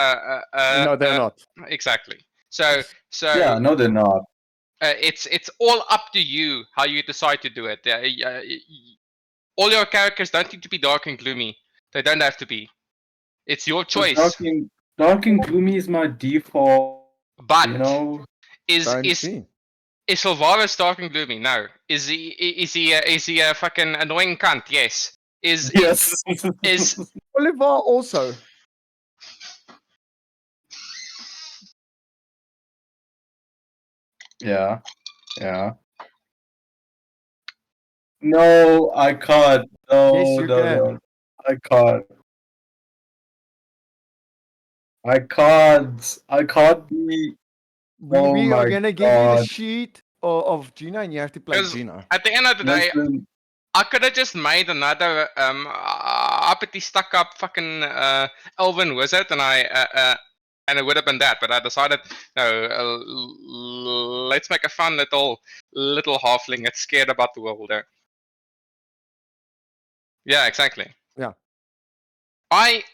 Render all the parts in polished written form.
No, they're not. Exactly. So Yeah, no, they're not. it's all up to you how you decide to do it. All your characters don't need to be dark and gloomy. They don't have to be. It's your choice. Dark and gloomy is my default. But You know, is Silvaris dark and gloomy? No. Is he a fucking annoying cunt? Yes. yes. Is Oliver also. Yeah. Yeah. No, I can't. No, Yes, you no, can. no. I can't. I can't be. Oh We my are gonna give you the God. sheet of Gina, and you have to play 'cause Gina. at the end of the day, Listen, I could have just made another uppity stuck up fucking elven wizard, and it would have been that. But I decided, no, let's make a fun little halfling that's scared about the world. Yeah, exactly. Yeah. I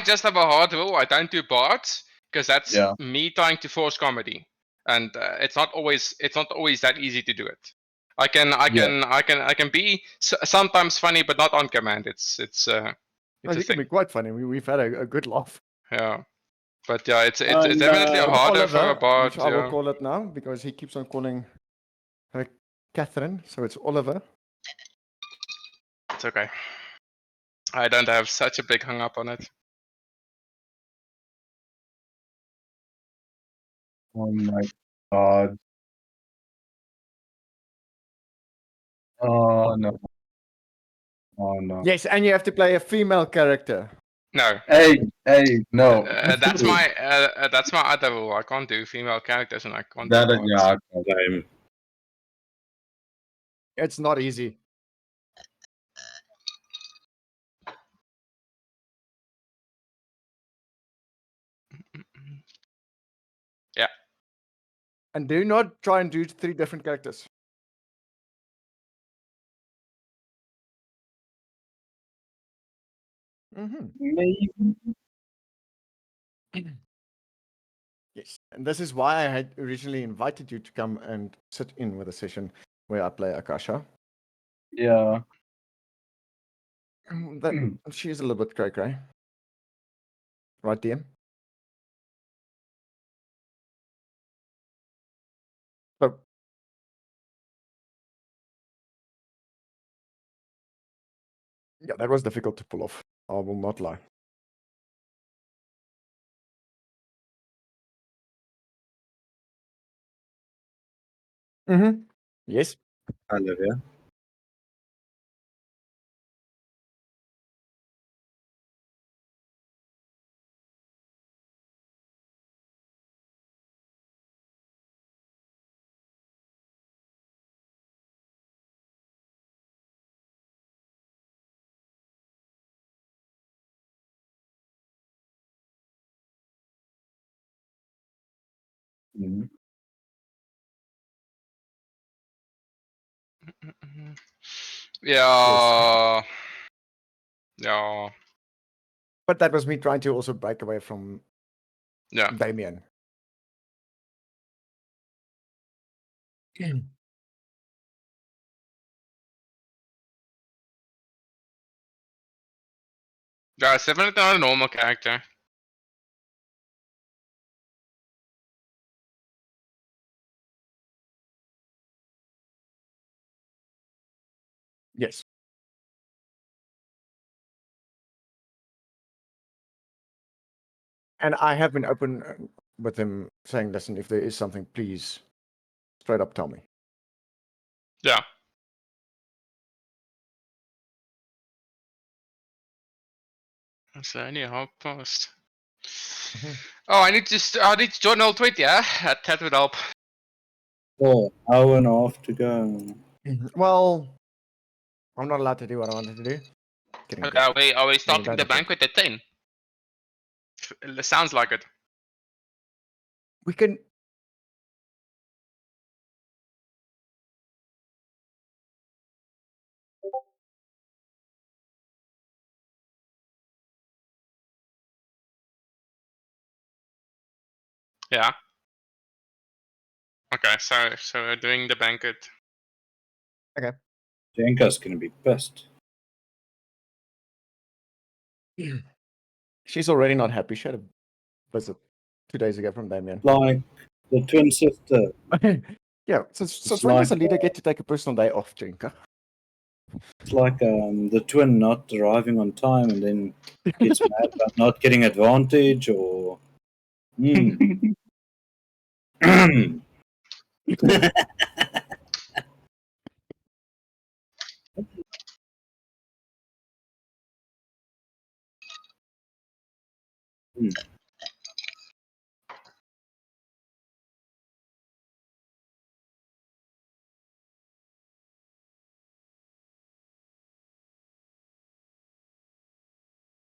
just have a hard rule. I don't do bards because that's Yeah. me trying to force comedy, and it's not always that easy to do it. I can be sometimes funny, but not on command. It's No, a you can thing. be quite funny. We've had a good laugh. Yeah, but yeah, it's And, definitely a harder for a Oliver, bard. which I will Yeah. call it now because he keeps on calling her Catherine, so it's Oliver. It's okay. I don't have such a big hung up on it. oh my God. Oh no. Oh no. Yes, and you have to play a female character. No, Hey, no. that's my other rule. I can't do female characters, and I can't That, do bards. yeah, same. It's not easy. Yeah. And do not try and do 3 different characters. Maybe. Yes, and this is why I had originally invited you to come and sit in with a session where I play Akasha. Yeah. That she's a little bit cray-cray. Right, DM? So, yeah, that was difficult to pull off. I will not lie. Yes. Olivia. Mhm. Yeah. Yeah. But that was me trying to also break away from Yeah. Damien. Yeah, it's definitely not a normal character. Yes. And I have been open with him saying, listen, if there is something, please straight up tell me. Yeah. That's only a half past. Oh, I need to join all 20, yeah? That would help. Oh, hour and a half to go. Well, I'm not allowed to do what I wanted to do. Kidding, kidding. Are we starting don't the have to. banquet at 10? It sounds like it. We can Yeah. Okay, so we're doing the banquet. Jenka's gonna be pissed. She's already not happy. She had a visit 2 days ago from Damien. Like the twin sister. Yeah, so It's when does a like, leader get to take a personal day off, Jenka? It's like the twin not arriving on time and then gets mad about not getting advantage or. Hmm.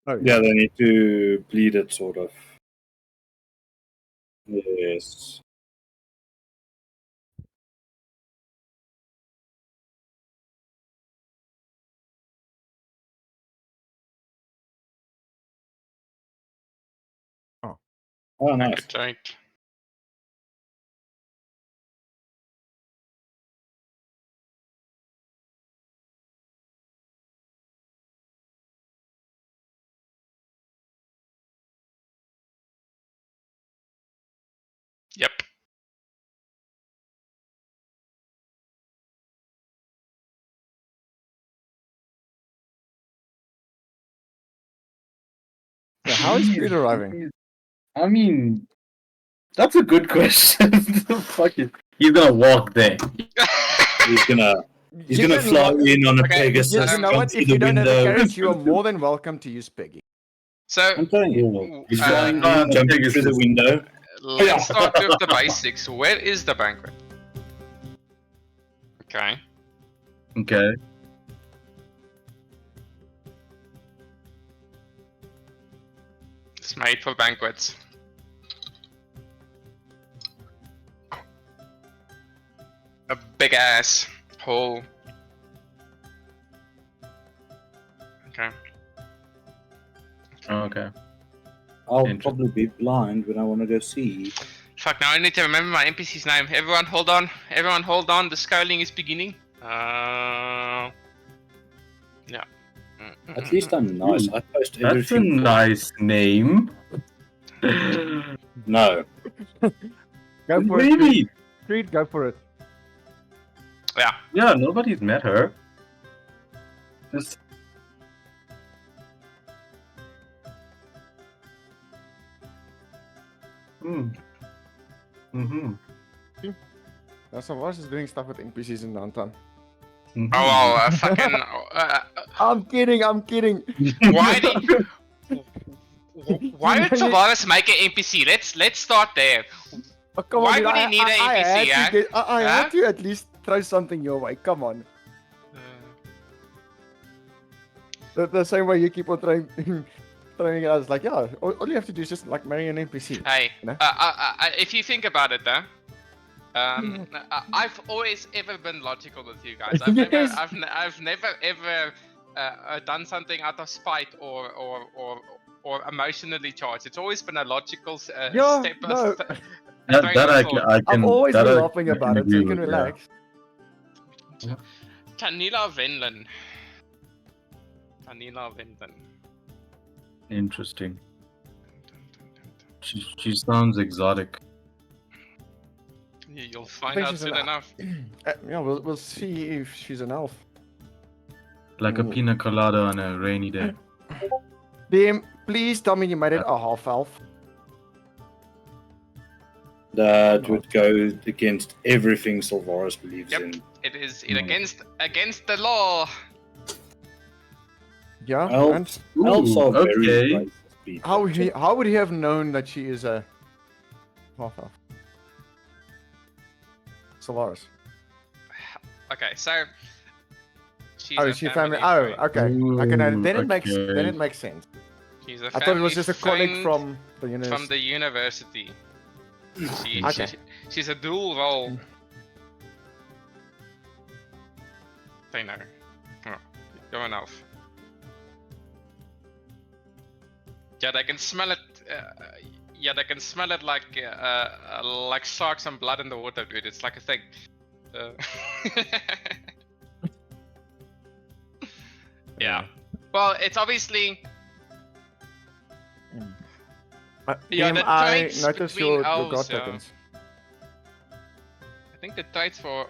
Oh, Yeah, they need to bleed it, sort of. Yes. Oh, nice. Banquet right. Yep. Yeah, how is food arriving? I mean, that's a good question. Fuck it. He's gonna walk there. He's gonna You can fly lo- in on a Okay, Pegasus. You know come what? through If the you don't have a window. carriage, you are more than welcome to use Peggy. So I'm telling you, he's Uh, flying in, jumping through the window. let's start with the basics. Where is the banquet? Okay. Okay. It's made for banquets. A big ass hole. Okay. Okay. I'll Interesting. probably be blind when I want to go see. Fuck, now I need to remember my NPC's name. Everyone hold on. Everyone hold on. The scaling is beginning. Yeah. At least I'm nice. I post That's a everything. nice name. No. Go for it. Really? Creed, go for it. Yeah. Yeah, nobody's met her. Just Mm-hmm. So Lars is doing stuff with NPCs in downtown. Mm-hmm. Oh, well, fucking. I'm kidding. I'm kidding. Why did? Why did Savalas make an NPC? Let's start there. Oh, come Why on, would he need an NPC, I Huh? had to at least throw something your way. Come on. The same way you keep on throwing it out. It's like, yeah, all you have to do is just like marry an NPC. Hey, You know? if you think about it, though, I've always ever been logical with you guys. Yes. I've never ever done something out of spite or emotionally charged. It's always been a logical Yeah, step. no. That I can. I've always that been I laughing can about it, so you agree can with, yeah. relax. Tanila Venlin. Tanila Venlin. Interesting. She sounds exotic. You'll find think out she's soon an- enough. Yeah, we'll see if she's an elf. Like a Ooh. pina colada on a rainy day. DM, please tell me you made it a half elf. That would go against everything Sylvaris believes Yep. in. It is against the law. Yeah. Elves, Ooh, elves are very okay. racist people. How would he have known that she is a half elf? Solaris. Okay, so she's Oh, a she family. friend. Oh, okay. Okay, no, then it makes okay. sense. She's a I thought it was family just a colleague friend from the university. from the university. Okay. She's a dual role. They know. Oh, you're an elf. Yeah, they can smell it. Yeah, they can smell it like sharks and blood in the water, dude. It's like a thing. Yeah. Well, it's obviously yeah. DM, The I traits noticed between your elves. god Yeah. tokens. I think the traits for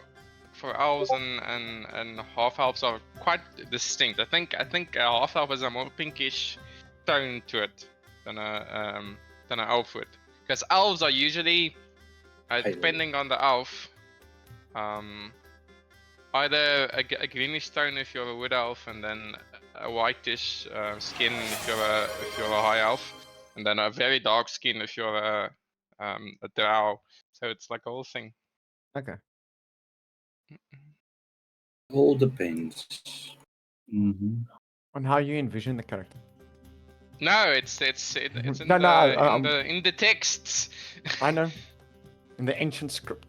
elves and half elves are quite distinct. I think half elf has a more pinkish tone to it than an elf would. Because elves are usually, depending on the elf, either a greenish tone if you're a wood elf, and then a whitish skin if you're a high elf, and then a very dark skin if you're a drow. So it's like a whole thing. Okay. All depends. Mm-hmm. On how you envision the character. No, it's in No, in the texts. I know. In the ancient script.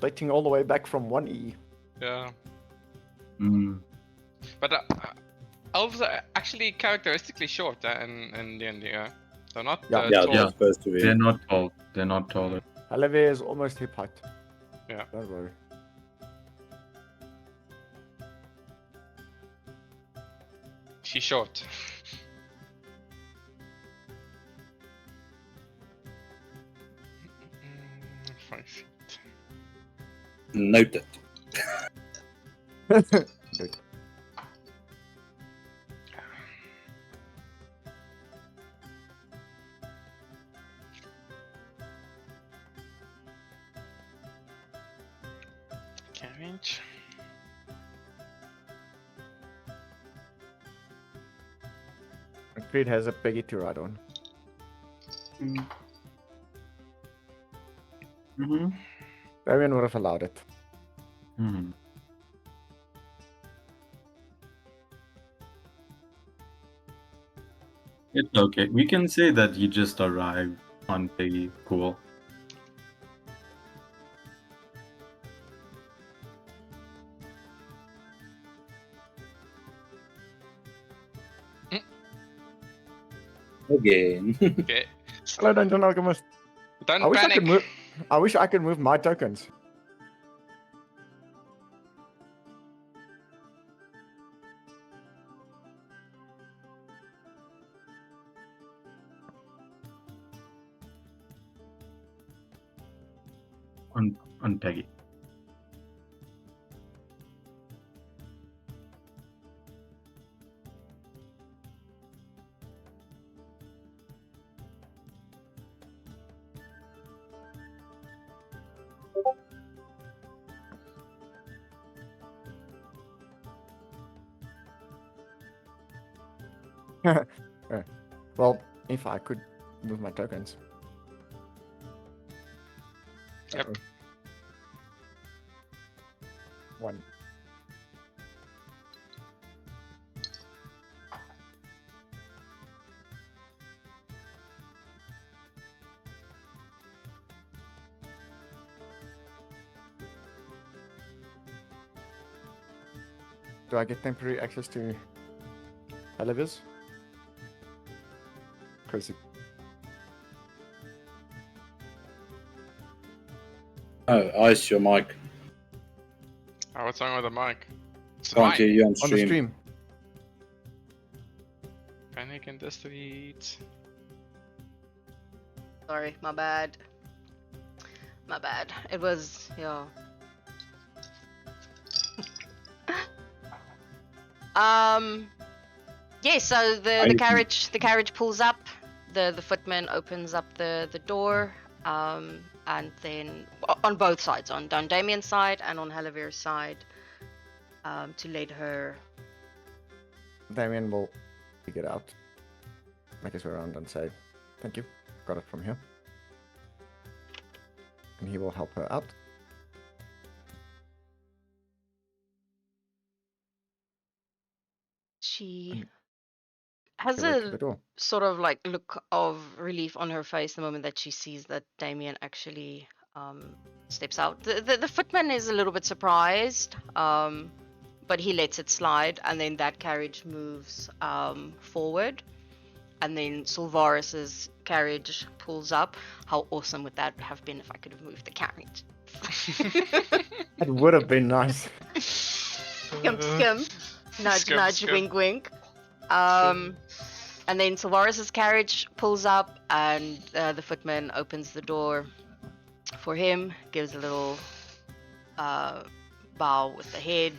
Dating all the way back from 1E. Yeah, Mm. but elves are actually characteristically short in D&D. They're not Yeah. Yeah, tall. they're supposed to be. They're not tall. They're not taller. Halevir is almost hip height. Yeah. Don't worry. She's short. Mm, 5 feet. Noted. Good. Carriage. Creed has a Peggy to ride on. Mm-hmm. Damien would have allowed it. Mm. It's okay. We can say that you just arrived on Peggy. Cool. Again. Okay. Hello, Dungeon Alchemist. Don't I wish panic. I wish I could move my tokens. On Peggy. Well, if I could move my tokens. Yep. Uh-oh. One. Do I get temporary access to Halevirs? Crazy. Oh, ice your mic. Oh, what's wrong with the mic? It's Can't mine. hear you on On the stream. stream. Panic and delete. Sorry, my bad. My bad. It was, yeah. Yeah, so the carriage pulls up, the footman opens up the door, and then on both sides, on Damien's side and on Halevir's side, to let her. Damien will figure it out. Make his way around and say, "Thank you, got it from here." And he will help her out. She has Get right to the a door. sort of like look of relief on her face the moment that she sees that Damien actually steps out. The footman is a little bit surprised, but he lets it slide, and then that carriage moves forward. and then Sylvaris's carriage pulls up. How awesome would that have been if I could have moved the carriage? It would have been nice. Skimp, skimp. Nudge, Skimp, nudge, skimp. wink, wink. And then Sylvaris's carriage pulls up, and the footman opens the door for him, gives a little bow with the head,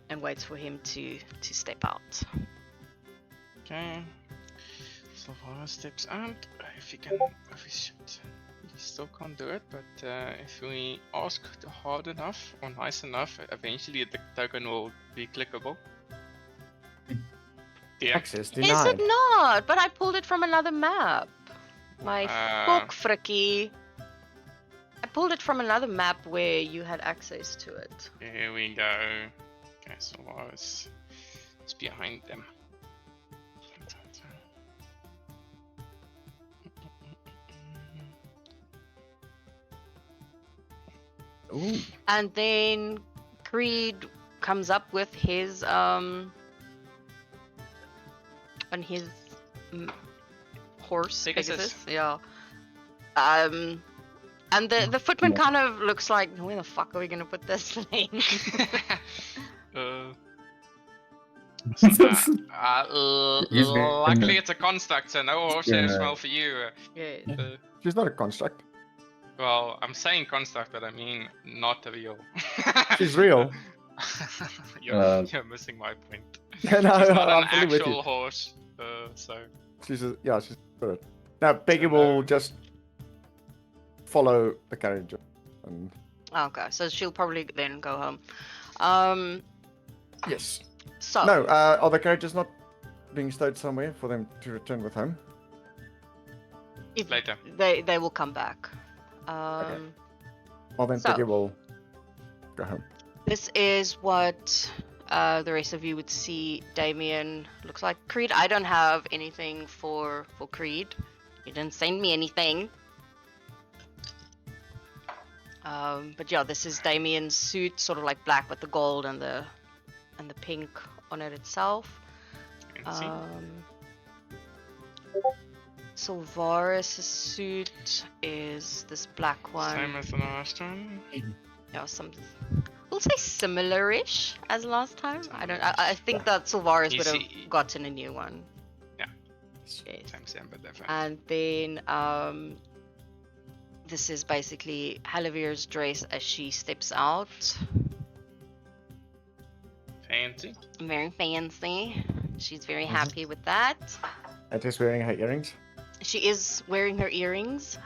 and waits for him to step out. Okay. So far steps out. If he should. He still can't do it, but if we ask hard enough or nice enough, eventually the token will be clickable. Yeah. Access Is denied. it not? But I pulled it from another map. My Uh, fuck fricky. I pulled it from another map where you had access to it. Here we go. Okay, so it's behind them. Ooh. And then Creed comes up with his on his horse Pegasus. Yeah. And the footman kind of looks like, where the fuck are we gonna put this thing? He's Luckily it's a construct, so no horse Yeah. as well for you. Yeah. She's not a construct. Well, I'm saying construct, but I mean not real. She's real. You're missing my point. Yeah, no, She's not I'm an fully with actual you. horse, so She's good. Now Peggy will just follow the carriage, and Okay, so she'll probably then go home. yes. So No, are the carriages not being stowed somewhere for them to return with home? if later. they will come back. Well, then So- Peggy will go home. This is what the rest of you would see Damien looks like. Creed, I don't have anything for Creed. You didn't send me anything. But yeah, this is Damien's suit, sort of like black with the gold and the pink on it itself. And see. Sylvaris' suit is this black one. Same as the last one. Yeah, we'll say similar-ish as last time. I think that Sylvaris You would have see- gotten a new one. Yeah. Yes. Same, but different. And then this is basically Halavir's dress as she steps out. Fancy. Very fancy. She's very happy with that. And she's wearing her earrings. She is wearing her earrings.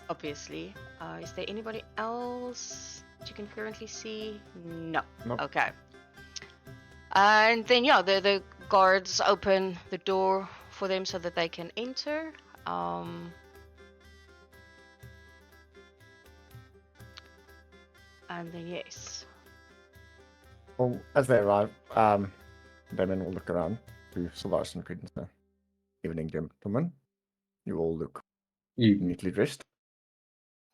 Obviously. Is there anybody else that you can currently see? No. Nope. Okay. And then yeah, the guards open the door for them so that they can enter. And then yes. Well, as they arrive, Damien will look around to Sylvaris and Creed and say, "Evening, gentlemen. You all look neatly dressed."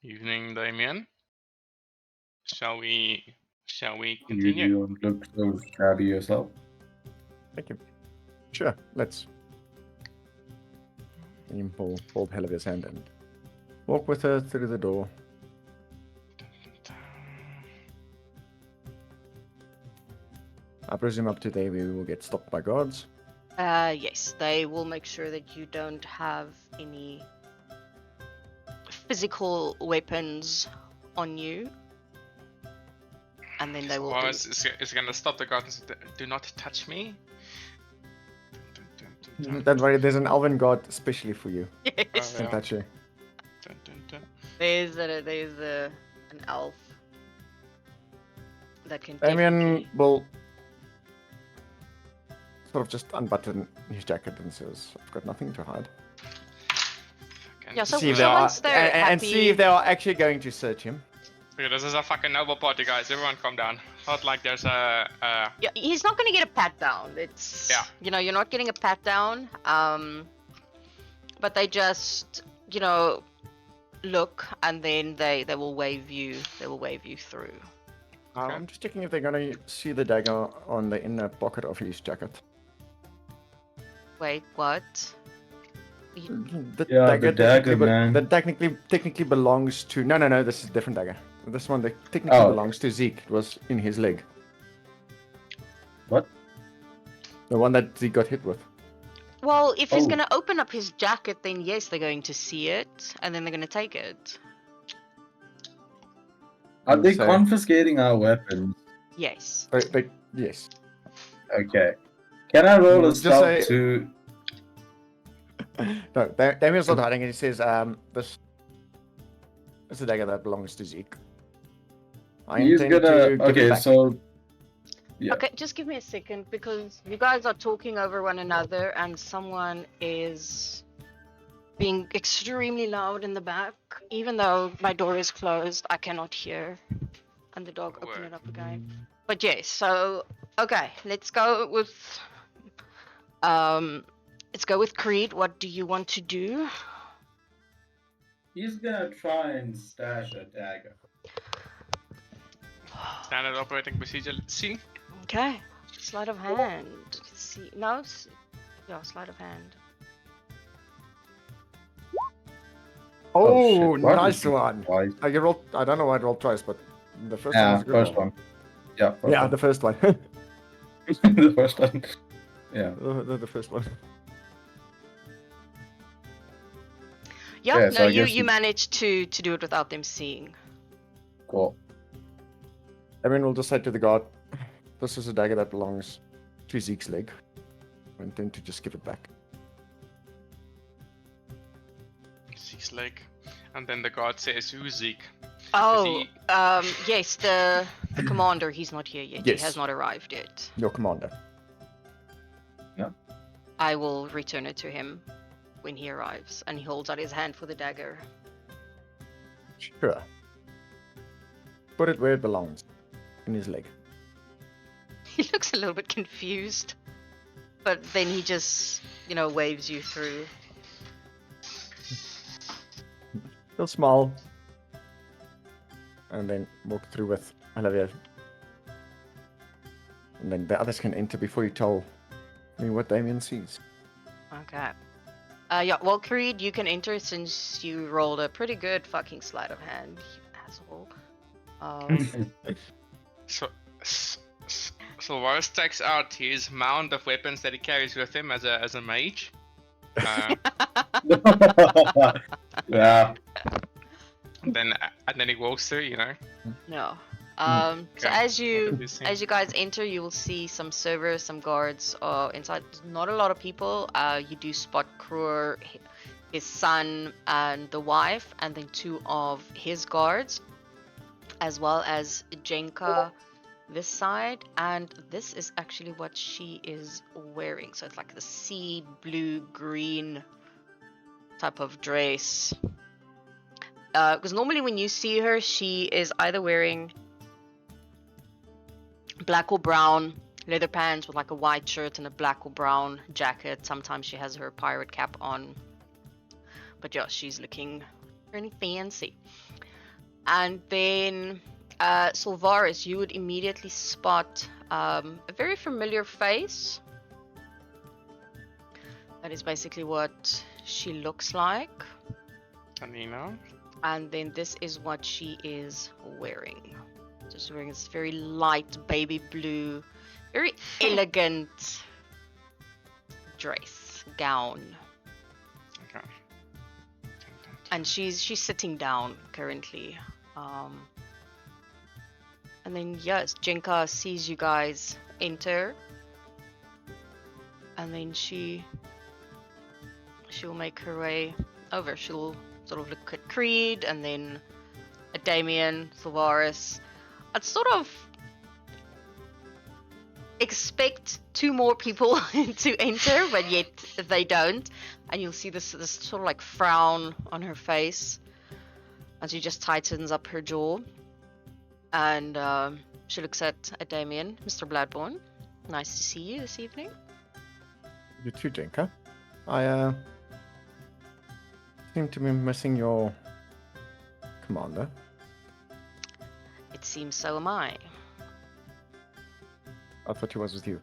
Evening, Damien. Shall we You continue? don't look so shabby yourself. Thank you. Sure, let's. He will hold Helavir's hand and walk with her through the door. I presume up to there we will get stopped by guards. Yes, they will make sure that you don't have any physical weapons on you. And then they will Oh, do- it's gonna stop the guard and say, "Do not touch me." Don't worry, there's an elven guard especially for you. Yes. Can Yeah. touch you. There's an elf that can Damien definitely- will sort of just unbutton his jacket and says, "I've got nothing to hide." Yeah, so- See if so they are, once they're and happy- see if they are actually going to search him. Okay, this is a fucking noble party, guys. Everyone calm down. Not like there's a Yeah, he's not gonna get a pat down. It's Yeah. you're not getting a pat down. But they just look and then they will wave you through. Okay. I'm just checking if they're going to see the dagger on the inner pocket of his jacket. Wait, what? The Yeah, the dagger, technically, man. that technically belongs to. No. This is a different dagger. This one that technically Oh. belongs to Zeke. It was in his leg. What? The one that Zeke got hit with. Well, if he's Oh. gonna open up his jacket, then yes, they're going to see it, and then they're gonna take it. Are they So- confiscating our weapons? Yes. Yes. Okay. Can I roll a Just stealth say- to? No, Damien's not hiding, and he says, this is a dagger that belongs to Zeke. I He's intend gonna. to give it Okay, back. so. Yeah. Okay, just give me a second because you guys are talking over one another, and someone is being extremely loud in the back. Even though my door is closed, I cannot hear. And the dog opened it up again. But yes, so okay, let's go with Creed. What do you want to do? He's gonna try and stash a dagger. Standard operating procedure. Let's see. Okay, sleight of hand. Let's see, no, yeah, sleight of hand. Oh, shit, why nice did you- one. Why? I rolled. I don't know why I rolled twice, but the first one Yeah, was a good first roll. one. Yeah, first Yeah, one. the first one. The first one. Yeah. the first one. Yeah, Yeah, no, so I you guess you managed to do it without them seeing. Cool. Everyone will just say to the guard, "This is a dagger that belongs to Zeke's leg. I intend to just give it back." Zeke's leg. And then the guard says, who's Zeke? Oh, he- yes, the commander. He's not here yet. He Yes. has not arrived yet. Your commander. I will return it to him when he arrives, and he holds out his hand for the dagger. Sure. Put it where it belongs. In his leg. He looks a little bit confused, but then he just, waves you through. He'll smile. And then walk through with Olivia. And then the others can enter before you tell me what Damien sees. Okay. Yeah, well, Creed, you can enter since you rolled a pretty good fucking sleight of hand, you asshole. So Varus takes out his mound of weapons that he carries with him as a mage. Yeah. and then he walks through, No. So Okay. as you This thing. as you guys enter, you will see some servers, some guards inside. Not a lot of people. You do spot Kruer, his son, and the wife, and then two of his guards, as well as Jenka this side. And this is actually what she is wearing. So it's like the sea blue green type of dress. Because normally when you see her, she is either wearing black or brown leather pants with like a white shirt and a black or brown jacket. Sometimes she has her pirate cap on. But yeah, she's looking really fancy. And then Sylvaris, you would immediately spot a very familiar face. That is basically what she looks like. Tanina. And then this is what she is wearing. So she's wearing this very light baby blue, very elegant dress, gown. Okay. And she's sitting down currently. And then yes, Jenka sees you guys enter. And then she'll make her way over. She'll sort of look at Creed and then at Damien, Sylvaris. I'd sort of expect two more people to enter, but yet they don't. And you'll see this sort of like frown on her face as she just tightens up her jaw. And she looks at Damien. Mr. Bloodborne, nice to see you this evening. You too, Jenka. I seem to be missing your commander. It seems so am I. I thought he was with you.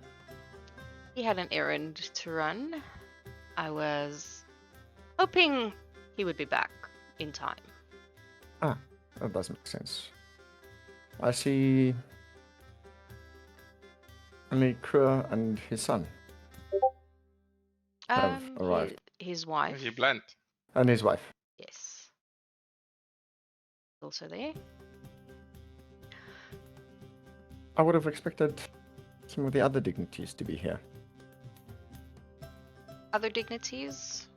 He had an errand to run. I was hoping he would be back in time. That does make sense. I see only Krua and his son have arrived. His wife. He blend. And his wife. Yes. Also there. I would have expected some of the other dignities to be here. Other dignities?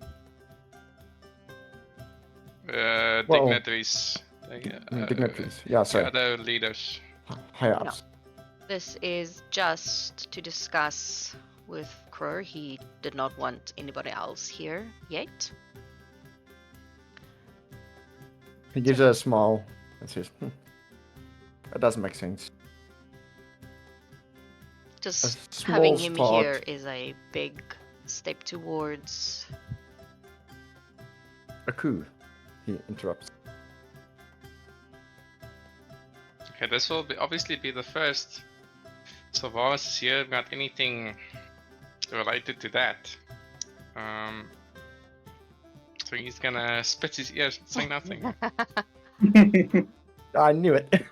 Well, Dignitaries. Dignitaries. Yeah, sorry. Other leaders. Higher ups. This is just to discuss with Krur. He did not want anybody else here yet. He gives her a smile and says, that doesn't make sense. Just small having him start. here is a big step towards. A coup, he interrupts. Okay, this will obviously be the first. So Varus is here, not anything related to that. So he's gonna spit his ears and say nothing. I knew it.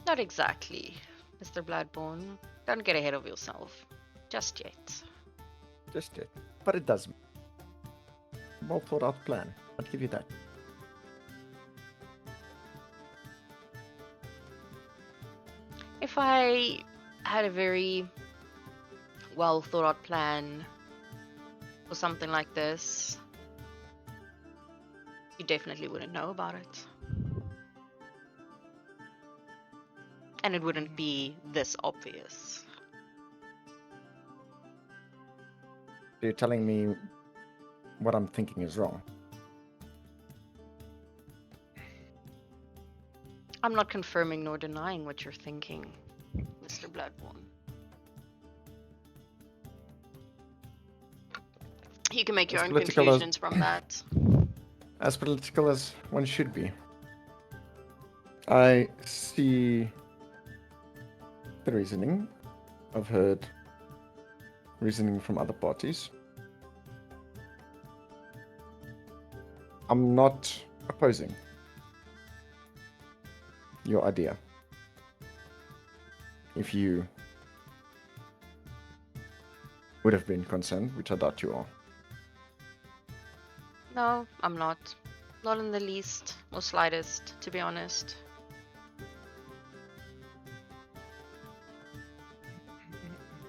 Not exactly, Mr. Bloodborne. Don't get ahead of yourself. Just yet. Just it. But it does. Well thought out plan. I'll give you that. If I had a very well thought out plan for something like this, you definitely wouldn't know about it. And it wouldn't be this obvious. You're telling me what I'm thinking is wrong. I'm not confirming nor denying what you're thinking, Mr. Bloodborne. You can make your As own political as- conclusions from that. As political as one should be. I see the reasoning. I've heard reasoning from other parties. I'm not opposing your idea. If you would have been concerned, which I doubt you are. No, I'm not. Not in the least or slightest, to be honest.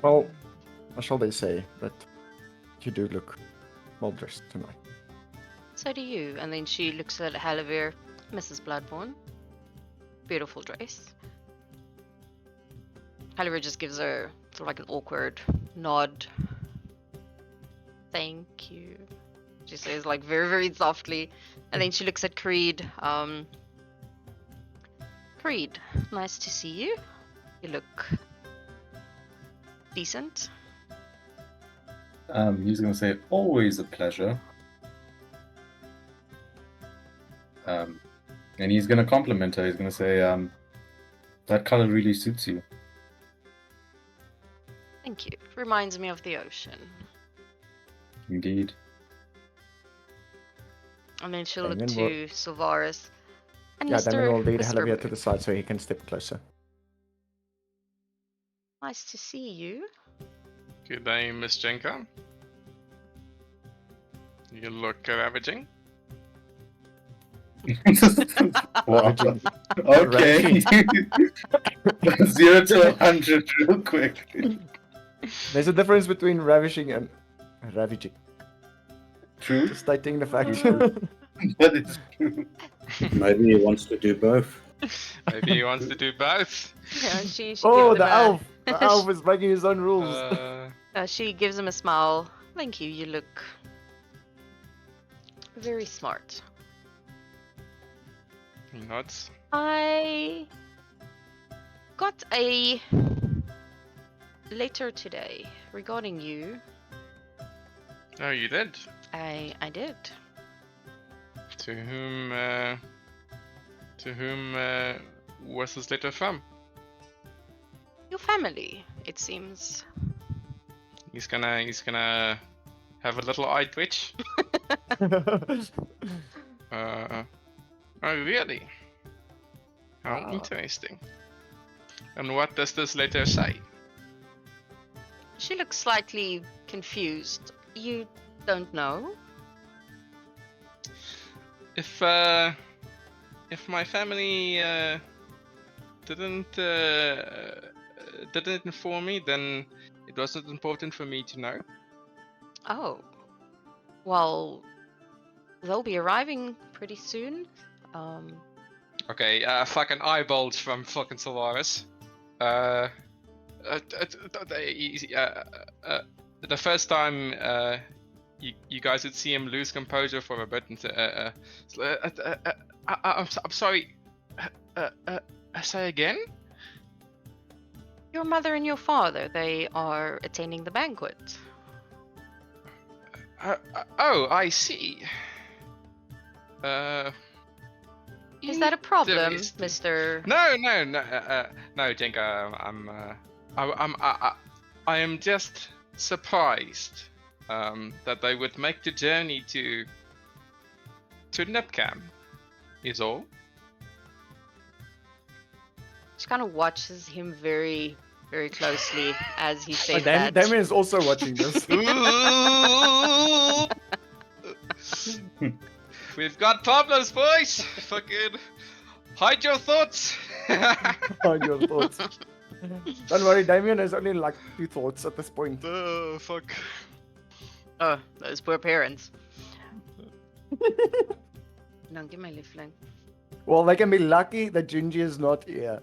Well, what shall they say? That you do look well dressed tonight. So do you. And then she looks at Halavir, Mrs. Bloodborne. Beautiful dress. Halavir just gives her sort of like an awkward nod. Thank you. She says like very, very softly. And then she looks at Creed. Creed, nice to see you. You look decent. He's gonna say, always a pleasure. And he's gonna compliment her. He's gonna say, that color really suits you. Thank you. Reminds me of the ocean. Indeed. And then she'll And look then to Sylvaris. And Yeah, then we'll lead Mr. Halavir to Moon. the side so he can step closer. Nice to see you. Good day, Miss Jenka. You look ravaging. Wow. Okay. 0 to 100 real quick. There's a difference between ravishing and ravaging. True. Just stating the fact. That is true. Maybe he wants to do both. Maybe he wants to do both. Yeah, she Oh, gives the him elf! The elf is making his own rules. she gives him a smile. Thank you. You look very smart. He nods. I got a letter today regarding you. Oh, you did? I did. To whom was this letter from? Your family, it seems. He's gonna have a little eye twitch. Oh, really? How interesting. And what does this letter say? She looks slightly confused. You don't know? If my family didn't inform me, then it wasn't important for me to know. Oh. Well, they'll be arriving pretty soon. Okay, fucking eyeballs from fucking Solaris. The first time you guys would see him lose composure for a bit and say, I'm sorry. Say again? Your mother and your father, they are attending the banquet. Oh, I see. Is that a problem, Interesting. Mr. No, Jenga. I am just surprised that they would make the journey to Nipcam. Is all. She kind of watches him very, very closely as he said that. Damien is also watching this. We've got problems, boys. Fucking hide your thoughts. On your thoughts. Don't worry, Damien has only like 2 thoughts at this point. Oh fuck. Oh, those poor parents. No, give my left flank. Well, they can be lucky that Gingy is not here.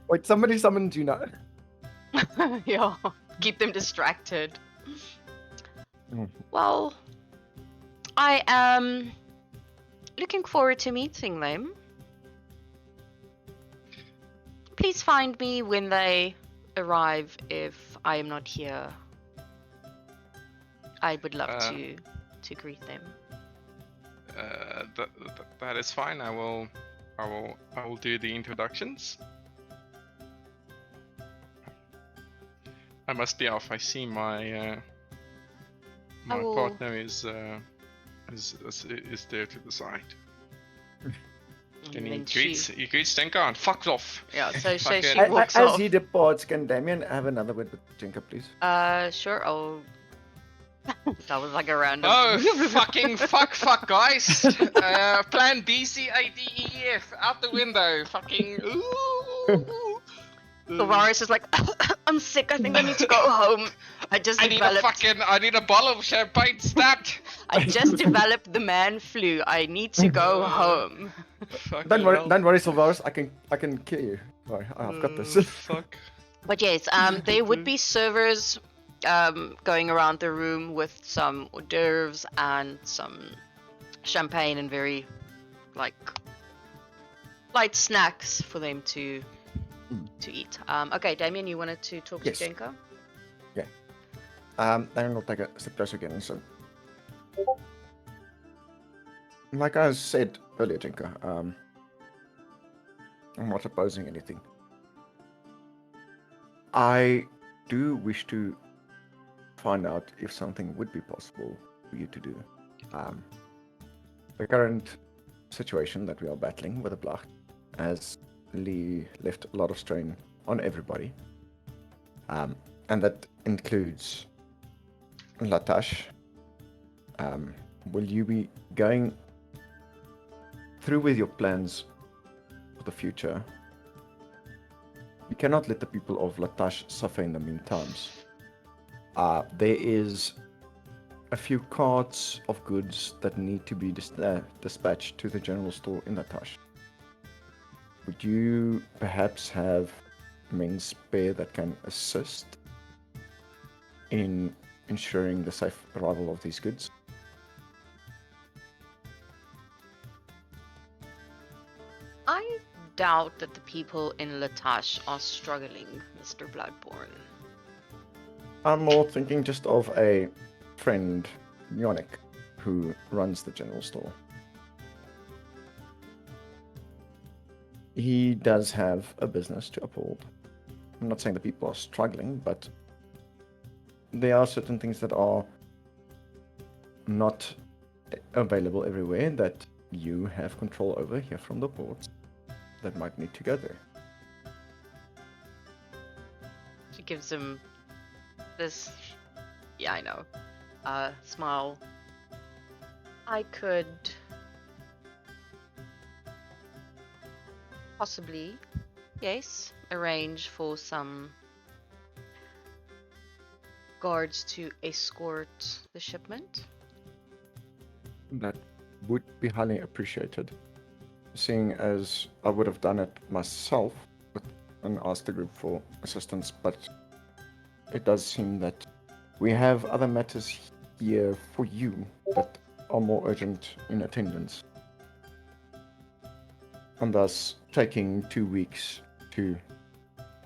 Wait, somebody summoned Gina. Yeah, keep them distracted. Mm. Well, I am looking forward to meeting them. Please find me when they arrive if I am not here. I would love to greet them. That is fine. I will do the introductions. I must be off. I see my my partner is there to the side. And he greets Stenka and fucks off. Yeah, so she Fucking- walks As off. he departs, can Damien have another word with Jinka, please? Sure. Oh, that was like a random. Oh fucking fuck guys! Plan B C A D E F out the window. Fucking ooh. Tavares is like, I'm sick. I think I need to go home. I need a bottle of champagne stat. I just developed the man flu. I need to go home. Don't worry, Sylvaris. I can kill you. Sorry, I've got this. Fuck. But yes, there would be servers going around the room with some hors d'oeuvres and some champagne and very like light snacks for them to eat. Okay, Damien, you wanted to talk Yes. to Jenko? Then we'll take a step closer again. So, like I said earlier, Jinka, I'm not opposing anything. I do wish to find out if something would be possible for you to do. The current situation that we are battling with the Blacht has left a lot of strain on everybody. And that includes Latash. Will you be going through with your plans for the future? You cannot let the people of Latash suffer in the meantimes. There is a few carts of goods that need to be dispatched to the general store in Latash. Would you perhaps have men spare that can assist in ensuring the safe arrival of these goods? I doubt that the people in Latash are struggling, Mr. Bloodborne. I'm more thinking just of a friend, Yonik, who runs the general store. He does have a business to uphold. I'm not saying the people are struggling, but there are certain things that are not available everywhere that you have control over here from the ports that might need to go there. She gives him this, yeah, I know, smile. I could possibly, yes, arrange for some guards to escort the shipment. That would be highly appreciated, seeing as I would have done it myself and asked the group for assistance, but it does seem that we have other matters here for you that are more urgent in attendance. And thus, taking 2 weeks to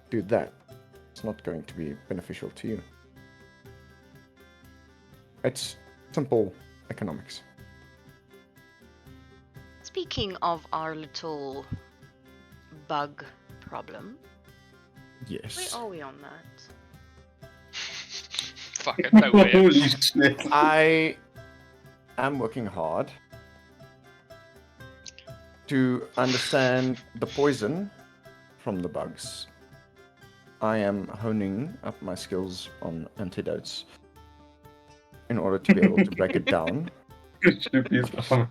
do that is not going to be beneficial to you. It's simple economics. Speaking of our little bug problem, where Yes. are we on that? Fuck it, no way. Holy shit. I am working hard to understand the poison from the bugs. I am honing up my skills on antidotes in order to be able to break it down. Shoot his arm.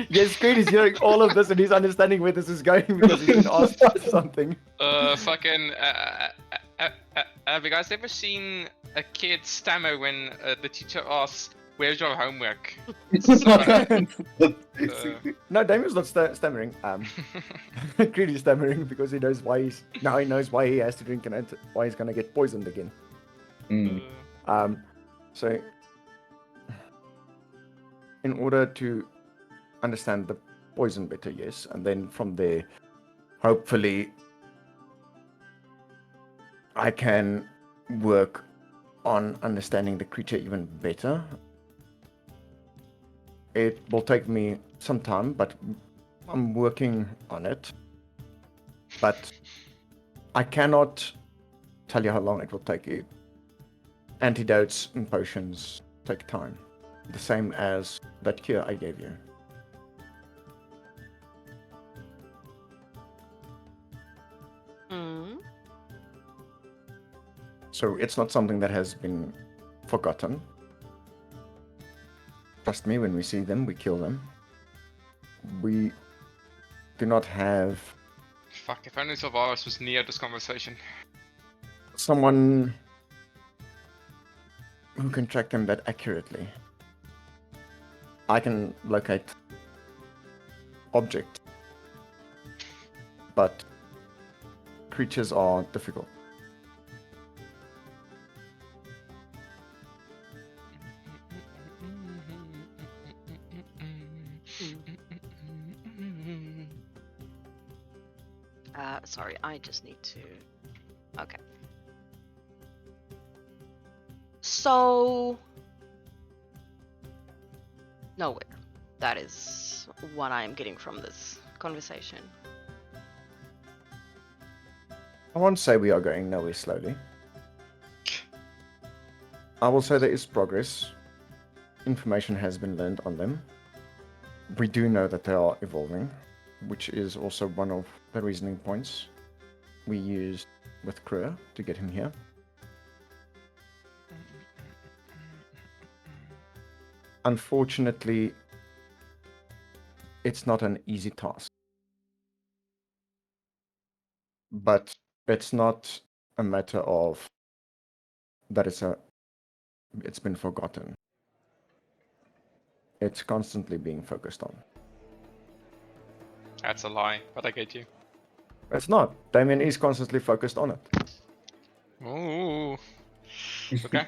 Yes, Creed is hearing all of this and he's understanding where this is going because he's been asked something. Fucking. Have you guys ever seen a kid stammer when the teacher asks, "Where's your homework?" No, Damien's not stammering. Creed is stammering because he knows why he knows why he has to drink and why he's gonna get poisoned again. Mm. So in order to understand the poison better, yes, and then from there, hopefully, I can work on understanding the creature even better. It will take me some time, but I'm working on it. But I cannot tell you how long it will take you. Antidotes and potions take time. The same as that cure I gave you. Mm. So it's not something that has been forgotten. Trust me, when we see them, we kill them. We do not have Fuck, if only Sylvaris was near this conversation. someone who can track them that accurately. I can locate objects, but creatures are difficult. Sorry, I just need to. Okay. So. Nowhere. That is what I am getting from this conversation. I won't say we are going nowhere slowly. I will say there is progress. Information has been learned on them. We do know that they are evolving, which is also one of the reasoning points we used with Krua to get him here. Unfortunately, it's not an easy task. But it's not a matter of that it's been forgotten. It's constantly being focused on. That's a lie, but I get you. It's not. Damien is constantly focused on it. Ooh. Okay.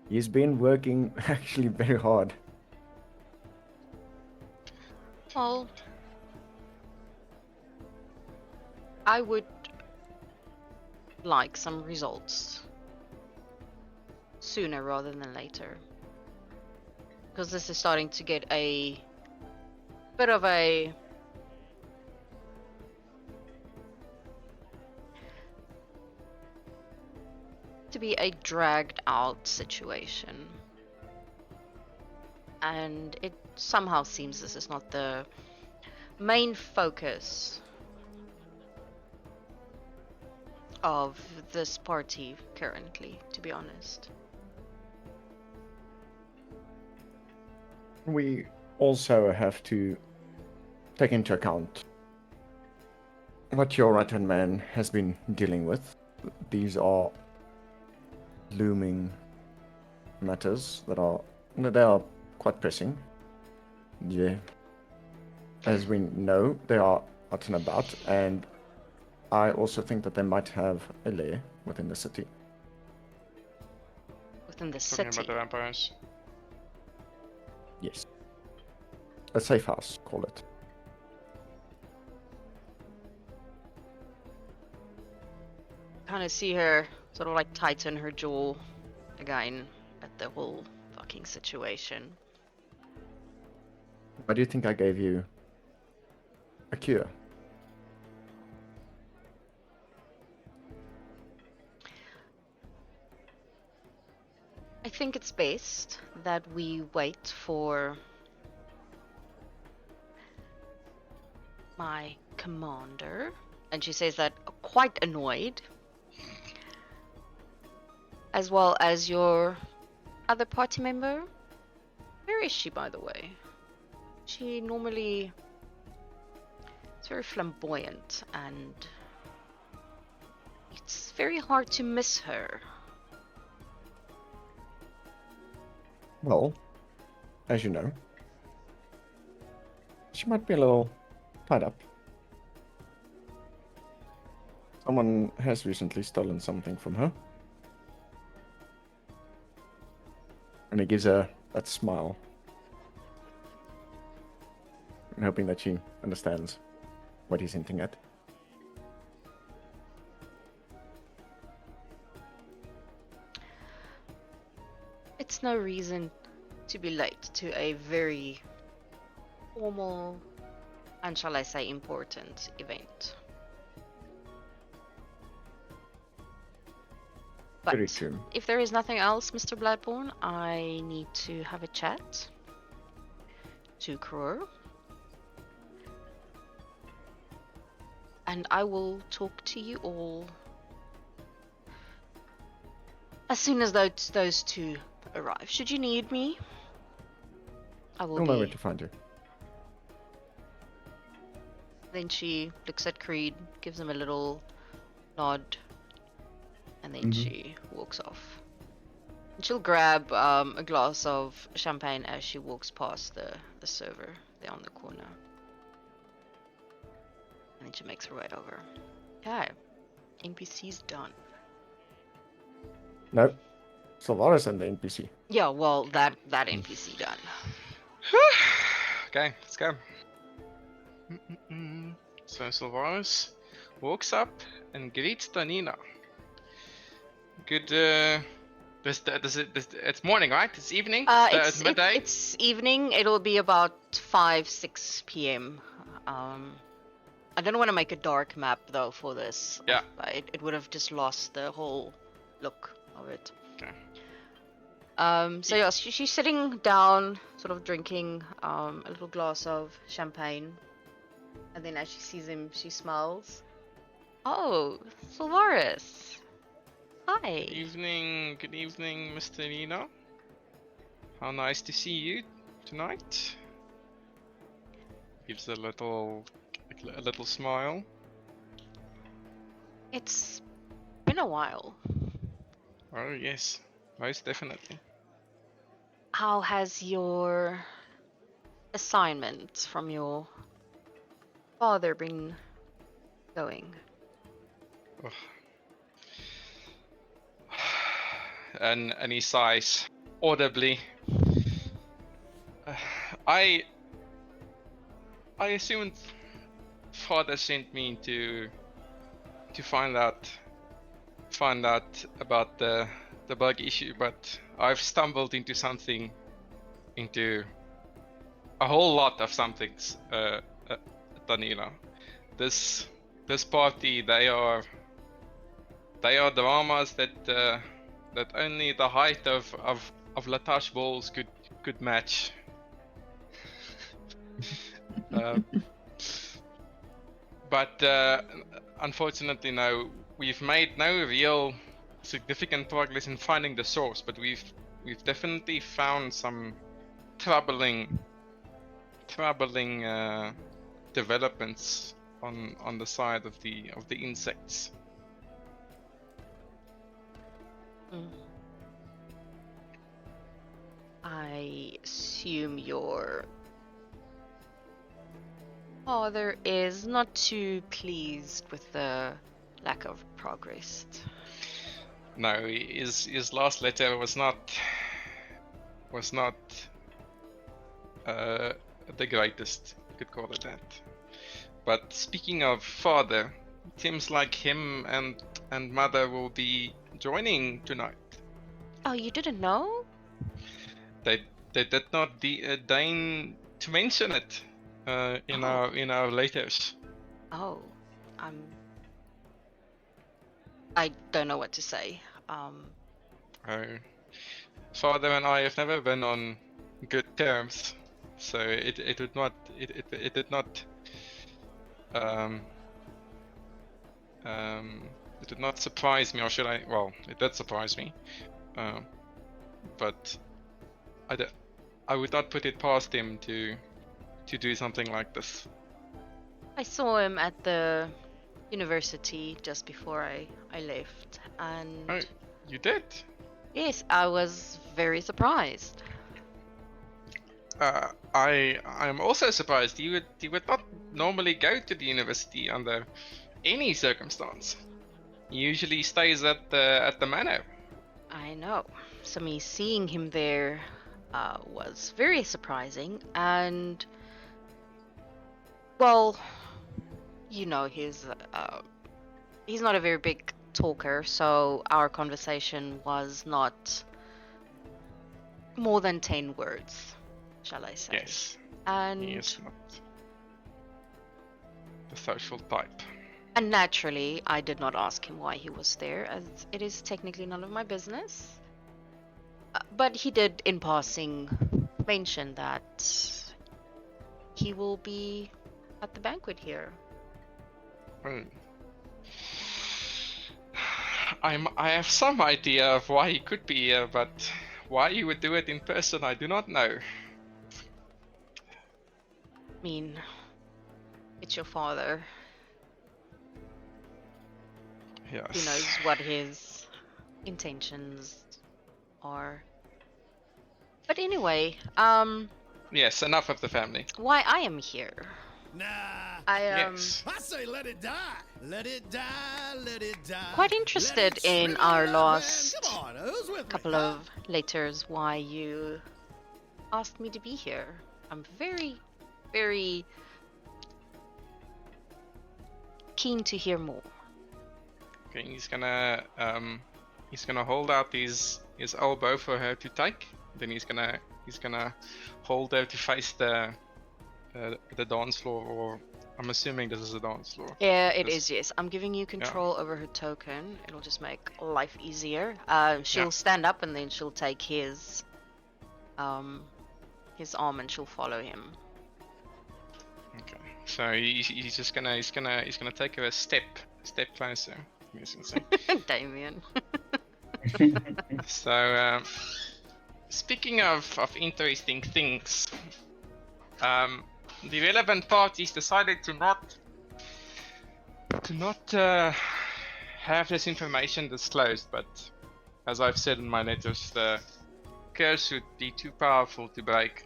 He's been working actually very hard. Well, I would like some results sooner rather than later. Because this is starting to get a bit of a to be a dragged out situation. And it somehow seems this is not the main focus of this party currently, to be honest. We also have to take into account what your right-hand man has been dealing with. These are looming matters that are quite pressing. Yeah. As we know, they are out and about, and I also think that they might have a lair within the city. Within the Talking about city. the vampires. Yes. A safe house, call it. Kind of see her sort of like tighten her jaw again at the whole fucking situation. Why do you think I gave you a cure? I think it's best that we wait for my commander. And she says that quite annoyed. As well as your other party member. Where is she, by the way? She normally is very flamboyant and it's very hard to miss her. Well, as you know, she might be a little tied up. Someone has recently stolen something from her. And he gives her that smile. I'm hoping that she understands what he's hinting at. It's no reason to be late to a very formal and, shall I say, important event. But Very true. if there is nothing else, Mr. Bloodborne, I need to have a chat to Krur. And I will talk to you all as soon as those two arrive. Should you need me, I will We'll know where be. to find you. Then she looks at Creed, gives him a little nod, and then Mhm. she walks off. And she'll grab a glass of champagne as she walks past the server there on the corner. And then she makes her way over. Okay, NPC's done. No. Sylvaris and the NPC. Yeah, well, that NPC done. Okay, let's go. So Sylvaris walks up and greets Tanina. Good, it's morning, right? It's evening? It's midday? It's evening. It'll be about 5-6 p.m. I don't want to make a dark map though for this. Yeah. It would have just lost the whole look of it. Okay. So yeah, she's sitting down, sort of drinking a little glass of champagne, and then as she sees him, she smiles. Oh, Sylvaris. Hi. Good evening, Mr. Nino. How nice to see you tonight. Gives a little smile. It's been a while. Oh yes, most definitely. How has your assignment from your father been going? Ugh. And he sighs audibly. I assumed father sent me to find out about the bug issue, but I've stumbled into a whole lot of somethings, Danila. This party, they are dramas that that only the height of Latash balls could match. uh, but unfortunately, no. We've made no real significant progress in finding the source, but we've definitely found some troubling developments on the side of the insects. Mm. I assume your father is not too pleased with the lack of progress. No, his last letter was not the greatest, you could call it that. But speaking of father, it seems like him and mother will be joining tonight. Oh, you didn't know? They did not deign to mention it in Oh. our letters. Oh, I don't know what to say. Uh, Father and I have never been on good terms, so it did not um, it did not surprise me, or should I? Well, it did surprise me, but I would not put it past him to do something like this. I saw him at the university just before I left, and Oh, you did? yes, I was very surprised. I am also surprised. You would not normally go to the university under any circumstance. He usually stays at the manor. I know. So me seeing him there was very surprising, and well, you know, he's not a very big talker, so our conversation was not more than 10 words, shall I say. Yes, And he is not the social type. And naturally, I did not ask him why he was there, as it is technically none of my business. But he did, in passing, mention that he will be at the banquet here. Well, I have some idea of why he could be here, but why he would do it in person, I do not know. I mean, it's your father. Yes. Who knows what his intentions are. But anyway, Yes, enough of the family. why I am here. Nah. Yes. I say let it die. Let it die. Let it die. Quite Let interested it in shrivel our up, man. last Come on, who's with couple me? of letters why you asked me to be here. I'm very, very keen to hear more. Okay, he's gonna hold out his elbow for her to take. Then he's gonna hold her to face the dance floor, or I'm assuming this is a dance floor. Yeah, it Yes. is, yes. I'm giving you control over her token. It'll just make life easier. She'll Yeah. stand up and then she'll take his arm and she'll follow him. Okay. So he's just gonna take her a step closer. Give me a second. Damien. So speaking of interesting things, the relevant parties decided to not have this information disclosed, but as I've said in my letters, the curse would be too powerful to break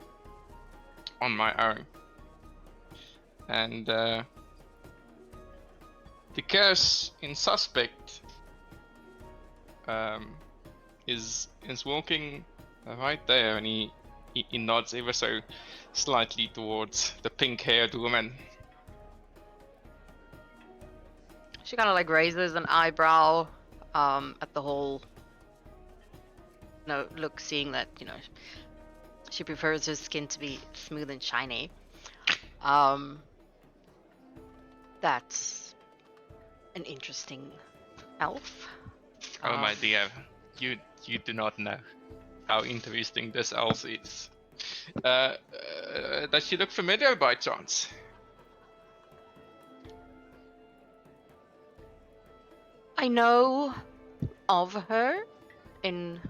on my own. And the curse in suspect is walking right there, and he nods ever so slightly towards the pink-haired woman. She kind of like raises an eyebrow at the whole look, seeing that, she prefers her skin to be smooth and shiny. That's an interesting elf. Oh my dear, you do not know how interesting this else is. Does she look familiar by chance? I know of her in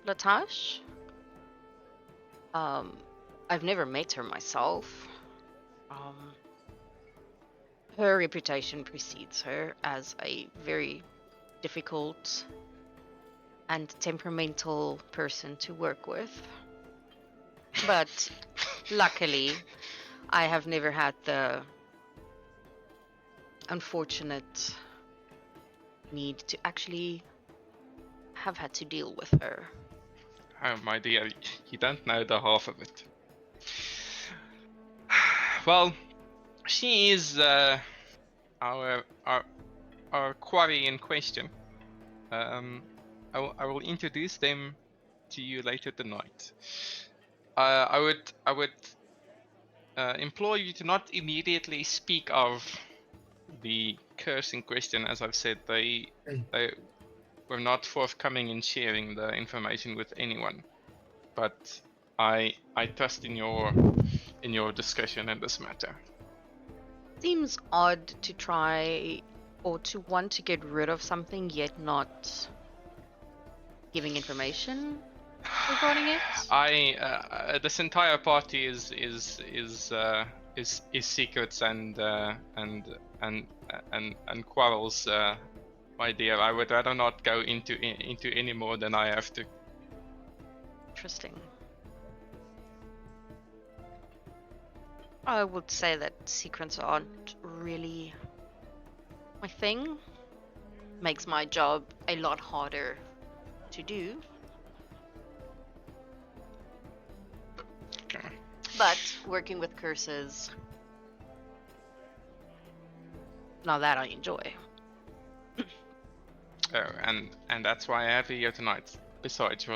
Latash. I've never met her myself. Her reputation precedes her as a very difficult and temperamental person to work with. But luckily, I have never had the unfortunate need to actually have had to deal with her. Oh my dear, you don't know the half of it. Well, she is our quarry in question. I will introduce them to you later tonight. I would implore you to not immediately speak of the curse in question. As I've said, they were not forthcoming in sharing the information with anyone. But I trust in your discretion in this matter. Seems odd to try or to want to get rid of something yet not giving information regarding it. This entire party is secrets and quarrels, my dear. I would rather not go into any more than I have to. Interesting. I would say that secrets aren't really my thing. Makes my job a lot harder to do. Okay. But working with curses, now that I enjoy. Oh, and that's why I have you here tonight. Besides just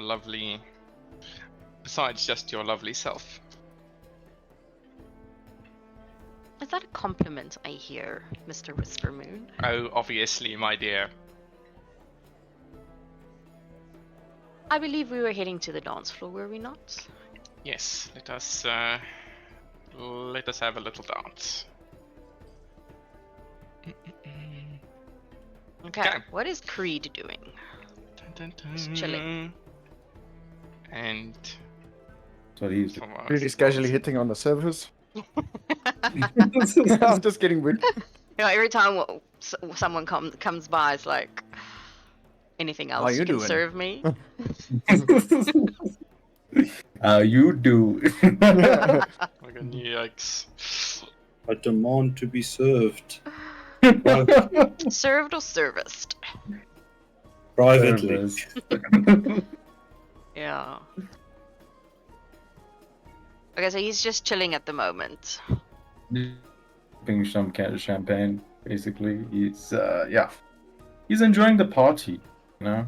your lovely self. Is that a compliment I hear, Mr. Whispermoon? Oh, obviously, my dear. I believe we were heading to the dance floor, were we not? Yes, let us have a little dance. Okay, what is Creed doing? Dun, dun, Just chilling. And So he's from us- Really casually hitting on the servers. I'm just getting weird. You know, every time someone comes by, it's like, anything How else you you can doing? serve me? you do. Like a yikes. I demand to be served Served or serviced? privately. Service. Yeah. Okay, so he's just chilling at the moment. Drinking some champagne, basically. He's enjoying the party, you know.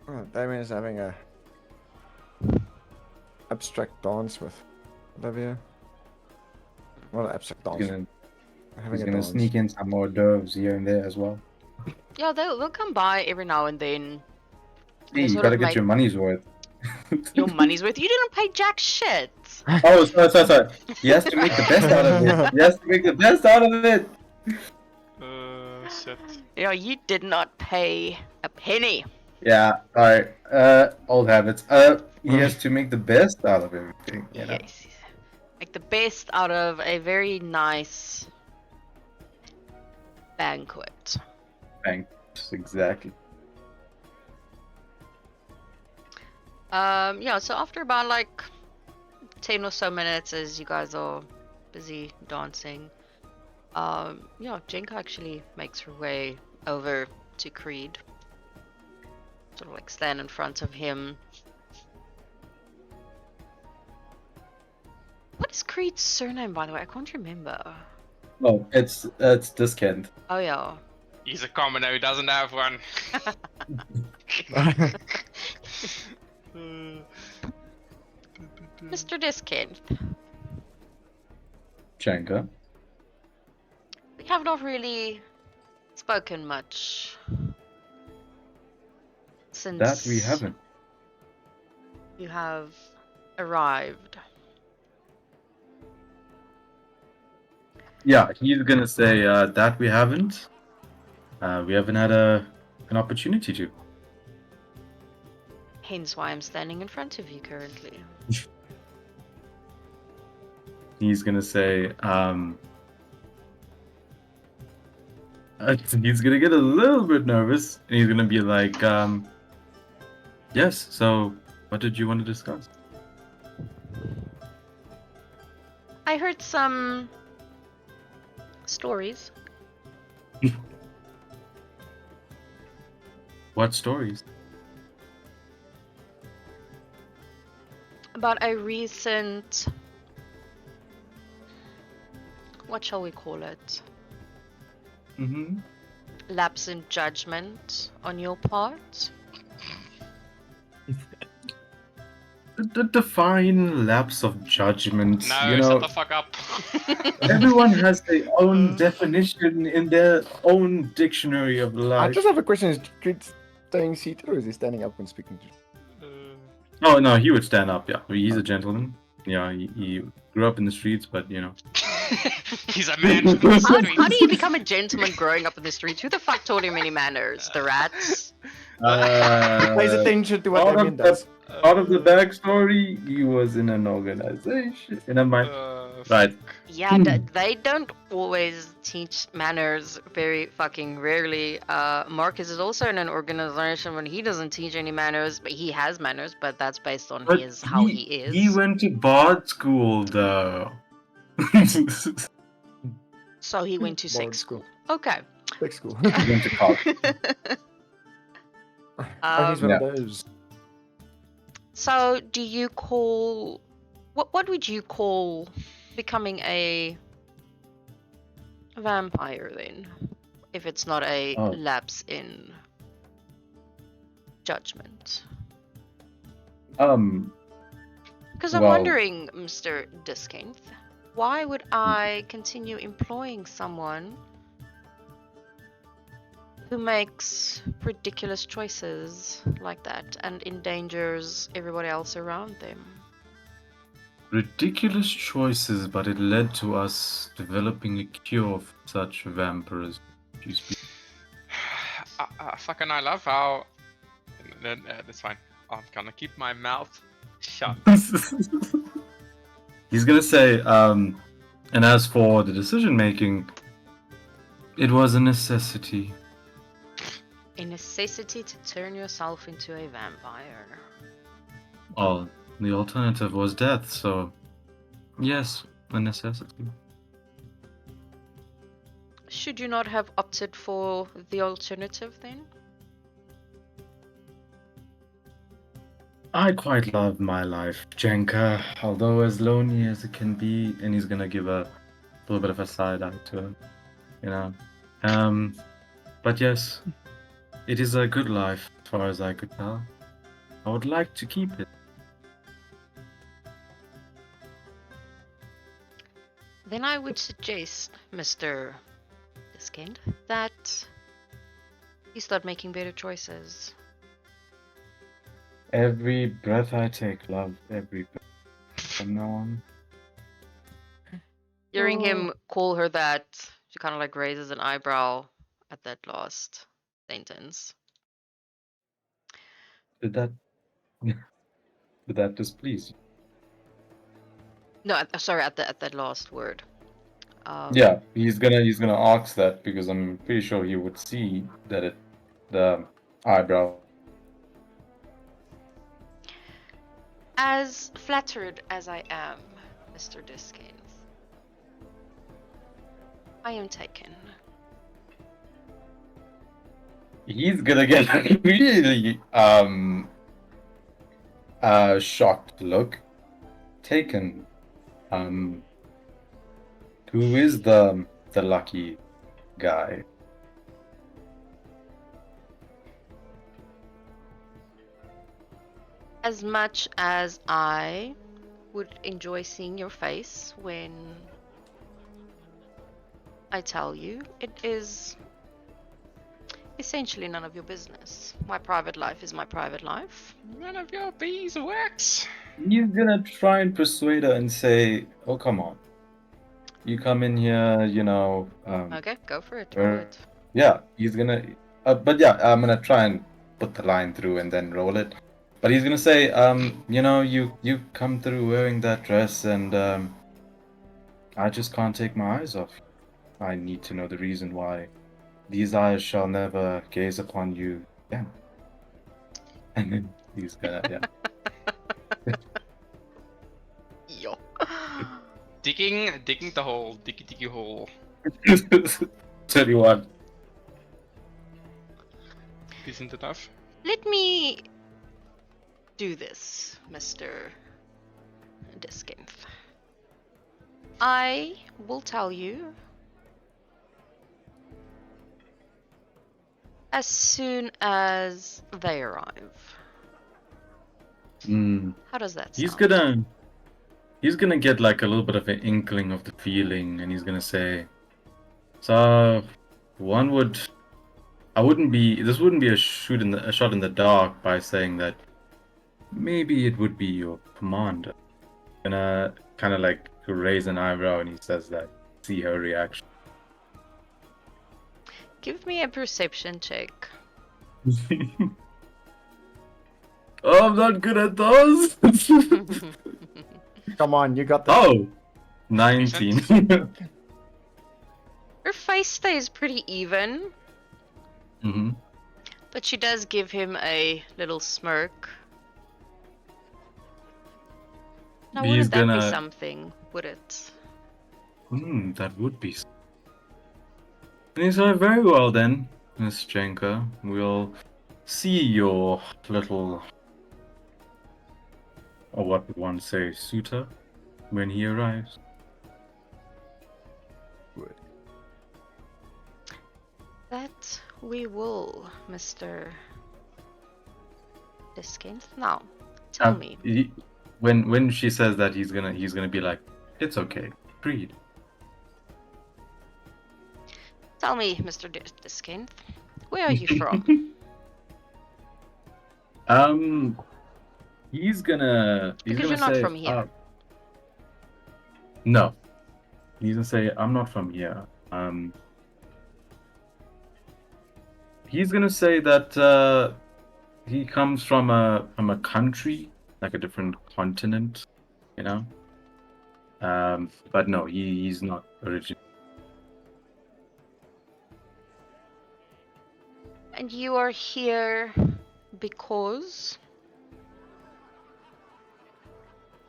Oh, Damien is having a abstract dance with Olivia. Well, abstract dance. Having He's a gonna dance. sneak in some more doves here and there as well. Yeah, they'll come by every now and then. Hey, you sort gotta of get make- your money's worth. Your money's worth. You didn't pay jack shit. Oh, sorry. He has to make the best out of it. He has to make the best out of it. Shit. You know, you did not pay a penny. Yeah, alright. Old habits. He has to make the best out of everything, you know. Yes. Make the best out of a very nice banquet. Thanks, exactly. Yeah, so after about like 10 or so minutes as you guys are busy dancing, yeah, Jenka actually makes her way over to Creed. Sort of like stand in front of him. What is Creed's surname, by the way? I can't remember. Oh, it's Discant. Oh, yeah. He's a commoner who doesn't have one. Mr. Diskin, Jenka. we have not really spoken much Since That we haven't. you have arrived. Yeah, he's gonna say that we haven't. We haven't had an opportunity to. Hence why I'm standing in front of you currently. He's gonna say, he's gonna get a little bit nervous, and he's gonna be like, yes. So, what did you want to discuss? I heard some stories What stories? about a recent. What shall we call it? Mm-hmm. Lapse in judgment on your part. Define lapse of judgment. No, you shut know, the fuck up. everyone has their own definition in their own dictionary of I life. just have a question: is Creed staying seated or is he standing up when speaking to? Oh no, he would stand up. Yeah, he's a gentleman. Yeah, he grew up in the streets, but you know. He's a man from the How streets. do you become a gentleman growing up in the streets? Who the fuck taught him any manners? The rats? Pays attention to what out Damien of the- does. Out of the backstory, he was in an organization. Never mind. Right. Yeah, they don't always teach manners very fucking rarely. Marcus is also in an organization when he doesn't teach any manners, but he has manners, but that's based on But how he is. He went to bard school, though. So he went to Board sex school. school. Okay. Sex school. He went to college. Oh, he's one of those. So, do you call what would you call becoming a vampire then? If it's not a Oh. lapse in judgment. Because I'm Well- wondering, Mr. Diskinth, why would I continue employing someone who makes ridiculous choices like that and endangers everybody else around them? Ridiculous choices, but it led to us developing a cure for such vampires. You speak. Fucking I love how. No, that's fine. I'm gonna keep my mouth shut. He's gonna say, and as for the decision making, it was a necessity. A necessity to turn yourself into a vampire. Oh, the alternative was death, so yes, a necessity. Should you not have opted for the alternative then? I quite love my life, Jenka, although as lonely as it can be, and he's gonna give a little bit of a side eye to it, you know. But yes, it is a good life, as far as I could tell. I would like to keep it. Then I would suggest, Mr. Diskind, that you start making better choices. Every breath I take, love, every breath. From now on. Hearing him call her that, she kind of like raises an eyebrow at that last sentence. Did that displease you? No, sorry, at that last word. Yeah, he's gonna ask that because I'm pretty sure he would see that the eyebrow. As flattered as I am, Mr. Diskins, I am taken. He's gonna get a really shocked look. Taken. Who is the lucky guy? As much as I would enjoy seeing your face when I tell you, it is Essentially none of your business. My private life is my private life. None of your beeswax. He's gonna try and persuade her and say, "Oh, come on. You come in here, you know." Okay, go for it. Where- Roll it. Yeah, he's gonna. But yeah, I'm gonna try and put the line through and then roll it. But he's gonna say, you know, you come through wearing that dress, and I just can't take my eyes off you. I need to know the reason why. These eyes shall never gaze upon you again. And then he's gonna, yeah. Yo. Digging the hole. Diggy hole. 31. Isn't enough? Let me do this, Mr. Diskinth. I will tell you as soon as they arrive. How does that sound? He's gonna get like a little bit of an inkling of the feeling, and he's gonna say, "So, this wouldn't be a shot in the dark by saying that maybe it would be your commander." Gonna kind of like raise an eyebrow, and he says that. See her reaction. Give me a perception check. Oh, I'm not good at those. Come on, you got the. Oh, 19. Her face stays pretty even, Mm-hmm. but she does give him a little smirk. Now, He's wouldn't that be gonna- something, would it? That would be. And he's like, very well then, Miss Jenka. We'll see your little, or what would one say, suitor, when he arrives. Would. That we will, Mr. Diskinth. Now, tell me. When she says that, he's gonna be like, it's okay, agreed. Tell me, Mr. Diskinth. Where are you from? He's gonna Because you're not say, from here. No. He's gonna say, I'm not from here. He's gonna say that he comes from a country, like a different continent, you know. But no, he's not original. And you are here because?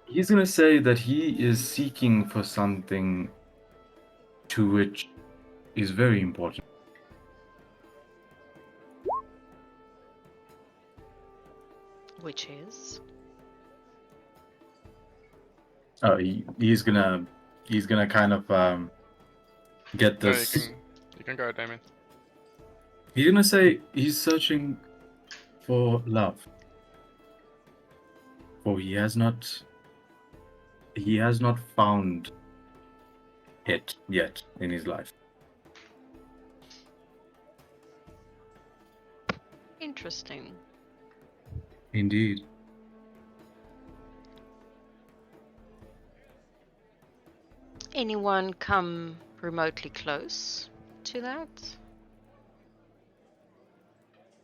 He's gonna say that he is seeking for something to which is very important. Which is? Oh, he's gonna kind of get No, this. you can go, Damien. He's gonna say he's searching for love. For he has not found it yet in his life. Interesting. Indeed. Anyone come remotely close to that?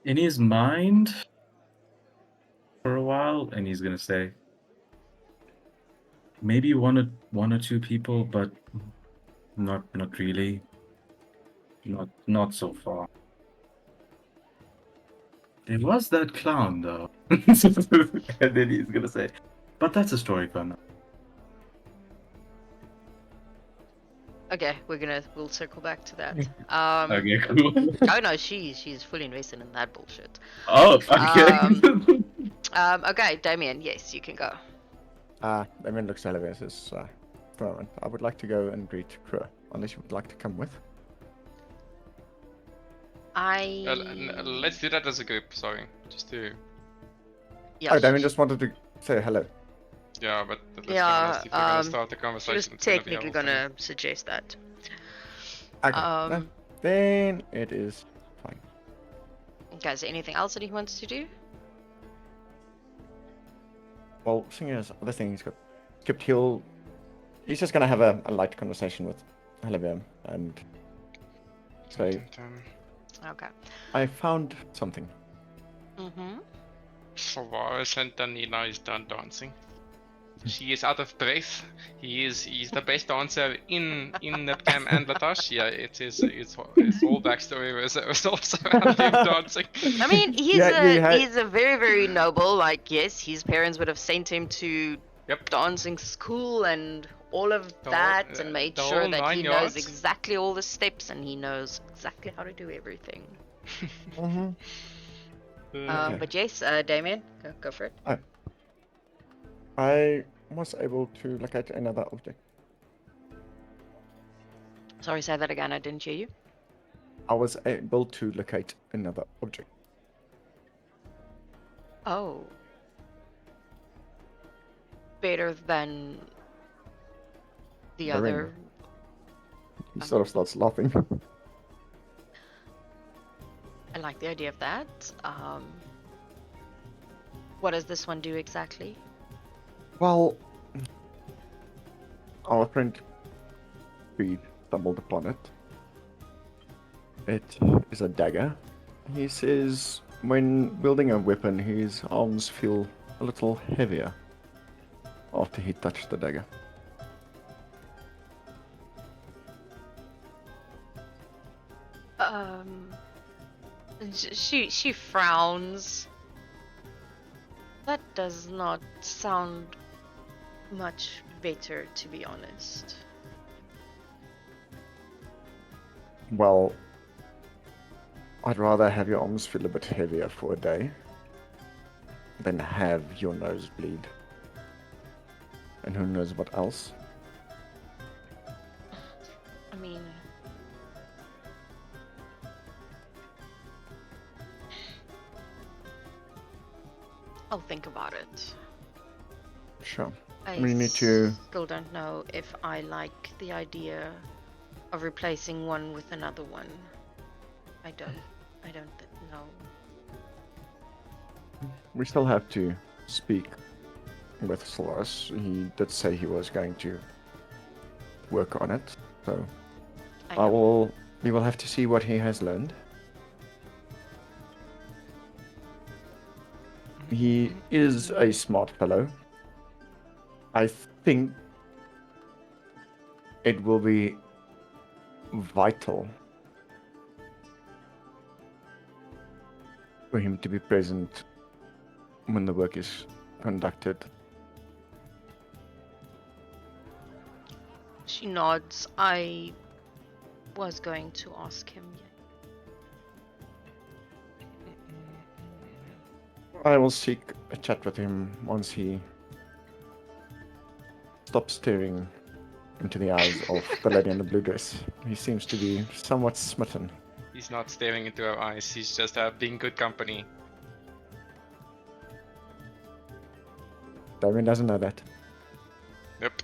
In his mind for a while, and he's gonna say maybe one or two people, but not really. Not so far. There was that clown though. And then he's gonna say, but that's a story for now. Okay, we'll circle back to that. Okay, cool. Oh no, she's fully invested in that bullshit. Oh, okay. Okay, Damien, yes, you can go. Damien looks at Oliver and says, for a moment, I would like to go and greet Krua, unless you would like to come with. Let's do that as a group, sorry. Just to... Yeah, Oh, Damien just wanted to say hello. Yeah, but let's be Yeah, honest, if we're gonna start the she conversation, was it's gonna be technically a whole thing. gonna suggest that. Okay, no, then it is fine. Okay, is there anything else that he wants to do? Well, seeing as other thing he's got skipped, he's just gonna have a light conversation with Halibam and say, Okay. I found something. Mm-hmm. Solaris and Danila is done dancing. She is out of breath. He's the best dancer in that camp and Latash. Yeah, it's all backstory resolves around him dancing. I mean, Yeah, he's a very, very noble. Like, yes, his parents would have sent him to Yep. dancing school and all of The that, whole- and made the sure whole that he 9 knows yards. exactly all the steps and he knows exactly how to do everything. Mm-hmm. Okay. But yes, Damien, go for it. I was able to locate another object. Sorry, say that again. I didn't hear you. I was able to locate another object. Oh. Better than the The other. ring. He sort of starts laughing. I like the idea of that. What does this one do exactly? Well, our friend, we stumbled upon it. It is a dagger. He says when wielding a weapon, his arms feel a little heavier after he touched the dagger. She frowns. That does not sound much better, to be honest. Well, I'd rather have your arms feel a bit heavier for a day than have your nose bleed. And who knows what else? I mean, I'll think about it. Sure. I We need to- still don't know if I like the idea of replacing one with another one. I don't know. We still have to speak with Solaris. He did say he was going to work on it, so I know. we will have to see what he has learned. He is a smart fellow. I think it will be vital for him to be present when the work is conducted. She nods. I was going to ask him. I will seek a chat with him once he stops staring into the eyes of the lady in the blue dress. He seems to be somewhat smitten. He's not staring into her eyes. He's just being good company. Damien doesn't know that. Yep.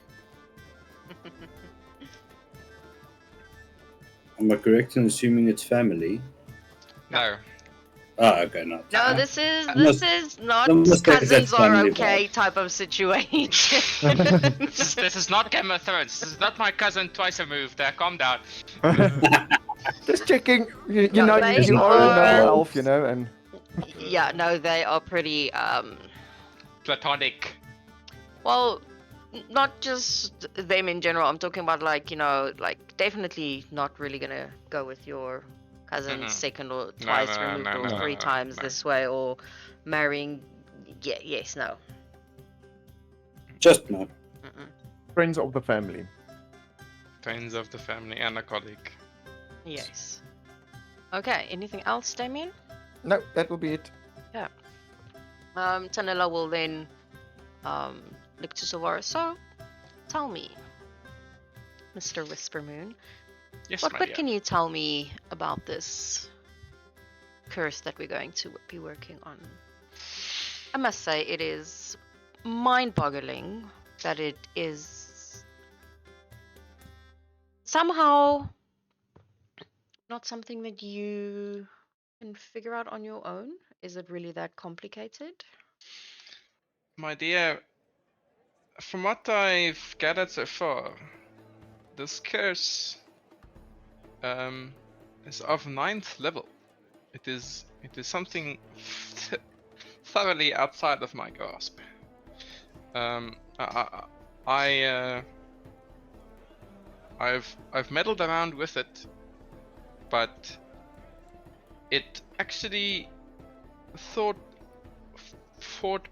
Am I correct in assuming it's family? No. Ah, okay, not. No, this is must- not I must say cousins that's are family okay vibe. type of situation. This is not Game of Thrones. This is not my cousin twice removed. Calm down. Just checking. You No, know, they you are a noble are- elf, you know, and Yeah, no, they are pretty Platonic. well, not just them in general. I'm talking about like, like definitely not really gonna go with your cousin Mhm. second or No, twice no, removed no, or no, three no, times no. this way or marrying. Yeah, yes, no. Just no. Mm-mm. friends of the family. Friends of the family and a colleague. Yes. Okay. Anything else, Damien? No, that will be it. Tanilla will then look to Solaris. So, tell me, Mr. Whispermoon, Yes, what my dear. can you tell me about this curse that we're going to be working on? I must say, it is mind-boggling that it is somehow not something that you can figure out on your own? Is it really that complicated? My dear, from what I've gathered so far, this curse is of 9th level. It is something thoroughly outside of my grasp. Um, I've meddled around with it, but it actually fought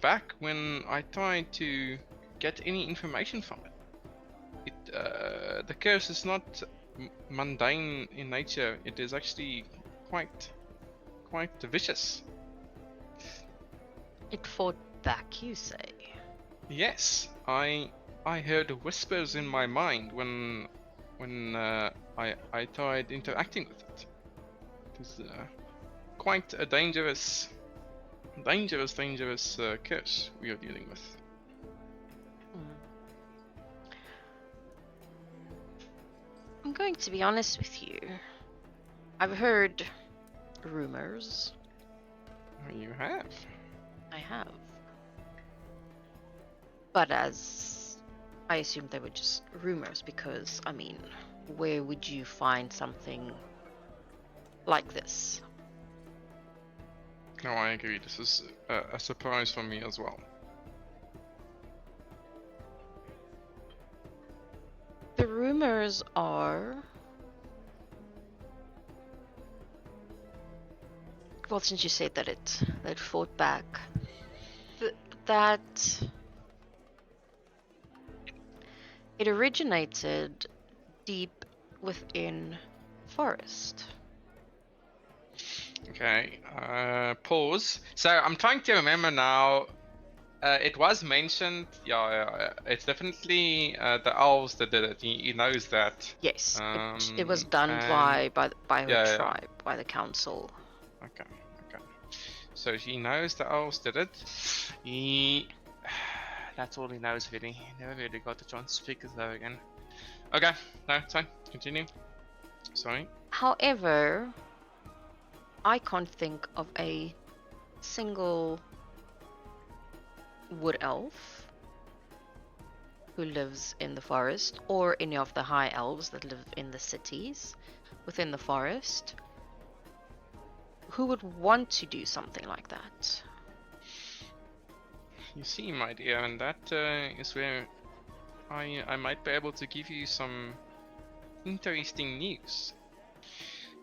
back when I tried to get any information from it. The curse is not mundane in nature. It is actually quite vicious. It fought back, you say? Yes, I heard whispers in my mind when I tried interacting with it. It is quite a dangerous curse we are dealing with. I'm going to be honest with you. I've heard rumors. You have. I have. But as I assumed they were just rumors because, I mean, where would you find something like this? No, I agree. This is a surprise for me as well. The rumors are... Well, since you said that it fought back, that it originated deep within forest. Okay, pause. So I'm trying to remember now. It was mentioned. Yeah, it's definitely the elves that did it. He knows that. Yes, it was done And by her yeah. tribe, by the council. Okay. So he knows the elves did it. That's all he knows really. He never really got the chance to speak with her again. Okay, no, it's fine. Continue. Sorry. However, I can't think of a single wood elf who lives in the forest, or any of the high elves that live in the cities within the forest, who would want to do something like that. You see, my dear, and that is where I might be able to give you some interesting news.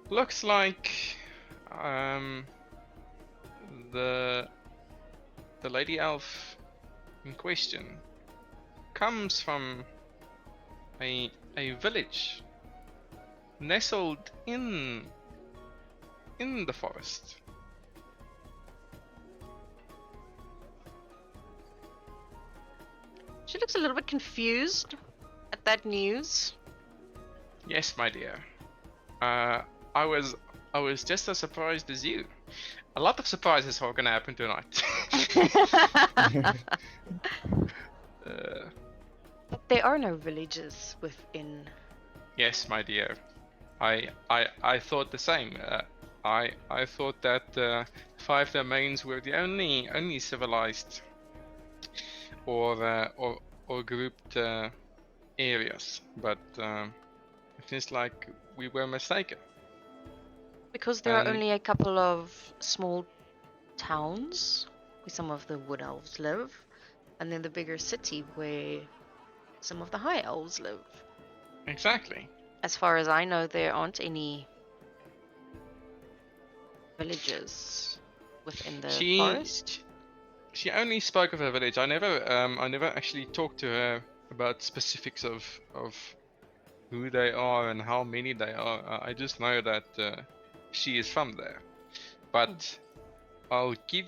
Looks like the lady elf in question comes from a village nestled in the forest. She looks a little bit confused at that news. Yes, my dear. I was just as surprised as you. A lot of surprises are gonna happen tonight. But there are no villages within. Yes, my dear. I thought the same. I thought that 5 domains were the only civilized or grouped areas, but it seems like we were mistaken. Because there are only a couple of small towns where some of the wood elves live, and then the bigger city where some of the high elves live. Exactly. As far as I know, there aren't any villages within the forest. She only spoke of her village. I never actually talked to her about specifics of who they are and how many they are. I just know that she is from there. But I'll give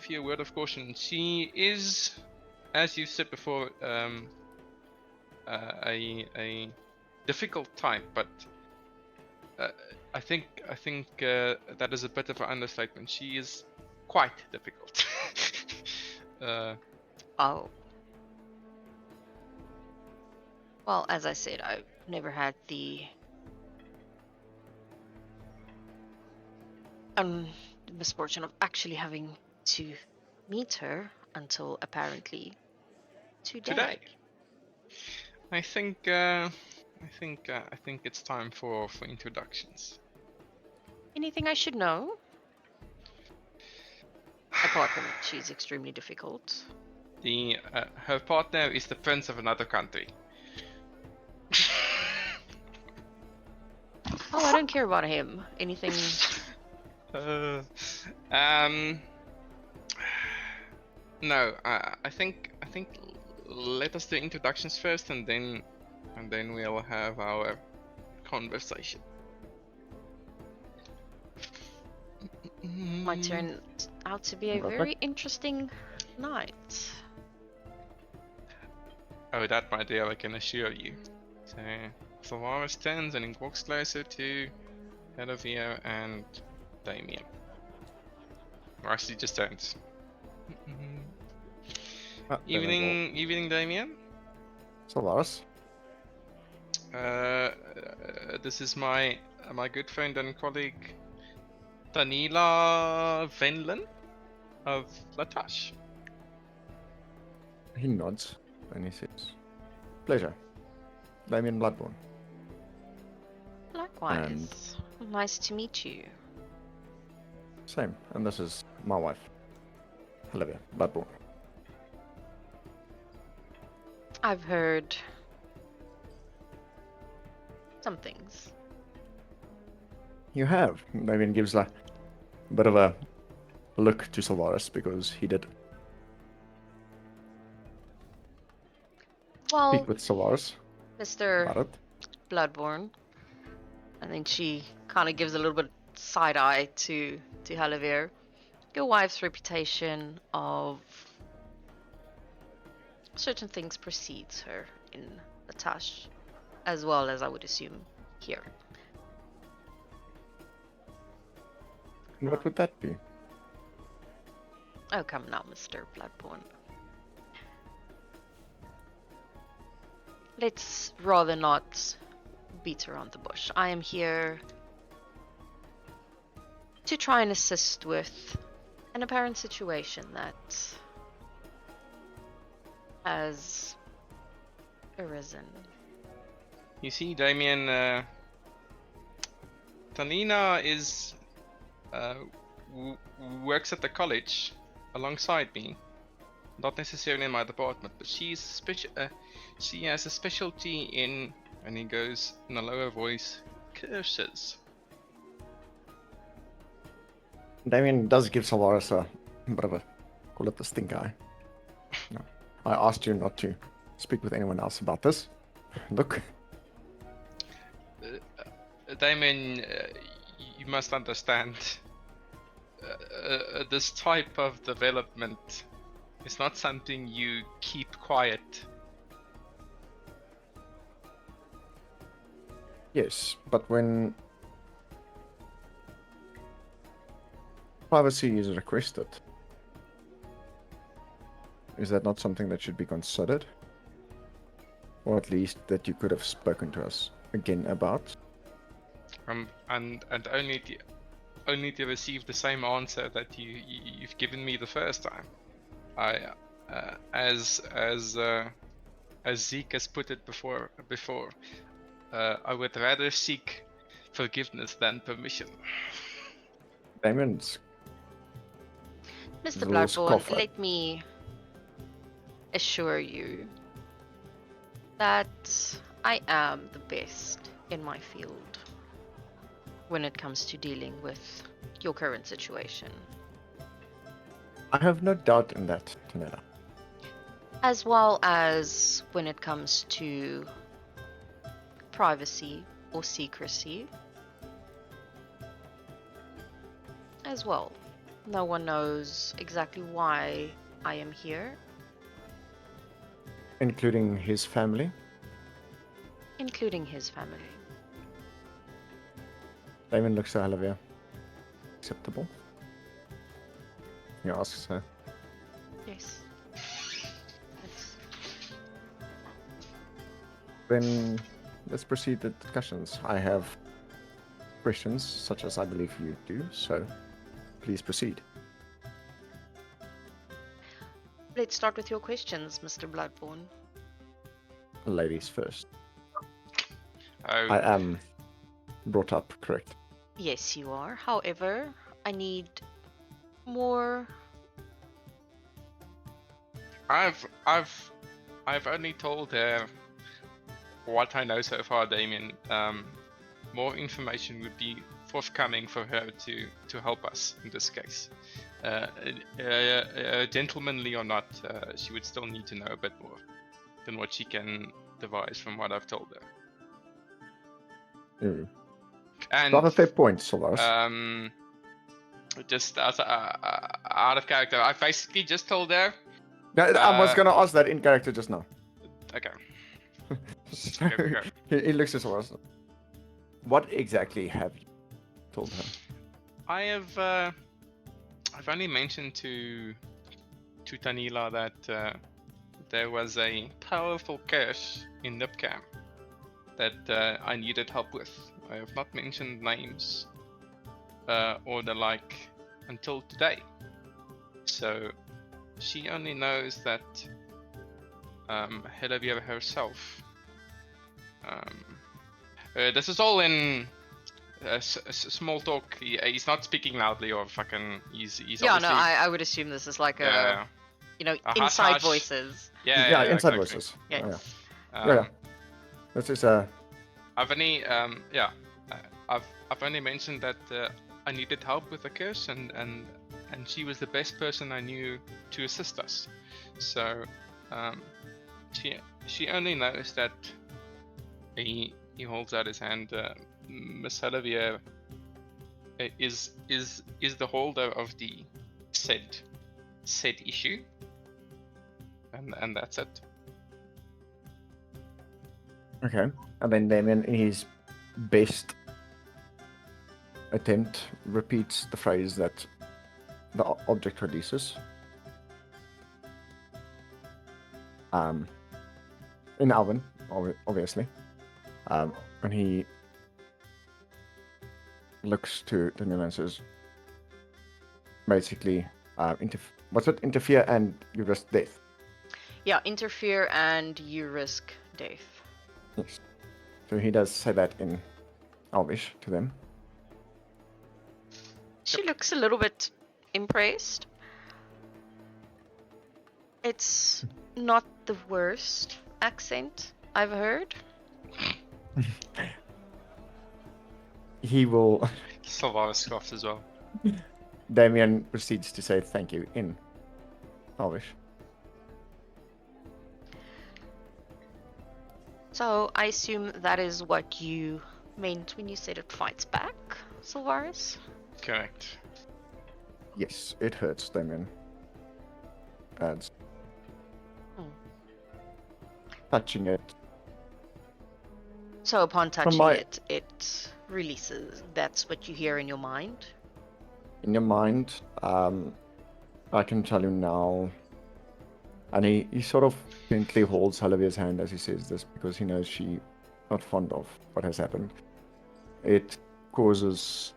you a word of caution. She is, as you said before, a difficult type, but I think that is a bit of an understatement. She is quite difficult. Oh. Well, as I said, I've never had the The misfortune of actually having to meet her until apparently today. I think it's time for introductions. Anything I should know? Apart from she's extremely difficult. Her partner is the prince of another country. Oh, I don't care about him. Anything? No, I think let us do introductions first, and then we'll have our conversation. Might turn out to be a Got that? very interesting night. Oh, that, my dear, I can assure you. So, Solaris turns and he walks closer to Hedovia and Damien. Or actually, just turns. Ah, Damien Evening, Damien. Solaris. This is my good friend and colleague, Danila Venlin of Latash. He nods and he says, "Pleasure, Damien Bloodborne." Likewise. Nice to meet you. Same. And this is my wife, Olivia Bloodborne. I've heard some things. You have. Damien gives a bit of a look to Solaris because he did Well, speak with Solaris Mr. about it. Bloodborne. And then she kind of gives a little bit side eye to Halavir. Your wife's reputation of certain things precedes her in Latash, as well as I would assume here. And what would that be? Oh, come now, Mr. Bloodborne. Let's rather not beat around the bush. I am here to try and assist with an apparent situation that has arisen. You see, Damien, Tanina is works at the college alongside me. Not necessarily in my department, but she has a specialty in, and he goes in a lower voice, curses. Damien does give Solaris a bit of a, call it the stink eye. No. I asked you not to speak with anyone else about this. Look, Damien, you must understand, this type of development is not something you keep quiet. yes, but when privacy is requested, is that not something that should be considered? Or at least that you could have spoken to us again about? And only to receive the same answer that you've given me the first time. As Zeke has put it before, I would rather seek forgiveness than permission. Damien's Mr. The little Bloodborne, scoffer. let me assure you that I am the best in my field when it comes to dealing with your current situation, I have no doubt in that, Tanela. as well as when it comes to privacy or secrecy as well. No one knows exactly why I am here, Including his family. including his family. Damien looks at Olivia. Acceptable? He asks her. Yes. Yes. Then let's proceed with discussions. I have questions, such as I believe you do, so please proceed. Let's start with your questions, Mr. Bloodborne. Ladies first. Oh, I am brought up correct. Yes, you are. However, I need more. I've only told her what I know so far, Damien. More information would be forthcoming for her to help us in this case. Gentlemanly or not, she would still need to know a bit more than what she can devise from what I've told her. Mm. And Not a fair point, Solaris. just as out of character, I basically just told her. No, I was gonna ask that in character just now. Okay. So, Go. he looks at Solaris. What exactly have you told her? I have. I've only mentioned to Tanila that there was a powerful curse in Nipcam that I needed help with. I have not mentioned names or the like until today. So she only knows that Helivia herself. This is all in small talk. He's not speaking loudly or fucking. He's Yeah, obviously. no, I would assume this is like a, A inside hush-hush. voices. Yeah, inside exactly. voices. Yeah. Yeah. This is I've only I've only mentioned that I needed help with the curse and she was the best person I knew to assist us. So she only knows that he holds out his hand. Miss Helivia is the holder of the said issue, and that's it. okay. And then Damien, in his best attempt, repeats the phrase that the object releases. In Alvin, obviously. And he looks to Damien and says, basically, what's it? Interfere and you risk death. Yeah, interfere and you risk death. Yes. So he does say that in Elvish to them. She looks a little bit impressed. It's not the worst accent I've heard. He will. Sylvanas scoffs as well. Damien proceeds to say thank you in Elvish. So I assume that is what you meant when you said it fights back, Sylvanas? Correct. Yes, it hurts, Damien. Adds. Touching it. So upon touching my- it, it releases. That's what you hear in your mind? In your mind, I can tell you now. And he sort of gently holds Halavia's hand as he says this because he knows she's not fond of what has happened. It causes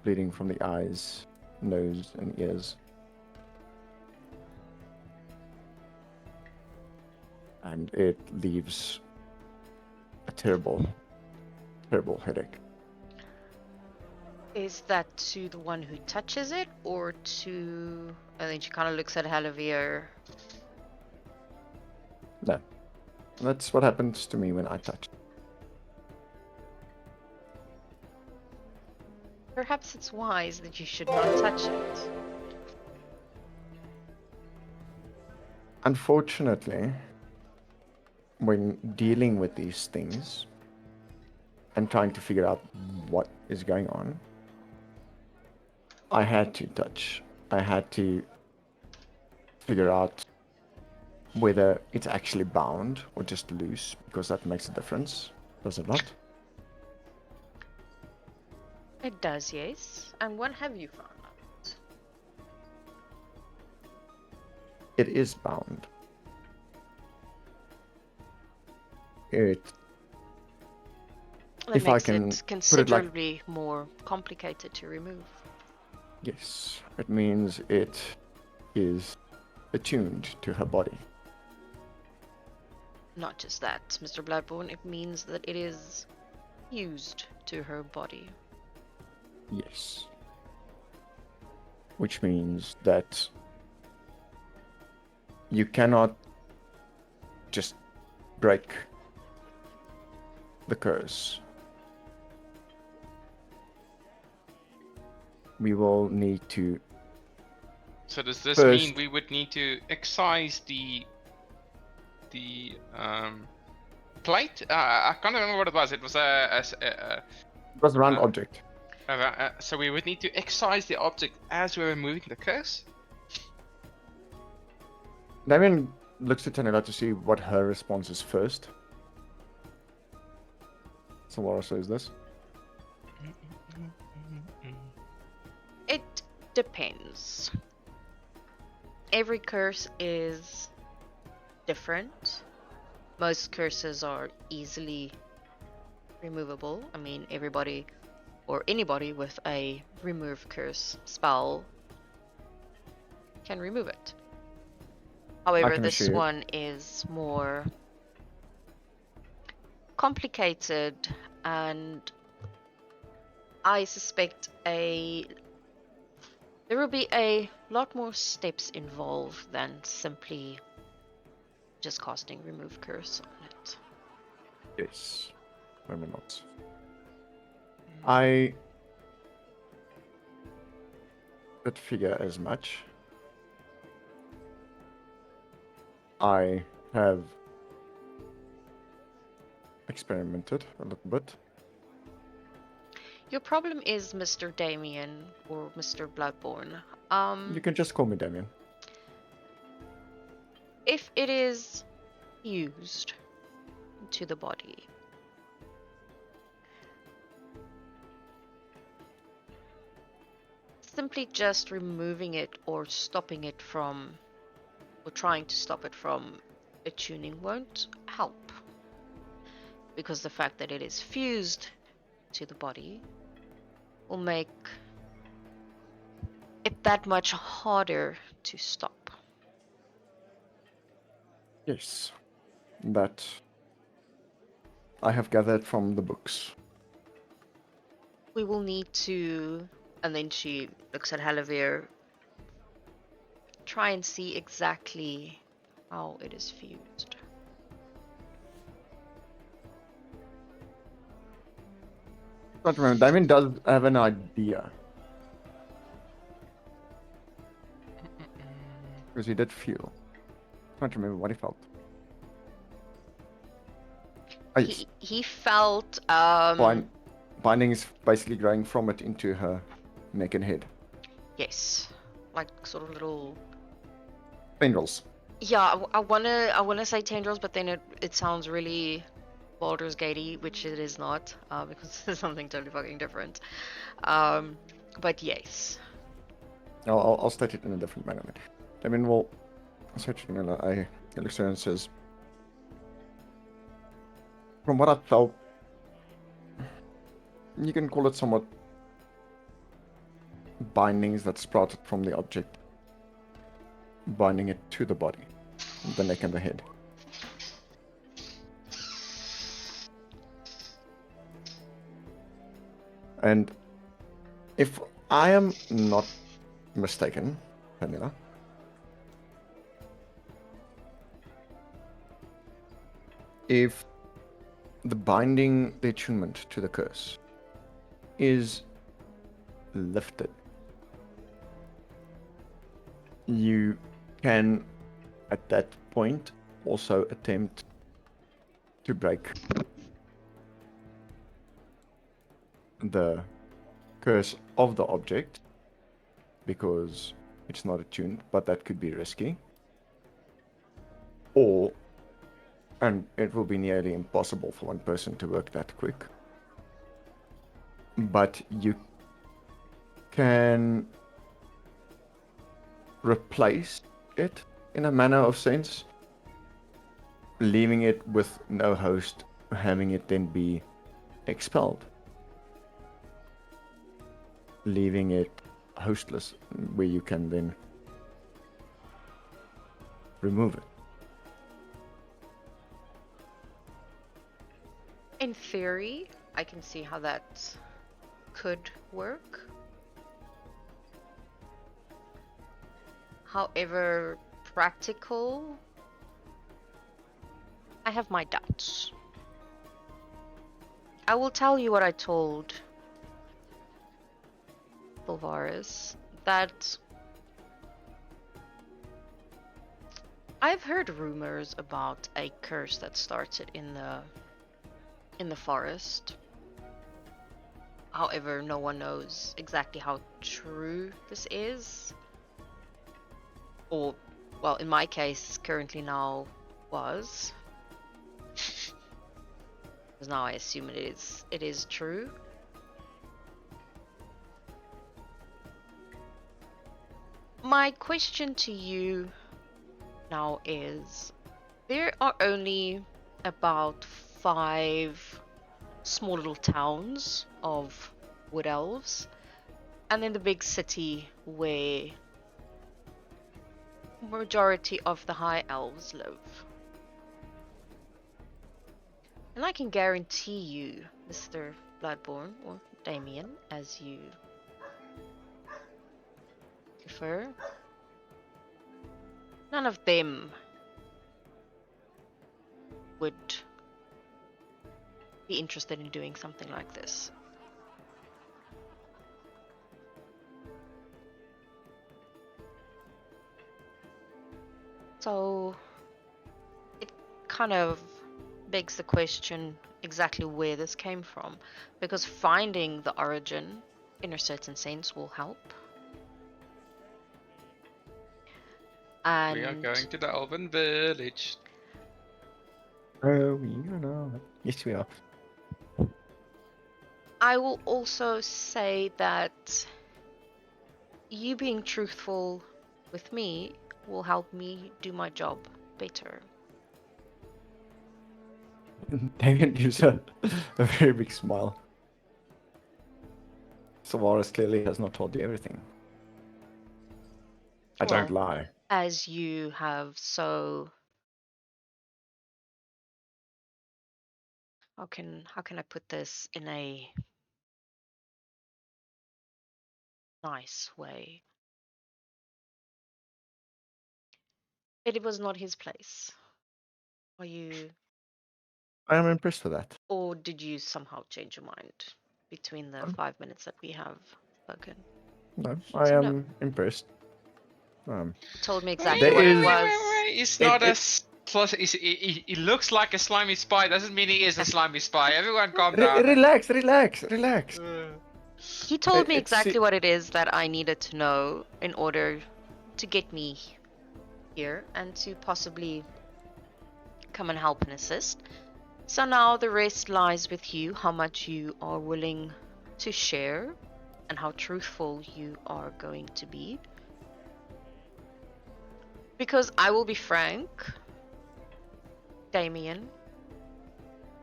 bleeding from the eyes, nose, and ears. And it leaves a terrible, terrible headache. Is that to the one who touches it, or to... And then she kind of looks at Halavia. No. That's what happens to me when I touch. Perhaps it's wise that you should not touch it. Unfortunately, when dealing with these things and trying to figure out what is going on, I had to touch. I had to figure out whether it's actually bound or just loose, because that makes a difference, does it not? It does, yes. And what have you found out? It is bound. It That If I makes can it put it like- considerably more complicated to remove. Yes, it means it is attuned to her body. Not just that, Mr. Bloodborne, it means that it is fused to her body. Yes. Which means that you cannot just break the curse. We will need to. So does this First- mean we would need to excise the plate? I can't remember what it was. It was It was a round object. so we would need to excise the object as we're removing the curse. Damien looks to Tanela to see what her response is first. So Laura says this. It depends. Every curse is different. Most curses are easily removable. I mean, everybody or anybody with a remove curse spell can remove it. However, can this assure you. one is more complicated, and I suspect there will be a lot more steps involved than simply just casting remove curse on it. Yes. Maybe not. I did figure as much. I have experimented a little bit. Your problem is Mr. Damien or Mr. Bloodborne. You can just call me Damien. If it is fused to the body, simply just removing it or stopping it from, or trying to stop it from attuning won't help. Because the fact that it is fused to the body will make it that much harder to stop. Yes. That I have gathered from the books. We will need to, and then she looks at Halavir, try and see exactly how it is fused. Not remember. Damien does have an idea. Because he did feel. Can't remember what he felt. Oh, yes. He felt Binding is basically growing from it into her neck and head. yes, like sort of little. Tendrils. Yeah, I wanna say tendrils, but then it sounds really Baldur's Gatey, which it is not, because it's something totally fucking different. But yes. I'll state it in a different manner. Damien will search I looks at her and says, from what I felt, you can call it somewhat bindings that sprouted from the object, binding it to the body, the neck and the head. And if I am not mistaken, Vanilla, if the binding, the attunement to the curse is lifted, you can at that point also attempt to break the curse of the object because it's not attuned, but that could be risky. Or, and it will be nearly impossible for one person to work that quick, but you can replace it in a manner of sense, leaving it with no host, having it then be expelled, leaving it hostless, where you can then remove it. In theory, I can see how that could work. However, practical, I have my doubts. I will tell you what I told Bolvaris, that I've heard rumors about a curse that started in the forest. However, no one knows exactly how true this is. Or, well, in my case, currently now was. Because now I assume it is true. My question to you now is, there are only about 5 small little towns of wood elves, and then the big city where majority of the high elves live. And I can guarantee you, Mr. Bloodborne, or Damien, as you prefer, none of them would be interested in doing something like this. So it kind of begs the question exactly where this came from, because finding the origin in a certain sense will help. And We are going to the Elven village. Oh, you know. Yes, we are. I will also say that you being truthful with me will help me do my job better. Damien gives a very big smile. Savaris clearly has not told you everything. I don't Well, lie. as you have so how can I put this in a nice way? It was not his place. Are you, I am impressed with that. or did you somehow change your mind between the 5 minutes that we have spoken? No, I So no. am impressed. Told me Wait, exactly There what it is- was. He's It- not it- as plus. He looks like a slimy spy. Doesn't mean he is a slimy spy. Everyone, calm down. Relax, relax, relax. He told me It's exactly what it is that I needed to know in order to get me here and to possibly come and help and assist. So now the rest lies with you, how much you are willing to share and how truthful you are going to be. Because I will be frank, Damien,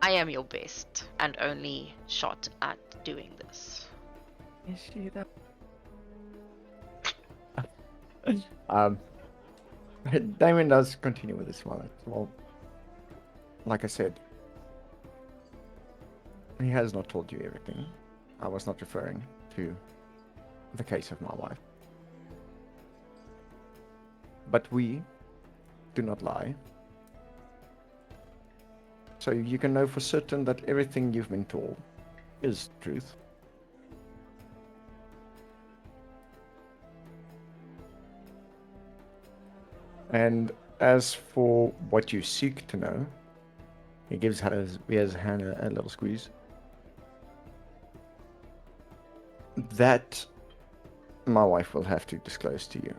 I am your best and only shot at doing this. You see that? Damien does continue with his smile. Well, like I said, he has not told you everything. I was not referring to the case of my wife. But we do not lie. So you can know for certain that everything you've been told is truth. And as for what you seek to know, he gives Hannah a little squeeze. That my wife will have to disclose to you.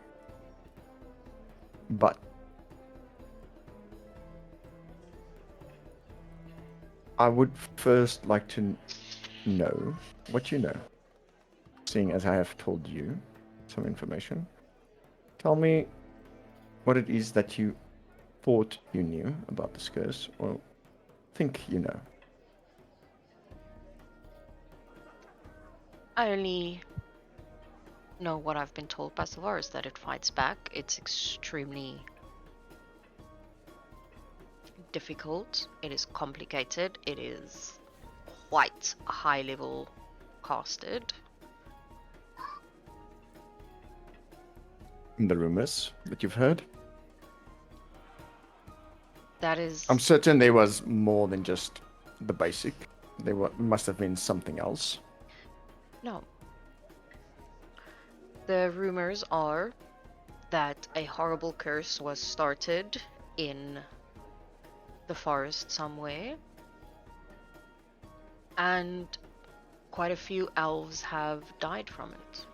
But I would first like to know what you know, seeing as I have told you some information. Tell me what it is that you thought you knew about this curse, or think you know. I only know what I've been told by Savaris, that it fights back. It's extremely difficult. It is complicated. It is quite high level casted. The rumors that you've heard. That is. I'm certain there was more than just the basic. Must have been something else. No. The rumors are that a horrible curse was started in the forest somewhere, and quite a few elves have died from it.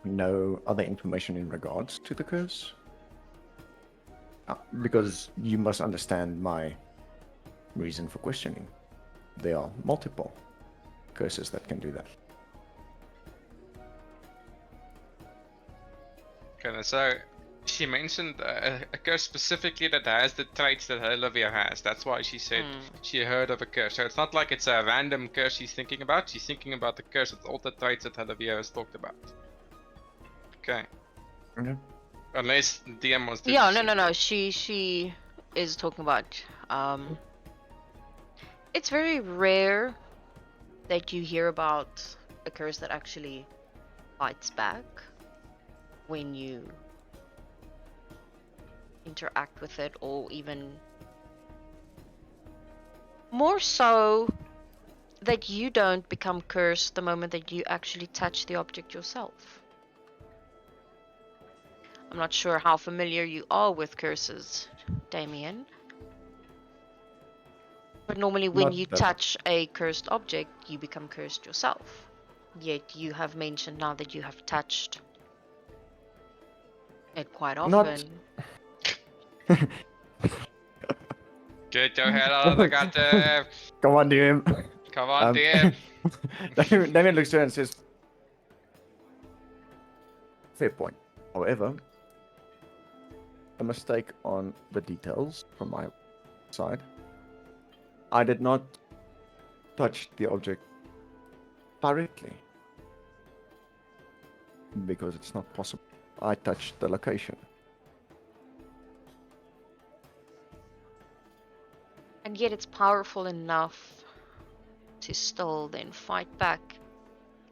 No other information in regards to the curse? Because you must understand my reason for questioning. There are multiple curses that can do that. Okay, so she mentioned a curse specifically that has the traits that Olivia has. That's why she said she heard of a curse. So it's not like it's a random curse she's thinking about. She's thinking about the curse with all the traits that Olivia has talked about. Okay. Okay. Unless the DM wants to. Yeah, no. She is talking about. It's very rare that you hear about a curse that actually fights back when you interact with it, or even more so that you don't become cursed the moment that you actually touch the object yourself. I'm not sure how familiar you are with curses, Damien. But normally when Not you that- touch a cursed object, you become cursed yourself. Yet you have mentioned now that you have touched it quite often. Get your head out of the gutter. Come on, DM. Come on, DM. Damien looks at her and says, fair point. However, a mistake on the details from my side. I did not touch the object directly because it's not possible. I touched the location. And yet it's powerful enough to still then fight back,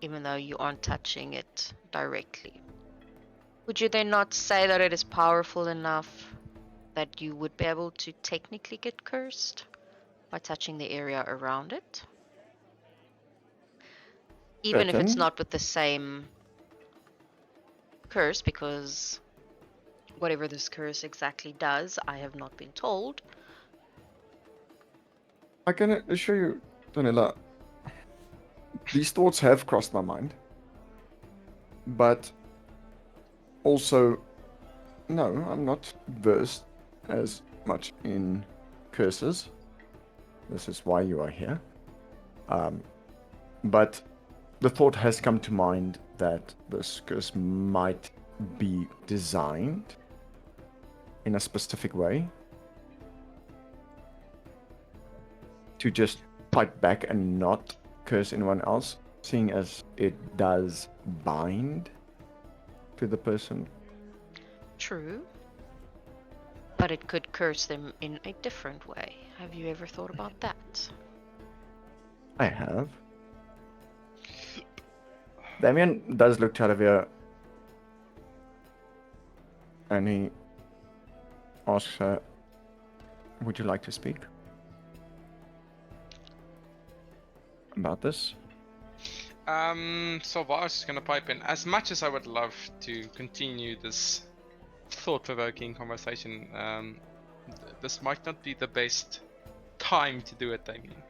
even though you aren't touching it directly. Would you then not say that it is powerful enough that you would be able to technically get cursed by touching the area around it? Even if it's Certain. not with the same curse, because whatever this curse exactly does, I have not been told. I can assure you, Danila, these thoughts have crossed my mind. But also, no, I'm not versed as much in curses. This is why you are here. But the thought has come to mind that this curse might be designed in a specific way to just fight back and not curse anyone else, seeing as it does bind to the person. True. But it could curse them in a different way. Have you ever thought about that? I have. Damien does look to Olivia and he asks her, would you like to speak about this? So Vars is gonna pipe in. As much as I would love to continue this thought-provoking conversation, this might not be the best time to do it, Damien.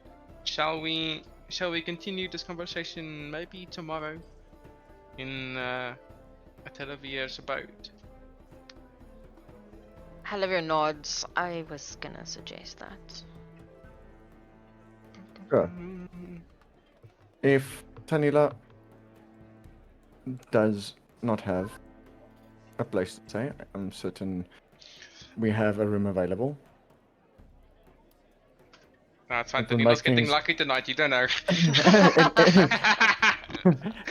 Shall we continue this conversation maybe tomorrow in at Olivia's abode? Olivia nods. I was gonna suggest that. Sure. If Tanila does not have a place to stay, I'm certain we have a room available. No, it's fine. It will Daniela's make getting things- lucky tonight. You don't know.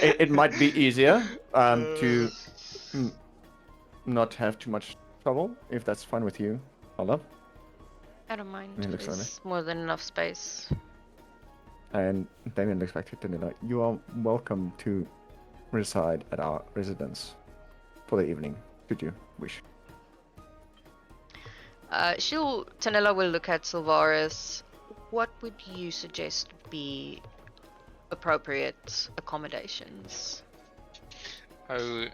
it might be easier to not have too much trouble, if that's fine with you, Ola. I don't mind. He looks at me. There's more than enough space. And Damien looks back to Danila. You are welcome to reside at our residence for the evening, should you wish. Tanella will look at Silvaris. What would you suggest be appropriate accommodations? Oh,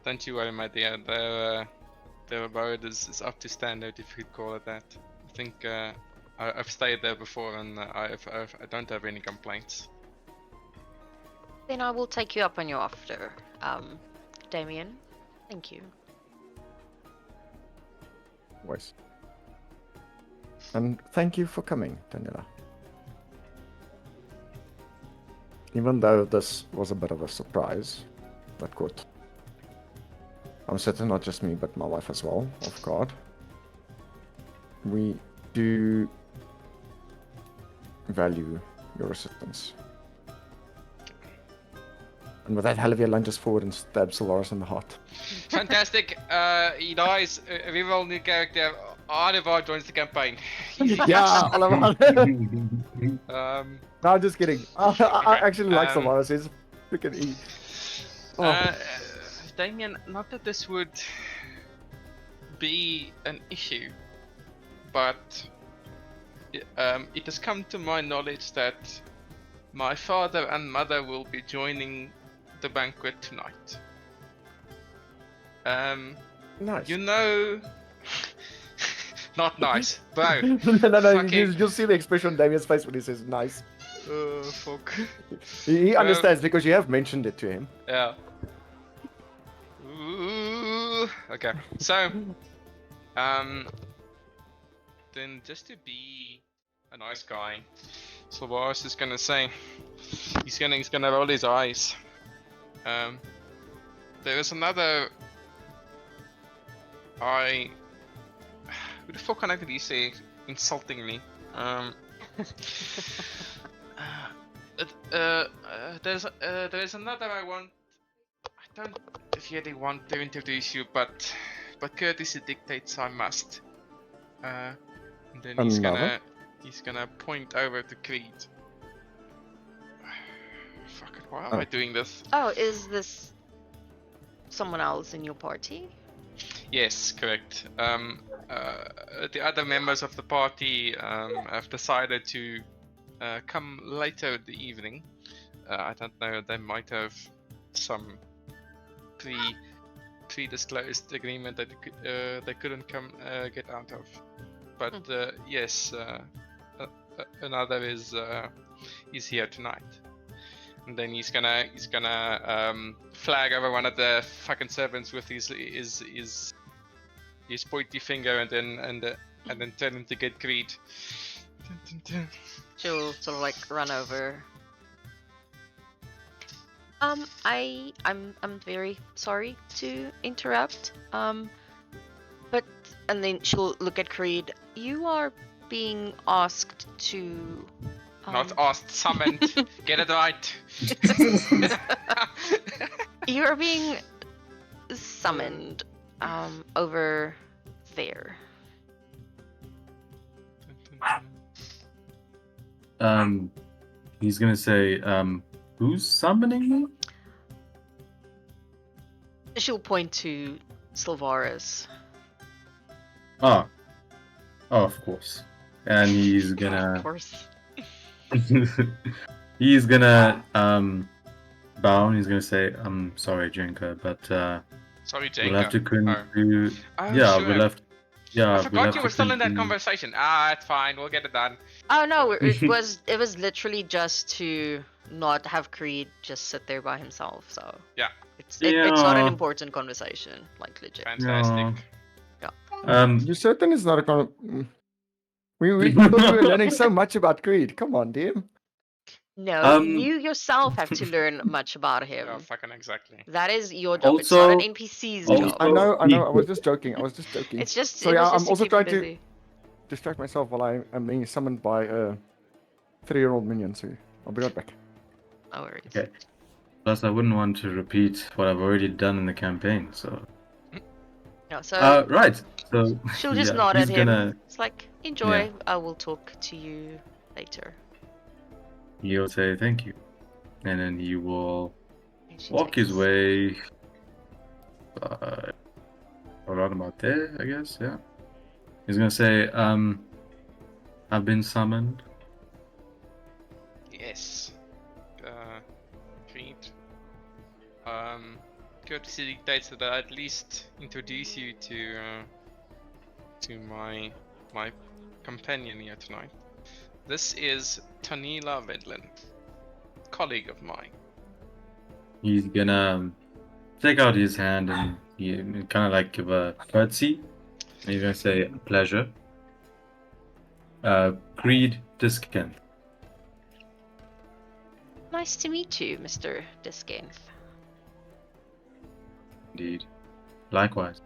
don't you worry, my dear. Their abode is up to standard, if you'd call it that. I think I've stayed there before, and I don't have any complaints. Then I will take you up on your offer, Damien. Thank you. Voice. And thank you for coming, Daniela. Even though this was a bit of a surprise, that caught, I'm certain not just me, but my wife as well, off guard. We do value your assistance. And with that, Halavia lunges forward and stabs Solaris in the heart. Fantastic. He dies. Reroll new character. Oliver joins the campaign. Yeah, Oliver. Um, No, I'm just kidding. I actually like Um, Solaris. He's freaking E. Oh. Damien, not that this would be an issue, but it has come to my knowledge that my father and mother will be joining the banquet tonight. Nice. You know, not nice, bro. no, Fucking- you'll see the expression on Damien's face when he says nice. Fuck. He understands because you have mentioned it to him. Yeah. Ooh. Okay. So, then just to be a nice guy, Sylvaris is gonna say, he's gonna roll his eyes. There is another. Who the fuck can I really say insultingly? There's another I want. I don't really want to introduce you, but courtesy dictates I must. And then Another? he's gonna point over to Creed. Fuck it, why am I doing this? Oh, is this someone else in your party? Yes, correct. The other members of the party have decided to come later in the evening. I don't know, they might have some pre-disclosed agreement that they couldn't come get out of. But yes, another is here tonight. And then he's gonna flag over one of the fucking servants with his pointy finger, and then tell him to get Creed. She'll sort of like run over. I'm very sorry to interrupt. But and then she'll look at Creed. You are being asked to. Not asked, summoned. Get it right. You are being summoned over there. He's gonna say, who's summoning me? She'll point to Sylvaris. Oh, of course. And he's Of gonna course. he's gonna bow and he's gonna say, I'm sorry, Jenka, but Sorry, Jenka. we'll have to continue. Oh, Yeah, sure. we'll have. Yeah, I we'll forgot have you to were still in that continue. conversation. It's fine. We'll get it done. Oh no, it was literally just to not have Creed just sit there by himself. So Yeah. it's not an Yeah. important conversation, like legit. Fantastic. You certain it's not a we thought we were learning so much about Creed. Come on, DM. No, you yourself have to learn much about him. Yeah, fucking exactly. That is your job. It's not an Also- NPC's also- job. I know. I equal. was just joking. It's just. Sorry, it was I'm just also to keep him trying to. busy. distract myself while I am being summoned by a 3-year-old minion, so I'll be right back. No worries. Okay. Plus, I wouldn't want to repeat what I've already done in the campaign. So, No, so right. So she'll just yeah, nod he's at him. gonna. It's like, enjoy. I will talk to you later. He'll say thank you, and then he will And she walk his takes- way. Around about there, I guess. Yeah. He's gonna say, I've been summoned. Yes. Agreed. Courtesy dictates that I at least introduce you to my companion here tonight. This is Tanila Vedlin, colleague of mine. He's gonna take out his hand and he kind of like give a curtsy. And he's gonna say, pleasure. Creed Diskin. Nice to meet you, Mr. Diskenth. Indeed. Likewise.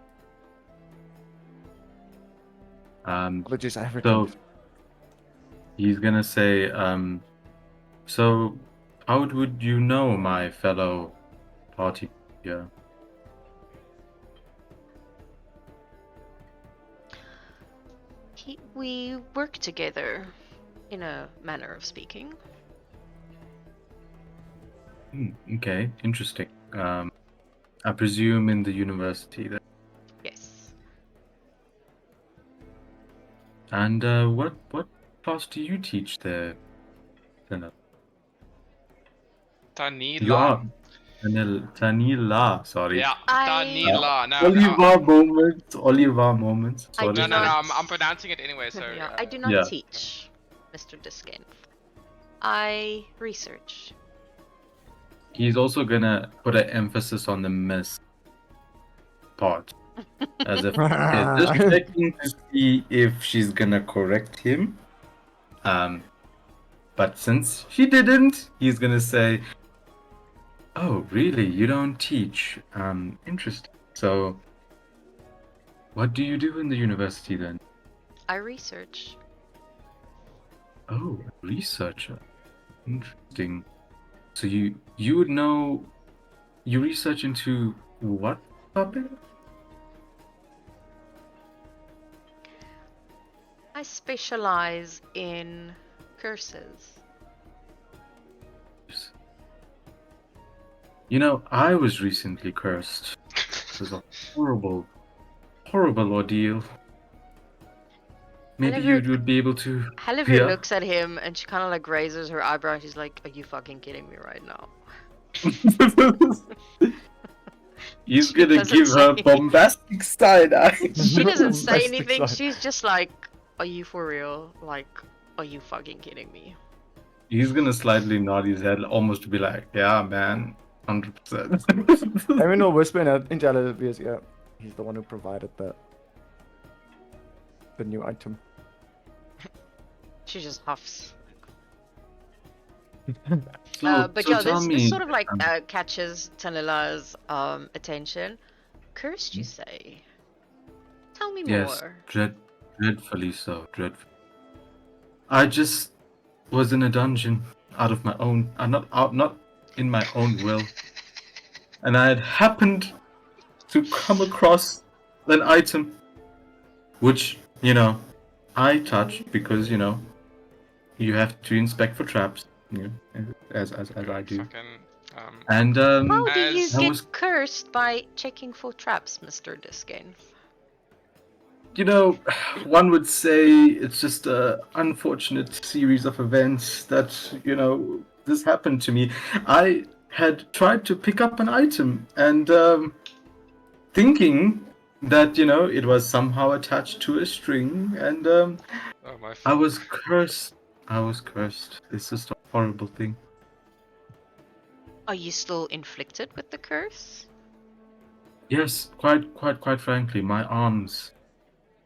Apologies, I have So returned. he's gonna say, so how would you know my fellow party here? We work together, in a manner of speaking. Okay, interesting. I presume in the university then. Yes. And what class do you teach there? Tanila? Tanila. You are Tanila, sorry. Yeah, I- Tanila. No, Oliver moments. I Sorry. do no, not- I'm pronouncing it anyway. So yeah, I do not Yeah. teach, Mr. Diskenth. I research. He's also gonna put an emphasis on the miss part. As if okay, just checking to see if she's gonna correct him. But since she didn't, he's gonna say, "Oh, really? You don't teach? Interesting. So, what do you do in the university then?" I research. Oh, a researcher. Interesting. So you would know you research into what topic? I specialize in curses. You know, I was recently cursed. It was a horrible, horrible ordeal. Maybe Oliver- you would be able to. Halivir Yeah. looks at him and she kind of like raises her eyebrow. She's like, "Are you fucking kidding me right now?" He's She gonna doesn't give her say- bombastic side eye. She doesn't say Bombastic anything. side. She's just like, "Are you for real? Like, are you fucking kidding me?" He's gonna slightly nod his head, almost to be like, "Yeah, man, 100%." Evan will whisper into Alivia's ear. He's the one who provided the new item. She just huffs. So, But so yeah, tell this me, sort of like catches Tanila's attention. Cursed, you say? Tell me yes, more. dreadfully so, dreadfully. I just was in a dungeon out of my own, not in my own will, and I had happened to come across an item, which I touched because you have to inspect for traps, as I do, Fucking, and How do you As- I get was cursed by checking for traps, Mr. Diskin? one would say it's just a unfortunate series of events that this happened to me. I had tried to pick up an item and thinking that it was somehow attached to a string, and oh my. I was cursed. It's just a horrible thing. Are you still inflicted with the curse? Yes, quite frankly, my arms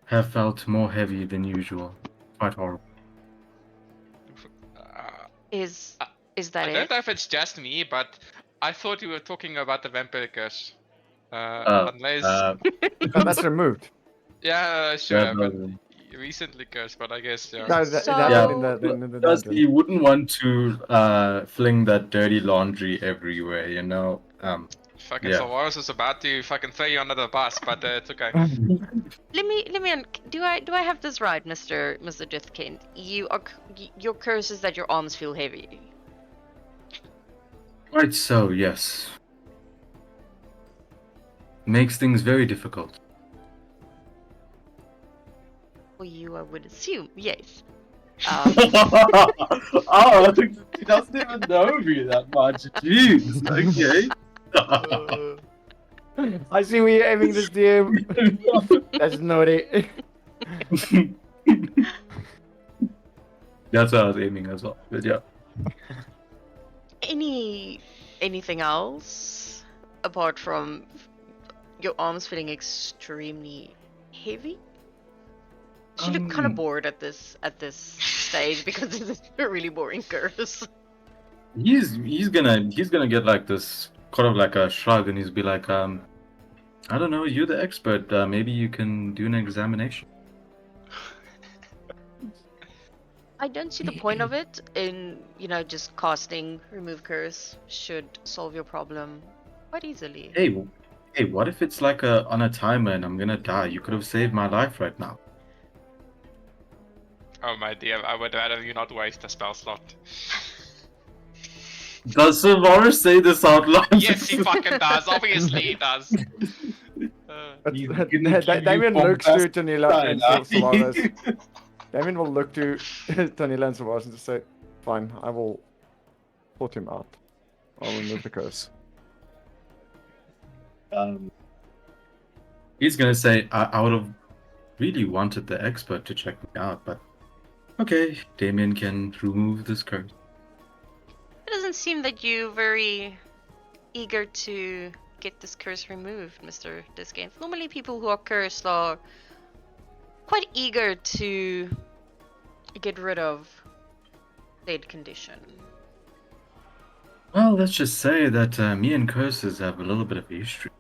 have felt more heavy than usual. Quite horrible. Is I that I it? don't know if it's just me, but I thought we were talking about the vampire curse. Oh, Unless, But that's removed. yeah, sure, that but doesn't- recently cursed, but I guess yeah. No, it happened in the Because dungeon. he wouldn't want to fling that dirty laundry everywhere, you know. Fucking Yeah. Solaris is about to fucking throw you under the bus, but it's okay. Do I have this right, Mr. Dithkind? Your curse is that your arms feel heavy. Quite so, yes. Makes things very difficult. For you, I would assume, yes. Oh, he doesn't even know me that much. Jeez, okay. I see where you're aiming this, DM. That's naughty. That's what I was aiming as well. But yeah. Anything else apart from your arms feeling extremely heavy? She looked kind of bored at this stage because it's a really boring curse. He's gonna get like this kind of like a shrug, and he's be like, I don't know, you're the expert. Maybe you can do an examination. I don't see the point of it in, just casting remove curse should solve your problem quite easily. Hey, what if it's like on a timer and I'm gonna die? You could have saved my life right now. Oh my dear, I would rather you not waste a spell slot. Does Solaris say this out loud? Yes, he fucking does. Obviously, he does. Damien looks to Tanila and Solaris. Damien will look to Tanila and Solaris and just say, "Fine, I will put him out. I'll remove the curse." He's gonna say, I would have really wanted the expert to check me out, but okay, Damien can remove this curse. It doesn't seem that you're very eager to get this curse removed, Mr. Disgains. Normally people who are cursed are quite eager to get rid of said condition. Well, let's just say that me and curses have a little bit of history.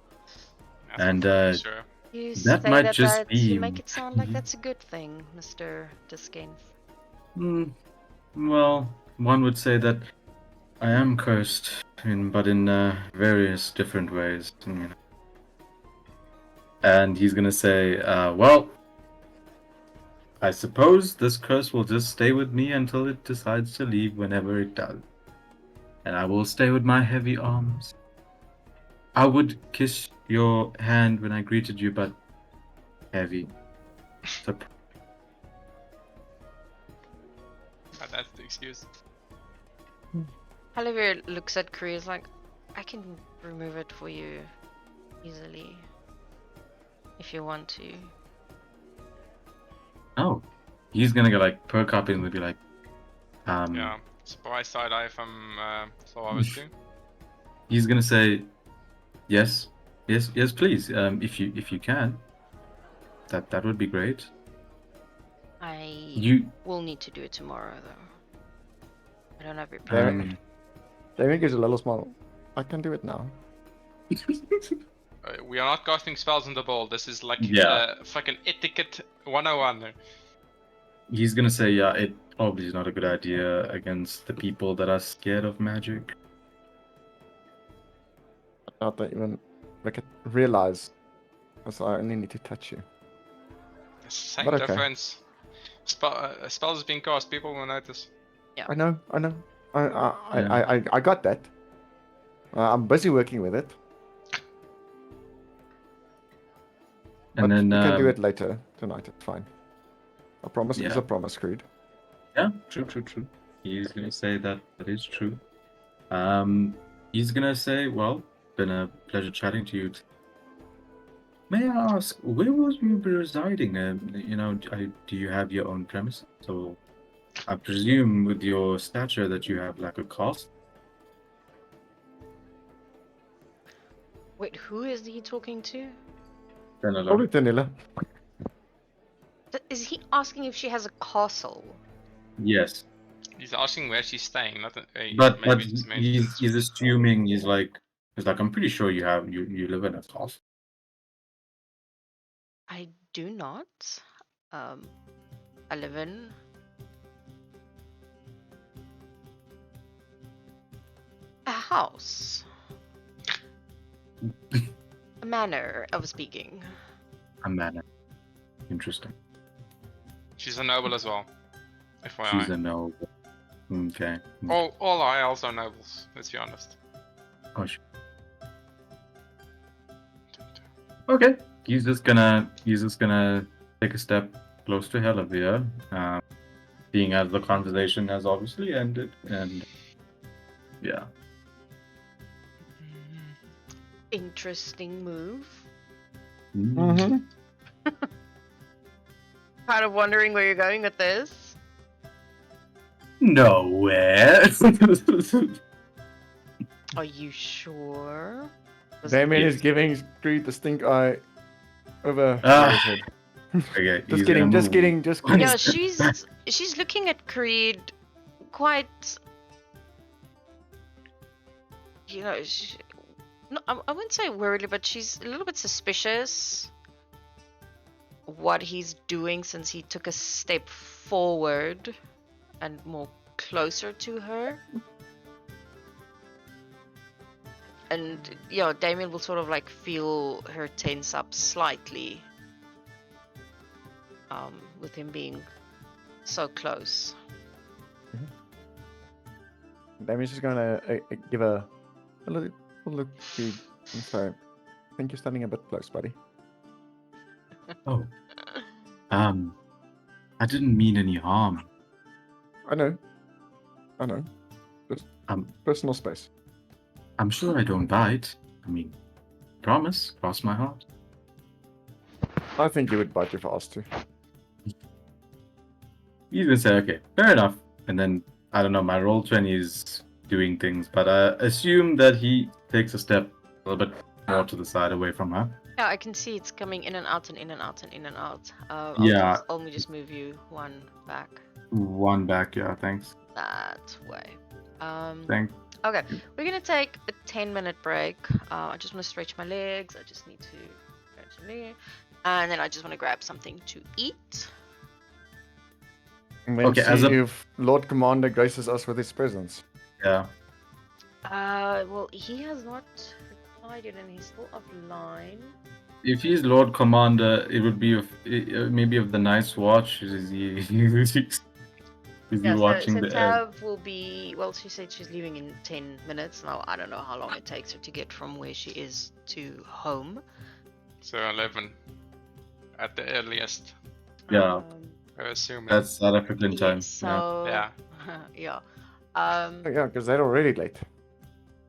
And sure. You that say might that, just be- you make it sound like that's a good thing, Mr. Disgains. Well, one would say that I am cursed, but in various different ways. You know. And he's gonna say, well, I suppose this curse will just stay with me until it decides to leave whenever it does. And I will stay with my heavy arms. I would kiss your hand when I greeted you, but heavy. So, But that's the excuse. Oliver looks at Korea's like, I can remove it for you easily if you want to. oh, he's gonna go like perk up and be like, Yeah. Surprise side eye from Solaris too. He's gonna say, yes, please. If you can, that would be great. I will need to do it tomorrow though. I don't have your Damien gives a little smile. I can do it now. We are not casting spells in the bowl. This is like fucking etiquette 101. He's gonna say, yeah, it probably is not a good idea against the people that are scared of magic. Not that even realize, because I only need to touch you. Same But okay. difference. Spells being cast, people will notice. I know. I got that. I'm busy working with it. And But then we can do it later tonight. It's fine. A promise is a promise, Creed. Yeah, true. He's gonna say that is true. He's gonna say, well, been a pleasure chatting to you. May I ask, where will you be residing? Do you have your own premises? So, I presume with your stature that you have like a castle. Wait, who is he talking to? Probably Tanila. Is he asking if she has a castle? Yes, He's asking where she's staying, not but he's he's assuming he's like I'm pretty sure you live in a castle. I do not. 11. A house. A manner of speaking. A manner. Interesting. She's a noble as well. FYI. She's a noble. Okay. All high elves are nobles, let's be honest. Oh, okay. He's just gonna take a step close to Helivia, being as the conversation has obviously ended, and yeah. Interesting move. Mm-hmm. Kind of wondering where you're going with this. Nowhere. Are you sure? Was Damien Yes. is giving Creed the stink eye over Ah. his head. Okay, Just kidding, just kidding, just Yeah, kidding. she's looking at Creed quite. You know, no, I wouldn't say worried, but she's a little bit suspicious what he's doing since he took a step forward and more closer to her. And yeah, Damien will sort of like feel her tense up slightly with him being so close. Damien's just gonna give a little look to you and say, I think you're standing a bit close, buddy. Oh. I didn't mean any harm. I know. Just personal space. I'm sure I don't bite. I mean, promise, cross my heart. I think you would bite if asked to. You can say, okay, fair enough. And then, I don't know, my roll 20 is doing things, but I assume that he takes a step a little bit more to the side away from her. Yeah, I can see it's coming in and out and in and out and in and out. Yeah. Let me just move you one back One back, yeah, thanks. that way. Thanks. Okay, we're gonna take a 10-minute break. I just want to stretch my legs. I just need to stretch a leg, and then I just want to grab something to eat. And then Okay, see if Lord Commander graces us with his presence. Yeah. Well, he has not replied yet, and he's still offline. If he's Lord Commander, it would be of maybe of the Night's Watch. Is he watching so the Tav will be. Well, she said she's leaving in 10 minutes. Now I don't know how long it takes her to get from where she is to home. So 11 at the earliest, Yeah, assuming. that's South African time. Yes, so Yeah. yeah. Oh, yeah, because they're already late.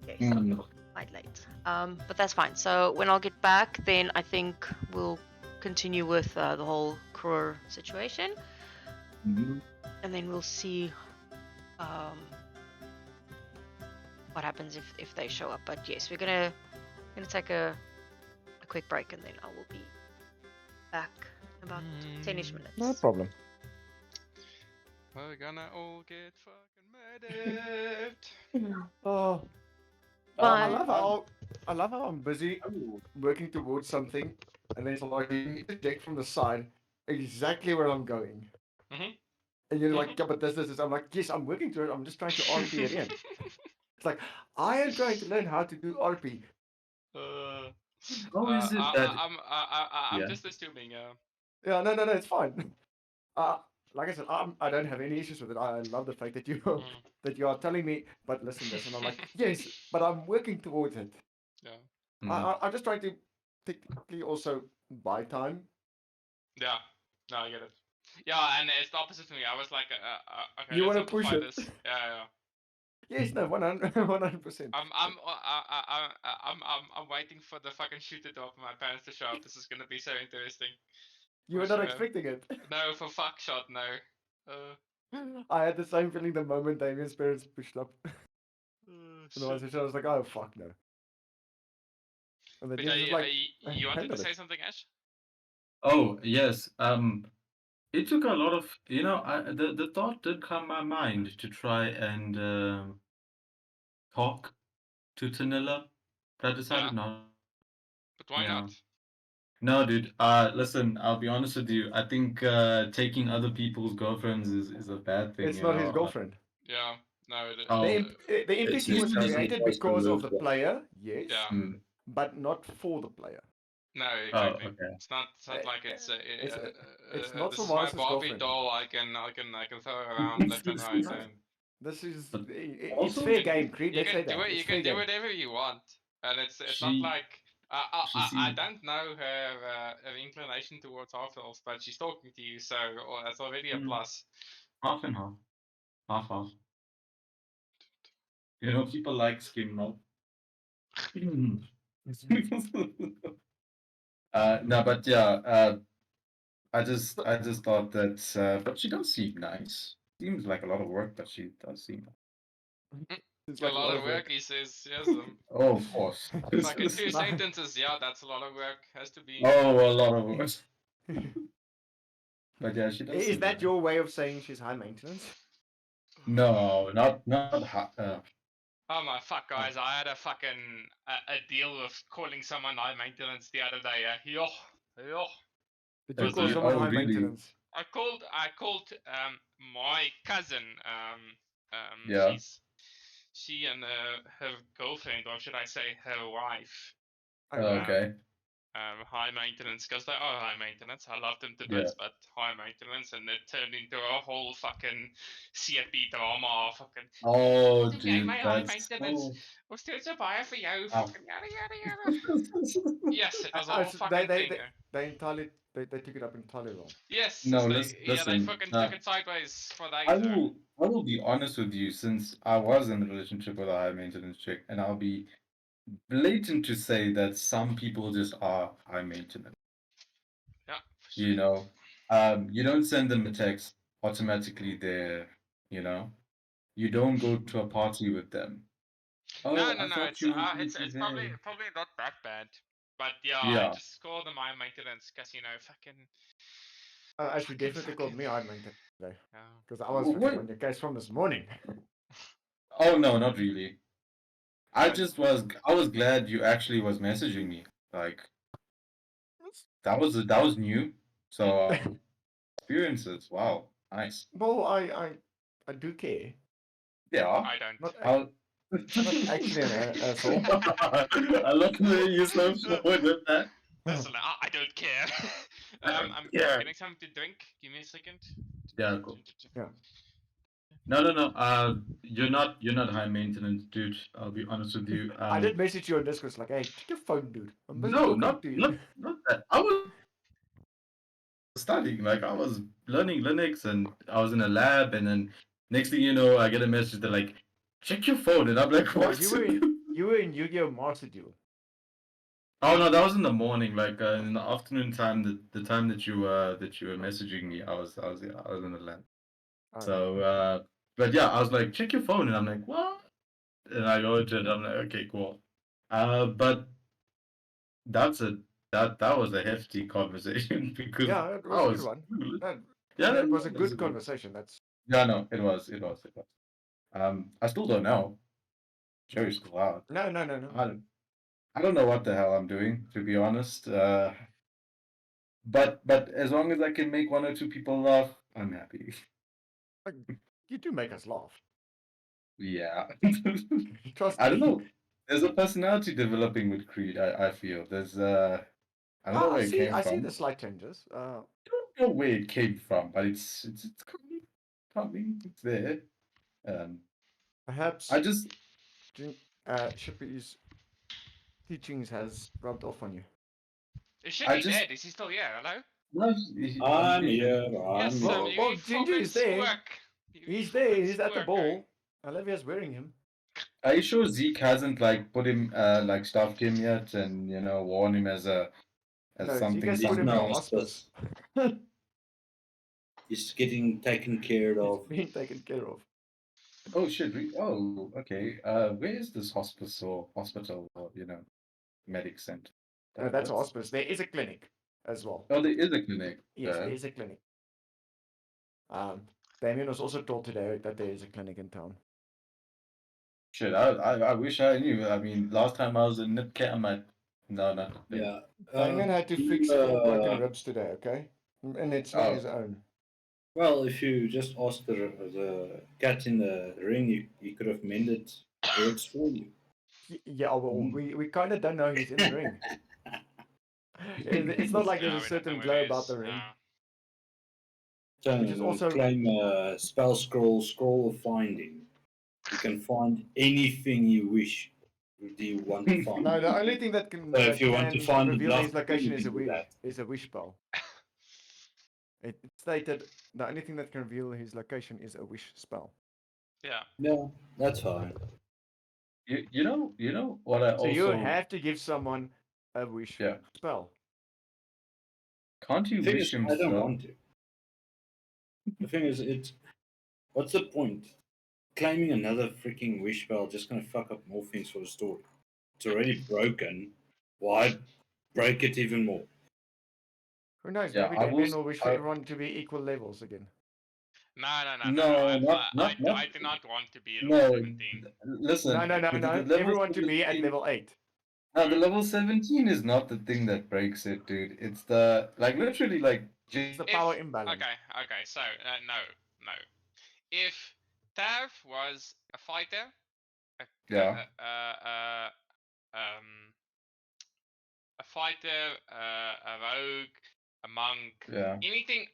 Okay, Yeah. so quite late. But that's fine. So when I'll get back, then I think we'll continue with the whole Kruger situation, Mhm. and then we'll see what happens if they show up. But yes, we're gonna take a quick break, and then I will be back in about 10ish minutes. No problem. We're gonna all get fucking murdered. Oh, Bye. I love how I'm busy working towards something, and then it's like you interject from the side exactly where I'm going. Mhm. And you're like, yeah, but this. I'm like, yes, I'm working to it. I'm just trying to RP it in. It's like, I am trying to learn how to do RP. How is it that? I'm Yeah. just assuming. Yeah, no, it's fine. Like I said, I don't have any issues with it. I love the fact that you are telling me, but listen this, and I'm like, yes, but I'm working towards it. Yeah. I'm just trying to technically also buy time. Yeah. No, I get it. Yeah, and it's the opposite for me. I was like, okay, You let's wanna push simplify it. this. Yeah. Yes, no, 100%. I'm waiting for the fucking shoot to drop and my parents to show up. This is gonna be so interesting. You were For not sure. expecting it. No, for fuck shot, no. I had the same feeling the moment Damien's parents pushed up. And the ones who showed, I was like, oh fuck no. And then But Jesus was like, you wanted to handle say it. something, Ash? Oh yes. It took a lot of the thought did come my mind to try and talk to Tanilla, but I decided Yeah. not. But why Yeah. not? No, dude. Listen, I'll be honest with you. I think taking other people's girlfriends is a bad thing. It's You not know. his girlfriend. Yeah. No. Oh, The It's NPC his was cousin created tries to because of live the there. player, yes, Yeah. hmm. but not for the player. No, Oh, exactly. okay. It's not like it's It's not this for is my Morris's Barbie girlfriend. doll. I can throw around left and right. No, And this is But it's also, fair you can, game, Creed. you Let's say can do that it. it's You fair can do game. whatever you want, and it's not she like she I seems don't know her inclination towards half elves, but she's talking to you, so that's already a plus. half and half, half half. You know, people like skin mouth. No, but yeah, I just thought that, but she does seem nice. Seems like a lot of work, but she does seem nice. It's A like lot of work, he says. Yes. Oh, of course. Fucking two Nice. sentences. Yeah, that's a lot of work. Has to be. Oh, a lot of work. But yeah, she does Is seem that nice. your way of saying she's high maintenance? No, not Oh my fuck, guys! I had a fucking a deal with calling someone high maintenance the other day. Yo, yo. Did you Was call a someone oh, high really? maintenance? I called my cousin. Yeah. She and her girlfriend, or should I say her wife, Oh, yeah. Okay. high maintenance because they are high maintenance. I love them to Yeah. bits, but high maintenance, and it turned into a whole fucking CFP drama. Fucking Oh, doe jy dude, my high that's maintenance? so. Ons doen so baie vir jou. Ow. Fucking yada yada yada. Yes, it was a whole So fucking thing. they entirely they took it up entirely wrong. Yes, No, they listen. fucking took it sideways for I days. will be honest with you, since I was in a relationship with a high maintenance chick, and I'll be blatant to say that some people just are high maintenance. Yeah, for You sure. know, you don't send them a text automatically. There, you know, you don't go to a party with them. No, Oh, no, I no. thought you were going to It's there. probably not that bad. But yeah, I Yeah. just call them high maintenance because fucking. Actually, definitely called me high maintenance today Yeah. because I was fucking What? on your case from this morning. Oh no, not really. I But just was. I was glad you actually was messaging me. Like that was new. So experiences. Wow, nice. Well, I do care. Yeah. I don't. Not I'll... not actually an asshole. I love the way you're so forward with that. Listen, I don't care. I'm Yeah. getting something to drink. Give me a second. Yeah, cool. Yeah. No. You're not high maintenance, dude. I'll be honest with you. I did message you on Discord, like, hey, check your phone, dude. I'm busy No, talking to you. not that. I was studying. Like I was learning Linux, and I was in a lab, and then next thing you know, I get a message that like, check your phone, and I'm like, No, what? you were in Yu-Gi-Oh! Master Duel. Oh no, that was in the morning, like in the afternoon time. The time that you were messaging me, I was in the lab. Oh, So, but yeah, I was like, check your phone, and I'm like, what? And I go into it. I'm like, okay, cool. But that's a that was a hefty conversation because yeah, it I was a good was, one. No, yeah, it was a that was good a good. conversation. That's Yeah, no, it was. I still don't know. Joe's still out. no. I don't know what the hell I'm doing, to be honest. But as long as I can make one or two people laugh, I'm happy. Like, you do make us laugh. Yeah. Trust I don't me. know. There's a personality developing with Creed. I feel there's I don't know where it came I see from. the slight changes. I don't know where it came from, but it's coming. It's there. Um, Perhaps I just Shippy's teachings has rubbed off on you. Is I Shippy just dead? Is he still here? Hello? no, I'm here. Yes, I'm Well, here. well, you Ginger fucking is there. squirk. You He's fucking there. He's at the squirk, eh? ball. Olivia's wearing him. Are you sure Zeke hasn't like put him like stuffed him yet and warned him as No, you something guys put He's him in in something? a hospice. hospice. He's getting taken care He's of. being taken care of. Oh shit! Oh, okay. Where is this hospital or medic center? That's a hospice. There is a clinic as well. Oh, there is a clinic. Yes, there is a clinic. Damien was also told today that there is a clinic in town. Shit, I wish I knew. I mean, last time I was in Nipcam, No, not the thing. Yeah. Damien had to fix 4 broken ribs today, okay? And it's not Oh. his own. Well, if you just ask the cat in the ring, he could have mended ribs for you. Yeah, well, we kind of don't know he's in the ring. It's not like there's Yeah, a we don't know certain where glow it about is. the ring. So, Which is also- claim spell scroll of finding. You can find anything you wish. Do you want to find? No, the only thing that can, So that if you want to can find the reveal his block, location you is a can do that. wish spell. It stated the only thing that can reveal his location is a wish spell. Yeah. No, that's fine. You know what I So also you have to give someone a wish Yeah. spell. Can't you The thing wish is, him I don't slow? want to. The thing is, what's the point? Claiming another freaking wish spell just gonna fuck up more things for the story. It's already broken. Why break it even more? Who knows? Yeah, Maybe I will. Damien will wish for everyone to be equal levels again. No. No, not. I do not want to be level No, 17. listen. No. The level Everyone to be at 17 level 8. No, the level 17 is not the thing that breaks it, dude. It's the literally It's the power imbalance. Okay. So no. If Tav was a fighter, Yeah. um, a fighter, a rogue, a monk, Yeah. anything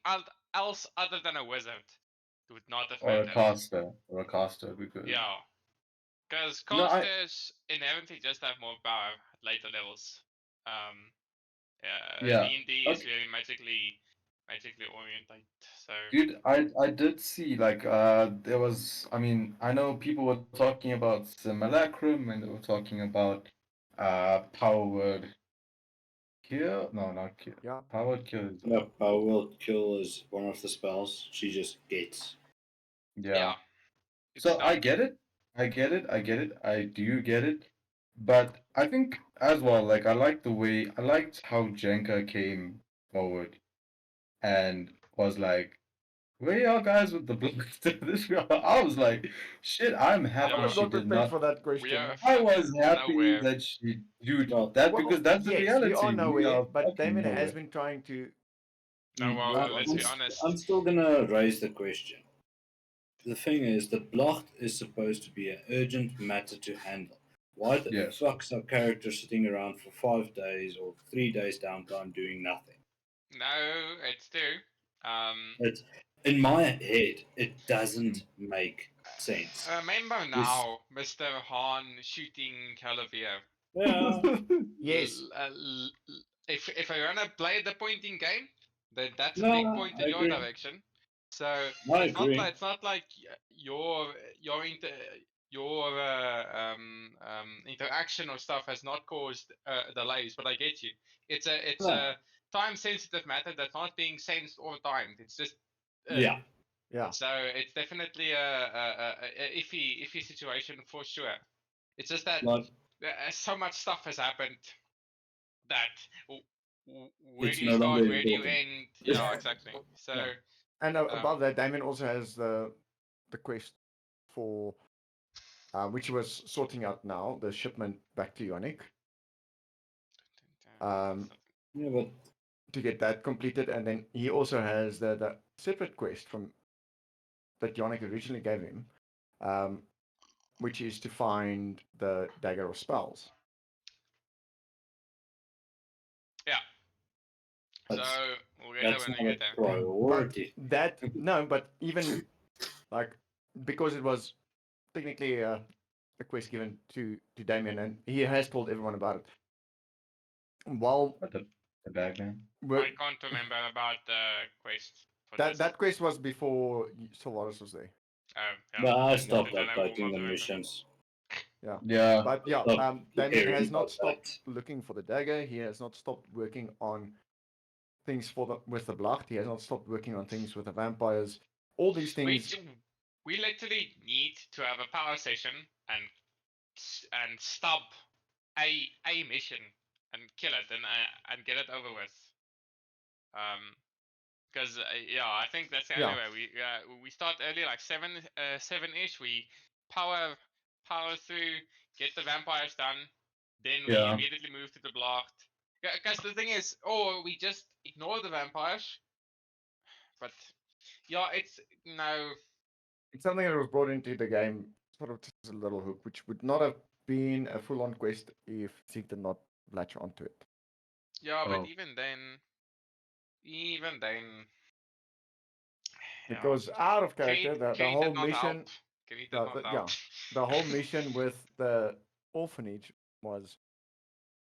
else other than a wizard, it would not Or affect a it. caster because Yeah, because No, casters inherently just have more power at later levels. Yeah, D&D is okay. very magically oriented. So Dude, I did see there was, I mean, I know people were talking about simulacrum and they were talking about powered kill. No, not kill. Yeah. Powered kill is No, Power World Kill is one of the spells she just gets. yeah, it's So I dumb. get it. I get it. I do get it. But I think as well, like I liked how Jenka came forward and was like, "Where y'all guys with the blocks to this girl?" I was like, "Shit, I'm I happy Yeah. was she not did prepared not." for that We question. are I was fucking happy nowhere. that she, dude, Well, because that's the yes, we reality. are nowhere, are but fucking Damien has nowhere. been trying to. No, well, Not let's want be to. honest. I'm still gonna raise the question. The thing is, the block is supposed to be an urgent matter to handle. Why the Yes. fuck's our character sitting around for 5 days or 3 days downtime doing nothing? No, it's true. It's in my head, it doesn't make sense. Remember now, Mr. Han shooting Calavia. Yeah, Yes. If I run a play the pointing game, then that's a no, big point I in your agree. direction. So I it's agree. not like your interaction or stuff has not caused delays, but I get you. It's Yeah. a time sensitive matter that's not being sensed all the time. It's just Yeah, Yeah. so it's definitely a iffy situation for sure. It's just that like so much stuff has happened that where it's do you no start, longer where do you important. end? Yeah, exactly. So Yeah. And above that, Damien also has the quest for which he was sorting out now, the shipment back to Yannick. Yeah, but To get that completed, and then he also has the separate quest from that Yannick originally gave him, which is to find the dagger of spells. yeah. So that's, we'll get there that's when not we a get there. priority. But that no, but even like because it was technically a quest given to Damien, and he has told everyone about it. While But the bag man. I can't remember about the quest for this. that quest was before Solaris was there. Yeah. No, I then- stopped then I will updating not the remember. missions. Yeah. But yeah, Stop Damien caring has not about stopped that. looking for the dagger. He has not stopped working on things with the blood. He has not stopped working on things with the vampires. All these things. We literally need to have a power session and stop a mission and kill it and get it over with. Because yeah, I think that's the only way. We start early, like 7 ish. We power through, get the vampires done, Then we Yeah. immediately move to the blocked. Because the thing is, we just ignore the vampires. But yeah, it's no. It's something that was brought into the game, sort of just as a little hook, which would not have been a full-on quest if Zeke did not latch onto it. Yeah, but Oh. even then, It yeah. goes out of character. The Kate whole did not help. mission, Kate did not help. the whole mission with the orphanage was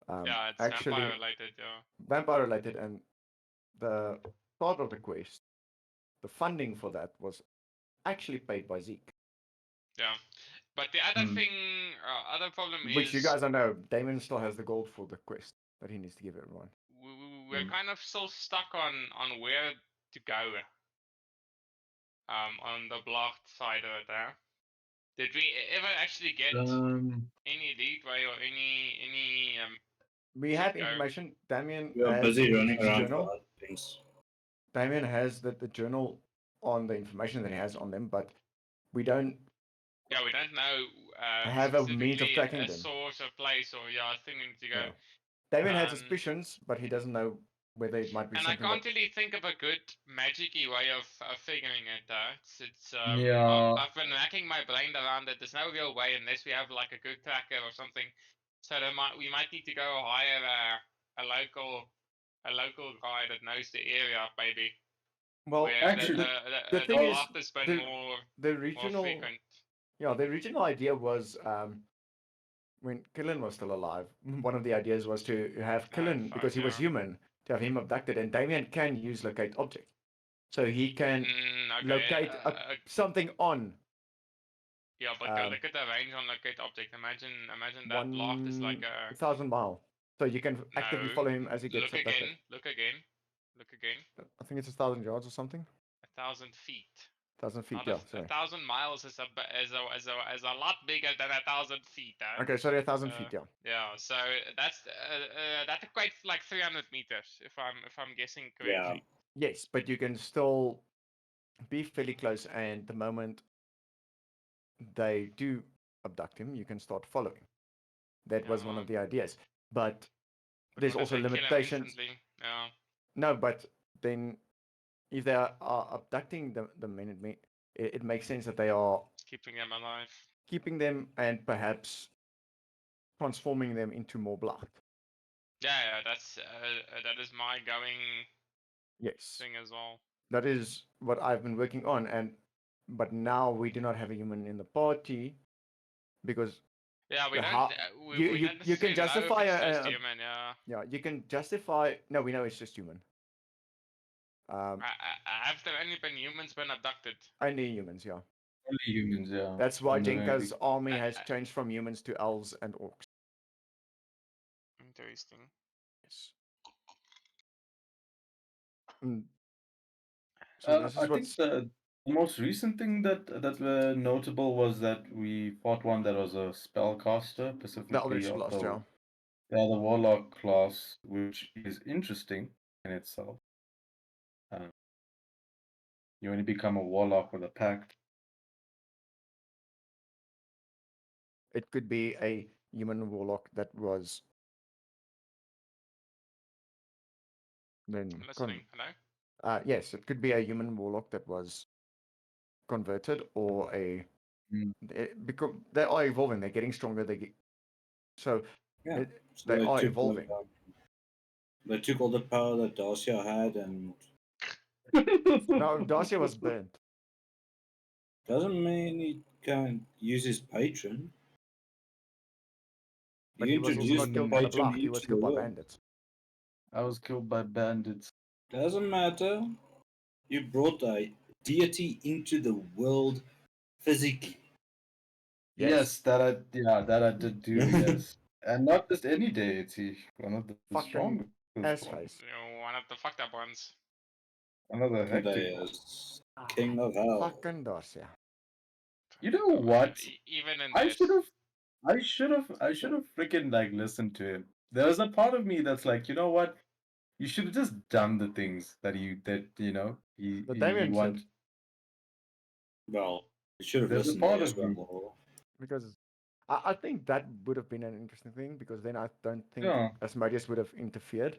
Yeah, it's actually vampire related. Yeah. vampire related, and the start of the quest, the funding for that was actually paid by Zeke. Yeah, but the other Hmm. thing, other problem Which you is guys don't know, Damon still has the gold for the quest that he needs to give everyone. we're kind of still stuck on where to go. On the blocked side of it. Did we ever actually get any leadway or any We had go? information. Damien We are has busy running his around journal. for other things. Damien has the journal on the information that he has on them, but we don't Yeah, we don't know have a means of specifically tracking a them. source or place or thing to go. Yeah. Damien had Um, suspicions, but he doesn't know whether it might be And I something can't that... really think of a good magic-y way of figuring it out. Yeah. I've been racking my brain around it. There's no real way unless we have like a good tracker or something. So we might need to go hire a local guy that knows the area maybe. Well, Where actually, the thing is, block has been more the original, frequent. yeah, the original idea was when Killen was still alive. One of the ideas was to have Killen, because he was human, to have him abducted, and Damien can use locate object, so he can Okay. locate something on. Yeah, but look at the range on locate object. Imagine that block is like a 1,000 mile, so you can actively No. follow him as he gets Look abducted. again. Look again. Look again. I think it's 1,000 yards or something. 1,000 feet. 1,000 feet, Not yeah. a Sorry. 1,000 miles is a lot bigger than 1,000 feet. Okay, sorry, 1,000 feet, yeah. Yeah. So that's that equates to like 300 meters if I'm guessing Yeah. correctly. Yes, but you can still be fairly close, and the moment they do abduct him, you can start following. That was one of the ideas. But there's what if also they kill him limitations. instantly? Yeah. No, but then if they are abducting the men, it makes sense that they are Keeping them alive. keeping them and perhaps transforming them into more blood. Yeah, that's that is my going Yes, thing as well. that is what I've been working on, but now we do not have a human in the party because Yeah, we the don't. how- We don't you can necessarily know justify if it's just human. Yeah. you can justify. No, we know it's just human. Have there only been humans been abducted? Only humans, yeah. Only humans, yeah. That's why From the very Jenka's army has changed from humans to elves and orcs. Interesting. Yes. So this I is think what's the most recent thing that were notable was that we fought one that was a spellcaster, the specifically Eldritch of Blast, yeah. the warlock class, which is interesting in itself. You only become a warlock with a pact. It could be a human warlock that was then I'm listening. Hello. yes, it could be a human warlock that was converted, or because they are evolving. They're getting stronger. So Yeah. So they are took evolving. They took all the power that Darcia had, and No, Darcia was burnt. doesn't mean he can't use his patron. But You he was also introduced not the killed by the patron Black. He was into killed the by world. bandits. I was killed by bandits. Doesn't matter. You brought a deity into the world physically. Yes, that I did do, yes. And not just any deity, one of the Fucking strongest ass ones. face. One of the fucked up ones. One of the hectic They ones. is king of hell. Fucking Darcia. You know what? Even in I this. should have freaking like listened to him. There was a part of me that's like, you know what? You should have just done the things that he Damien wants. should. Well, you should have There's a listened part to as of me. well. Because I think that would have been an interesting thing because then I don't think Yeah. Asmodeus would have interfered.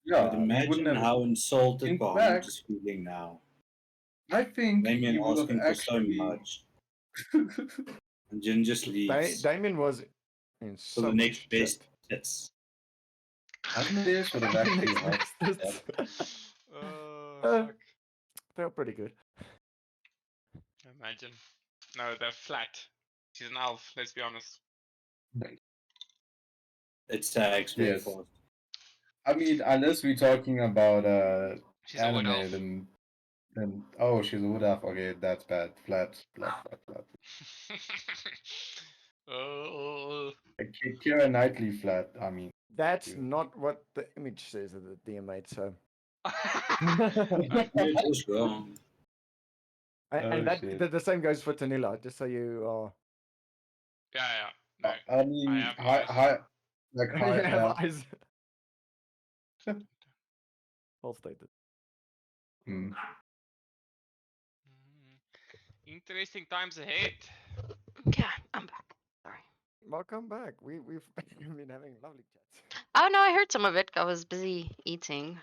Yeah, But it wouldn't imagine have. how insulted In Bahamut fact, is feeling now. I think Damien he would have asking for so actually. much, and Jin just leaves Damien was in for so the next much best shit. hits. Asmodeus would have actually Next helped. bestest. Oh, Uh, fuck. They're pretty good. Imagine. No, they're flat. She's an elf, let's be honest. It sags very Yes. fast. I mean, unless we're talking about She's a wood anime, elf. then oh, she's a wood elf. Okay, that's bad. Flat. Oh. Like, Keira Knightley flat. I mean, That's dude. not what the image says of the DM8, so. It was wrong. And Oh, that shit. the same goes for Tanilla, just so you are. Yeah. No. I mean, I have eyes. like You high, have yeah. eyes. Well stated. Mm. Interesting times ahead. Okay, I'm back. Sorry. Welcome back. We've been having lovely chats. Oh no, I heard some of it. I was busy eating.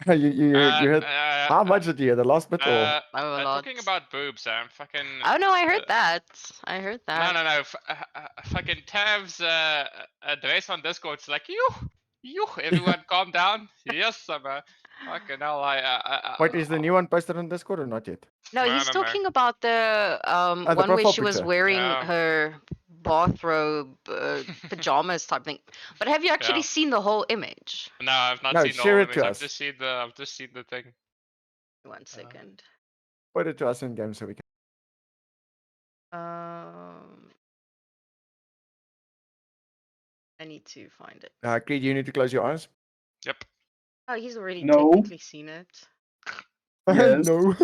You heard how much did you hear? The last bit or? Oh, a lot. Talking about boobs, fucking. Oh no, I heard that. I heard that. No. Fucking Tav's address on Discord. It's like you, everyone, calm down. Yes, summer. Fucking hell, Wait, is the new one posted on Discord or not yet? No, I he's don't know. talking about the the one where profile she was picture. wearing Yeah. her bathrobe, pajamas type thing. But have you actually Yeah. seen the whole image? No, I've not No, seen the share whole it to image. us. I've just seen the thing. 1 second. Put it to us in game so we can. I need to find it. Creed, you need to close your eyes. Yep. Oh, he's already No. technically seen it. Yes. No.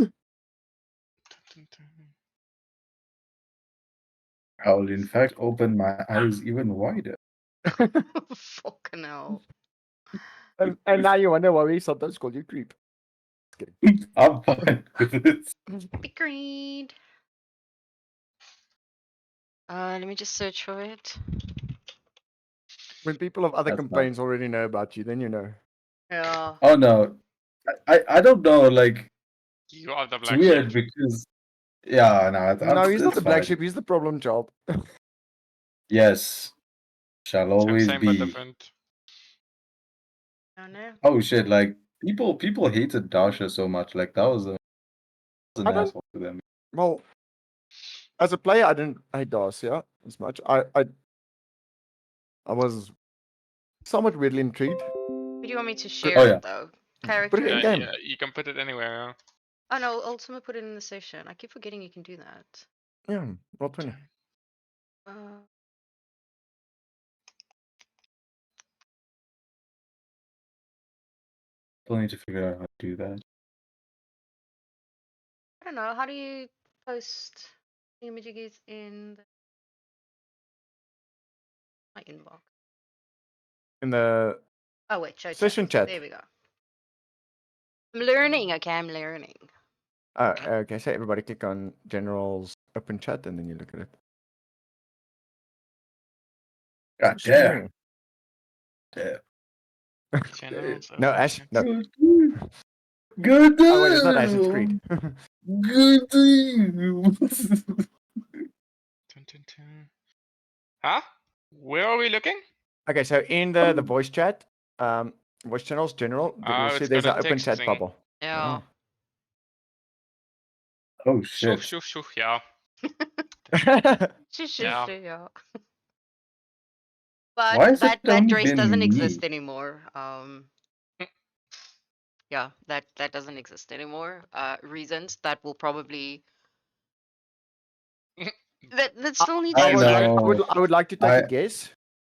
I will in fact open my eyes even wider. Fucking hell. and now you wonder why we sometimes call you creep. Just kidding. I'm fine with it. Be green. Let me just search for it. When people of other That's campaigns already know about you, then you know. Yeah. Oh no, I don't know. Like You are the it's black weird sheep. because yeah, no, No, he's not it's the black fine. sheep. He's the problem child. Yes, shall always Same but be. different. I don't know. Oh shit! Like people hated Dasha so much. Like that was an I don't- asshole to them. Well, as a player, I didn't hate Darcia as much. I was somewhat weirdly intrigued. Where do you want me to share Oh, it yeah. though? Put it Character. in game. Yeah, you can put it anywhere. Oh no, Ultima put it in the session. I keep forgetting you can do that. Yeah, roll 20. Uh, Still need to figure out how to do that. I don't know. How do you post images in my inbox? In the Oh wait, show session chat. There we go. I'm learning. Okay, I'm learning. Okay, so everybody click on General's open chat and then you look at it. God So damn. Channels, No, open Ash, chat. no. Good damn. Oh wait, it's not Assassin's Creed. Good damn. Dun, dun, dun. Huh? Where are we looking? Okay, so in the voice chat, voice channels general, Oh, you'll see it's there's got an a open text chat thing. bubble. Yeah. Oh Shoof, shit. shoof, shoof, yeah. Yeah. Why But has that it only race been doesn't me? exist anymore. Yeah, that doesn't exist anymore. Reasons that will probably that still needs I to know. I would like to take a guess.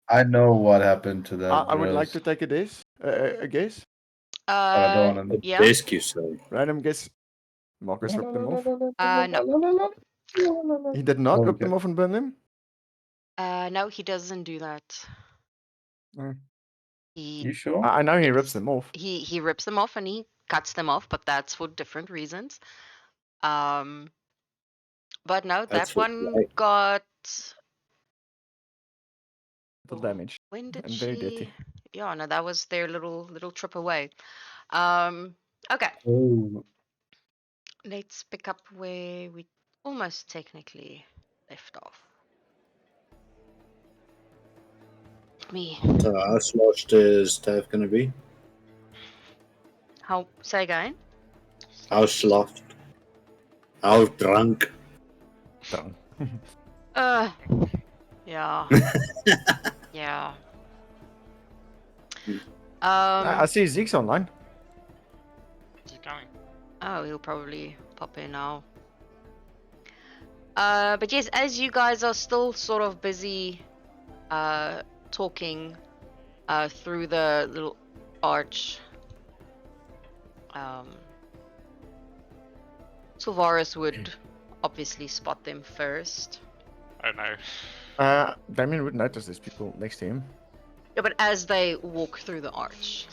I know what happened to that. I would like bros. to take a guess. A guess. But I don't want to. Yeah. Rescue, so. Random guess. Marcus ripped them off. No. He did not rip Okay. them off and burn them. No, he doesn't do that. No. He You sure? I know he Yes. rips them off. he rips them off and he cuts them off, but that's for different reasons. But no, That's that for one play. got little damage. When did And very she? dirty. Yeah, no, that was their little trip away. Okay, Oh, let's pick up where we almost technically left off. Me. So how sloshed is Tav going to be? How? Say again. How sloshed? How drunk? Drunk. Yeah. Yeah. I see Zeke's online. Is it coming? Oh, he'll probably pop in now. But yes, as you guys are still sort of busy talking through the little arch, Sylvaris would obviously spot them first. Oh no. Damien would notice there's people next to him. Yeah, but as they walk through the arch,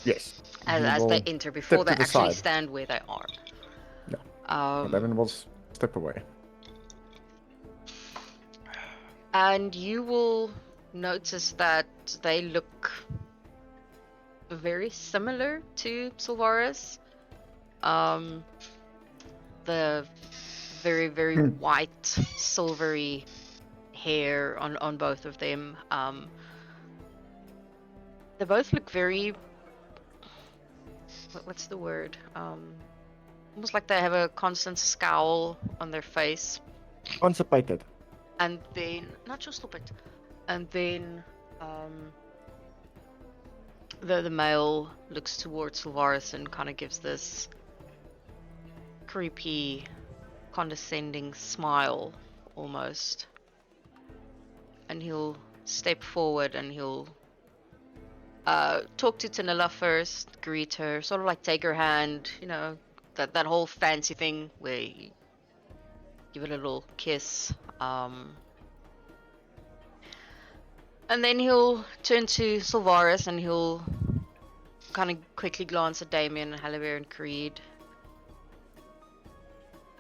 Yes. as He they will enter, before step they to the actually side. stand where they are. And Damien will step away. And you will notice that they look very similar to Sylvaris. The very, very white, silvery hair on both of them. They both look very. What's the word? Almost like they have a constant scowl on their face. Constipated. And then, not just stupid. And then, the male looks towards Sylvaris and kind of gives this creepy, condescending smile, almost. And he'll step forward and he'll talk to Tanilla first, greet her, sort of like take her hand, you know, that whole fancy thing where you give it a little kiss. And then he'll turn to Sylvaris and he'll kind of quickly glance at Damien, Halaver, and Creed.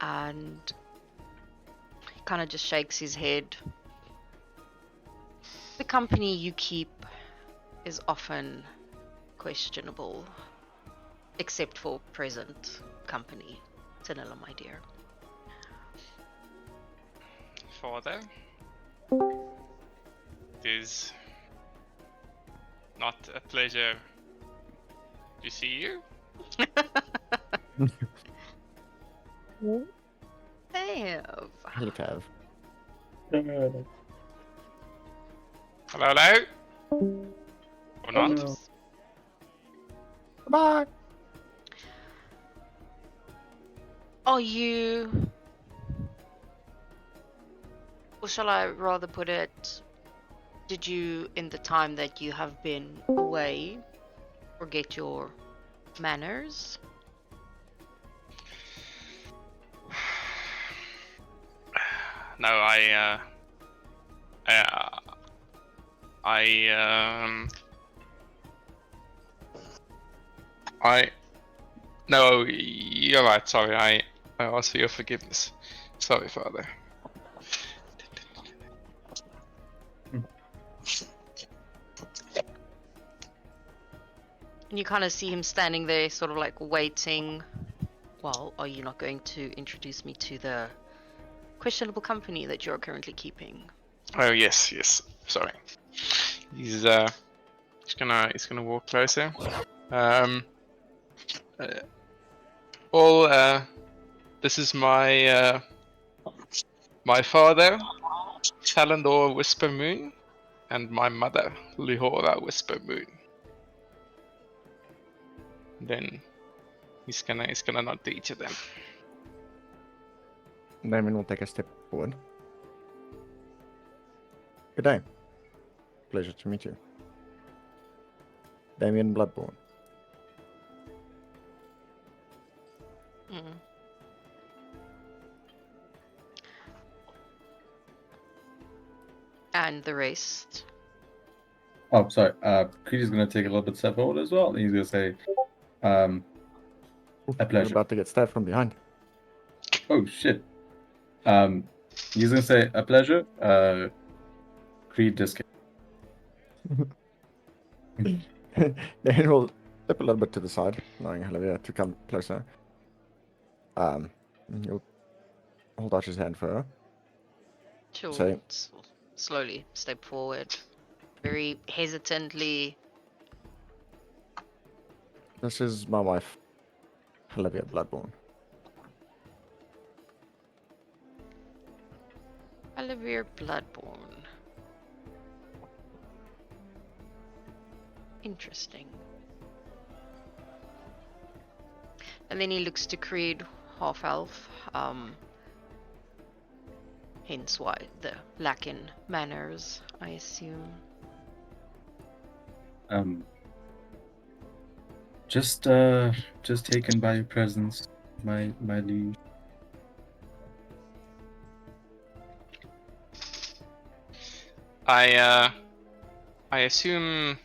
And he kind of just shakes his head. The company you keep is often questionable, except for present company, Tanilla, my dear. Father, it is not a pleasure to see you. Have. Hello, Tav. Hello, hello. Or not? no. Bye. Are you, or shall I rather put it, did you, in the time that you have been away, forget your manners? No, no, you're right. Sorry, I ask for your forgiveness. Sorry, Father. And you kind of see him standing there, sort of like waiting. Well, are you not going to introduce me to the questionable company that you're currently keeping? Oh yes, yes. Sorry. He's gonna walk closer. This is my my father, Talendor Whisper Moon, and my mother, Lihora Whisper Moon. Then he's gonna nod to each of them. Damien will take a step forward. Good day. Pleasure to meet you. Damien Bloodborne. Mm. And the rest. Oh, sorry. Creed is gonna take a little bit step forward as well. And he's gonna say, a You're pleasure. about to get stabbed from behind. Oh shit. He's gonna say a pleasure. Creed discount. Then we'll step a little bit to the side, allowing Olivia to come closer. You'll hold out his hand for her. She'll Say- slowly step forward, very hesitantly. This is my wife, Olivia Bloodborne. Olivia Bloodborne. Interesting. And then he looks to Creed, half elf. Hence why the lack in manners, I assume. Just taken by your presence, my liege. I assume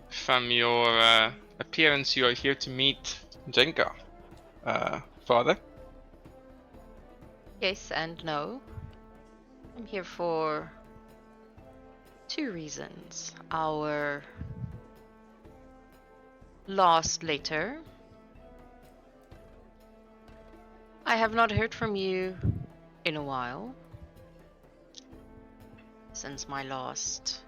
from your appearance you are here to meet Jenka, father. Yes and no. I'm here for 2 reasons. Our last letter. I have not heard from you in a while. Since my last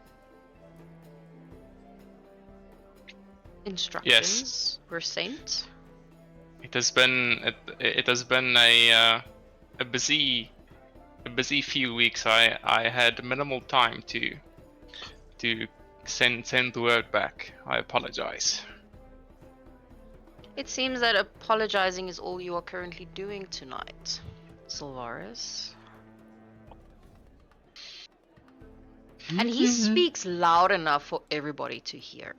instructions were sent. It has been a busy few weeks. I had minimal time to send the word back. I apologize. It seems that apologizing is all you are currently doing tonight, Sylvaris. And he speaks loud enough for everybody to hear.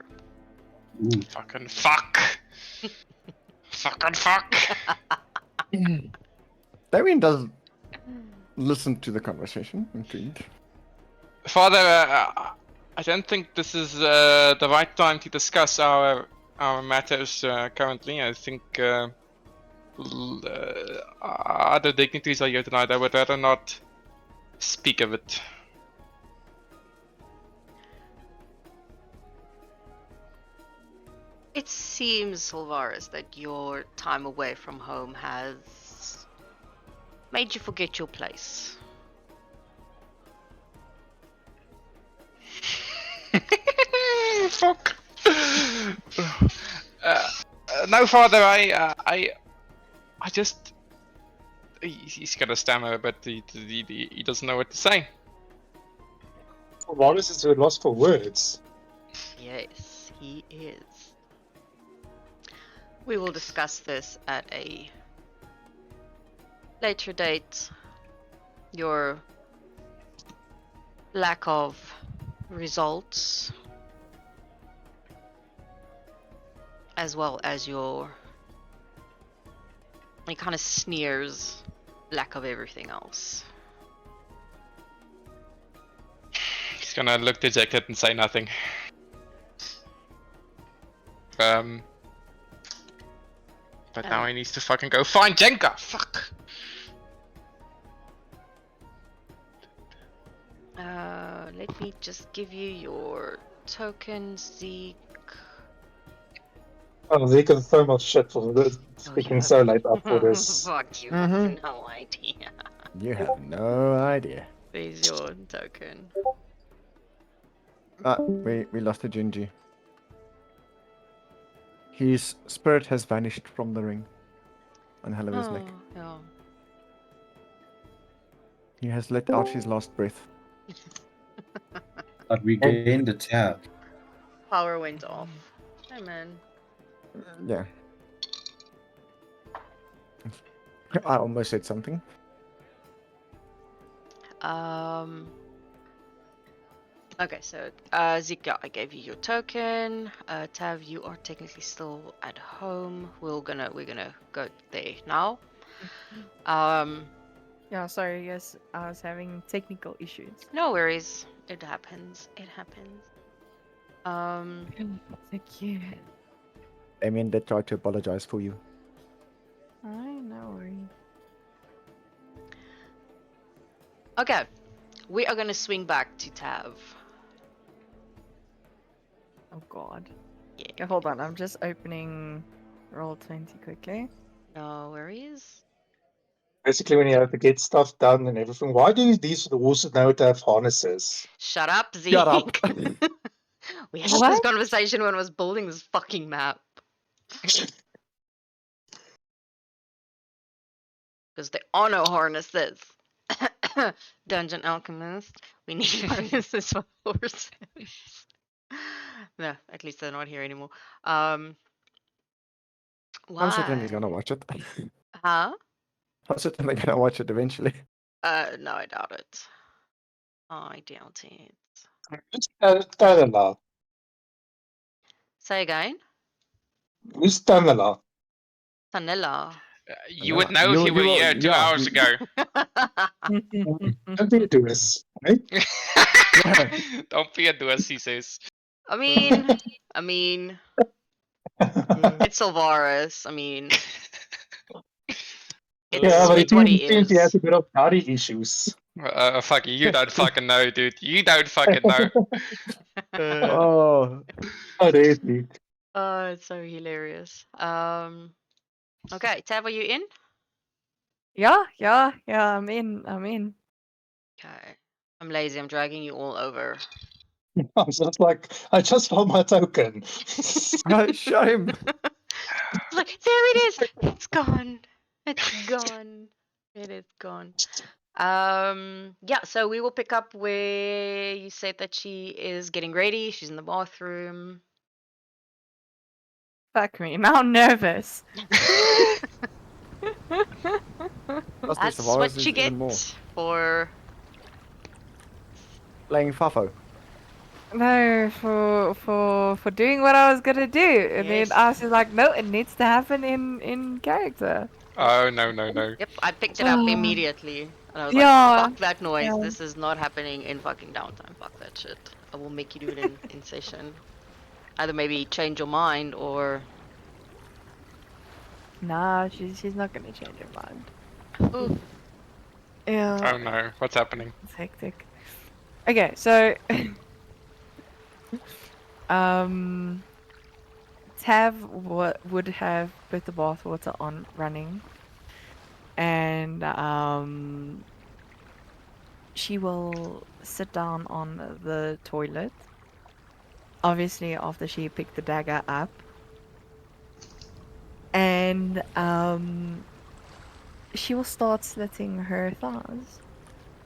Ooh. Fucking fuck. Fucking fuck. Damien does listen to the conversation, intrigued. Father, I don't think this is the right time to discuss our matters currently. I think other dignitaries are here tonight. I would rather not speak of it. It seems, Sylvaris, that your time away from home has made you forget your place. Fuck. No, Father. I just. He's gonna stammer, but he doesn't know what to say. Varus is a loss for words. Yes, he is. We will discuss this at a later date. Your lack of results, as well as your, he kind of sneers, lack of everything else. He's gonna look dejected and say nothing. But now he needs to fucking go find Jenka. Fuck. Let me just give you your token, Zeke. Oh, they can throw much shit for speaking so late up for this. Fuck, you Mhm. have no idea. You have no idea. There's your token. We lost a Gingy. His spirit has vanished from the ring on Helavir's neck. Yeah. He has let out his last breath. But we gained a tab. Power went off. Hey man. Yeah. I almost said something. Okay, so Zika, I gave you your token. Tav, you are technically still at home. We're gonna go there now. Yeah, sorry, guys. I was having technical issues. No worries. It happens. It happens. Thank you. Damien did try to apologize for you. I know. Okay. We are gonna swing back to Tav. Oh god. Yeah. Okay, hold on. I'm just opening roll 20 quickly. No worries. Basically, when you have to get stuff done and everything, why do these horses know to have harnesses? Shut up, Zeke. Shut up. We had this What? conversation when I was building this fucking map. Because there are no harnesses. Dungeon Alchemist. We need harnesses for horses. No, at least they're not here anymore. I'm certain Why? he's gonna watch it. Huh? I'm certain they're gonna watch it eventually. No, I doubt it. I doubt it. Who's Tanala? Say again? Who's Tanala? Tanilla. You would know if you were here 2 hours ago. Don't be a doers, right? Don't be a doos, he says. I mean, it's Sylvaris. I mean, Yeah, but it's what he seems he has is. a bit of daddy issues. Fuck you don't fucking know, dude. You don't fucking know. Oh, Oh, there is he. Oh, it's so hilarious. Okay, Tav, are you in? Yeah, I'm in. Okay. I'm lazy. I'm dragging you all over. I'm just like, I just found my token. shame. Like, there it is. It's gone. It's gone. It is gone. Yeah, so we will pick up where you said that she is getting ready. She's in the bathroom. Fuck me. Now I'm nervous. That's what you get even more. for Playing Fafo. No, for doing what I was gonna do, and Yes. then I was just like, no, it needs to happen in character. Oh, no, no, no. Yep, I picked it up immediately. And I was Yeah. like, fuck that noise. Yeah. This is not happening in fucking downtime. Fuck that shit. I will make you do it in session. Either maybe change your mind or. Nah, she's not gonna change her mind. Ooh, Yeah, Oh no, what's happening? it's hectic. Okay, so Tav would have put the bathwater on running, and she will sit down on the toilet. Obviously, after she picked the dagger up, and she will start slitting her thighs.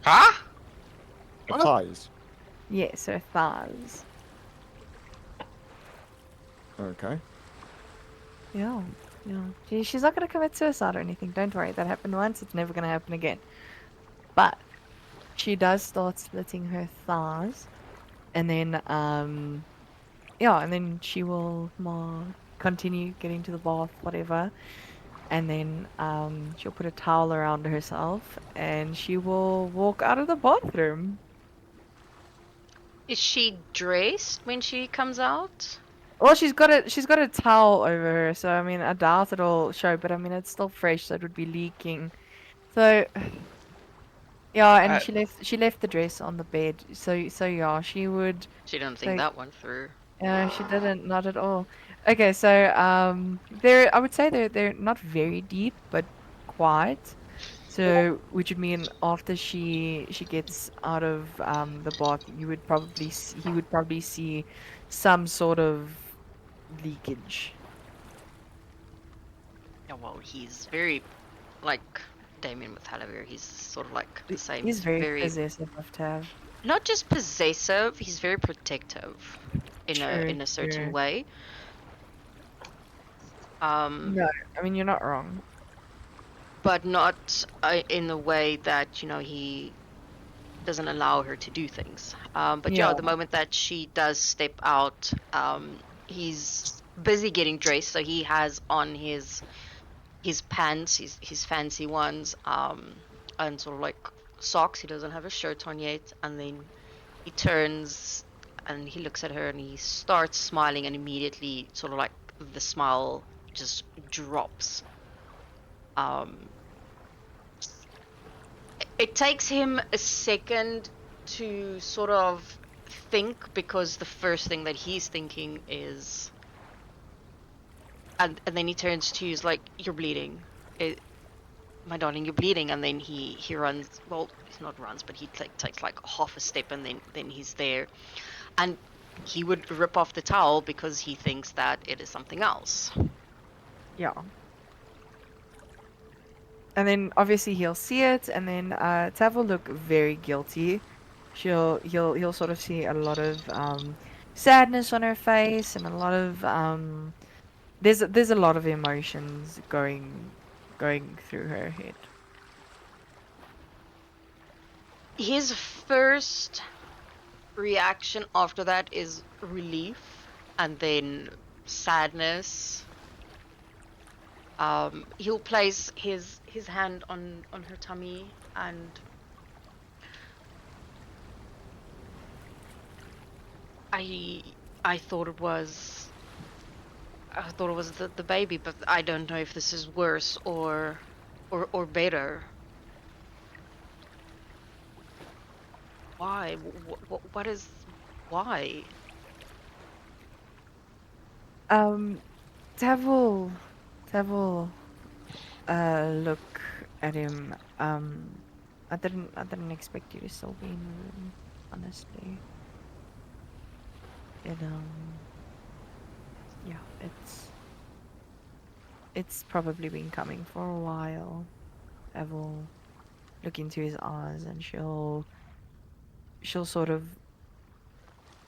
Huh? Thighs. Yes, her thighs. Okay. Yeah, yeah. She's not gonna commit suicide or anything. Don't worry. That happened once. It's never gonna happen again. But she does start slitting her thighs, and then yeah, and then she will continue getting to the bath, whatever, and then she'll put a towel around herself, and she will walk out of the bathroom. is she dressed when she comes out? Well, she's got a towel over her, so I mean, I doubt it'll show, but I mean, it's still fresh, so it would be leaking. So, yeah, and she left the dress on the bed. So yeah, she would. She didn't think Like, that one through. she didn't, not at all. Okay, so I would say they're not very deep, but quite. So, which would mean after she gets out of the bath, he would probably see some sort of leakage. Yeah, well, he's very, like, Damien with Halavir. He's sort of like the same. He's very possessive of Tav. Not just possessive, he's very protective in True, a certain true. way. No, I mean you're not wrong. But not in the way that, you know, he doesn't allow her to do things. But yeah, Yeah. the moment that she does step out, he's busy getting dressed, so he has on his pants, his fancy ones, and sort of like socks. He doesn't have a shirt on yet, and then he turns and he looks at her and he starts smiling, and immediately sort of like the smile just drops. It takes him a second to sort of think because the first thing that he's thinking is, and then he turns to you, he's like, "You're bleeding, my darling, you're bleeding." And then he runs. Well, he's not runs, but he takes like half a step, and then he's there, and he would rip off the towel because he thinks that it is something else. Yeah. And then obviously he'll see it, and then Tav will look very guilty. He'll sort of see a lot of sadness on her face, and a lot of there's a lot of emotions going through her head. His first reaction after that is relief, and then sadness. He'll place his hand on her tummy, and I thought it was the baby, but I don't know if this is worse or better. Why? What is why? Tav will look at him. I didn't expect you to still be in the room, honestly. It yeah, it's probably been coming for a while. Tav will look into his eyes, and she'll sort of,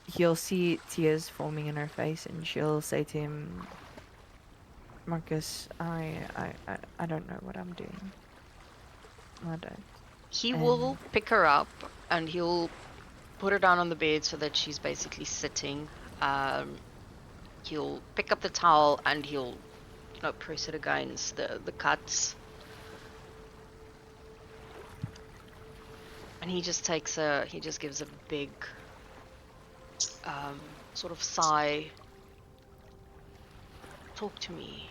he'll see tears forming in her face, and she'll say to him, "Marcus, I don't know what I'm doing. I don't." He And will pick her up, and he'll put her down on the bed so that she's basically sitting. He'll pick up the towel, and he'll, press it against the cuts. And he just gives a big sort of sigh. "Talk to me."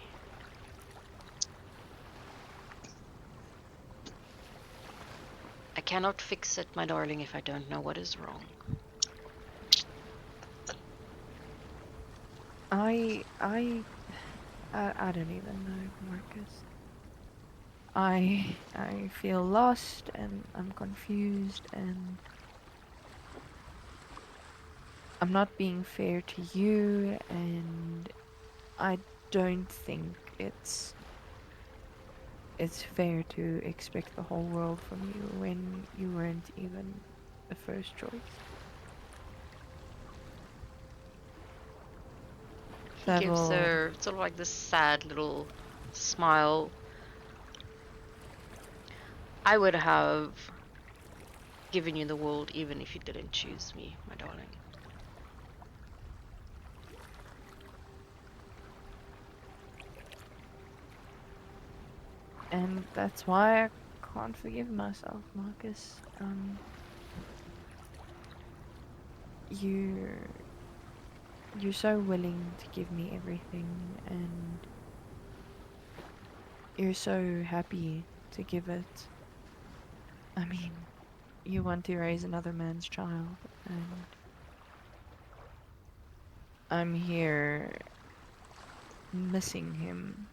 "I cannot fix it, my darling, if I don't know what is wrong." I don't even know, Marcus. I feel lost, and I'm confused, and I'm not being fair to you, and I don't think it's fair to expect the whole world from you when you weren't even the first choice. He gives her sort of like this sad little smile. "I would have given you the world even if you didn't choose me, my darling." And that's why I can't forgive myself, Marcus. You're so willing to give me everything, and you're so happy to give it. I mean, you want to raise another man's child, and I'm here missing him,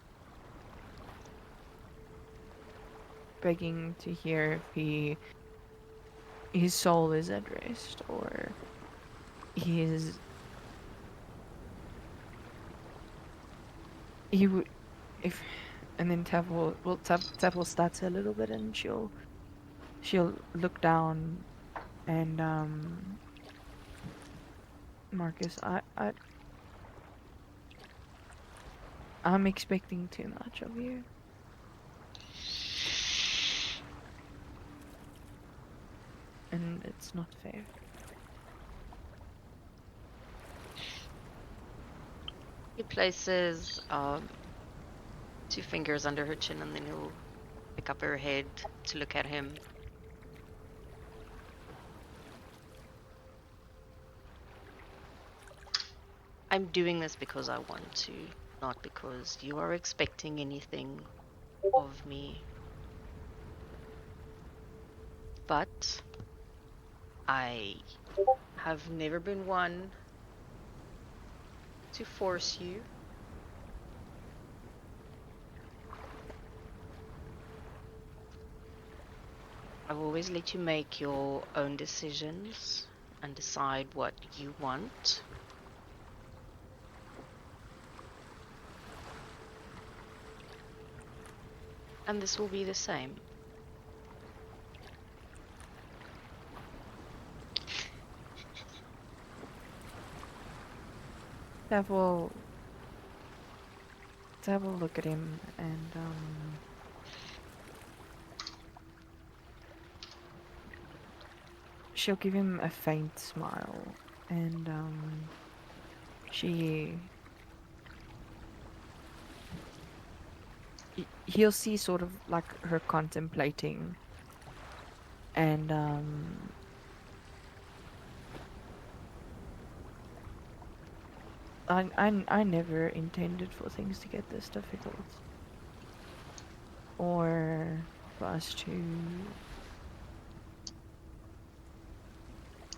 begging to hear if his soul is at rest, or he would, if. And then Tav will stutter a little bit, and she'll look down, and Marcus, I'm expecting too much of you. And it's not fair. He places 2 fingers under her chin, and then he'll pick up her head to look at him. "I'm doing this because I want to, not because you are expecting anything of me. But I have never been one to force you. I've always let you make your own decisions and decide what you want. And this will be the same. Tav will look at him and she'll give him a faint smile and he'll see sort of like her contemplating and I never intended for things to get this difficult or for us to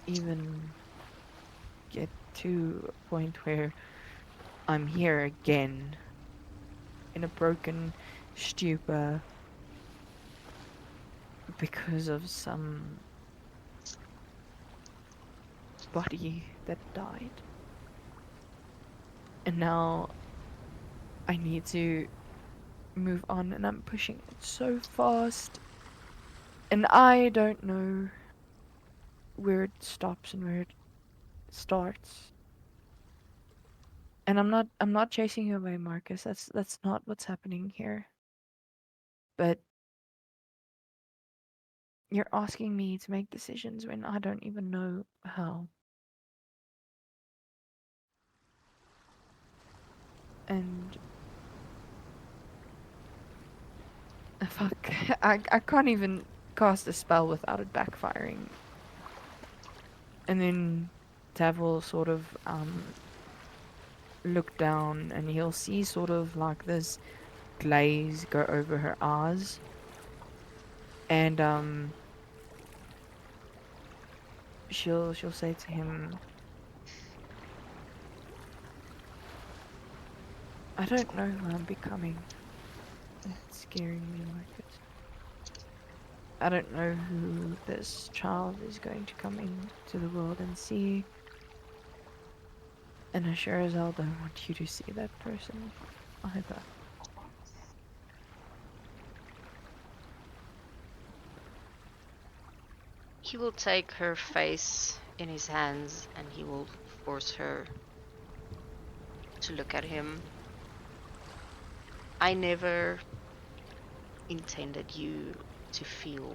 even get to a point where I'm here again in a broken stupor because of some body that died. And now I need to move on and I'm pushing it so fast. And I don't know where it stops and where it starts. And I'm not chasing you away, Marcus. That's not what's happening here. But you're asking me to make decisions when I don't even know how. And fuck, I can't even cast a spell without it backfiring. And then Tav will sort of look down and he'll see sort of like this glaze go over her eyes. And she'll say to him, I don't know who I'm becoming. It's scaring me, Marcus. I don't know who this child is going to come into the world and see. And I sure as hell don't want you to see that person either. He will take her face in his hands and he will force her to look at him. I never intended you to feel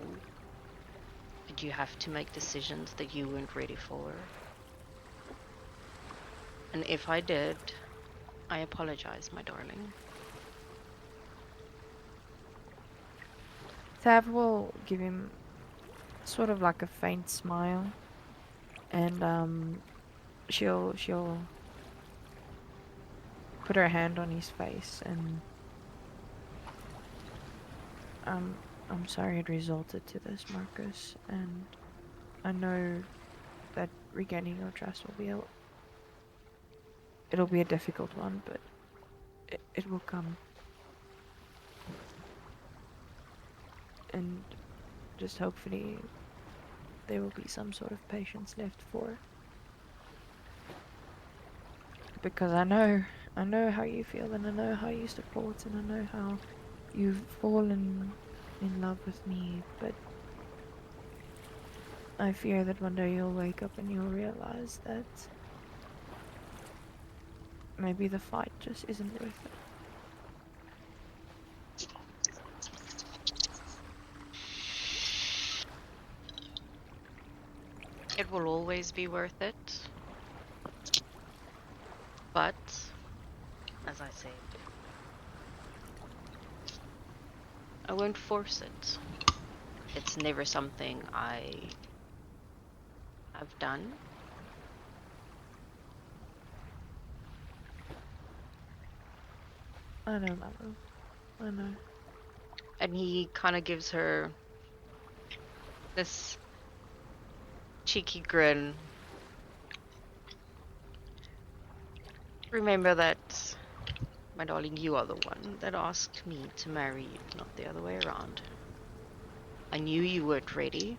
that you have to make decisions that you weren't ready for. And if I did, I apologize, my darling. Tav will give him sort of like a faint smile, and she'll put her hand on his face, and I'm sorry it resulted to this, Marcus, and I know that regaining your trust will be it'll be a difficult one, but it will come. And just hopefully there will be some sort of patience left for. Because I know how you feel, and I know how you support, and I know how you've fallen in love with me, but I fear that one day you'll wake up and you'll realize that maybe the fight just isn't worth it. It will always be worth it. But, as I said, I won't force it. It's never something I have done. I know, Lalo. I know. And he kind of gives her this cheeky grin. Remember that, my darling, you are the one that asked me to marry you, not the other way around. I knew you weren't ready.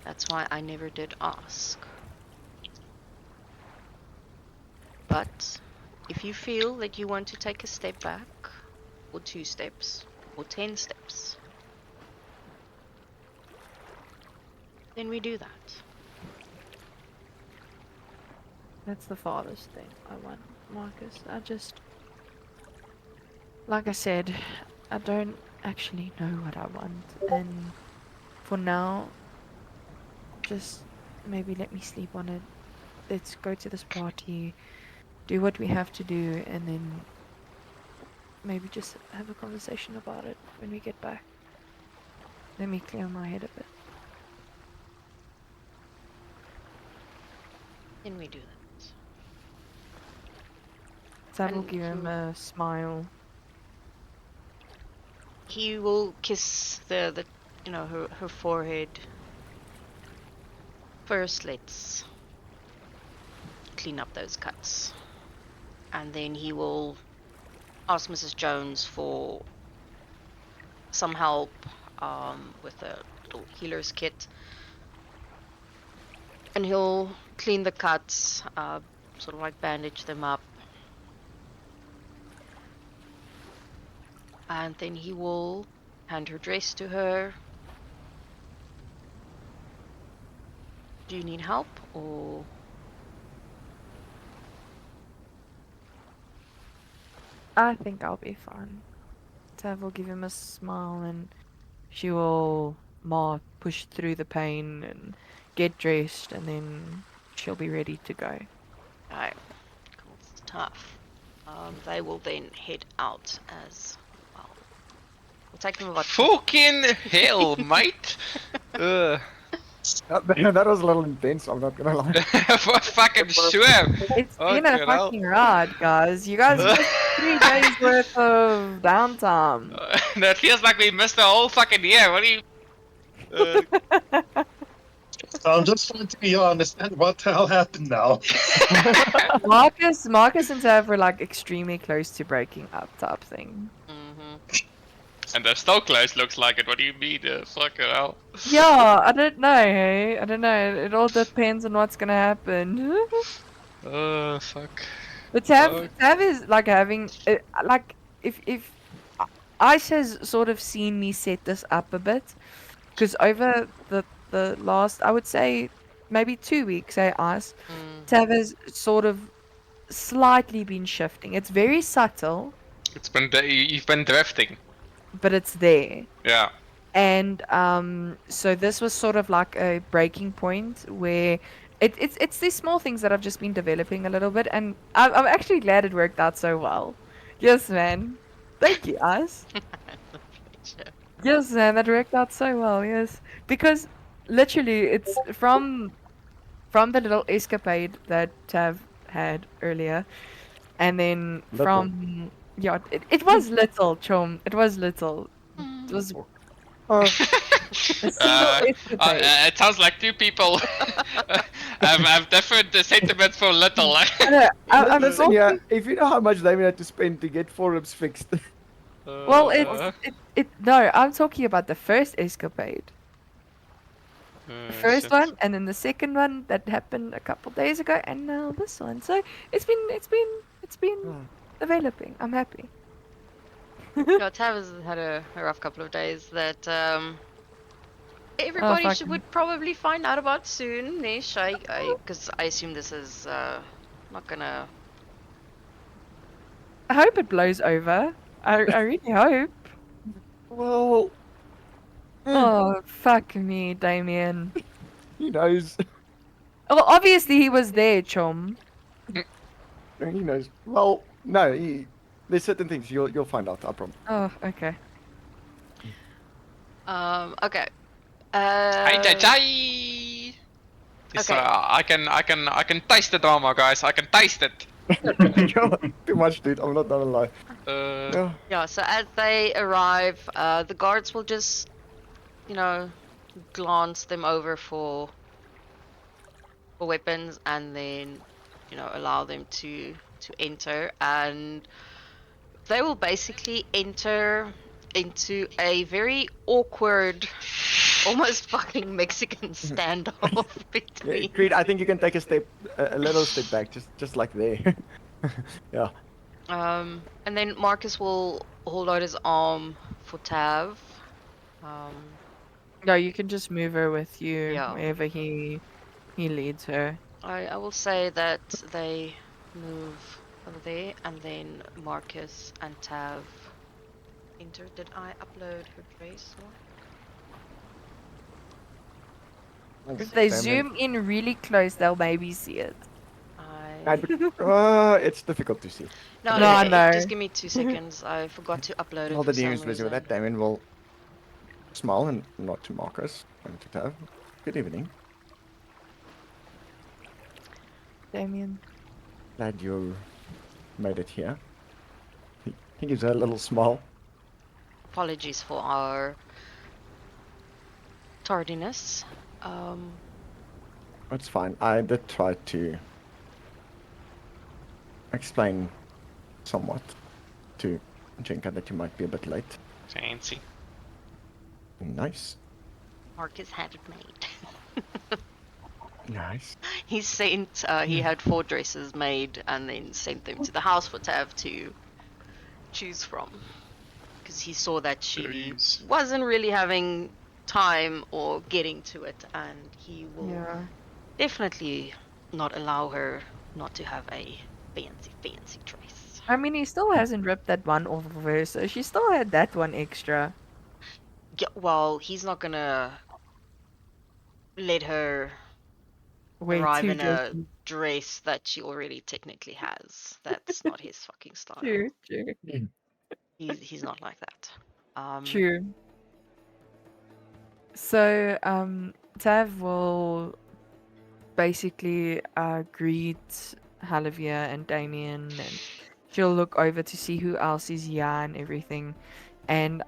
That's why I never did ask. But if you feel that you want to take a step back, or 2 steps, or 10 steps, then we do that. That's the farthest thing I want, Marcus. Like I said, I don't actually know what I want, and for now, just maybe let me sleep on it. Let's go to this party, do what we have to do, and then maybe just have a conversation about it when we get back. Let me clear my head a bit. Then we do that. That will And give him a smile. He will kiss the her forehead. First, let's clean up those cuts, and then he will ask Mrs. Jones for some help with a little healer's kit, and he'll clean the cuts, sort of like bandage them up, and then he will hand her dress to her. Do you need help, or? I think I'll be fine. Tav will give him a smile and she will push through the pain and get dressed, and then she'll be ready to go. Alright, cool. It's tough. They will then head out as well. It'll take them about Fucking hell, mate! Ugh. That was a little intense, I'm not gonna lie. For fucking sure! It's been a Okay, well. fucking ride, guys. You guys missed 3 days worth of downtime. That feels like we missed the whole fucking year. What do you? I'm just trying to understand what the hell happened now. Marcus and Tav were like extremely close to breaking up type thing. And they're still close, looks like it. What do you mean? Fucking hell. Yeah, I don't know, hey? I don't know. It all depends on what's gonna happen. Oh, fuck. But Tav is like having like if Ice has sort of seen me set this up a bit, because over the last, I would say maybe 2 weeks, Ice, Tav has sort of slightly been shifting. It's very subtle, It's been you've been drifting. but it's there. Yeah. And so this was sort of like a breaking point where it's these small things that I've just been developing a little bit, and I'm actually glad it worked out so well. Yes, man. Thank you, Ice. Yes, man, that worked out so well. Yes, because literally it's from the little escapade that Tav had earlier, and then from it was little, Chom. It was little. It was a single escapade. It sounds like 2 people have different sentiments for little. I'm Listen, yeah, talking- if you know how much Damien had to spend to get forums fixed. Well, no, I'm talking about the first escapade. The first one, and then the second one that happened a couple days ago, and now this one. So it's been developing. I'm happy. No, Tav has had a rough couple of days that everybody would probably find out about soon, Nish. Because I assume this is not gonna. I hope it blows over. I really hope. Well, Oh, fuck me, Damien. he knows. Well, obviously he was there, Chom. He knows. Well, no, there's certain things you'll find out. I promise. Oh, okay. Okay. So I can taste the drama, guys. I can taste it. Too much, dude. I'm not gonna lie. Yeah. So as they arrive, the guards will just, glance them over for for weapons, and then allow them to enter, and they will basically enter into a very awkward, almost fucking Mexican standoff Yeah, between. Creed, I think you can take a little step back, just like there. Yeah. And then Marcus will hold out his arm for Tav. No, you can just move her with you Yeah. wherever he leads her. I will say that they move over there, and then Marcus and Tav enter. Did I upload her trace? Or? If they Damien. zoom in really close, they'll maybe see it. It's difficult to see. No, No, I know. just give me 2 seconds. I forgot to upload it While for the DM some is busy with reason. that, Damien will smile and nod to Marcus and to Tav. Good evening. Damien. Glad you made it here. He gives her a little smile. Apologies for our tardiness. It's fine. I did try to explain somewhat to Jenka that you might be a bit late. Fancy. Nice. Marcus had it made. Nice. He sent. He had 4 dresses made, and then sent them to the house for Tav to choose from, because he saw that she Please. wasn't really having time or getting to it, and he will Yeah. definitely not allow her not to have a fancy dress. I mean, he still hasn't ripped that one off of her, so she still had that one extra. Yeah, well, he's not gonna let her Wait, arrive 2 in a dresses. dress that she already technically has. That's not his fucking style. True. He's not like that. True. So, Tav will basically greet Halavia and Damien, and she'll look over to see who else is here and everything. And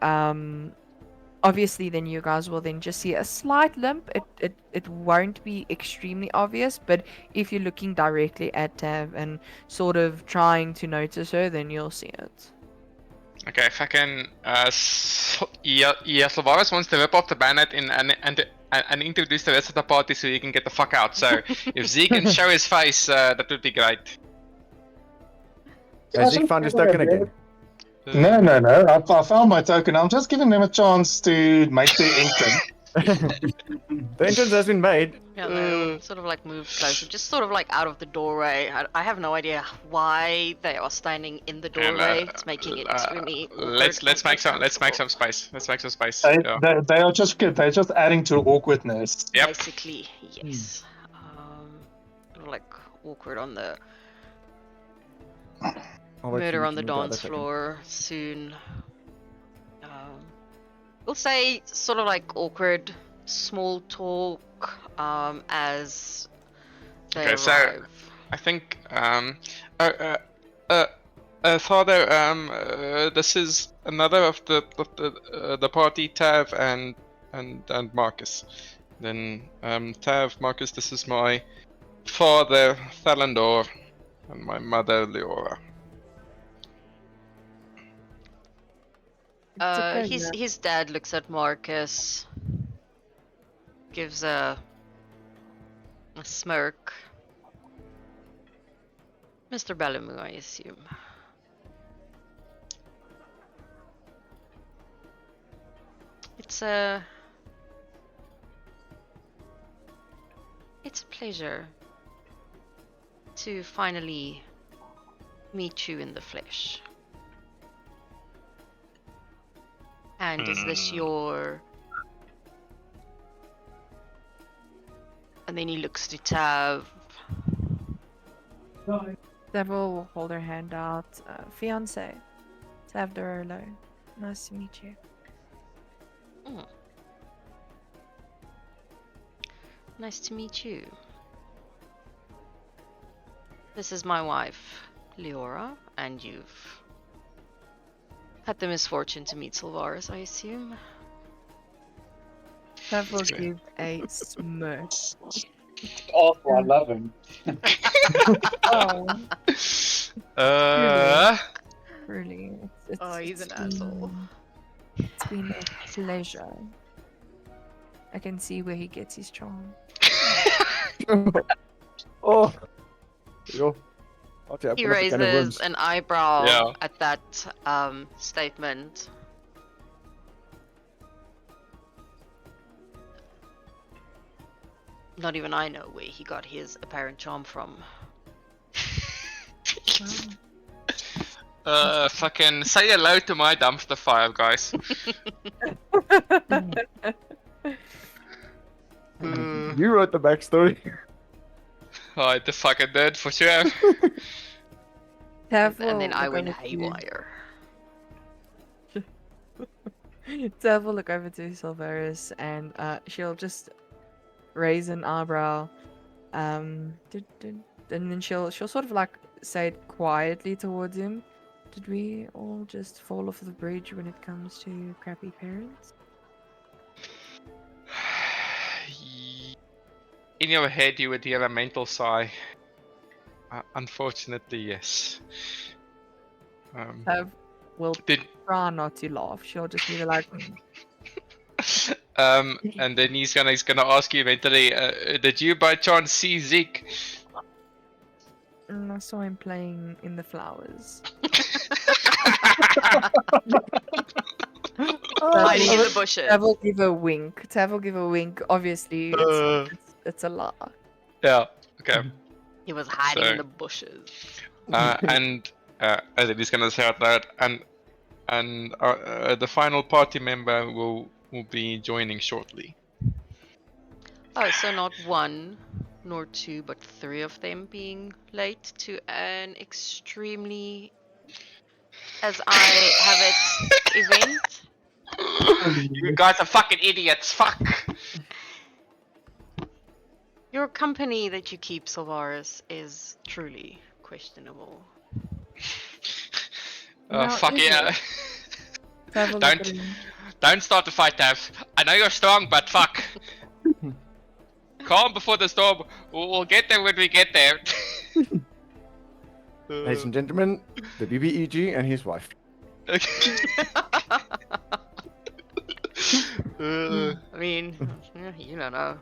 obviously then you guys will then just see a slight limp. It won't be extremely obvious, but if you're looking directly at Tav and sort of trying to notice her, then you'll see it. Okay, fucking Sylvaris wants to rip off the banner and introduce the rest of the party so he can get the fuck out. So if Z can show his face, that would be great. Has Zeke found his token again? No. I found my token. I'm just giving them a chance to make their entrance. The entrance has been made. Yeah, they'll sort of like move closer, just sort of like out of the doorway. I have no idea why they are standing in the doorway. It's making it extremely awkward. Let's make some space. Let's make some space. They, Yeah. they are just good. They're just adding to awkwardness. Yep. Basically, yes. Like awkward on the I'll wait for murder you on to the move other dance token. floor soon. We'll say sort of like awkward small talk as they Okay, arrive. so I think Father, this is another of the party, Tav and Marcus. Then Tav, Marcus, this is my father Thalandor and my mother Leora. It's okay, yeah. His dad looks at Marcus, gives a smirk. Mr. Bellamy, I assume. It's a pleasure to finally meet you in the flesh. And is this your... And then he looks to Tav. Tav will hold her hand out. Fiance, Tav Dorolo. Nice to meet you. Nice to meet you. This is my wife, Leora, and you've had the misfortune to meet Sylvaris, I assume. Tav will give a smirk. Awful, I love him. Oh, Uh, really. Oh, he's an asshole. It's been a pleasure. I can see where he gets his charm. Oh, yo. Okay, He open up a can of raises worms. an eyebrow Yeah. at that statement. Not even I know where he got his apparent charm from. Fucking say hello to my dumpster fire, guys. You wrote the backstory. I the fucking did for sure. Tav And then will I look went over to you. haywire. Tav will look over to Silverus and she'll just raise an eyebrow. And then she'll sort of like say it quietly towards him. Did we all just fall off the bridge when it comes to crappy parents? In your head, you would hear a mental sigh. Unfortunately, yes. Tav will Did try not to laugh. She'll just be like, and then he's gonna ask you mentally, did you by chance see Zeke? I saw him playing in the flowers. Hiding in the bushes. Tav will give a wink. Tav will give a wink. Obviously, it's a lie. Yeah. Okay. He was hiding in So- the bushes. And then he's gonna say out loud, and the final party member will be joining shortly. Oh, so not one nor two, but three of them being late to an extremely, as I have it, event. You guys are fucking idiots. Fuck. Your company that you keep, Sylvaris, is truly questionable. Now, Fuck is yeah. it? Tav will look at Don't him. don't start the fight, Tav. I know you're strong, but fuck. Calm before the storm. We'll get there when we get there. Ladies and gentlemen, the BBEG and his wife. I mean, you don't know.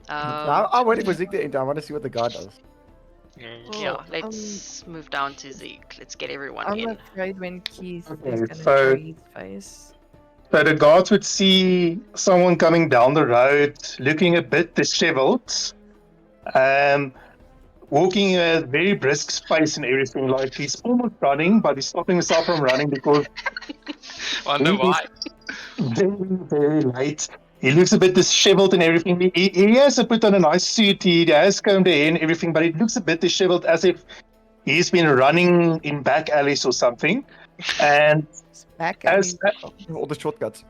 I'm waiting for Zeke to enter. I want to see what the guy does. Yeah, let's move down to Zeke. Let's get everyone I'm in. afraid when Keith Okay, is gonna so- show his face. So the guards would see someone coming down the road, looking a bit disheveled, walking at a very brisk pace and everything. Like he's almost running, but he's stopping himself from running because Wonder he is why. very, very late. He looks a bit disheveled and everything. He has put on a nice suit. He has combed hair and everything, but it looks a bit disheveled, as if he's been running in back alleys or something. And Back as All the shortcuts.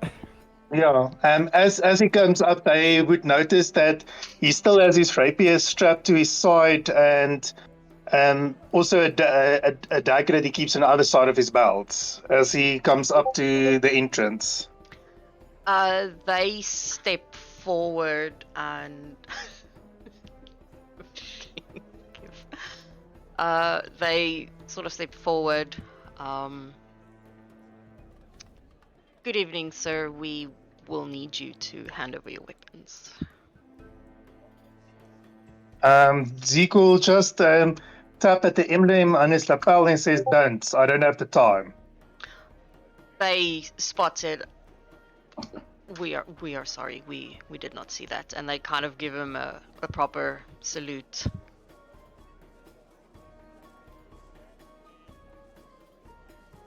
yeah, as he comes up, they would notice that he still has his rapier strapped to his side, and also a dagger that he keeps on the other side of his belt as he comes up to the entrance. They step forward and they sort of step forward. Good evening, sir. We will need you to hand over your weapons. Zeke will just tap at the emblem on his lapel and says, "Don't. I don't have the time." They spotted. We are sorry. We did not see that, and they kind of give him a proper salute.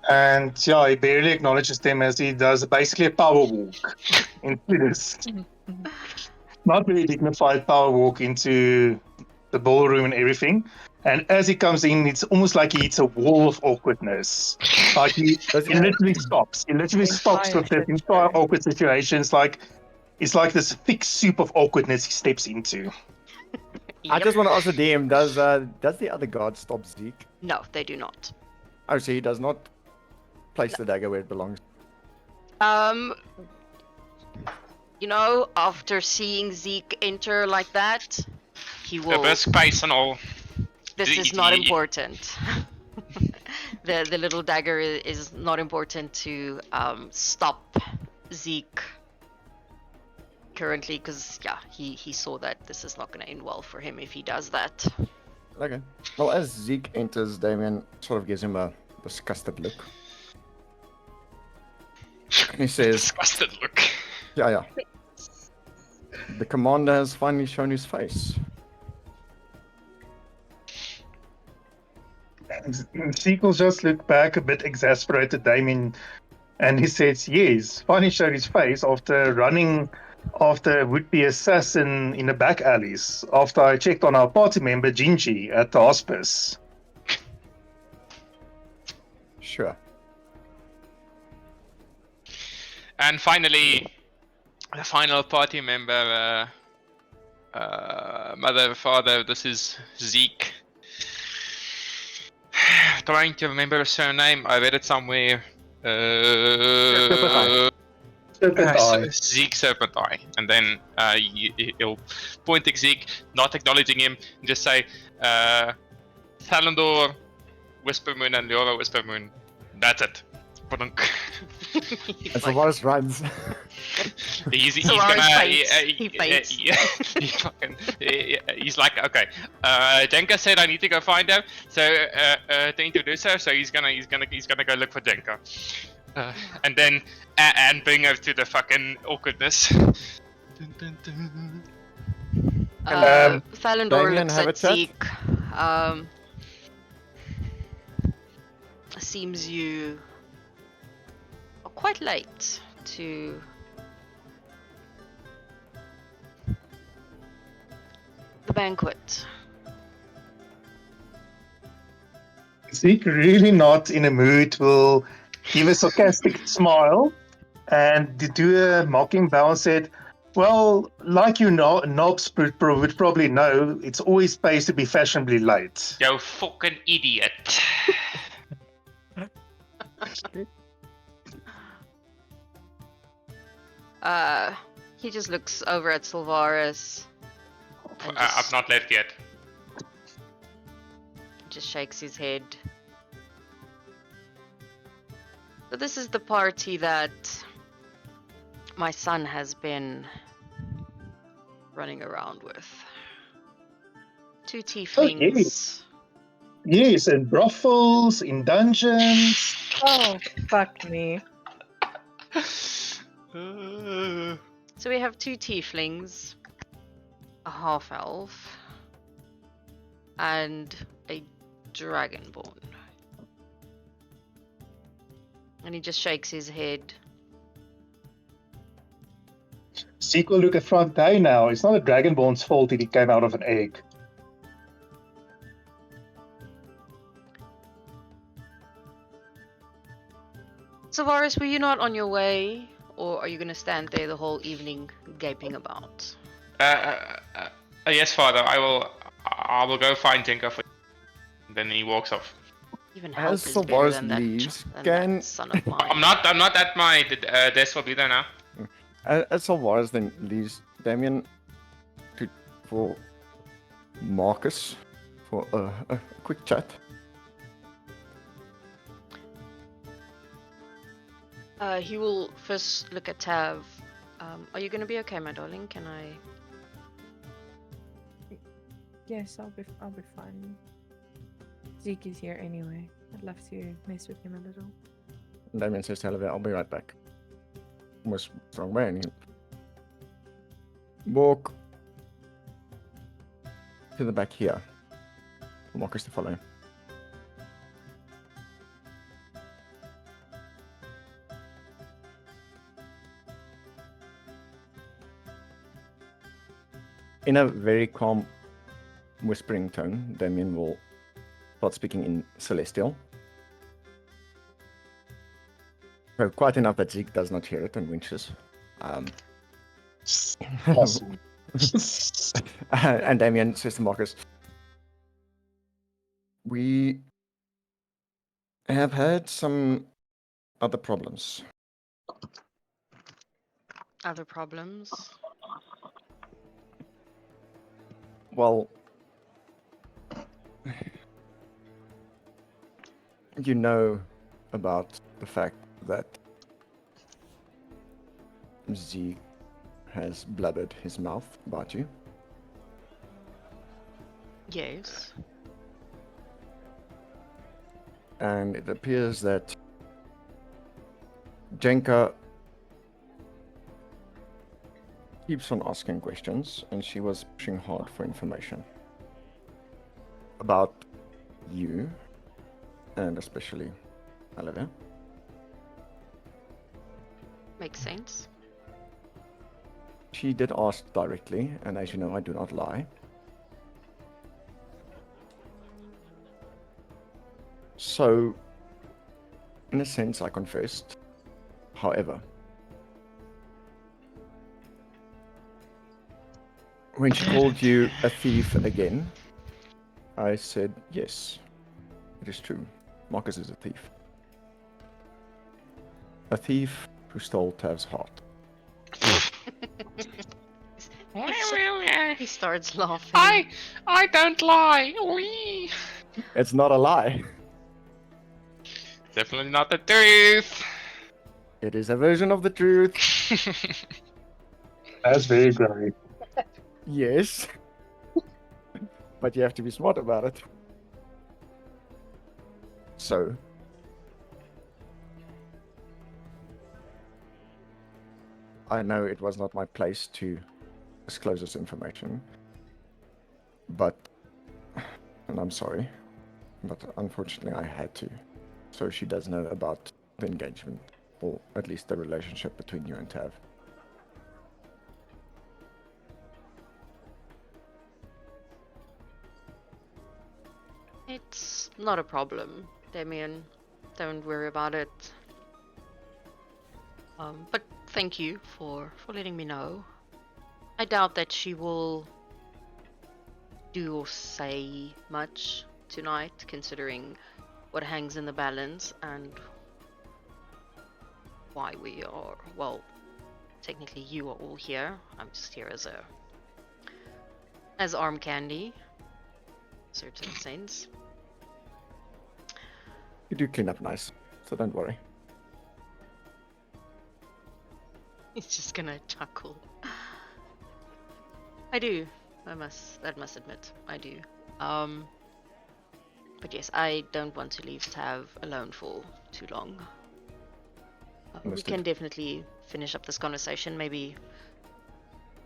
And yeah, he barely acknowledges them as he does basically a power walk into this. Not very dignified power walk into the ballroom and everything. And as he comes in, it's almost like he hits a wall of awkwardness. Like he literally stops. He literally stops with this entire awkward situation. It's like this thick soup of awkwardness he steps into. I Yep. just want to ask the DM, does the other guard stop Zeke? No, they do not. Oh, so he does not place the dagger where it belongs. You know, after seeing Zeke enter like that, he A will. brisk pace and all. This is not important. The little dagger is not important to stop Zeke currently, because yeah, he saw that this is not going to end well for him if he does that. Okay. Well, as Zeke enters, Damien sort of gives him a disgusted look. And he says, Disgusted look. yeah. The commander has finally shown his face. Sequel just looked back a bit exasperated, Damien, and he says, yes, finally showed his face after running after a would-be assassin in the back alleys after I checked on our party member Gingy at the hospice. Sure. And finally, the final party member, mother, father, this is Zeke. Trying to remember her surname, I read it somewhere. Serpentine. Zeke Serpentine. And then he'll point at Zeke, not acknowledging him, and just say, Thalandor, Whispermoon, and Leora Whispermoon. That's it. And Sylvanas runs. He's Solaris gonna. faints. He faints. He's like, okay. Jenka said I need to go find her, so to introduce her. So he's gonna go look for Jenka, and then and bring her to the fucking awkwardness. Thalandor Damien, looks have a at chat? Zeke. Seems you are quite late to the banquet. Zeke, really not in a mood, will give a sarcastic smile and do a mocking bow and said, well, like you know, knobs would probably know, it's always pays to be fashionably late. You fucking idiot. He just looks over at Sylvaris and I've not left yet. just shakes his head. So this is the party that my son has been running around with. 2 tieflings. Yes, in brothels, in dungeons. Oh, fuck me. So we have 2 tieflings, a half elf, and a dragonborn. And he just shakes his head. Zeke will look at front day now. It's not a dragonborn's fault that he came out of an egg. Sylvaris, were you not on your way, or are you gonna stand there the whole evening gaping about? Yes, father. I will go find Jenka for. Then he walks off. Even help As is better Sylvaris than that, leaves, than can that son of mine. I'm not at my desk will be there now. As Sylvaris then leaves, Damien for Marcus for a quick chat. He will first look at Tav. Are you gonna be okay, my darling? Can I? Yes, I'll be fine. Zeke is here anyway. I'd love to mess with him a little. Damien says to Olivia, I'll be right back. Almost wrong way, and he walk to the back here for Marcus to follow. In a very calm, whispering tone, Damien will start speaking in Celestial. So quite enough that Zeke does not hear it and winches. Awesome. And Damien says to Marcus, we have had some other problems. Other problems? Well, you know about the fact that Zeke has blubbered his mouth about you. Yes. And it appears that Jenka keeps on asking questions, and she was pushing hard for information about you, and especially Olivia. Makes sense. She did ask directly, and as you know, I do not lie. So, in a sense, I confessed. However, when she called you a thief again, I said, yes, it is true. Marcus is a thief. A thief who stole Tav's heart. He starts laughing. I don't lie. Wee. It's not a lie. Definitely not the truth. It is a version of the truth. That's very great. Yes. But you have to be smart about it. So, I know it was not my place to disclose this information, but, and I'm sorry, but unfortunately I had to. So she does know about the engagement, or at least the relationship between you and Tav. It's not a problem, Damien. Don't worry about it. But thank you for letting me know. I doubt that she will do or say much tonight, considering what hangs in the balance and why we are, well, technically you are all here. I'm just here as arm candy, certain sense. You do clean up nice, so don't worry. He's just gonna chuckle. I do. I must admit, I do. But yes, I don't want to leave Tav alone for too long. We Understood. can definitely finish up this conversation maybe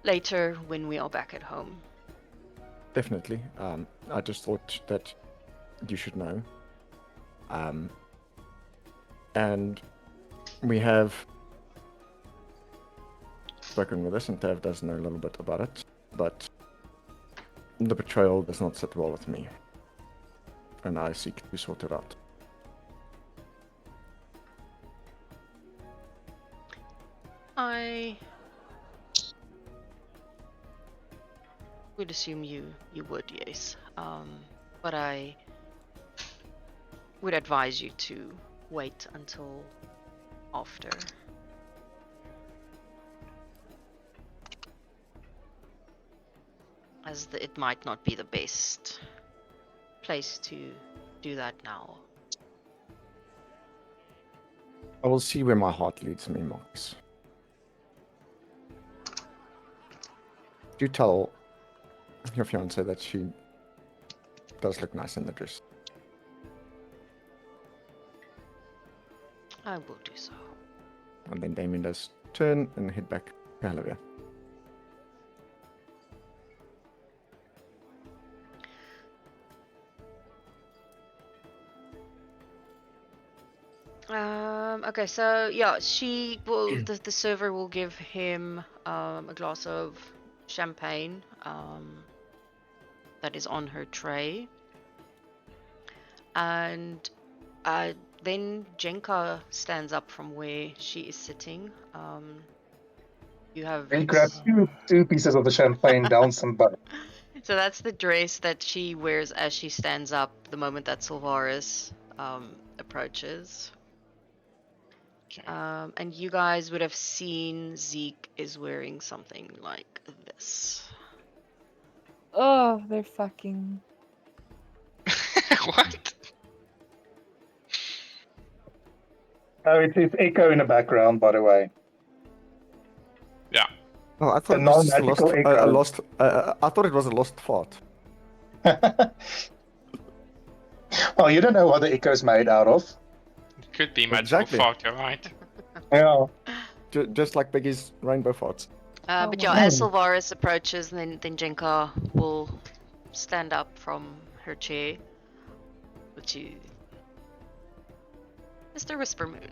later when we are back at home. Definitely. I just thought that you should know. And we have spoken with us, and Tav does know a little bit about it, but the betrayal does not sit well with me, and I seek to sort it out. I would assume you would, yes. But I would advise you to wait until after. As it might not be the best place to do that now. I will see where my heart leads me, Marcus. Do tell your fiancée that she does look nice in the dress. I will do so. And then Damien does turn and head back to Olivia. Okay, so yeah, she will. The server will give him a glass of champagne that is on her tray, and then Jenka stands up from where she is sitting. You have. He grabs two pieces of the champagne down some butter. So that's the dress that she wears as she stands up the moment that Sylvaris approaches. And you guys would have seen Zeke is wearing something like this. Oh, they're fucking. What? Oh, it's echo in the background, by the way. Yeah. Oh, I The thought it was just non-magical echo. I thought it was a lost fart. Well, you don't know what the echo's made out of. It could be magical Exactly. fart, you're right. Yeah. Just like Biggie's rainbow farts. Oh But my yeah, as God. Sylvaris approaches, then Jenka will stand up from her chair. With you, Mr. Whispermoon.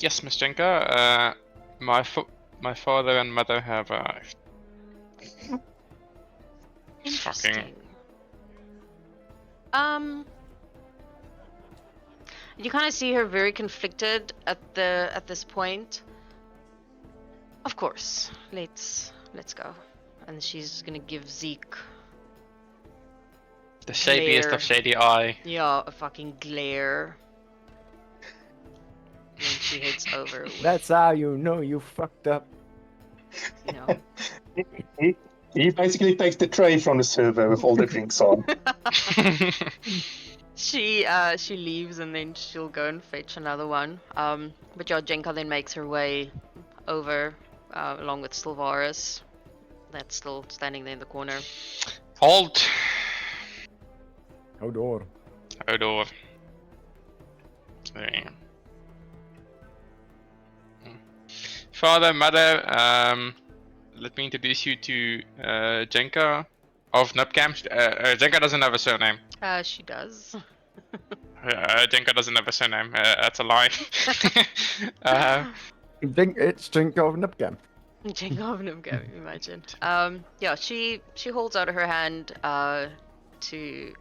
Yes, Miss Jenka. My father and mother have arrived. Interesting. You kind of see her very conflicted at this point. Of course, let's go. And she's gonna give Zeke The shadiest glare. of shady eye. Yeah, a fucking glare. And then she heads over with, That's how you know you fucked up. you know. He basically takes the tray from the server with all the drinks on. She leaves and then she'll go and fetch another one. But yeah, Jenka then makes her way over along with Sylvaris. That's still standing there in the corner. Halt! Hodor. Odor. There. Father, mother, let me introduce you to Jenka of Nupcam. Jenka doesn't have a surname. She does. Jenka doesn't have a surname. That's a lie. It's drink of Nipcam. Jenka of Nimga, imagine. Yeah, she holds out her hand to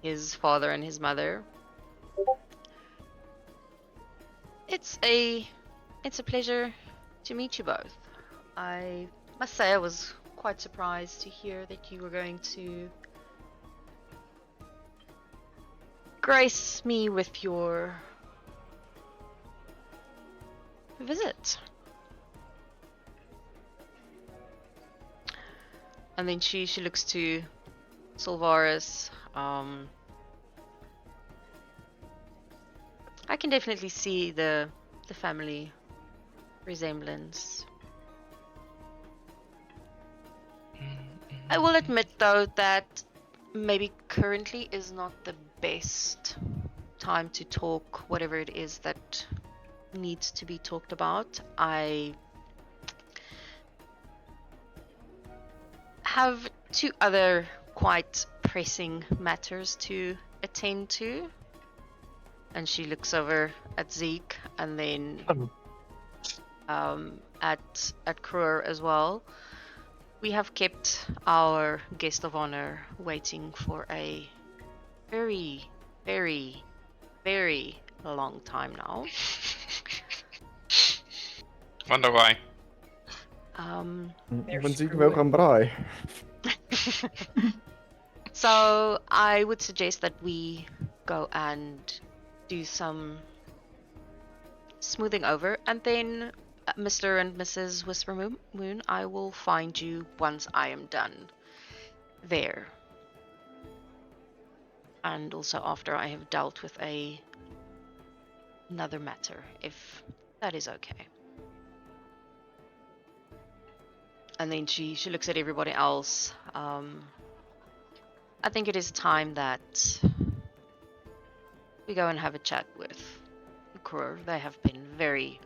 his father and his mother. It's a pleasure to meet you both. I must say I was quite surprised to hear that you were going to grace me with your visit. And then she looks to Sylvaris. I can definitely see the family resemblance. I will admit though that maybe currently is not the best time to talk whatever it is that needs to be talked about. I have two other quite pressing matters to attend to. And she looks over at Zeke and then at Kruer as well. We have kept our guest of honor waiting for a very, very, very long time now. Wonder why. Want ik wel gaan braai. So I would suggest that we go and do some smoothing over, and then Mr. and Mrs. Whispermoon, I will find you once I am done there. And also after I have dealt with another matter, if that is okay. And then she looks at everybody else. I think it is time that we go and have a chat with Kruer. They have been very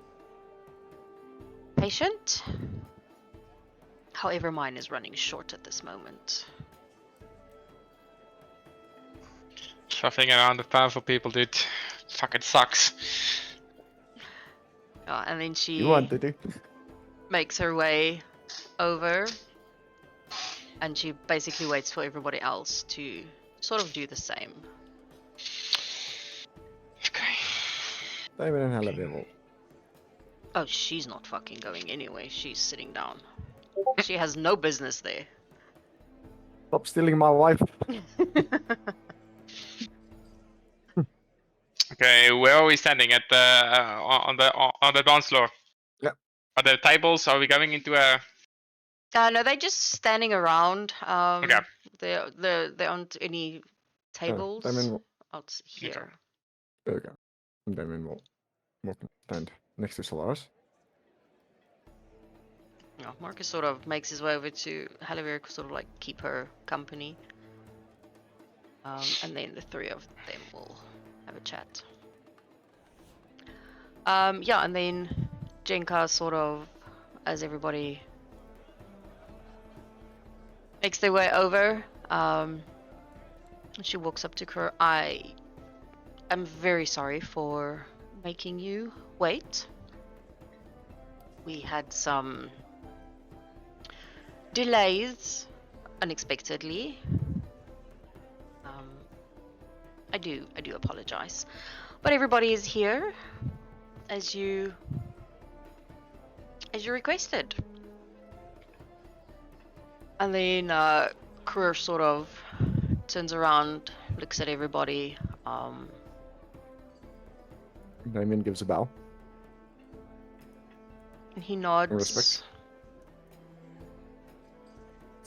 patient. However, mine is running short at this moment. Shuffling around with powerful people, dude. Fucking sucks. And then she You wanted to. makes her way over. And she basically waits for everybody else to sort of do the same. Okay. David and Hella Devil. Oh, she's not fucking going anyway. She's sitting down. She has no business there. Stop stealing my wife. Okay, where are we standing? At the on the dance floor? Yeah. Are there tables? Are we going into a No, they're just standing around. Okay. There aren't any tables Damien will, out here. there we go. Damien will stand next to Solaris. Yeah, Marcus sort of makes his way over to Halavir, sort of like keep her company. And then the three of them will have a chat. Yeah, and then Jenka sort of, as everybody makes their way over, she walks up to her. I am very sorry for making you wait. We had some delays unexpectedly. I do apologize, but everybody is here as you requested. And then Kruer sort of turns around, looks at everybody. Damien gives a bow. And he nods. respect.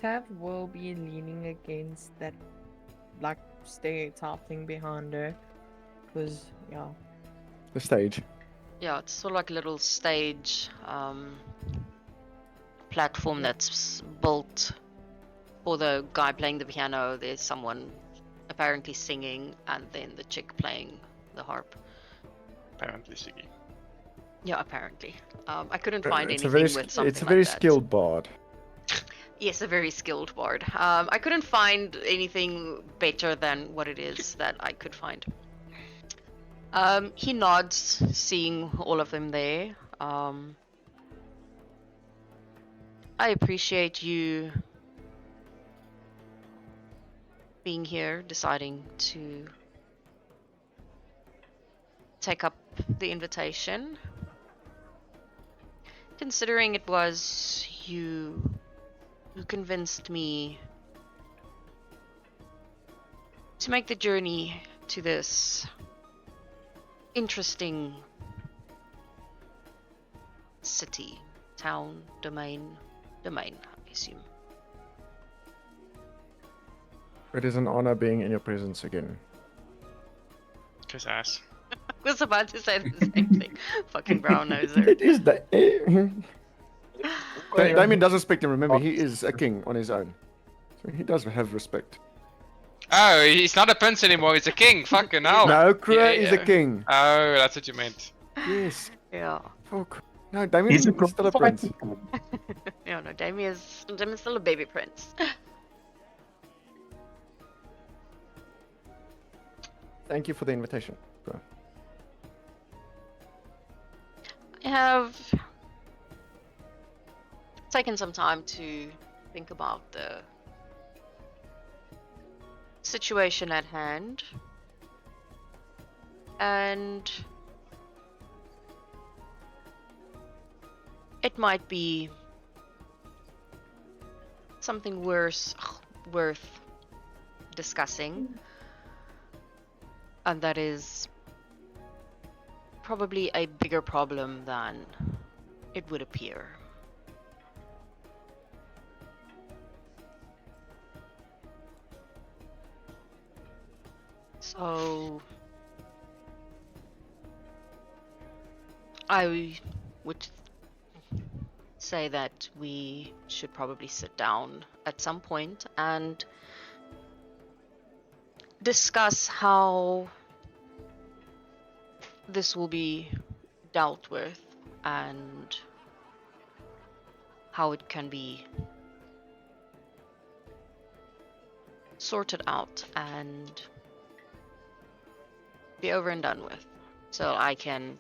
Tav will be leaning against that, like, stereotype thing behind her. Because, yeah. The stage. Yeah, it's sort of like a little stage platform that's built for the guy playing the piano. There's someone apparently singing, and then the chick playing the harp. Apparently, Siggy. Yeah, apparently. I couldn't find It's anything a very, with something it's a very like that. skilled bard. Yes, a very skilled bard. I couldn't find anything better than what it is that I could find. He nods, seeing all of them there. I appreciate you being here, deciding to take up the invitation. Considering it was you who convinced me to make the journey to this interesting city, town, domain, I assume. It is an honor being in your presence again. Kiss ass. I was about to say the same thing. Fucking brown noser. It is that. Damien does respect him. Remember, he is a king on his own, so he does have respect. Oh, he's not a prince anymore, he's a king. Fucking hell. No, Kruer Yeah, is a yeah. king. Oh, that's what you meant. Yes. Yeah. Fuck. No, Damien He's is still a prince. No, Damien's still a baby prince. Thank you for the invitation. Kruer. I have taken some time to think about the situation at hand, and it might be something worth discussing, and that is probably a bigger problem than it would appear. So I would say that we should probably sit down at some point and discuss how this will be dealt with and how it can be sorted out and be over and done with, so I can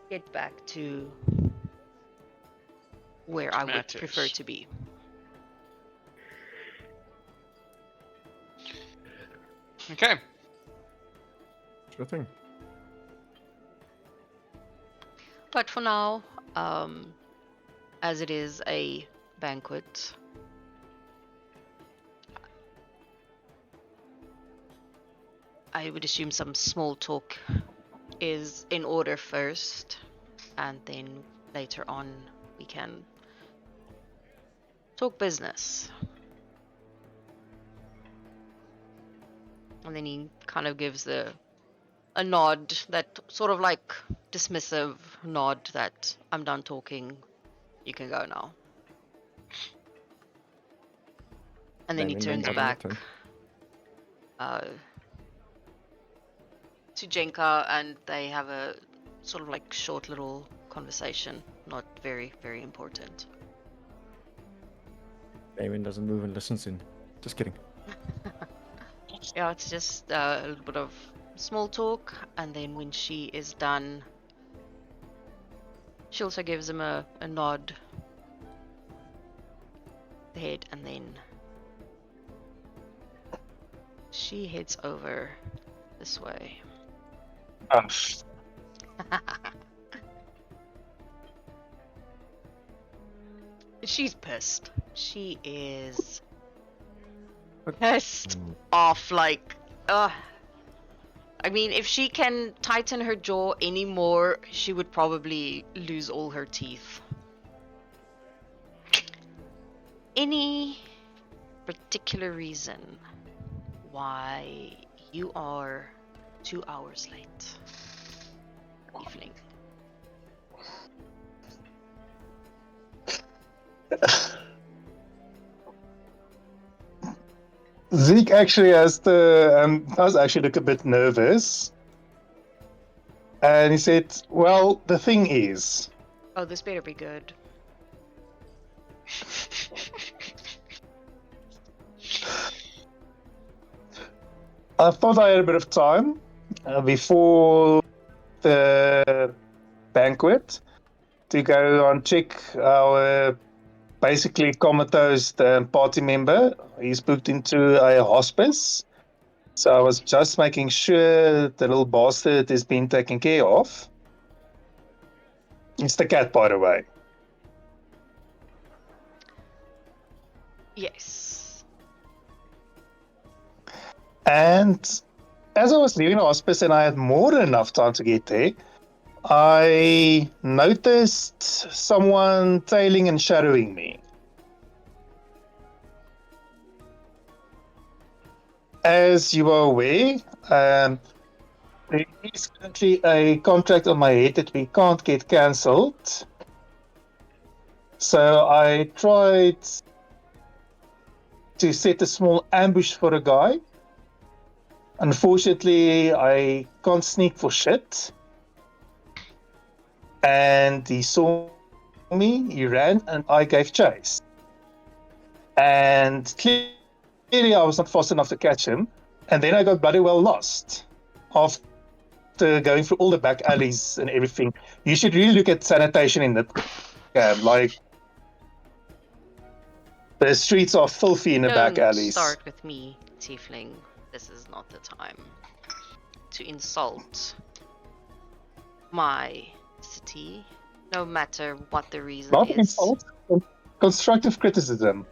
get back to where I would prefer Matters. to be. Okay. Sure thing. But for now, as it is a banquet, I would assume some small talk is in order first, and then later on we can talk business. And then he kind of gives a nod, that sort of like dismissive nod that I'm done talking. You can go now. And then he Damien turns then back turn. to Jenka, and they have a sort of like short little conversation. Not very, very important. Damien doesn't move and listens in. Just kidding. Yeah, it's just a little bit of small talk, and then when she is done, she also gives him a nod, the head, and then she heads over this way. Ah, She's pissed. She is But- pissed off, like, I mean, if she can tighten her jaw anymore, she would probably lose all her teeth. Any particular reason why you are 2 hours late, Evening? Zeke actually does actually look a bit nervous. And he said, well, the thing is, Oh, this better be good. I thought I had a bit of time before the banquet to go and check our basically comatose party member. He's booked into a hospice. So I was just making sure the little bastard is being taken care of. It's the cat, by the way. Yes. And as I was leaving the hospice and I had more than enough time to get there, I noticed someone tailing and shadowing me. As you are aware, there is currently a contract on my head that we can't get cancelled. So I tried to set a small ambush for a guy. Unfortunately, I can't sneak for shit. And he saw me, he ran, and I gave chase. And clearly I was not fast enough to catch him. And then I got bloody well lost. After going through all the back alleys and everything, you should really look at sanitation in that camp. Like, the streets are filthy in the back Don't alleys. start with me, Tiefling. This is not the time to insult my city, no matter what the reason Not is. insult, constructive criticism.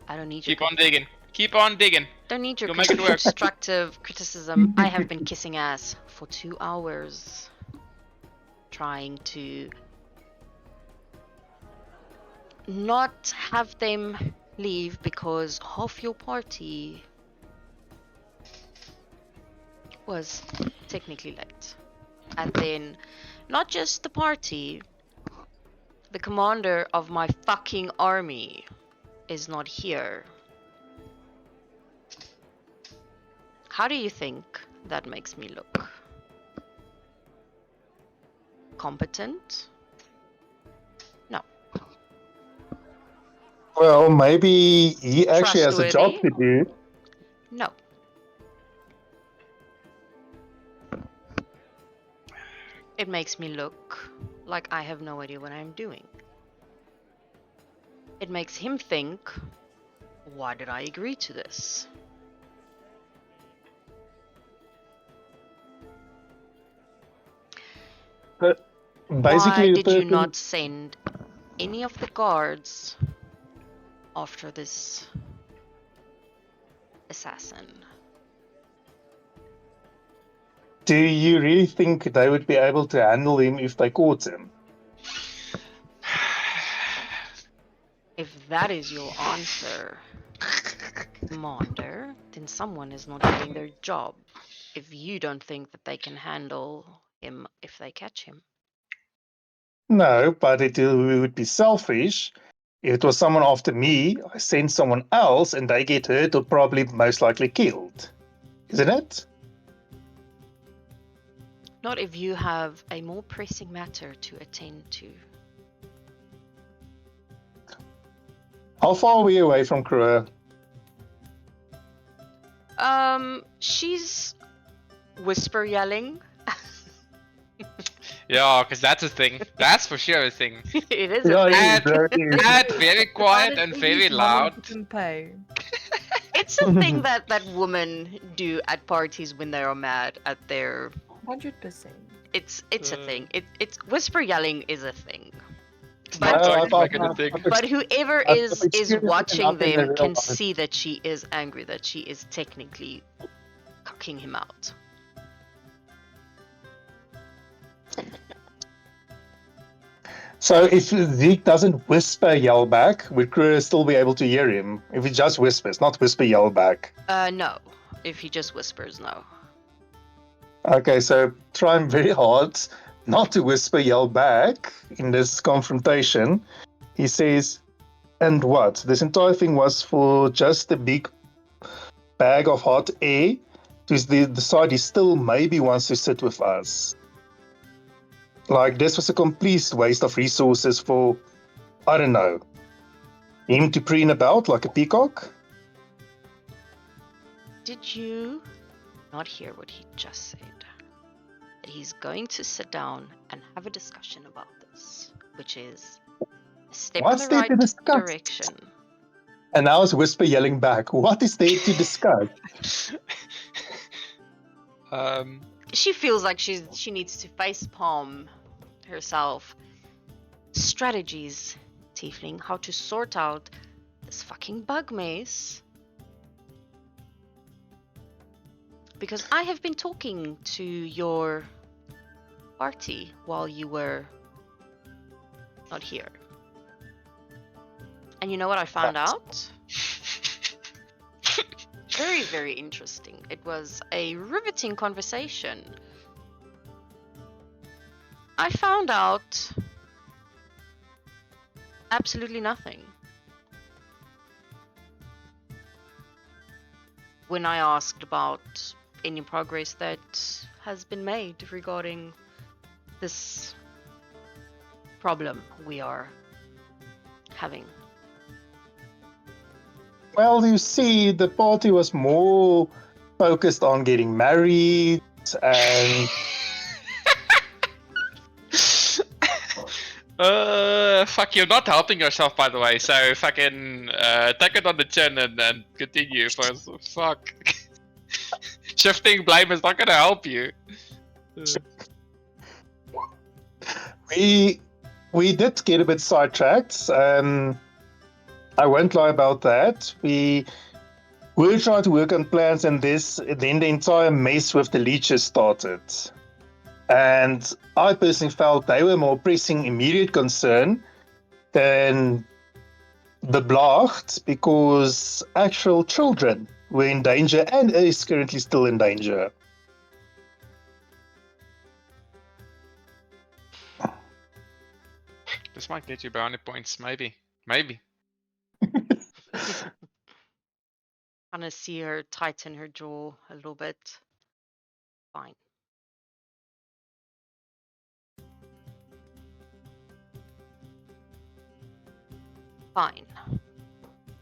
I don't need your Keep on digging. Keep on digging. don't need your You'll make it work. constructive criticism. I have been kissing ass for 2 hours, trying to not have them leave because half your party was technically late. And then, not just the party, the commander of my fucking army is not here. How do you think that makes me look? Competent? No. Well, maybe he actually has a job Trustworthy? to do. No. It makes me look like I have no idea what I'm doing. It makes him think, why did I agree to this? But Why basically, the did you person- not send any of the guards after this assassin? Do you really think they would be able to handle him if they caught him? If that is your answer, Commander, then someone is not doing their job. If you don't think that they can handle him if they catch him. No, but it would be selfish. If it was someone after me, I send someone else and they get hurt or probably most likely killed. Isn't it? Not if you have a more pressing matter to attend to. How far are we away from Krua? She's whisper yelling. Yeah, because that's a thing. That's for sure a thing. It is Yeah, a thing. And, it is. and very quiet and Honestly, very his mama loud. didn't pay. It's a thing that women do at parties when they are mad at their. 100%. It's a thing. It's whisper yelling is a thing. It's But- not going to I've- make it a thing. But whoever I've is experienced it watching enough in them the can real life. see that she is angry, that she is technically cucking him out. So if Zeke doesn't whisper yell back, would Krua still be able to hear him? If he just whispers, not whisper yell back. No. If he just whispers, no. Okay, so trying very hard not to whisper yell back in this confrontation. He says, and what? This entire thing was for just a big bag of hot air to decide he still maybe wants to sit with us. Like, this was a complete waste of resources for, I don't know, him to preen about like a peacock? Did you not hear what he just said? That he's going to sit down and have a discussion about this, which is a step What's in the there to right discuss? direction. And now it's Whisper yelling back, what is there to discuss? She feels like she needs to facepalm herself. Strategies, Tiefling, how to sort out this fucking bug maze. Because I have been talking to your party while you were not here. And you know what I found out? Very, very interesting. It was a riveting conversation. I found out absolutely nothing. When I asked about any progress that has been made regarding this problem we are having. Well, you see, the party was more focused on getting married and Fuck, you're not helping yourself, by the way. So fucking take it on the chin and continue. Fuck. Shifting blame is not gonna help you. we did get a bit sidetracked. I won't lie about that. We were trying to work on plans, and then the entire mess with the leeches started. And I personally felt they were more pressing immediate concern than the Blacht, because actual children were in danger and is currently still in danger. This might get you brownie points, maybe. Maybe. Kind of see her tighten her jaw a little bit. Fine. Fine.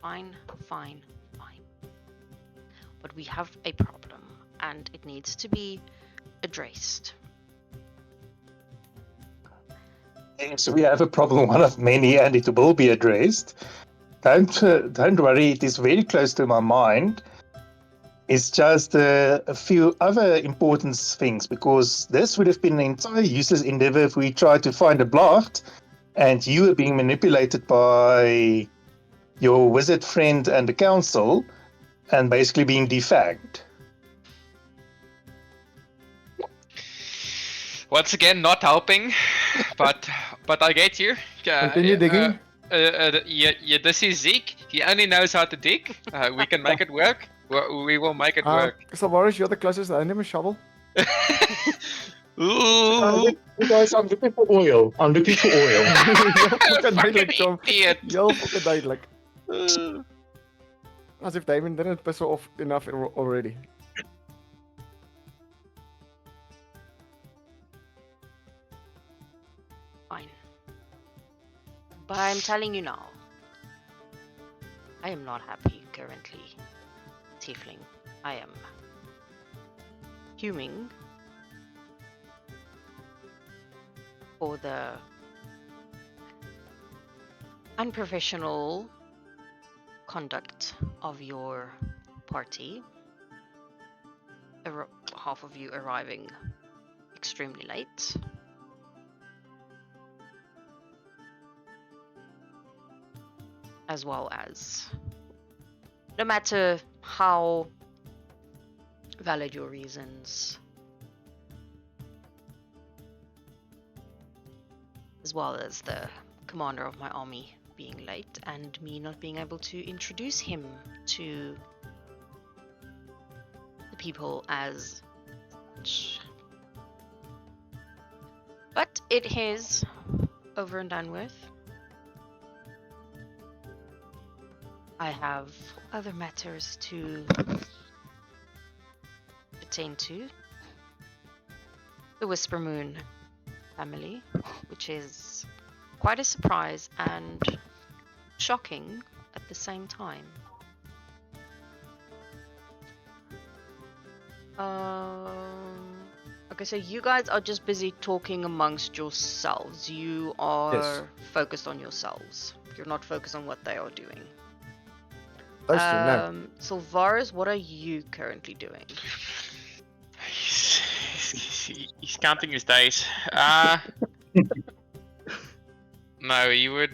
Fine, fine, fine. But we have a problem, and it needs to be addressed. Yes, we have a problem, one of many, and it will be addressed. Don't worry, it is very close to my mind. It's just a few other important things, because this would have been an entire useless endeavor if we tried to find a Blacht and you were being manipulated by your wizard friend and the council and basically being defagged. Once again, not helping, but I get you. Continue digging. yeah, this is Zeke. He only knows how to dig. We can make it work. We will make it work. Salvaris, you're the closest. I need a shovel. Ooh, Guys, I'm looking for oil. I'm looking for oil. Heel fucking fucking duidelijk, Tom. idiot. Heel fucking duidelijk. Uh, As if Damien didn't piss off enough already. Fine. But I'm telling you now, I am not happy currently, Tiefling. I am fuming for the unprofessional conduct of your party. Half of you arriving extremely late. As well as, no matter how valid your reasons, as well as the commander of my army being late and me not being able to introduce him to the people as such. But it is over and done with. I have other matters to pertain to. The Whisper Moon family, which is quite a surprise and shocking at the same time. Okay, so you guys are just busy talking amongst yourselves. You are Yes. focused on yourselves. You're not focused on what they are doing. Those two, no. Sylvaris, what are you currently doing? he's counting his days. No, you would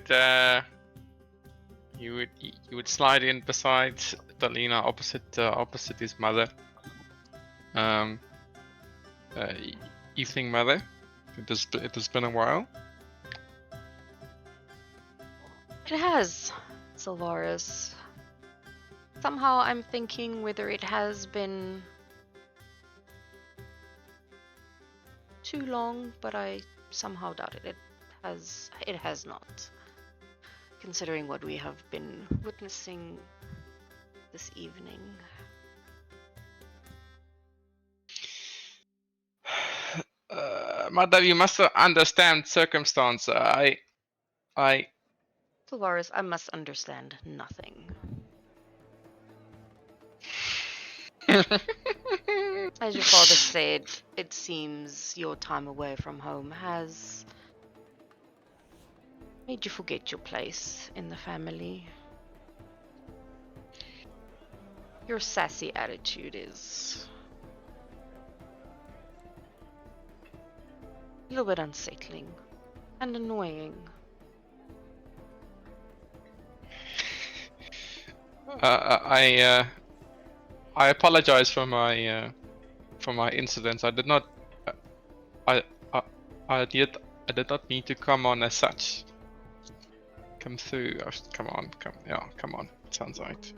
slide in beside Dalina, opposite his mother. Evening, mother. It has been a while. It has, Sylvaris. Somehow I'm thinking whether it has been too long, but I somehow doubt it. It has not. Considering what we have been witnessing this evening. Mother, you must understand circumstance. I Sylvaris, I must understand nothing. As your father said, it seems your time away from home has made you forget your place in the family. Your sassy attitude is a little bit unsettling and annoying. I apologize for my incidents. I did not. I did not mean to come on as such. Come through. Come on. Come on. Sounds right.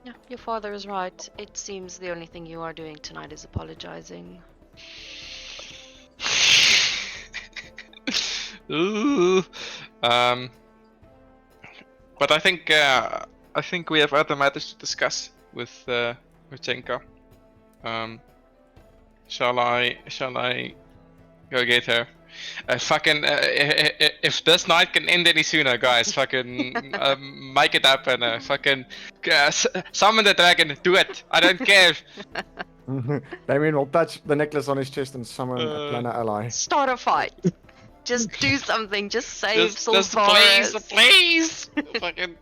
Yeah, your father is right. It seems the only thing you are doing tonight is apologizing. Ooh. But I think we have other matters to discuss with Jenka. Shall I go get her? If this night can end any sooner, guys, fucking make it happen. Fucking summon the dragon. Do it. I don't care. Damien will touch the necklace on his chest and summon a planar ally. Start a fight. Just do something. Just save Just Sylvaris. please. Fucking.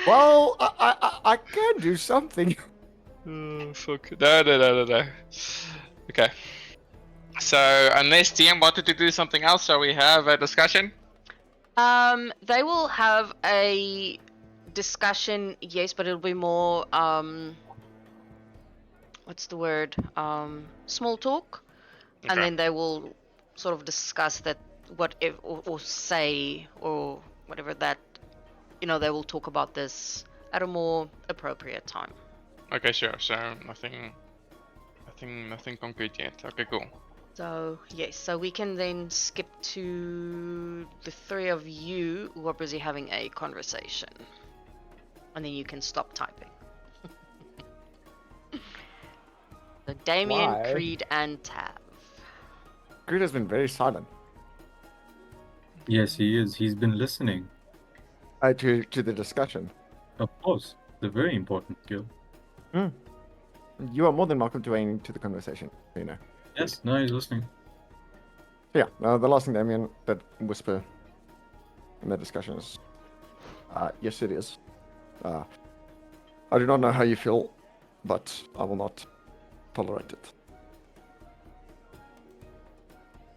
Well, I can do something. Fuck. No. Okay. So, unless TM wanted to do something else, shall we have a discussion? They will have a discussion, yes, but it'll be more, what's the word? Small talk. Okay. And then they will sort of discuss that what if, or say or whatever that they will talk about this at a more appropriate time. Okay, sure. So nothing concrete yet. Okay, cool. So yes, so we can then skip to the three of you who are busy having a conversation, and then you can stop typing. So Damien, Why? Creed, and Tav. Creed has been very silent Yes, he is. He's been listening. to the discussion. Of course. It's a very important skill. You are more than welcome to weigh into the conversation, you know. Yes, no, he's listening. So yeah, the last thing Damien did whisper in the discussion is, yes, it is. I do not know how you feel, but I will not tolerate it.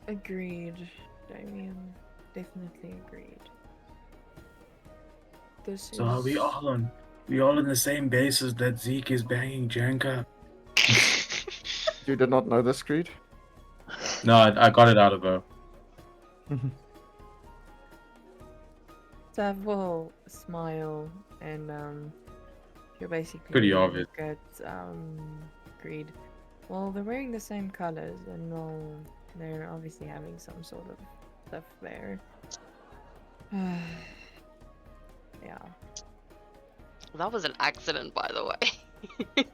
Agreed, Damien. Definitely agreed. This So are we all on the same basis that Zeke is banging Janka? You did not know this, Creed? No, I got it out of her. Tav will smile and she'll basically Pretty obvious. look at Greed. Well, they're wearing the same colors, and well, they're obviously having some sort of stuff there. Yeah. That was an accident, by the way.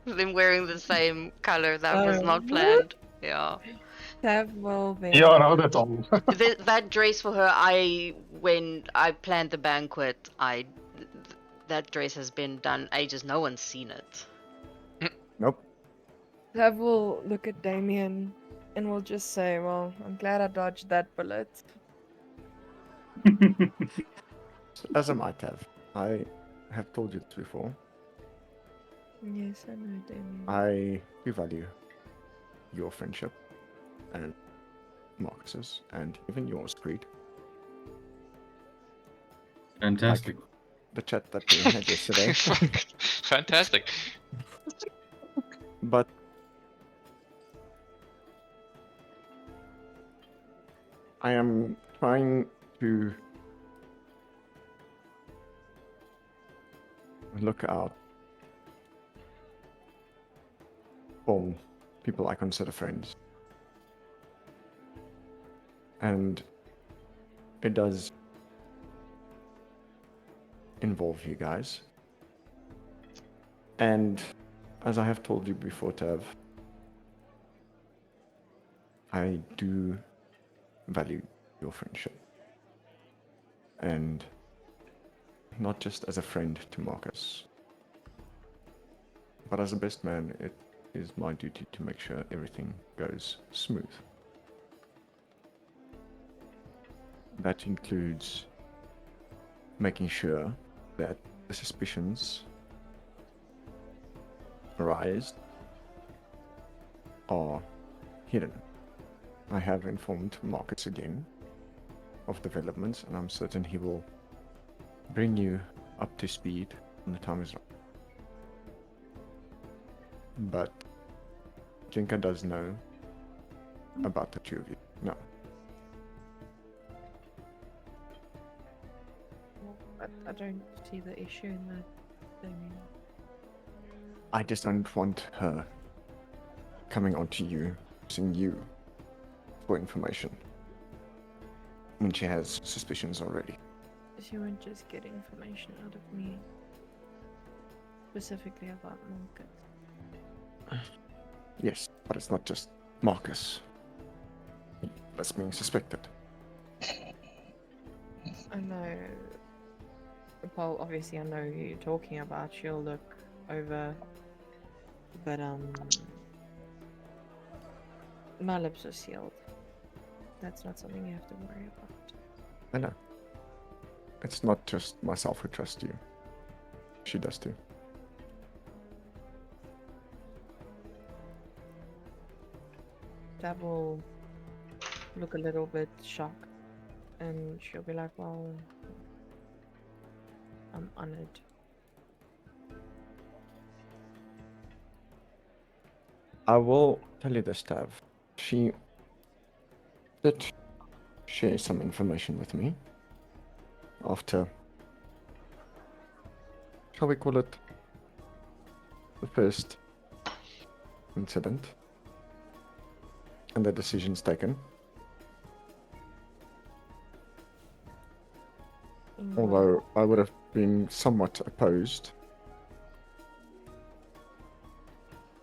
Them wearing the same color, that was not planned. Yeah. Tav will then. Yeah, no, that's all. That dress for her, when I planned the banquet, that dress has been done ages. No one's seen it. Nope. Tav will look at Damien and will just say, "Well, I'm glad I dodged that bullet." As I might have. I have told you this before. Yes, I know, Damien. I do value your friendship and Marcus's and even yours, Creed. Fantastic. The chat that we had yesterday. Fantastic. But I am trying to look out for people I consider friends. And it does involve you guys. And as I have told you before, Tav, I do value your friendship. And not just as a friend to Marcus, but as a best man, it is my duty to make sure everything goes smooth. That includes making sure that the suspicions arised are hidden. I have informed Marcus again of developments, and I'm certain he will bring you up to speed when the time is right. But Jinka does know about the two of you. No. I don't see the issue in that, Damien. I just don't want her coming onto you, using you for information when she has suspicions already. She won't just get information out of me. Specifically about Marcus. Yes, but it's not just Marcus that's being suspected. I know. Well, obviously I know who you're talking about. She'll look over. But, my lips are sealed. That's not something you have to worry about. I know. It's not just myself who trusts you. She does too. Dad will look a little bit shocked. And she'll be like, well, I'm honored. I will tell you this, Tav. She did share some information with me after, shall we call it, the first incident and the decisions taken. Although I would have been somewhat opposed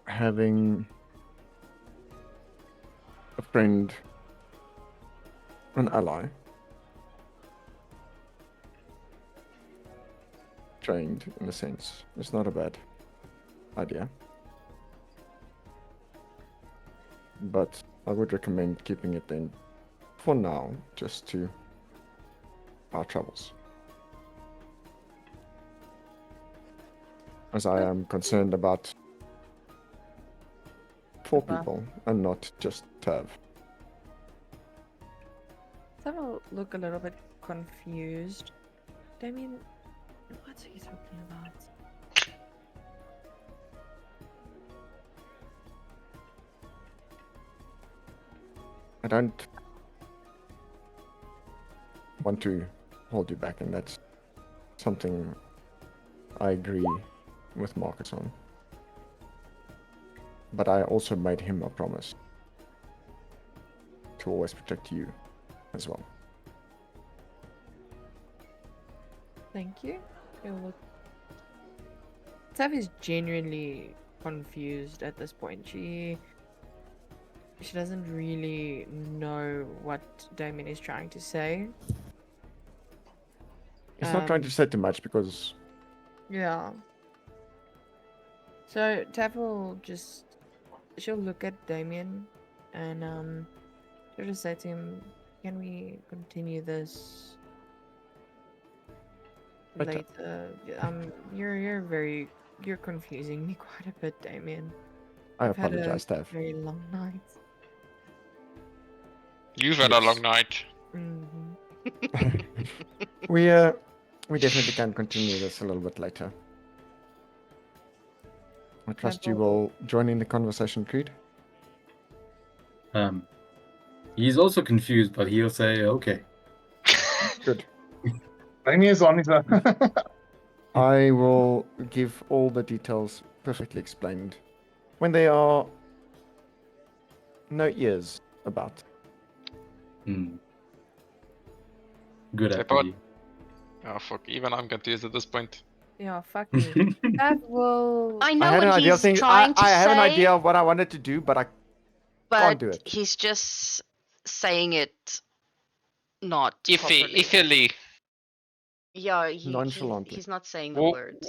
having a friend, an ally, trained in a sense. It's not a bad idea. But I would recommend keeping it in for now, just to our troubles. As I am concerned about 4 people and not just Tav. Several look a little bit confused. Damien, what are you talking about? I don't want to hold you back, and that's something I agree with Marcus on. But I also made him a promise to always protect you as well. Thank you. Tav is genuinely confused at this point. She doesn't really know what Damien is trying to say. He's not trying to say too much because... Yeah. So Tav will she'll look at Damien and she'll just say to him, can we continue this But, later? You're confusing me quite a bit, Damien. I I've had apologize, a Tav. very long night. You've had a Yes. long night. Mm-hmm. We definitely can continue this a little bit later. I trust you will join in the conversation, Creed. He's also confused, but he'll say, okay. Good. Damien is on his own. I will give all the details perfectly explained when they are no ears about. Good Okay, at but- you. Oh fuck, even I'm confused at this point. Yeah, fuck you. Tav will. I I know had an what idea he's of things. trying to I have an say, idea of what I wanted to do, but I but can't do it. he's just saying it not Iffy, properly. iffily. Yeah, Nonchalantly. he's not saying the We'll, words.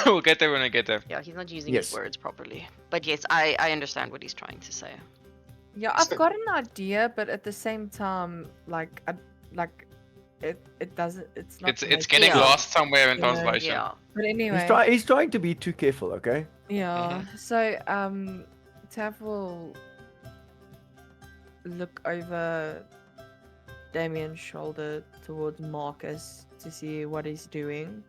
we'll get there when I get there. Yeah, he's not using Yes. his words properly. But yes, I understand what he's trying to say. Yeah, I've got an idea, but at the same time, it doesn't. It's not. It's getting Yeah. lost somewhere in Yeah. translation. Yeah. But anyway. He's trying to be too careful, okay? Yeah. So Tav will look over Damien's shoulder towards Marcus to see what he's doing.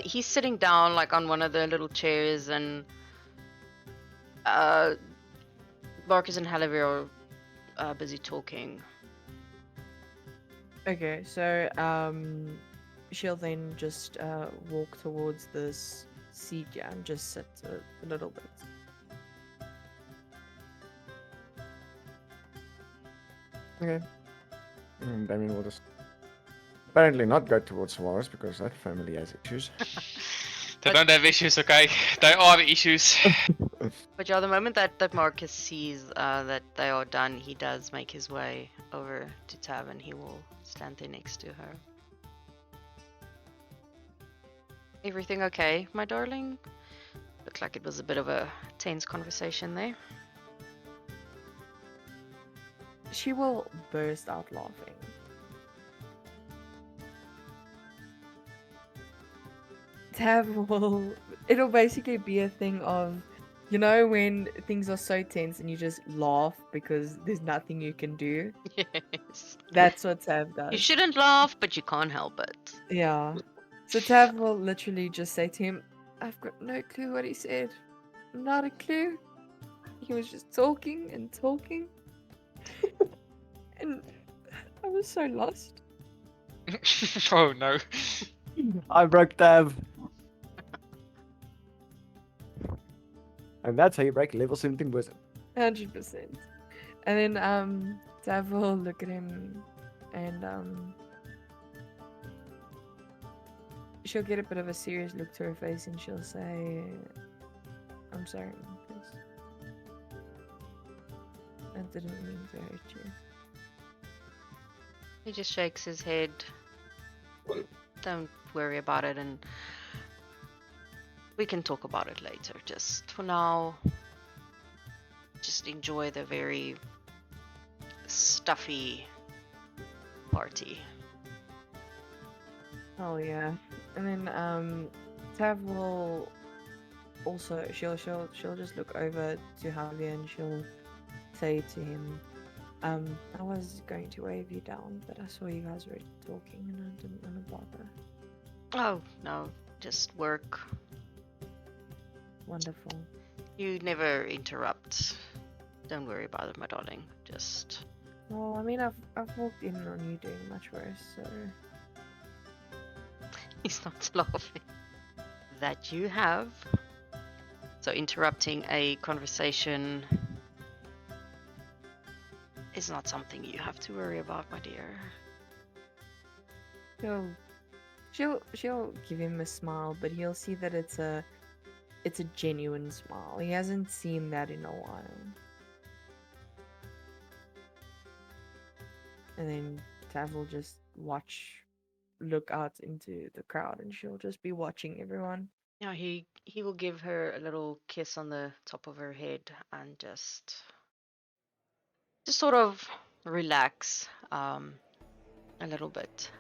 He's sitting down like on one of the little chairs, and Marcus and Halavir are busy talking. Okay, so she'll then just walk towards this seat, yeah, and just sit a little bit. Okay. And Damien will just apparently not go towards Suarez because that family has issues. They don't have issues, okay? They are issues. But yeah, the moment that Marcus sees that they are done, he does make his way over to Tav, and he will stand there next to her. Everything okay, my darling? Looked like it was a bit of a tense conversation there. She will burst out laughing. Tav will. It'll basically be a thing of, you know, when things are so tense and you just laugh because there's nothing you can do. Yes. That's what Tav does. You shouldn't laugh, but you can't help it. Yeah. So Tav will literally just say to him, I've got no clue what he said. Not a clue. He was just talking and talking. And I was so lost. Oh no. I broke Tav. And that's how you break level 17 wizard. 100%. And then Tav will look at him and she'll get a bit of a serious look to her face and she'll say, I'm sorry, Marcus. I didn't mean to hurt you. He just shakes his head. Don't worry about it, and we can talk about it later. Just for now, just enjoy the very stuffy party. Oh yeah. And then Tav will also she'll just look over to Javier and she'll say to him, I was going to wave you down, but I saw you guys were talking and I didn't want to bother. Oh, no, just work. Wonderful. You never interrupt. Don't worry about it, my darling. Just... Well, I mean, I've walked in on you doing much worse, so... He's not laughing. That you have. So interrupting a conversation is not something you have to worry about, my dear. She'll give him a smile, but he'll see that it's a genuine smile. He hasn't seen that in a while. And then Tav will just look out into the crowd, and she'll just be watching everyone. Yeah, he will give her a little kiss on the top of her head and just sort of relax a little bit.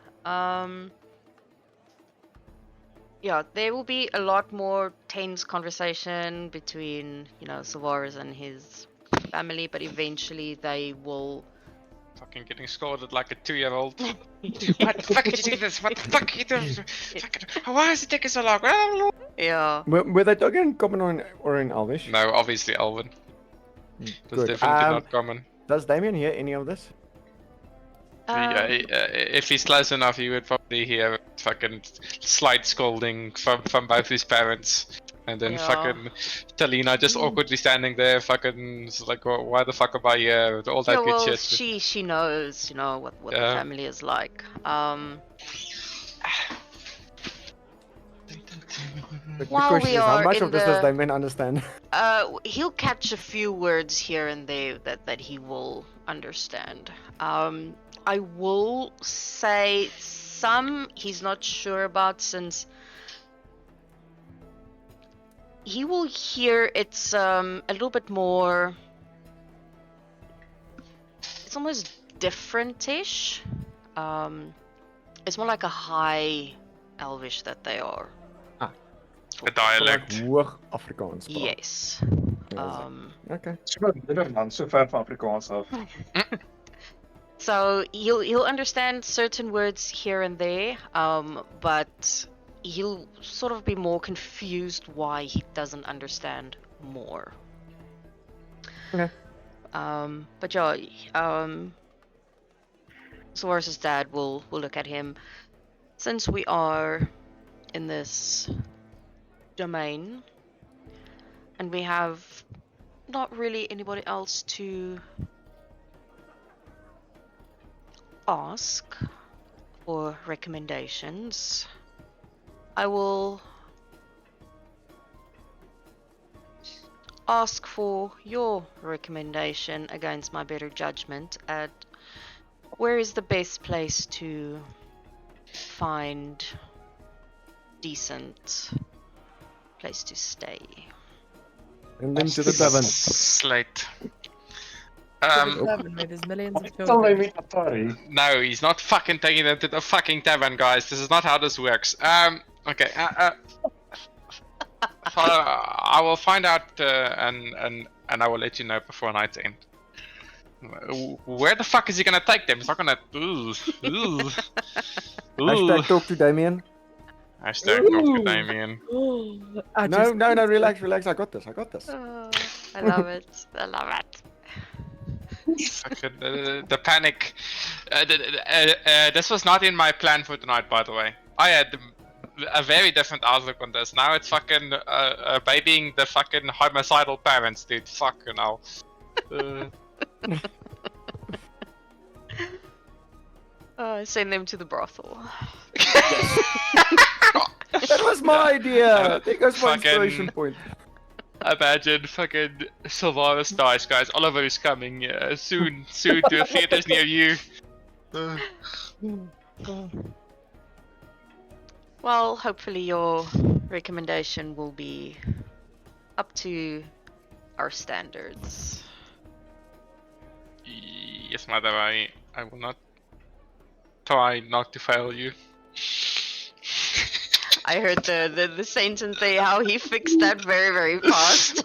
Yeah, there will be a lot more tense conversation between, Savaris and his family, but eventually they will... Fucking getting scolded like a 2-year-old. What the fuck did you do this? What the fuck you do? Why is it taking so long? Yeah. Were they talking in common or in Elvish? No, obviously Elven. That's Good. definitely not common. Does Damien hear any of this? If he's close enough, he would probably hear fucking slight scolding from both his parents. And then fucking Talina just awkwardly standing there, fucking like, why the fuck am I here? All that good well, shit. she knows, what the family is like. The While question we is, how are much in of this does the- Damien understand? He'll catch a few words here and there that he will understand. I will say some he's not sure about, since he will hear it's a little bit more... It's almost different-ish. It's more like a high Elvish that they are. A dialect. Hoog Afrikaans praat. Yes. Okay. So Nederland, so ver van Afrikaans af. So he'll understand certain words here and there, but he'll sort of be more confused why he doesn't understand more. Okay. But yeah, Soares' dad will look at him. Since we are in this domain, and we have not really anybody else to ask for recommendations, I will ask for your recommendation against my better judgment at where is the best place to find decent place to stay. And then to the tavern. Slate. Where there's millions of Tell children. me Atari. No, he's not fucking taking them to the fucking tavern, guys. This is not how this works. Okay. I will find out, and I will let you know before night's end. Where the fuck is he gonna take them? He's not gonna. Hashtag talk to Damien. Hashtag talk to Damien. No, relax. I got this. Oh, I love it. I love it. Fucking the panic. This was not in my plan for tonight, by the way. I had a very different outlook on this. Now it's fucking babying the fucking homicidal parents, dude. Fucking hell. Send them to the brothel. That was my idea. There goes my inspiration Fucking- point. Imagine fucking Sylvanas dies, guys. Oliver is coming soon to theaters near you. Well, hopefully your recommendation will be up to our standards. Yes, mother. I will not try not to fail you. I heard the sentence there, how he fixed that very, very fast.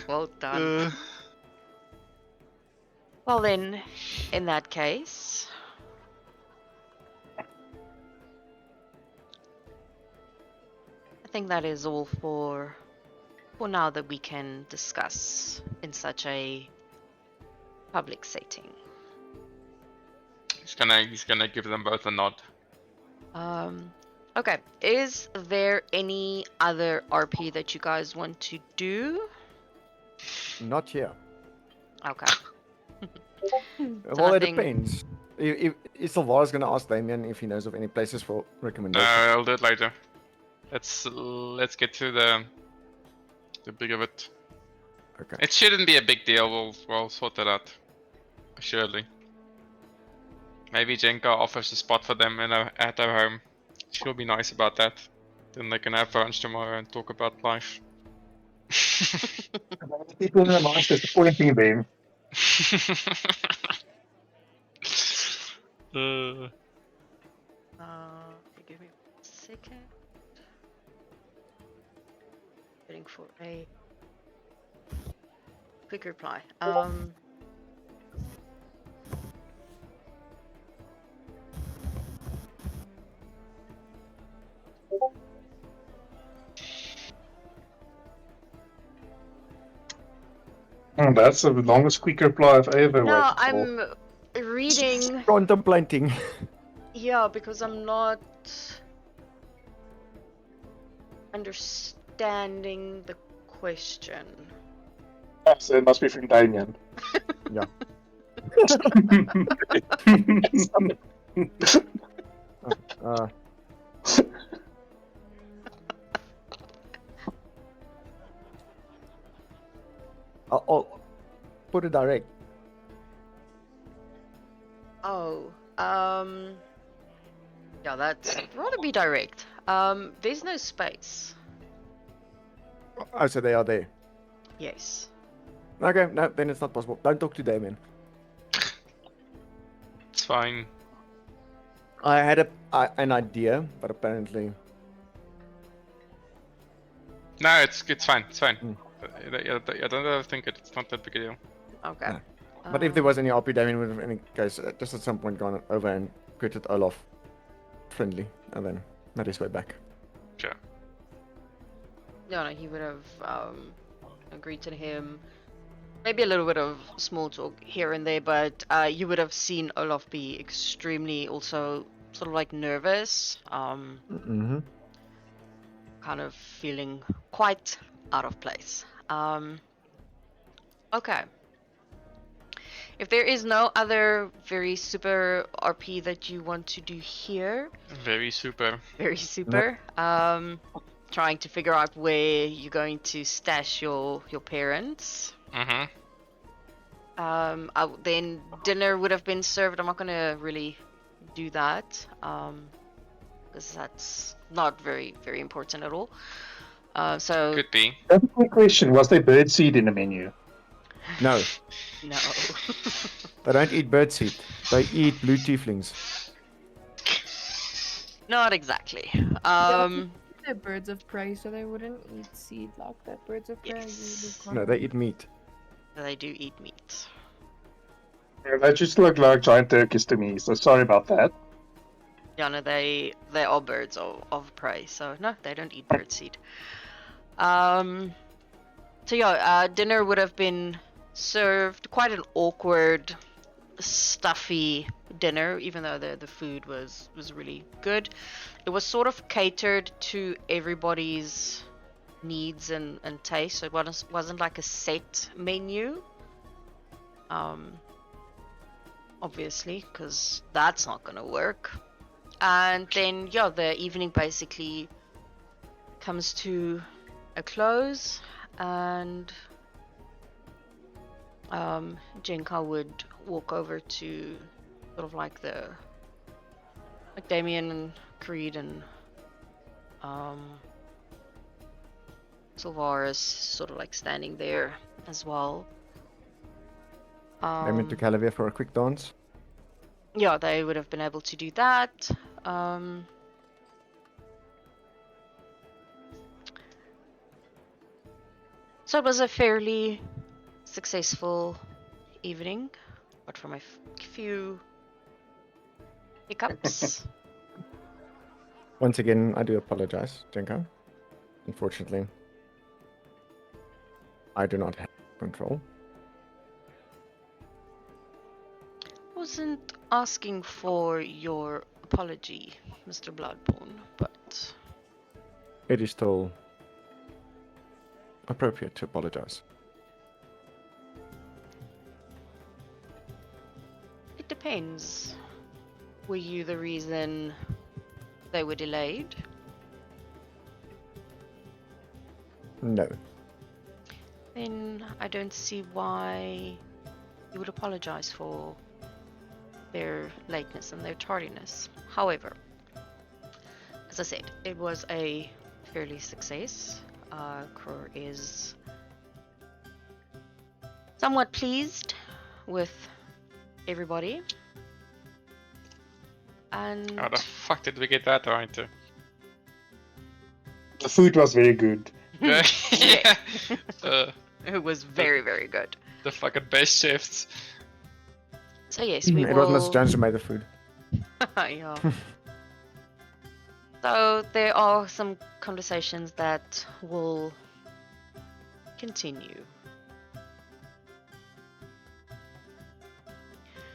Well done. Well then, in that case... I think that is all for now that we can discuss in such a public setting. He's gonna give them both a nod. Okay, is there any other RP that you guys want to do? Not here. Okay. Well, it nothing- depends. If Sylvana's gonna ask Damien if he knows of any places for No, recommendations. I'll do it later. Let's get to the big of it. Okay. It shouldn't be a big deal. We'll sort that out. Surely. Maybe Jenka offers a spot for them at her home. She'll be nice about that. Then they can have lunch tomorrow and talk about life. People in the mind disappointing them. Give me 1 second. Waiting for a quick reply. That's the longest quick reply I've ever No, waited for. I'm reading. Contemplating. Yeah, because I'm not understanding the question. So it must be from Damien. Yeah. Uh, I'll put it direct. Oh, yeah, that's rather be direct. There's no space. Oh, so they are there. Yes. Okay, no, then it's not possible. Don't talk to Damien. It's fine. I had an idea, but apparently No, it's fine. It's fine. Mm. I don't overthink it. It's not that big a deal. Okay. No. But if there was any RP, Damien would have, in any case, just at some point gone over and greeted Olaf friendly, and then made his way back. Sure. No, he would have greeted him. Maybe a little bit of small talk here and there, but you would have seen Olaf be extremely also sort of like nervous, Mm-hmm. kind of feeling quite out of place. Okay. If there is no other very super RP that you want to do here, Very super. very super, trying to figure out where you're going to stash your parents. Mm-hmm. Then dinner would have been served. I'm not gonna really do that, because that's not very important at all. So Could be. That's a quick question. Was there birdseed in the menu? No, no. they don't eat birdseed. They eat blue tieflings. Not exactly. They're birds of prey, so they wouldn't eat seed like that. Birds of prey Yes. usually No, they eat meat. They do eat meat. Yeah, they just look like giant turkeys to me, so sorry about that. Yeah, no, they are birds of prey, so no, they don't eat birdseed. So yeah, dinner would have been served quite an awkward, stuffy dinner, even though the food was really good. It was sort of catered to everybody's needs and taste, so it wasn't like a set menu. Obviously, because that's not gonna work. And then yeah, the evening basically comes to a close, and Jenka would walk over to sort of like Damien and Creed and Sylvaris sort of like standing there as well. Aim into Calavia for a quick dance. Yeah, they would have been able to do that. So it was a fairly successful evening, but from a few hiccups. Once again, I do apologize, Jenko. Unfortunately, I do not have control. Wasn't asking for your apology, Mr. Bloodborne, but It is still appropriate to apologize. it depends. Were you the reason they were delayed? No. Then I don't see why you would apologize for their lateness and their tardiness. However, as I said, it was a fairly success. Krur is somewhat pleased with everybody. And How the fuck did we get that right? The food was very good. Yeah. it was very, very good. The fucking best chefs. So yes, we It will... wasn't Mr. Jones who made the food. yeah. So there are some conversations that will continue.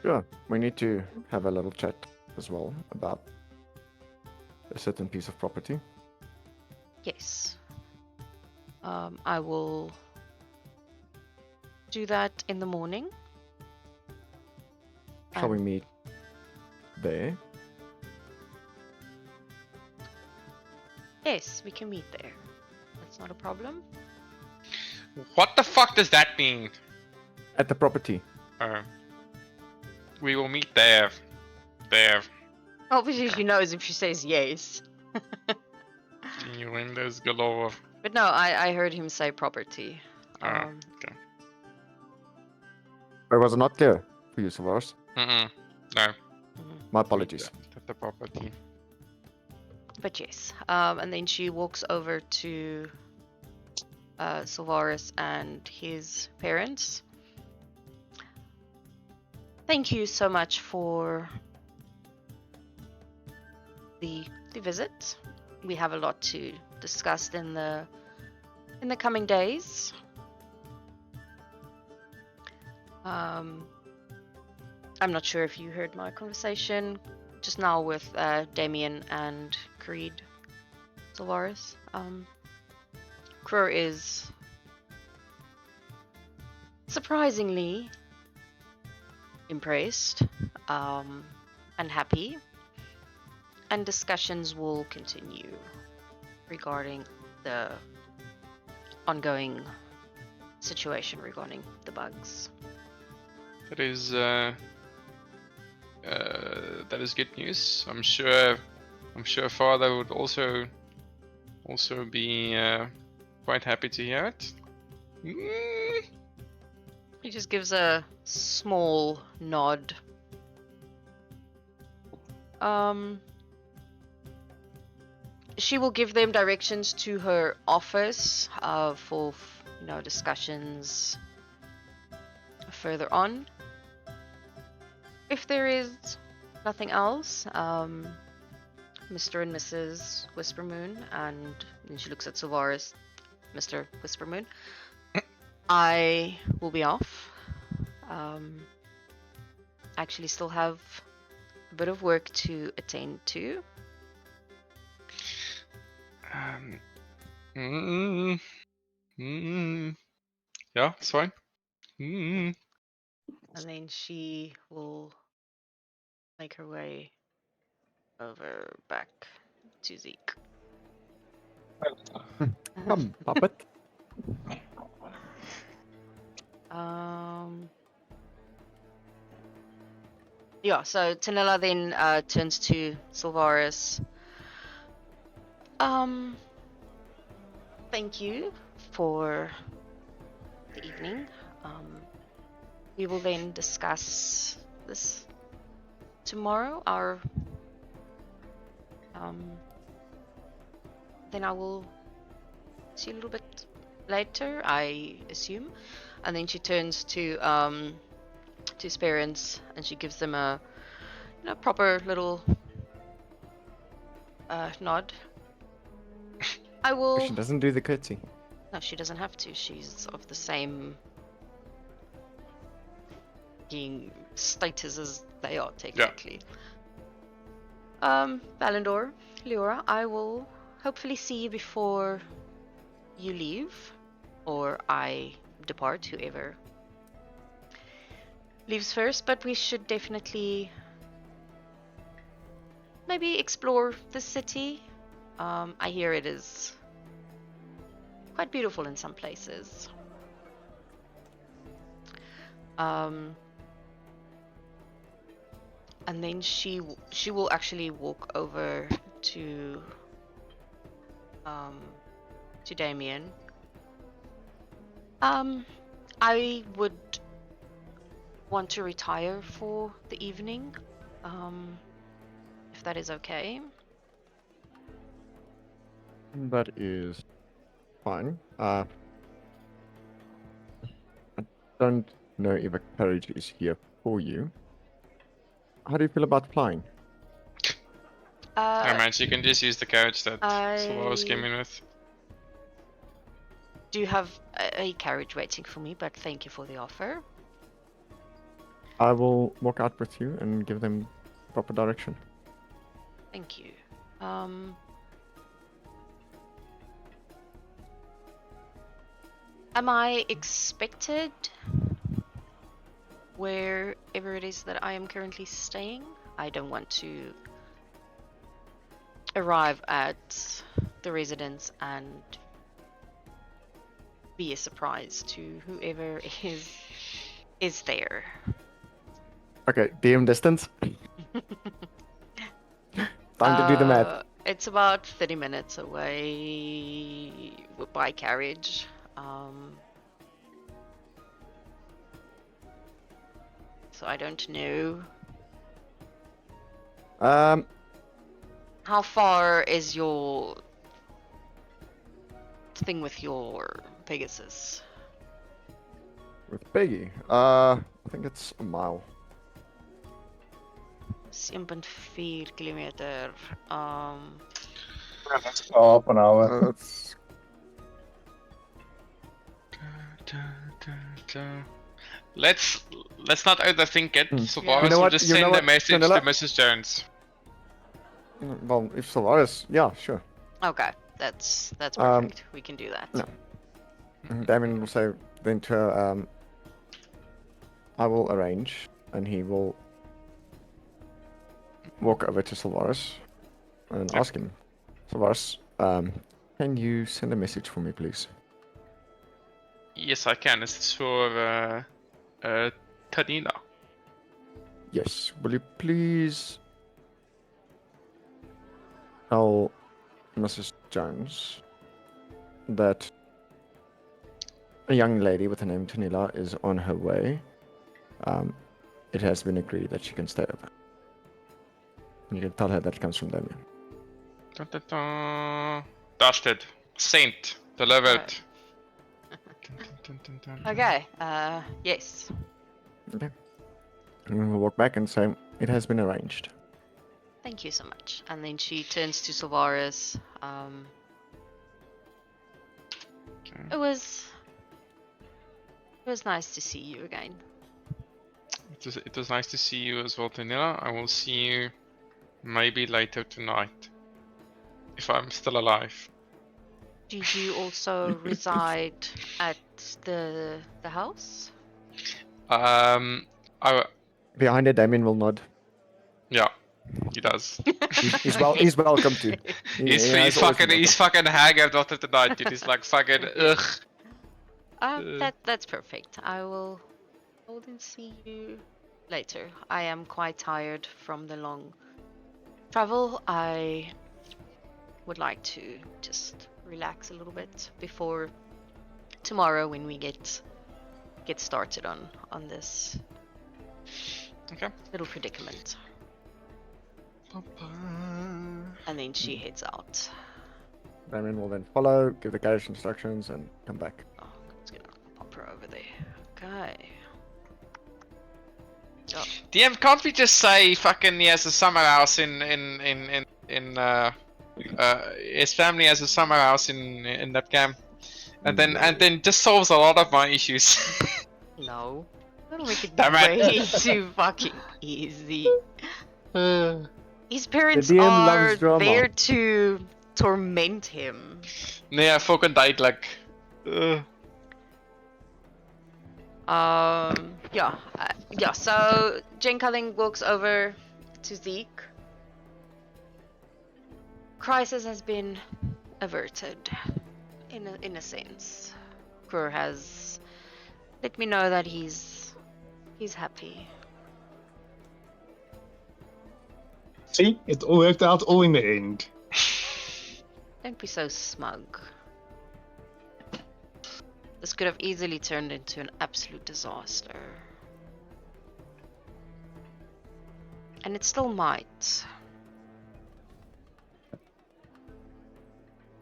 Sure, we need to have a little chat as well about a certain piece of property. Yes. I will do that in the morning. Shall we meet there? Yes, we can meet there. That's not a problem. What the fuck does that mean? At the property. We will meet there. There. Obviously, she knows if she says yes. Innuendos galore. But no, I heard him say property. Okay. Or was it not clear for you, Sylvaris? No. My apologies. At the property. But yes, and then she walks over to Sylvaris and his parents. Thank you so much for the visit. We have a lot to discuss in the coming days. I'm not sure if you heard my conversation just now with Damien and Creed Sylvaris. Krur is surprisingly impressed and happy, and discussions will continue regarding the ongoing situation regarding the bugs. That is good news. I'm sure Father would also be quite happy to hear it. He just gives a small nod. She will give them directions to her office for discussions further on. If there is nothing else, Mr. and Mrs. Whispermoon, and then she looks at Sylvaris, Mr. Whispermoon, I will be off. Um, actually, still have a bit of work to attend to. Mm, mm, yeah, it's fine. Mm. And then she will make her way over back to Zeke. Come, puppet. Yeah, so Tanilla then turns to Sylvaris. Thank you for the evening. We will then discuss this tomorrow. Then I will see you a little bit later, I assume. And then she turns to his parents and she gives them a proper little nod. I will. She doesn't do the curtsy. No, she doesn't have to. She's of the same being status as they are technically. Valandor, Leora, I will hopefully see you before you leave, or I depart, whoever leaves first, but we should definitely maybe explore the city. I hear it is quite beautiful in some places. And then she will actually walk over to Damien. I would want to retire for the evening, if that is okay. That is fine. I don't know if a carriage is here for you. How do you feel about flying? I man, you can just use the carriage that Sylvaris came I in with. do have a carriage waiting for me, but thank you for the offer. I will walk out with you and give them proper direction. Thank you. Am I expected wherever it is that I am currently staying? I don't want to arrive at the residence and be a surprise to whoever is there. Okay, DM distance. Time to do the math. It's about 30 minutes away by carriage. So I don't know. How far is your thing with your Pegasus? With Peggy, I think it's a mile. 7.4 kilometer. That's half an hour. It's Let's not overthink it. Sylvaris You know will what? just You know send a what, message Vanilla? to Mrs. Jones. well, if Solaris, yeah, sure. Okay, that's perfect. We can do that. No. Damien will say then to her, I will arrange, and he will walk over to Sylvaris and ask him, Sylvaris, can you send a message for me, please? Yes, I can. Is this for Tanina? Yes. Will you please tell Mrs. Jones that a young lady with the name Tanila is on her way. It has been agreed that she can stay over. You can tell her that it comes from Damien. Dun, dun, dun. Dusted. Sent. Delivered. Okay. Yes. Okay. And we'll walk back and say, it has been arranged. Thank you so much. And then she turns to Sylvaris. It was nice to see you again. It was nice to see you as well, Daniela. I will see you maybe later tonight. If I'm still alive. Do you also reside at the house? I Behind it, Damien will nod. yeah, he does. He's welcome to. He's always been he's welcome. fucking haggard after tonight, dude. He's like fucking ugh. That's perfect. I will then see you later. I am quite tired from the long travel. I would like to just relax a little bit before tomorrow when we get started on this Okay. little predicament. And then she heads out. Damien will then follow, give the carriage instructions, and come back. Oh, I'm just gonna pop her over there. Okay. Oh, DM, can't we just say fucking he has a summer house in his family has a summer house in that camp, and then just solves a lot of my issues. no. That'll make it Damn it. way too fucking easy. His parents DM are loves drama. there to torment him. Nee, fucking duidelijk. Yeah. So Jenka then walks over to Zeke. Crisis has been averted, in a sense. Krur has let me know that he's happy. See, it all worked out all in the end. Don't be so smug. This could have easily turned into an absolute disaster. And it still might.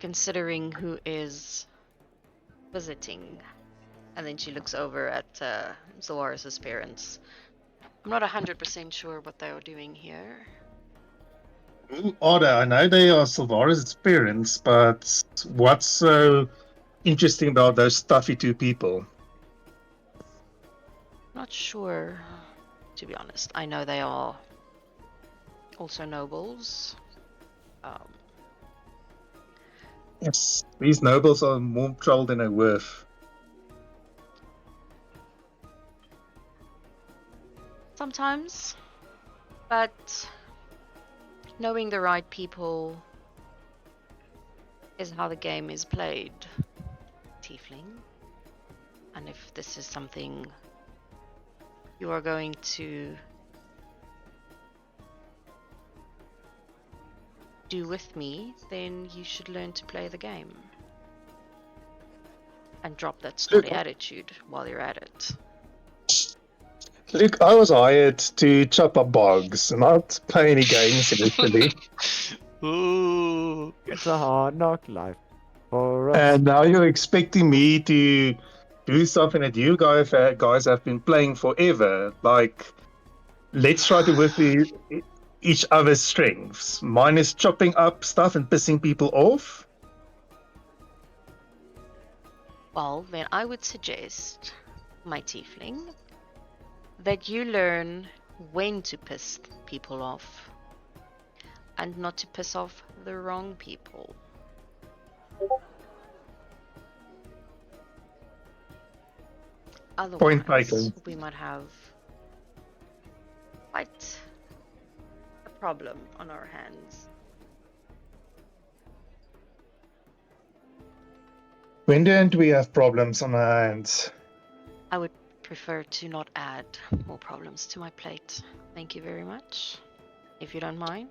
Considering who is visiting. And then she looks over at Zoaris' parents. I'm not 100% sure what they are doing here. Oda, I know they are Sylvaris' parents, but what's so interesting about those stuffy two people? Not sure, to be honest. I know they are also nobles. Yes, these nobles are more trouble than they're worth. Sometimes, but knowing the right people is how the game is played, Tiefling. And if this is something you are going to do with me, then you should learn to play the game. And drop that snotty attitude while you're at it. Look, I was hired to chop up bugs, not play any games initially. Ooh. It's a hard knock life for us. And now you're expecting me to do something that you guys have been playing forever. Like, let's try to work with each other's strengths. Mine is chopping up stuff and pissing people off. Well, then I would suggest, my tiefling, that you learn when to piss people off and not to piss off the wrong people. Point Otherwise, taken. we might have quite a problem on our hands. When don't we have problems on our hands? I would prefer to not add more problems to my plate. Thank you very much, if you don't mind.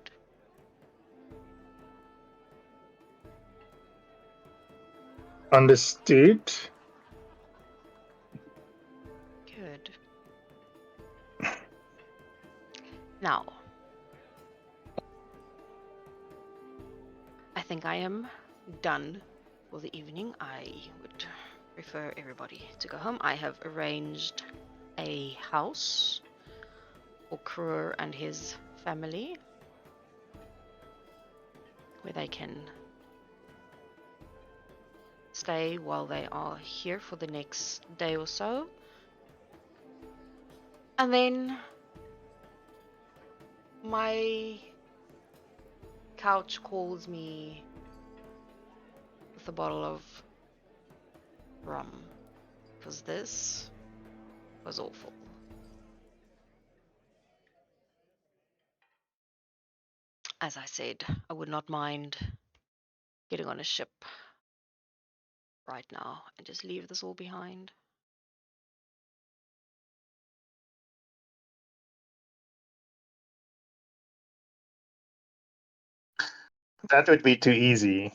Understood. Good. Now, I think I am done for the evening. I would prefer everybody to go home. I have arranged a house for Krur and his family where they can stay while they are here for the next day or so. And then my couch calls me with a bottle of rum, because this was awful. As I said, I would not mind getting on a ship right now and just leave this all behind. That would be too easy.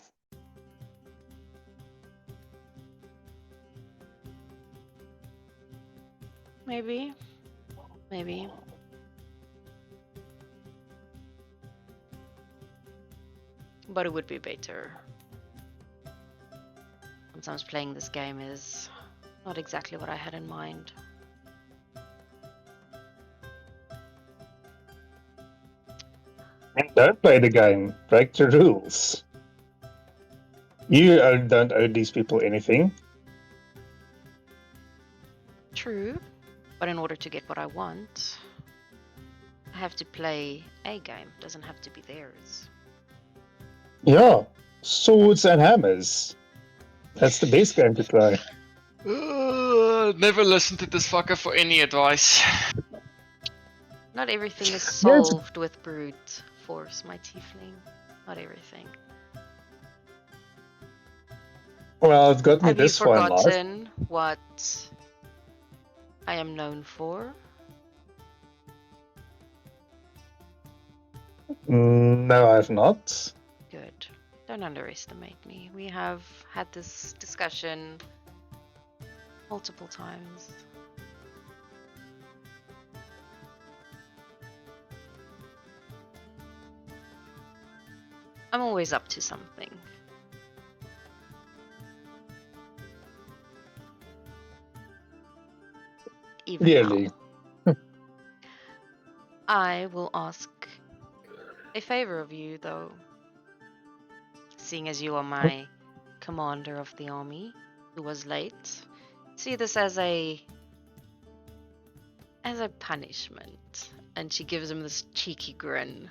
Maybe. Maybe. But it would be better. Sometimes playing this game is not exactly what I had in mind. And don't play the game. Break the rules. You don't owe these people anything. True, but in order to get what I want, I have to play a game. It doesn't have to be theirs. Yeah, swords and hammers. That's the best game to play. Never listen to this fucker for any advice. Not everything is solved with brute force, my tiefling. Not everything. Well, it's got me Have you this far in life. forgotten what I am known for? No, I've not. Good. Don't underestimate me. We have had this discussion multiple times. I'm always up to something. Even Really? now. I will ask a favor of you, though. Seeing as you are my commander of the army, who was late, see this as a punishment. And she gives him this cheeky grin.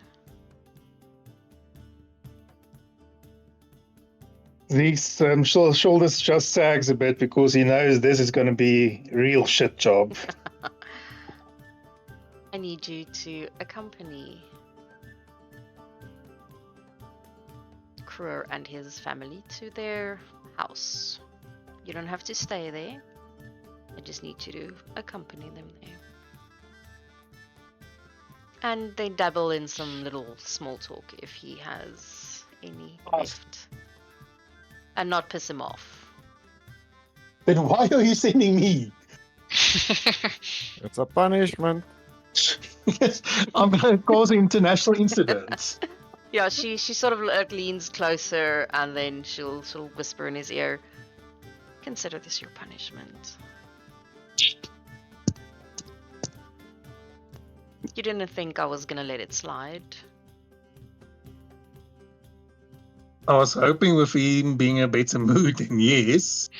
These shoulders just sags a bit because he knows this is going to be real shit job. I need you to accompany Kruer and his family to their house. You don't have to stay there. I just need you to accompany them there. And they dabble in some little small talk if he has any left. And not piss him off. Then why are you sending me? It's a punishment. I'm going to cause international incidents. Yeah, she sort of leans closer and then she'll sort of whisper in his ear, "Consider this your punishment." You didn't think I was gonna let it slide? I was hoping with him being in a better mood, and yes.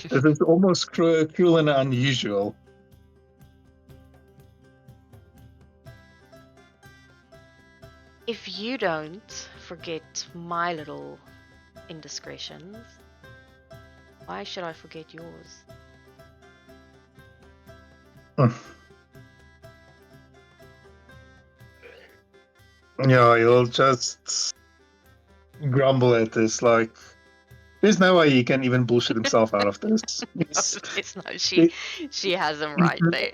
This is almost cruel and unusual. If you don't forget my little indiscretions, why should I forget yours? Yeah, he'll just grumble at this, like, there's no way he can even bullshit himself out of this. It's not. She has him right there.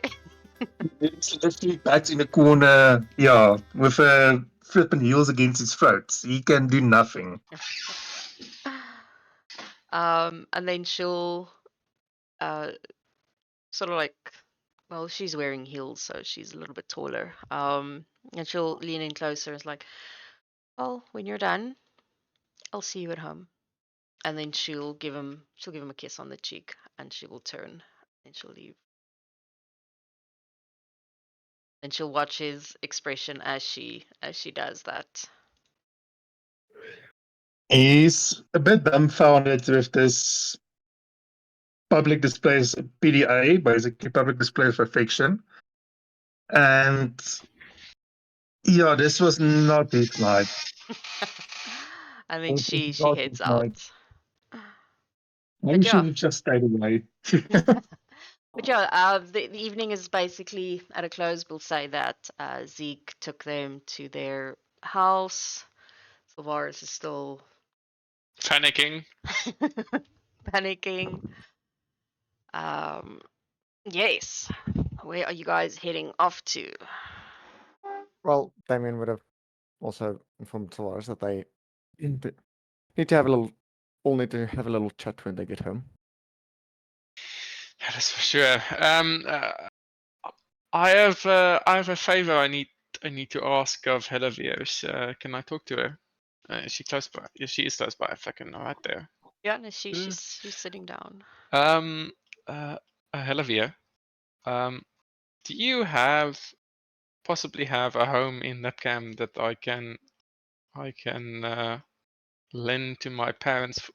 It's literally backed in a corner, yeah, with a flipping heels against his throat. He can do nothing. And then she'll sort of like, well, she's wearing heels, so she's a little bit taller. And she'll lean in closer. It's like, well, when you're done, I'll see you at home. And then she'll give him a kiss on the cheek, and she will turn and she'll leave. And she'll watch his expression as she does that. He's a bit dumbfounded with this public displays PDA, basically public display of affection. And yeah, this was not his night. I think This was she not heads his night. out. Maybe she yeah. should have just stayed away. But yeah, the evening is basically at a close. We'll say that Zeke took them to their house. Sylvaris is still Panicking. panicking. Yes. Where are you guys heading off to? Well, Damien would have also informed Solaris that they need to have a little. All need to have a little chat when they get home. That is for sure. I have a favor I need to ask of Helavios. Can I talk to her? Is she close by? Yes, she is close by. Fucking right there. Yeah, no, she's sitting down. Helavia, do you possibly have a home in that camp that I can lend to my parents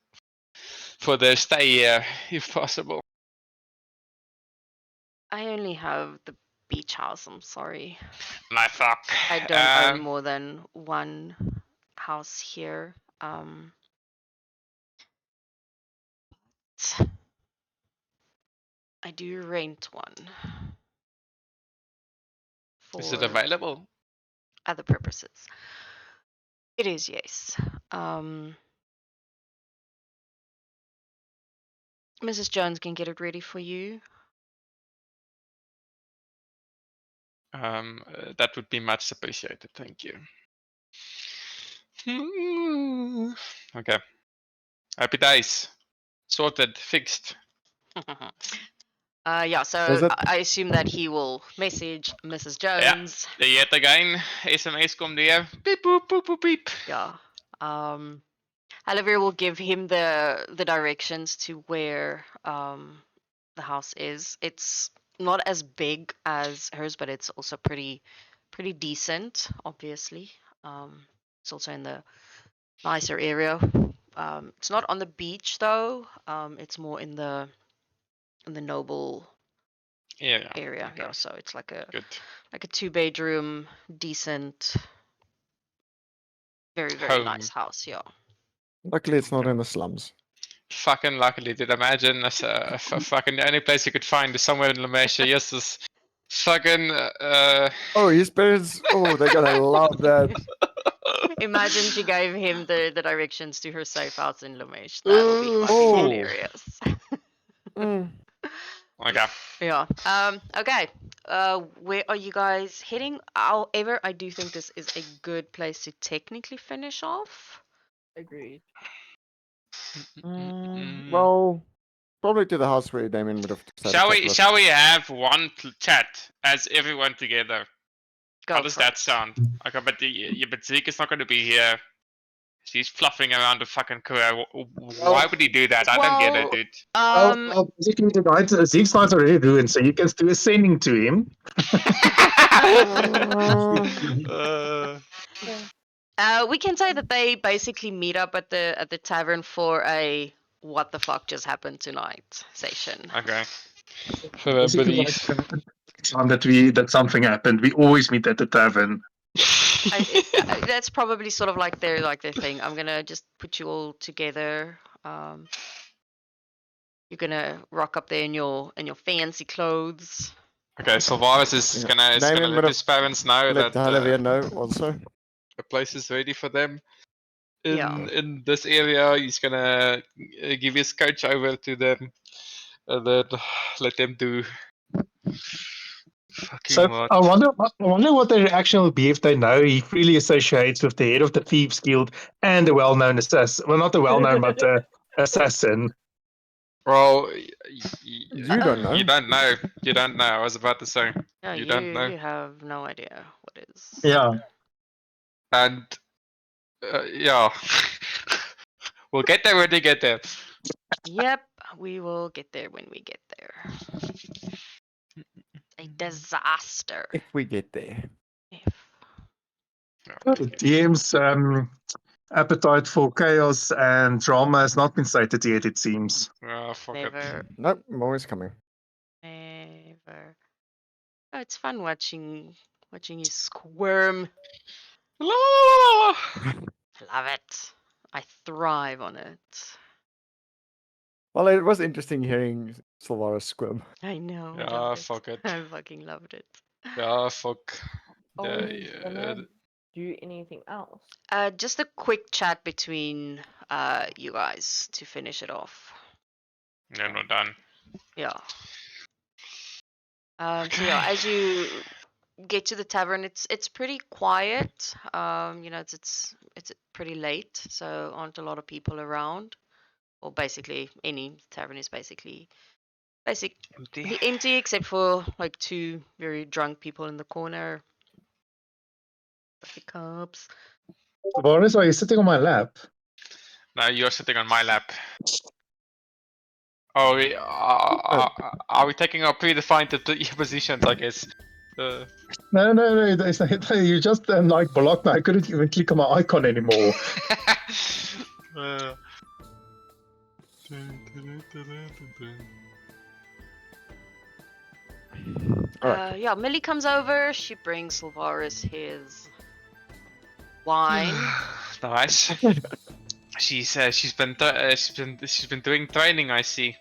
for their stay here, if possible? I only have the beach house. I'm sorry. My fuck. I don't own more than one house here. I do rent one Is it for available? other purposes. It is, yes. Mrs. Jones can get it ready for you. That would be much appreciated. Thank you. Okay. Happy days. Sorted. Fixed. Yeah, so Is it- I assume that he will message Mrs. Jones. Yet again, SMS komt weer. Beep boop boop boop beep. Yeah. Olivia will give him the directions to where the house is. It's not as big as hers, but it's also pretty decent, obviously. It's also in the nicer area. It's not on the beach though. It's more in the noble Yeah. area. Okay. Yeah, so it's like a Good. 2-bedroom, decent, very Home. nice house. Yeah. Luckily, it's not Okay. in the slums. Fucking luckily, did imagine as fucking the only place you could find is somewhere in Lamesha. Yes, this fucking Oh, his parents! Oh, they're gonna love that. Imagine she gave him the directions to her safe house in Lumesh. That'll be fucking Oh. hilarious. Mm. Okay. Yeah. Okay. Where are you guys heading? However, I do think this is a good place to technically finish off. Agreed. Well, probably to the house where Damien would have just had a couple of- Shall we have one chat as everyone together? Go How does for that it. sound? Okay, but but Zeke is not going to be here. She's fluffing around the fucking career. Why would he do that? I don't get it, dude. Well, basically, the night, Zeke's night's already ruined, so you can do a sending to him. We can say that they basically meet up at the tavern for a what the fuck just happened tonight session. Okay. Basically, like, time that something happened, we always meet at the tavern. That's probably sort of like their thing. I'm gonna just put you all together. You're gonna rock up there in your fancy clothes. Okay, Sylvaris is gonna Damien would let have his parents know Let that Halavir know also. the place is ready for them. Yeah. In this area, he's gonna give his coach over to them, and then let them do fucking So what. I wonder what their reaction will be if they know he freely associates with the head of the Thieves Guild and a well-known assassin. Well, not the well-known, but the assassin. Well, You don't know. You don't know. You don't know. I was about to say. No, You don't know. You have no idea what is. Yeah. And yeah, we'll get there when we get there. Yep, we will get there when we get there. A disaster. If we get there. The DM's appetite for chaos and drama has not been sated yet, it seems. Oh, fuck Never, Nope, more is coming. never. Oh it's fun watching you squirm. La, la, la, la. Love it. I thrive on it. Well, it was interesting hearing Silvara squirm. I know. I Yeah, love it. fuck it. I fucking loved it. Yeah, fuck. Are The, we gonna do anything else? Just a quick chat between you guys to finish it off. no, not done. Yeah. So yeah, as you get to the tavern, it's pretty quiet. You know, it's pretty late, so aren't a lot of people around. Or basically, any tavern is basically Empty. empty except for like two very drunk people in the corner. The cups. Boris, are you sitting on my lap? Now you're sitting on my lap. Oh, are we taking our predefined positions? I guess. No, you just like blocked me. I couldn't even click on my icon anymore. Uh, Alright. Yeah, Millie comes over. She brings Silvaris his wine. nice. She's been doing training. I see.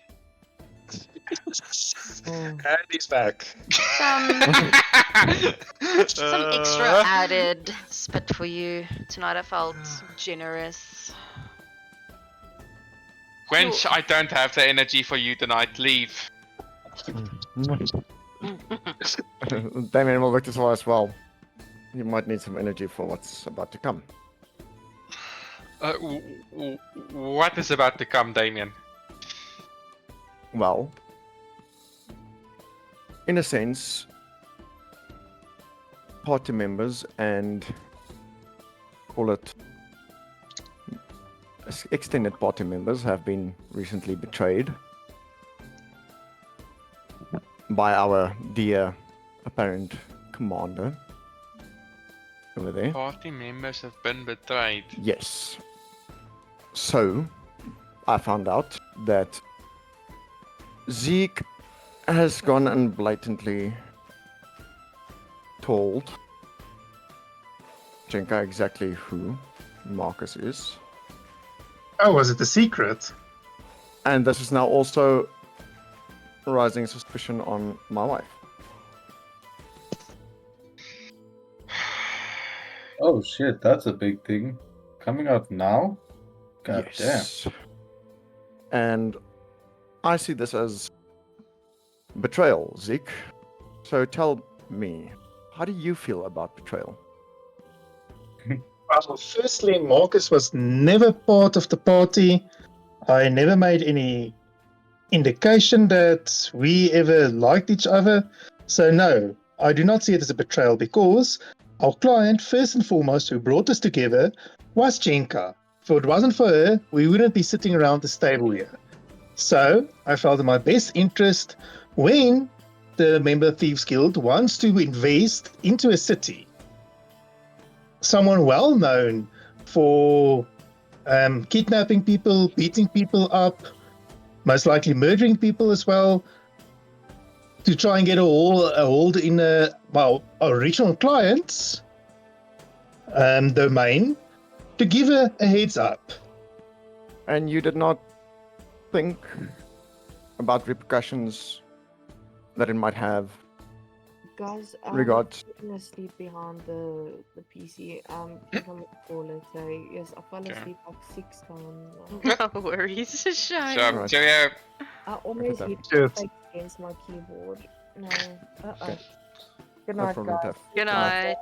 And he's back. Some extra added spit for you tonight. I felt generous. Wench, I don't have the energy for you tonight. Leave. Damien will look to Silvara as well. You might need some energy for what's about to come. What is about to come, Damien? Well, in a sense, party members and call it extended party members have been recently betrayed by our dear apparent commander over there. Party members have been betrayed. Yes. So, I found out that Zeke has gone and blatantly told Jenka exactly who Marcus is. Oh, was it a secret? And this is now also arising suspicion on my wife. Oh shit, that's a big thing. Coming out now? God Yes. And I see this as betrayal, Zeke. So tell me, how do you feel about betrayal? Well, firstly, Marcus was never part of the party. I never made any indication that we ever liked each other. So no, I do not see it as a betrayal because our client, first and foremost, who brought us together, was Jenka. If it wasn't for her, we wouldn't be sitting around the stable here. So I felt in my best interest when the Member Thieves Guild wants to invest into a city, someone well known for kidnapping people, beating people up, most likely murdering people as well, to try and get a hold in our original client's domain, to give her a heads up. And you did not think about repercussions that it might have Guys, regards. I'm gonna sleep behind the PC. If I'm call it, so yes, I fell Okay. asleep like 6 times. No worries, Shine. So, Right. cheerio. I almost that. hit Cheers. my face against my keyboard. No. Okay. Good No night, problem, guys. Taff. Good night.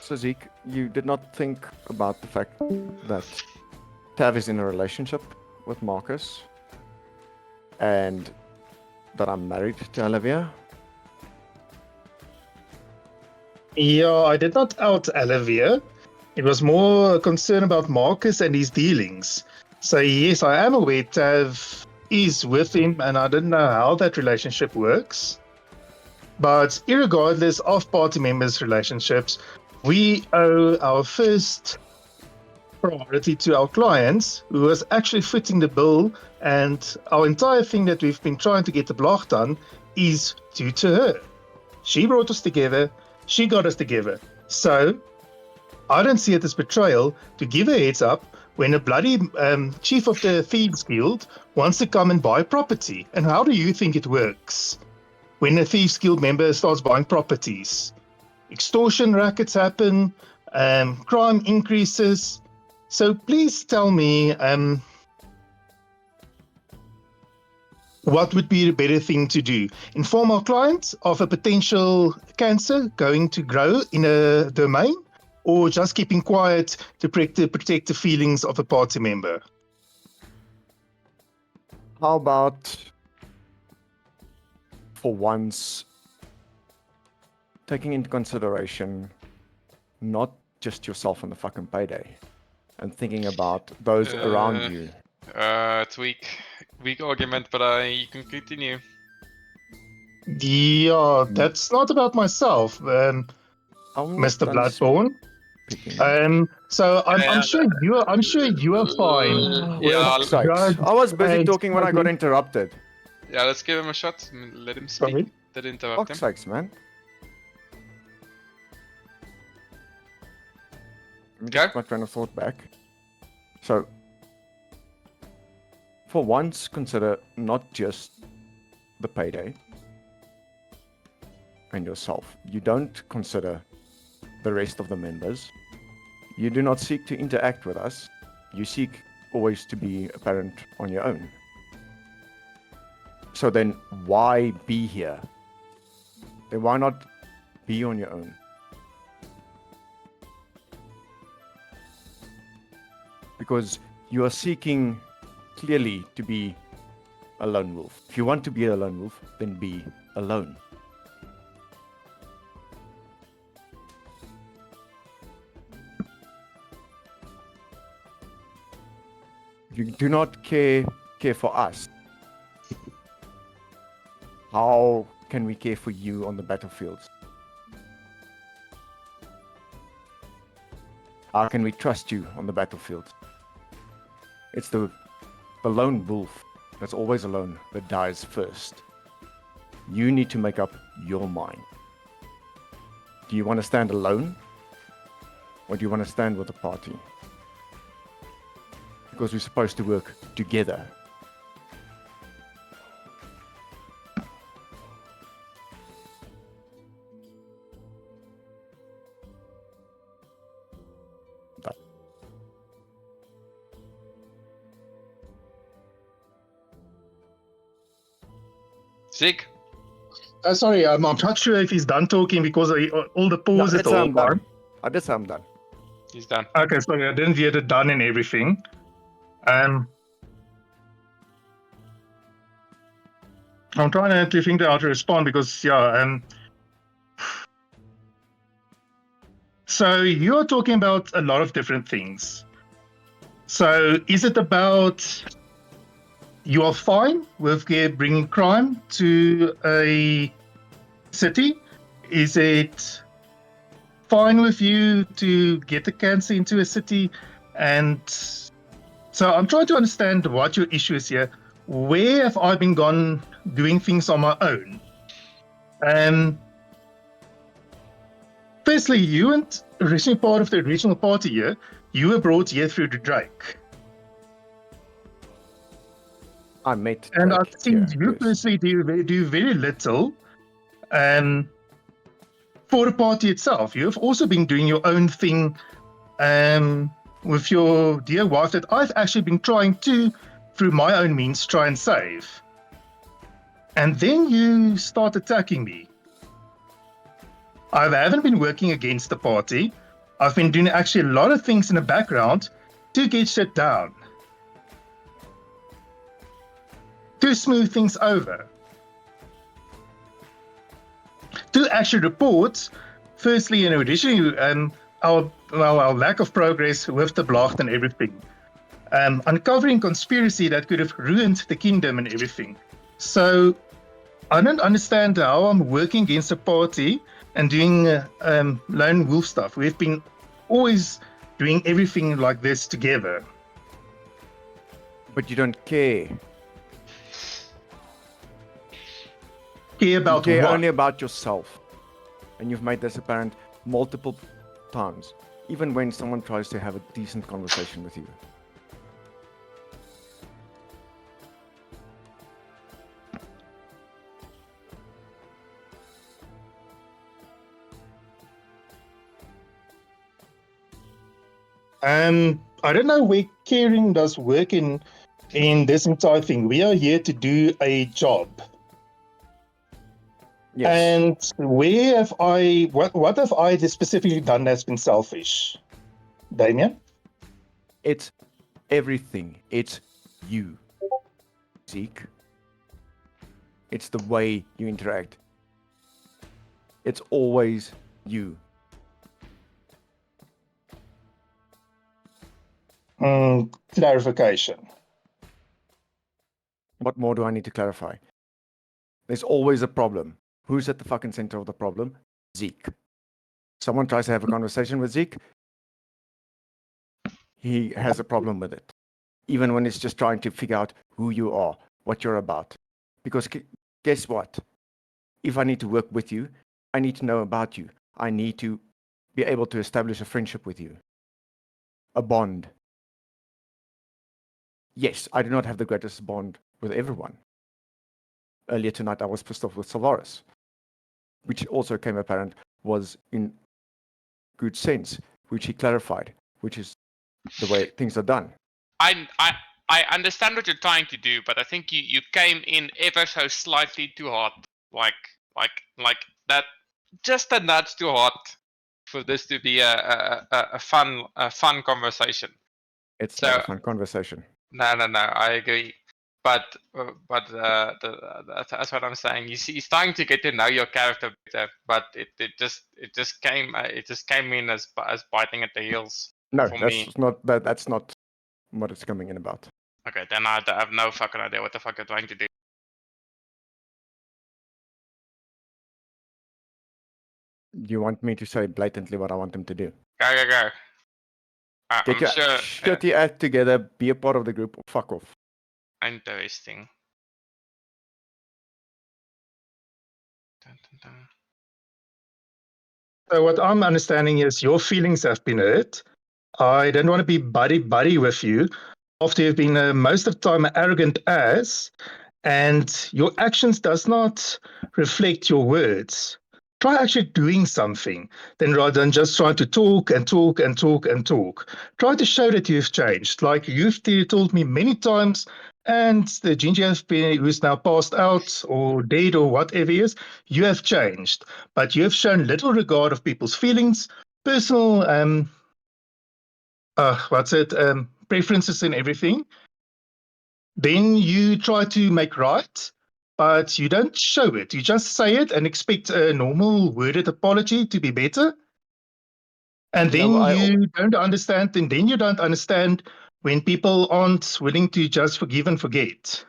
So Zeke, you did not think about the fact that Tav is in a relationship with Marcus and that I'm married to Olivia? Yeah, I did not out Olivia. It was more a concern about Marcus and his dealings. So yes, I am aware Tav is with him, and I don't know how that relationship works. But irregardless of party members' relationships, we owe our first priority to our clients, who is actually footing the bill, and our entire thing that we've been trying to get the block done is due to her. She brought us together. She got us together. So I don't see it as betrayal to give a heads up when a bloody chief of the Thieves Guild wants to come and buy property. And how do you think it works when a Thieves Guild member starts buying properties? Extortion rackets happen, crime increases. So please tell me, what would be the better thing to do? Inform our clients of a potential cancer going to grow in a domain, or just keeping quiet to protect the feelings of a party member? How about, for once, taking into consideration not just yourself on the fucking payday, and thinking about those around you? It's weak argument, but you can continue. Yeah, that's not about myself, I'm not Mr. done Bloodborne. speaking. So I'm sure you are fine with Fuck's sakes. drugs I was busy and talking when I got smoking. interrupted. Yeah, let's give him a shot. Let him speak. Sorry? Didn't interrupt Fuck's him. sakes, man. Let me Okay. get my train of thought back. So, for once, consider not just the payday and yourself. You don't consider the rest of the members. You do not seek to interact with us. You seek always to be apparent on your own. So then, why be here? Then why not be on your own? Because you are seeking clearly to be a lone wolf. If you want to be a lone wolf, then be alone. You do not care for us. How can we care for you on the battlefields? How can we trust you on the battlefield? It's the lone wolf that's always alone that dies first. You need to make up your mind. Do you want to stand alone? Or do you want to stand with the party? Because we're supposed to work together. Zeke? Sorry, I'm not sure if he's done talking because all the pauses it's I'm are. done. I just I'm done. He's done. Okay, sorry, I didn't hear the done and everything. I'm trying to think how to respond because so you're talking about a lot of different things. So is it about you are fine with bringing crime to a city? Is it fine with you to get the cancer into a city? And so I'm trying to understand what your issue is here. Where have I been gone doing things on my own? Firstly, you weren't originally part of the original party here. You were brought here through the Drake. I met And Drake I've seen here you first. personally do very little for the party itself. You've also been doing your own thing with your dear wife that I've actually been trying to, through my own means, try and save. And then you start attacking me. I haven't been working against the party. I've been doing actually a lot of things in the background to get shit down. To smooth things over. To actually report, firstly, in addition, our lack of progress with the Blacht and everything. Uncovering conspiracy that could have ruined the kingdom and everything. So I don't understand how I'm working against a party and doing lone wolf stuff. We've been always doing everything like this together. But you don't care. care You about care what? only about yourself. And you've made this apparent multiple times, even when someone tries to have a decent conversation with you. I don't know where caring does work in this entire thing. We are here to do a job. Yes. And where have what have I specifically done that's been selfish? Damien? It's everything. It's you, Zeke. It's the way you interact. It's always you. Clarification. What more do I need to clarify? There's always a problem. Who's at the fucking center of the problem? Zeke. Someone tries to have a conversation with Zeke, he has a problem with it. Even when it's just trying to figure out who you are, what you're about. Because guess what? If I need to work with you, I need to know about you. I need to be able to establish a friendship with you. A bond. Yes, I do not have the greatest bond with everyone. Earlier tonight, I was pissed off with Solaris, which also came apparent was in good sense, which he clarified, which is the way things are done. I understand what you're trying to do, but I think you came in ever so slightly too hard. Like that, just a nudge too hard for this to be a fun conversation. It's So not a fun conversation. no, I agree. But that's what I'm saying. He's trying to get to know your character better, but it just came in as biting at the heels. No, for that's me. that's not what it's coming in about. Okay, then I have no fucking idea what the fuck you're trying to do. You want me to say blatantly what I want them to do? Go. Get I'm your sure. shitty act together, be a part of the group, or fuck off. Interesting. Dun, dun, dun. So what I'm understanding is your feelings have been hurt. I don't want to be buddy with you after you've been most of the time an arrogant ass, and your actions does not reflect your words. Try actually doing something, then rather than just trying to talk and talk and talk and talk. Try to show that you've changed. Like you've told me many times, and the ginger who's now passed out or dead or whatever he is, you have changed. But you have shown little regard of people's feelings, personal preferences and everything. Then you try to make right, but you don't show it. You just say it and expect a normal worded apology to be better. And then No, you don't understand, and then you don't understand when people aren't willing to just forgive and forget.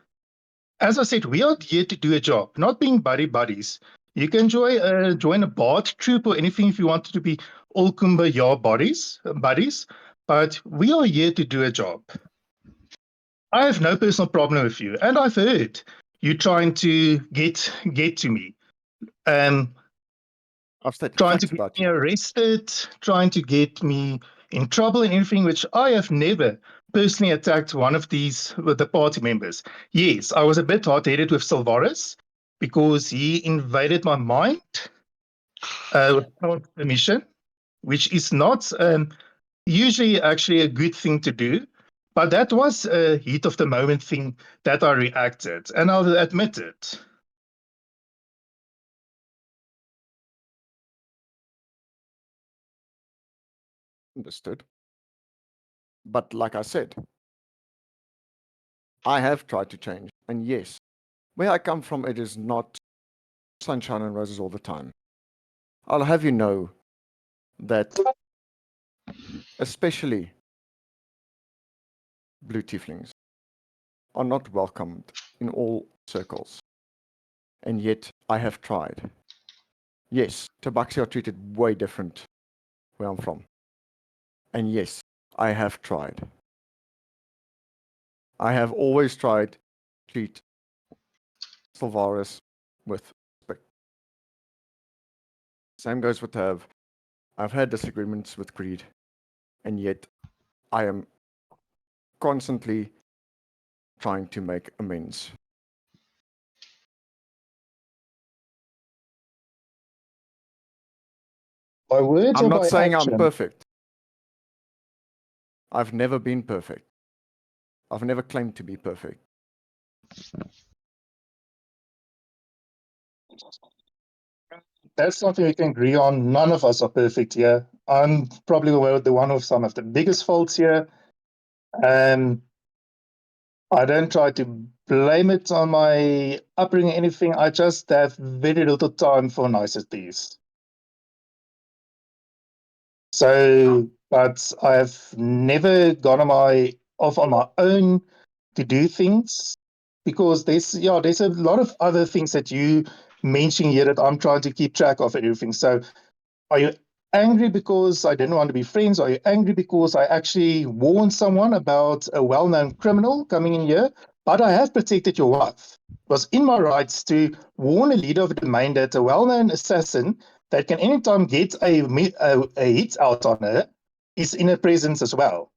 As I said, we are here to do a job, not being buddies. You can join a bard troop or anything if you wanted to be all kumbaya buddies, but we are here to do a job. I have no personal problem with you, and I've heard you trying to get to me, I've stated trying to facts get about me you. arrested, trying to get me in trouble and anything, which I have never personally attacked one of these with the party members. Yes, I was a bit hot-headed with Silvaris because he invaded my mind without permission, which is not usually actually a good thing to do. But that was a heat of the moment thing that I reacted, and I'll admit it. Understood. But like I said, I have tried to change. And yes, where I come from, it is not sunshine and roses all the time. I'll have you know that especially blue tieflings are not welcomed in all circles. And yet I have tried. Yes, Tabaxi are treated way different where I'm from. And yes, I have tried. I have always tried to treat Sylvaris with respect. Same goes with Tav. I've had disagreements with Creed, and yet I am constantly trying to make amends. By words I'm or not by saying action? I'm perfect. I've never been perfect. I've never claimed to be perfect. That's something we can agree on. None of us are perfect here. I'm probably the one with some of the biggest faults here. I don't try to blame it on my upbringing or anything. I just have very little time for niceties. So, but I've never gone off on my own to do things because there's a lot of other things that you mention here that I'm trying to keep track of and everything. So, are you angry because I didn't want to be friends? Are you angry because I actually warned someone about a well-known criminal coming in here? But I have protected your wife. It was in my rights to warn a leader of a domain that a well-known assassin that can anytime get a hit out on her is in her presence as well.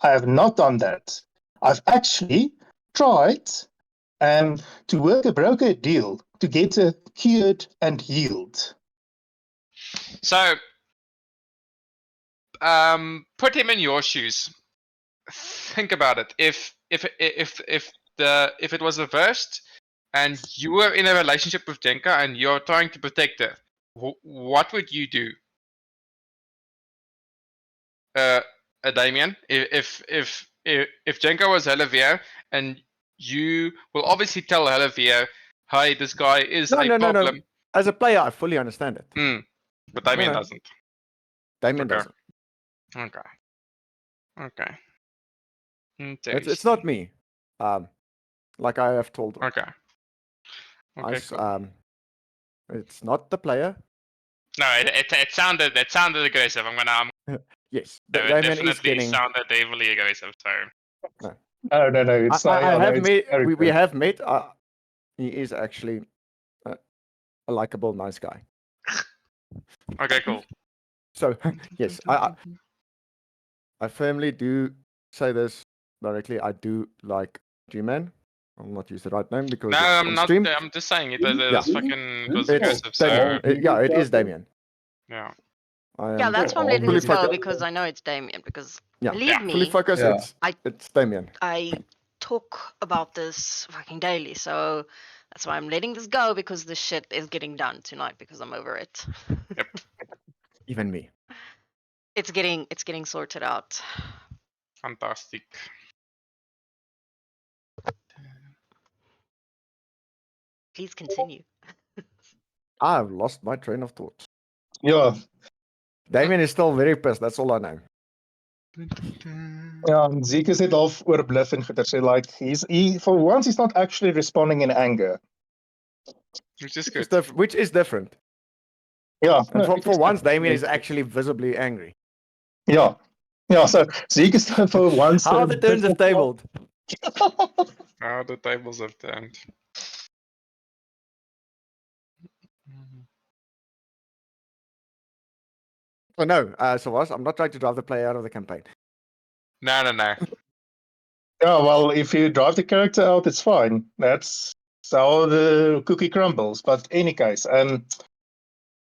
I have not done that. I've actually tried to work a broker deal to get her cured and healed. So, put him in your shoes. Think about it. If it was reversed, and you were in a relationship with Jenka and you're trying to protect her, what would you do? Damien, if Jenka was Helivier, and you will obviously tell Helivier, "Hey, this guy is a No. problem." As a player, I fully understand it. But Damien No. doesn't. Damien Okay. doesn't. Okay. It's not me. Like I have told. Okay. Cool. It's not the player. No, it sounded aggressive. Yes, It Damien is definitely getting. sounded heavily aggressive. So No. No. It's I have it's met. We character. have met. He is actually a likable, nice guy. okay, cool. So yes, I firmly do say this directly. I do like G-Man. I'll not use the right name because No, it's I'm on not. stream. I'm just saying it Yeah. was fucking was It's aggressive. Damien. So Yeah, it is Damien. yeah. Yeah, that's why I'm letting fully this go focused. because I know it's Damien. Because Yeah, believe fully me, focused. Yeah. It's Damien. I talk about this fucking daily. So that's why I'm letting this go because this shit is getting done tonight because I'm over it. Yep. Even me. It's getting sorted out. Fantastic. Please continue. I've lost my train of thought. Yeah. Damien is still very pissed. That's all I know. Ja, en Zeke is net half oorbluf en goeie sê like he for once he's not actually responding in anger. Which is Which is, good. which is different. Yeah. And no, for once, Damien is actually visibly angry. Yeah. Yeah, so Zeke is for once How are the turns have tabled? Now the tables have turned. Oh, no, Savas, I'm not trying to drive the player out of the campaign. No. Yeah, well, if you drive the character out, it's fine. That's how the cookie crumbles. But any case, No,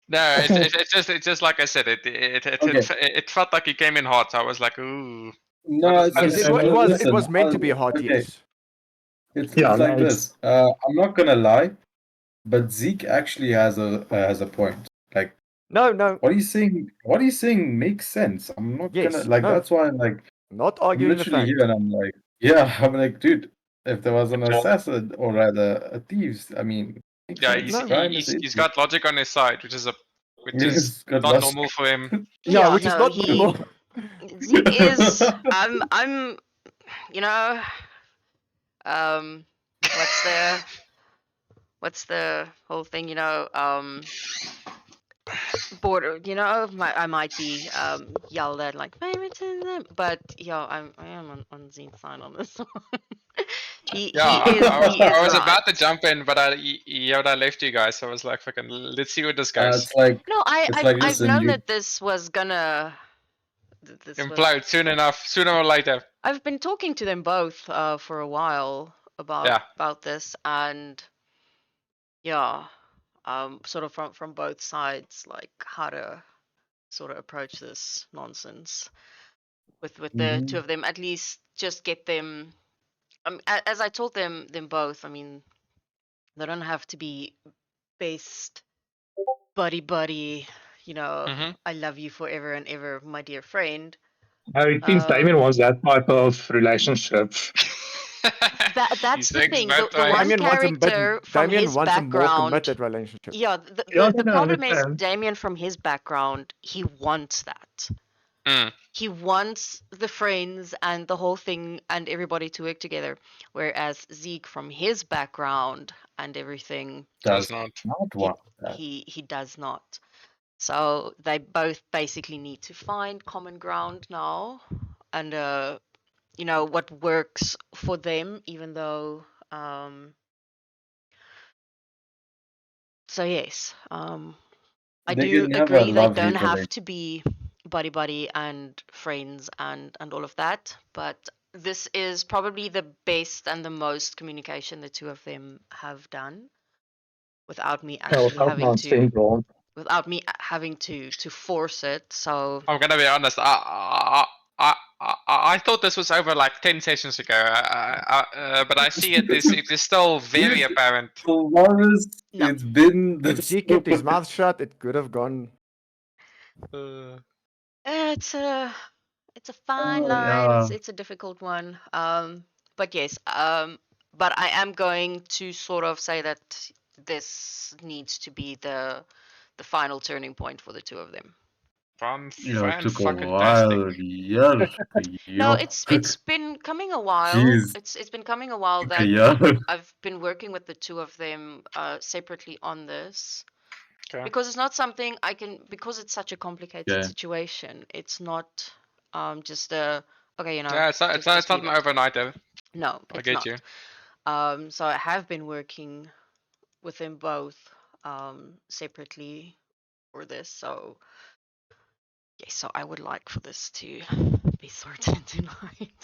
it's just like I said. It felt like he came in hot. So I was like, ooh. No, But it's, It was meant to be hot, okay. yes. It's Yeah, like no, this. I'm not gonna lie, but Zeke actually has a point. Like, No. what are you saying? What are you saying makes sense. I'm not Yes, gonna like. no. That's why I'm like, Not I'm arguing the literally fact. here, and I'm like, yeah. I'm like, dude, if there was an assassin or rather a thieves, I mean, makes Yeah, sense. he's got logic on his side, which is He's got not logic. normal for him. Yeah, which no, is not normal. Zeke is. I'm. You know. What's the whole thing? You know. Border. You know. I might be yelled at like favoritism, but yeah, I am on Zeke's side on this one. Yeah, he is I was right. about to jump in, but Yoda left you guys. So I was like, fucking, let's see where this goes. It's like No, it's like I've listen, known you that this was gonna. This was. Implode soon enough, sooner or later. I've been talking to them both for a while Yeah. about this, and yeah, sort of from both sides, like how to sort of approach this nonsense with the two of them. At least just get them. As I told them both. I mean, they don't have to be based buddy. You know, Mhm. I love you forever and ever, my dear friend. I think Damien wants that type of relationship. That's the thinks thing. that The way. one Damien wants a bit. character from Damien his wants a more background. committed relationship. Yeah, Yeah, the no, I problem is understand. Damien from his background, he wants that. Mm. He wants the friends and the whole thing and everybody to work together. Whereas Zeke from his background and everything, Does not. want that. he does not. So they both basically need to find common ground now, and you know what works for them, even though so yes, I They do can have a agree they love don't hate have relationship. to be buddy and friends and all of that, but this is probably the best and the most communication the two of them have done without me Yeah, actually without having to non-syndrome. force it. So I'm gonna be honest. I thought this was over like 10 sessions ago. But I see it is still very apparent. For Morris, No. it's been If this. he kept his mouth shut, it could have gone. it's a fine Oh, line. yeah. It's a difficult one. But yes. But I am going to sort of say that this needs to be the final turning point for the two of them. Yeah, it took a Fucking tastic. while. Yeah. No, Yeah. it's been coming a while. Jeez. It's been coming a while Okay, that yeah. I've been working with the two of them separately on this. Okay. Because it's not something I can, because it's such a complicated Yeah. situation. It's not just a okay, you know. Yeah, it's not just an leave it. overnight. No, I it's get not. you. So I have been working with them both separately for this. So yes, so I would like for this to be sorted tonight.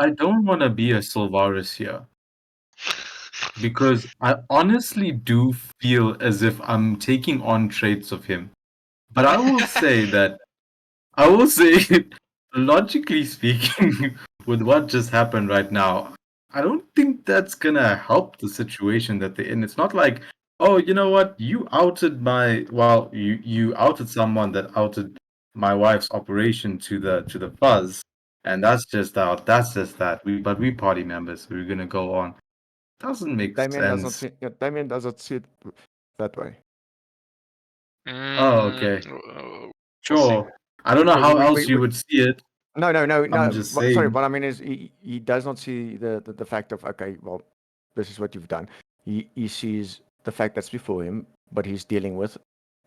I don't want to be a Sylvaris here because I honestly do feel as if I'm taking on traits of him. But I will say that logically speaking, with what just happened right now, I don't think that's gonna help the situation that they're in. It's not like, oh, you know what, you outed you outed someone that outed my wife's operation to the fuzz, and that's just that. But we party members, so we're gonna go on. Doesn't make Damien does not sense. see. Yeah, Damien does not see it that way. Oh, okay. We'll see. Sure. I don't know how else you would see it. No. I'm just Sorry, saying. what I mean is he does not see the fact of, okay, well, this is what you've done. He sees the fact that's before him, but he's dealing with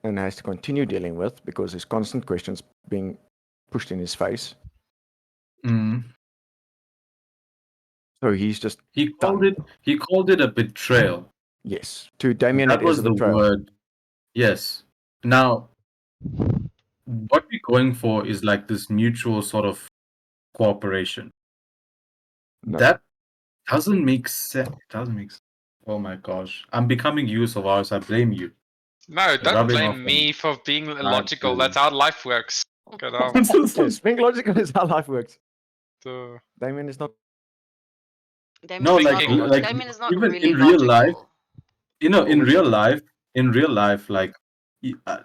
and has to continue dealing with because there's constant questions being pushed in his face. Mm. So he's just He called done. it a betrayal. Yes. To Damien, That it is was a the betrayal. word. Yes. Now, what we're going for is like this mutual sort of cooperation. No. That doesn't make sense. It doesn't make sense. Oh my gosh. I'm becoming you, Savaris. I blame you. No, don't rubbing off blame on me for being Not illogical. really. That's how life works. Get on. Yes, being logical is how life works. So, Damien is not. No, thinking. like Damien is not even really in real logical. life, in Always real life, like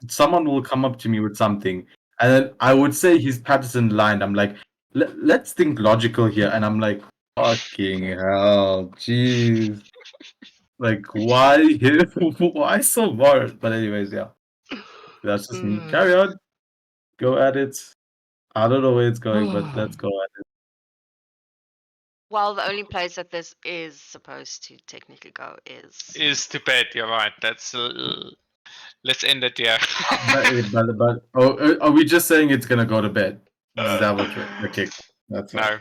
someone will come up to me with something, and then I would say he's Patterson lined. I'm like, let's think logical here, and I'm like, fucking hell, jeez, like why him? Why so hard? But anyways, yeah, that's just me. Carry on, go at it. I don't know where it's going, but let's go at it. Well, the only place that this is supposed to technically go Is to bed. You're right. Let's end it here. But are we just saying it's gonna go to bed? Is that what you're okay? That's fine. No.